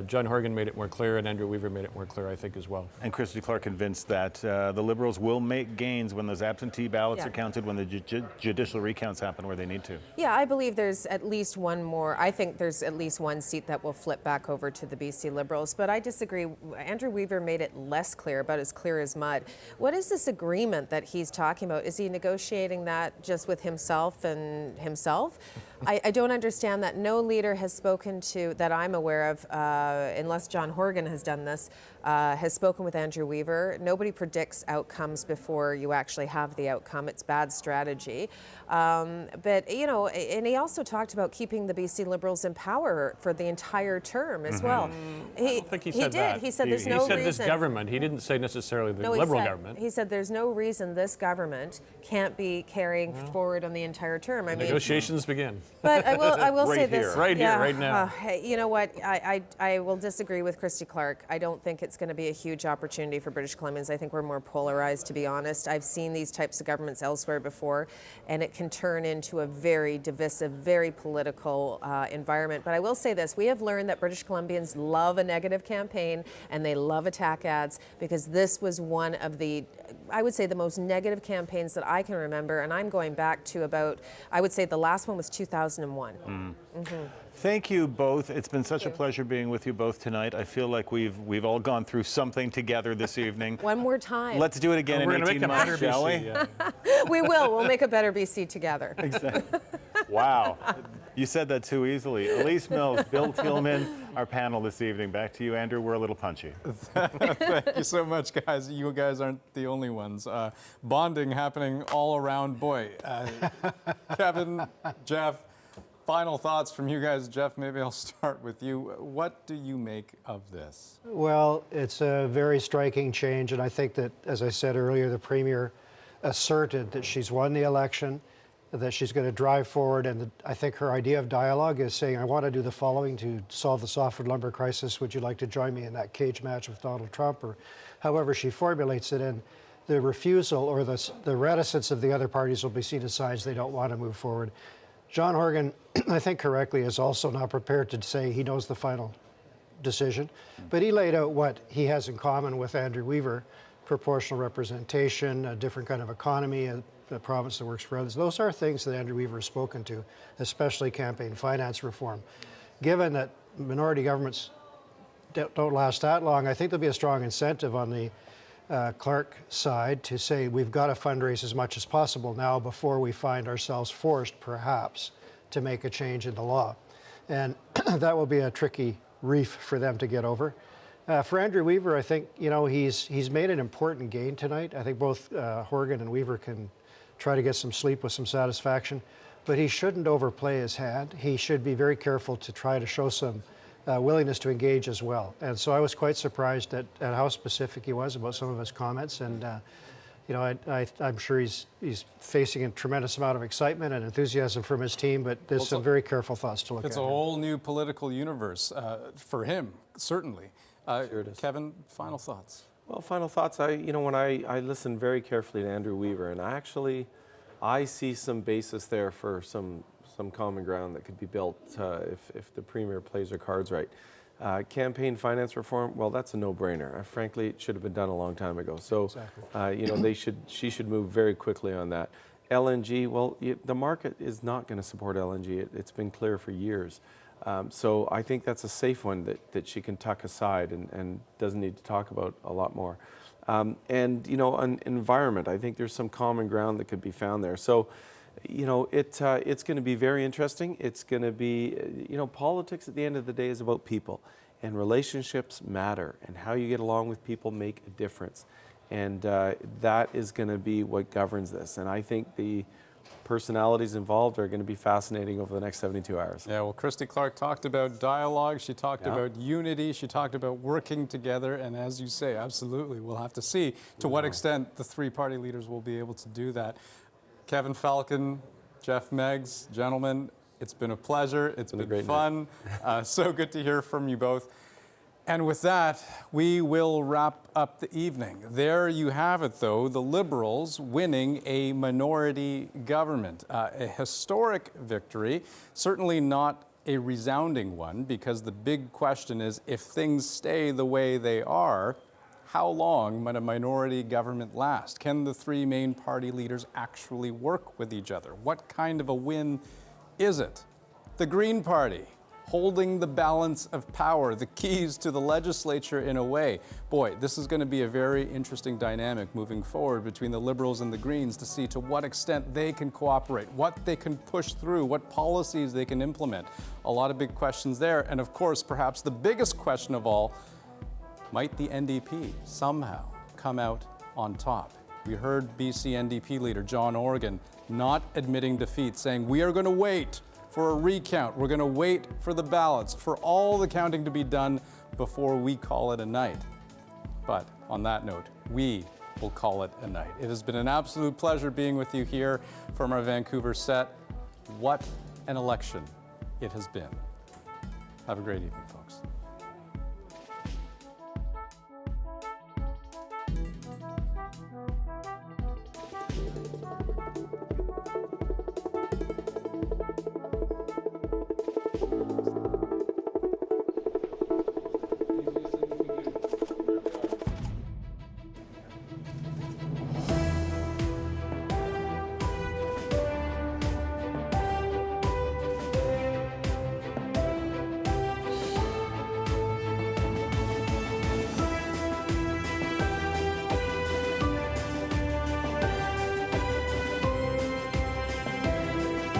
John Horgan made it more clear, and Andrew Weaver made it more clear, I think, as well. And Christy Clark convinced that the Liberals will make gains when those absentee ballots are counted, when the judicial recounts happen where they need to. Yeah, I believe there's at least one more. I think there's at least one seat that will flip back over to the BC Liberals. But I disagree. Andrew Weaver made it less clear, about as clear as mud. What is this agreement that he's talking about? Is he negotiating that just with himself and himself? I don't understand that. No leader has spoken to, that I'm aware of, unless John Horgan has done this, has spoken with Andrew Weaver. Nobody predicts outcomes before you actually have the outcome. It's bad strategy. But, you know, and he also talked about keeping the BC Liberals in power for the entire term as well. I don't think he said that. He said there's no reason. He said this government. He didn't say necessarily the he Liberal said, government. He said there's no reason this government can't be carrying forward on the entire term. I mean, negotiations begin. But I will right say this. Here. Right here, right now. You know what? I will disagree with Christy Clark. I don't think it's going to be a huge opportunity for British Columbians. I think we're more polarized, to be honest. I've seen these types of governments elsewhere before, and it can turn into a very divisive, very political environment. But I will say this. We have learned that British Columbians love a negative campaign, and they love attack ads, because this was one of the, I would say, the most negative campaigns that I can remember. And I'm going back to about, I would say the last one was 2001. Thank you both. It's been such a pleasure being with you both tonight. I feel like we've all gone through something together this evening. One more time. Let's do it again in 18 months, shall we? Yeah. We will. We'll make a better BC together. Exactly. Wow. You said that too easily. Elise Mills, Bill Tieleman, our panel this evening. Back to you, Andrew. We're a little punchy. Thank you so much, guys. You guys aren't the only ones. Bonding happening all around. Boy, Kevin, Jeff, final thoughts from you guys. Jeff, maybe I'll start with you. What do you make of this? Well, it's a very striking change, and I think that, as I said earlier, the Premier asserted that she's won the election, that she's going to drive forward, and I think her idea of dialogue is saying, I want to do the following to solve the softwood lumber crisis. Would you like to join me in that cage match with Donald Trump? Or however she formulates it, and the refusal or the reticence of the other parties will be seen as signs they don't want to move forward. John Horgan, I think correctly, is also not prepared to say he knows the final decision, but he laid out what he has in common with Andrew Weaver: proportional representation, a different kind of economy, a province that works for others. Those are things that Andrew Weaver has spoken to, especially campaign finance reform. Given that minority governments don't last that long, I think there'll be a strong incentive on the Clark side to say we've got to fundraise as much as possible now before we find ourselves forced, perhaps, to make a change in the law. And that will be a tricky reef for them to get over. For Andrew Weaver, I think, he's made an important gain tonight. I think both Horgan and Weaver can try to get some sleep with some satisfaction, but he shouldn't overplay his hand. He should be very careful to try to show some willingness to engage as well. And so I was quite surprised at how specific he was about some of his comments. And I'm sure he's facing a tremendous amount of excitement and enthusiasm from his team, but there's some very careful thoughts to look at. It's a whole new political universe for him, certainly. Sure it is. Kevin, final thoughts? Well, final thoughts. When I listened very carefully to Andrew Weaver, and I see some basis there for some common ground that could be built if the Premier plays her cards right. Campaign finance reform, well, that's a no-brainer. Frankly, it should have been done a long time ago. So, she should move very quickly on that. LNG, well, the market is not going to support LNG. It's been clear for years. So I think that's a safe one that she can tuck aside and doesn't need to talk about a lot more. On environment, I think there's some common ground that could be found there. So, it's going to be very interesting. It's going to be, politics at the end of the day is about people, and relationships matter, and how you get along with people make a difference. And that is going to be what governs this. And I think the personalities involved are going to be fascinating over the next 72 hours. Yeah, well, Christy Clark talked about dialogue, she talked about unity, she talked about working together, and as you say, absolutely, we'll have to see to what extent the three party leaders will be able to do that. Kevin Falcon, Jeff Meggs, gentlemen, it's been a pleasure, it's been fun, so good to hear from you both. And with that, we will wrap up the evening. There you have it, though, the Liberals winning a minority government. A historic victory, certainly not a resounding one, because the big question is, if things stay the way they are, how long might a minority government last? Can the three main party leaders actually work with each other? What kind of a win is it? The Green Party, holding the balance of power, the keys to the legislature in a way. Boy, this is going to be a very interesting dynamic moving forward between the Liberals and the Greens to see to what extent they can cooperate, what they can push through, what policies they can implement. A lot of big questions there. And of course, perhaps the biggest question of all, might the NDP somehow come out on top? We heard BC NDP leader John Horgan not admitting defeat, saying we are going to wait for a recount. We're going to wait for the ballots, for all the counting to be done before we call it a night. But on that note, we will call it a night. It has been an absolute pleasure being with you here from our Vancouver set. What an election it has been. Have a great evening, folks.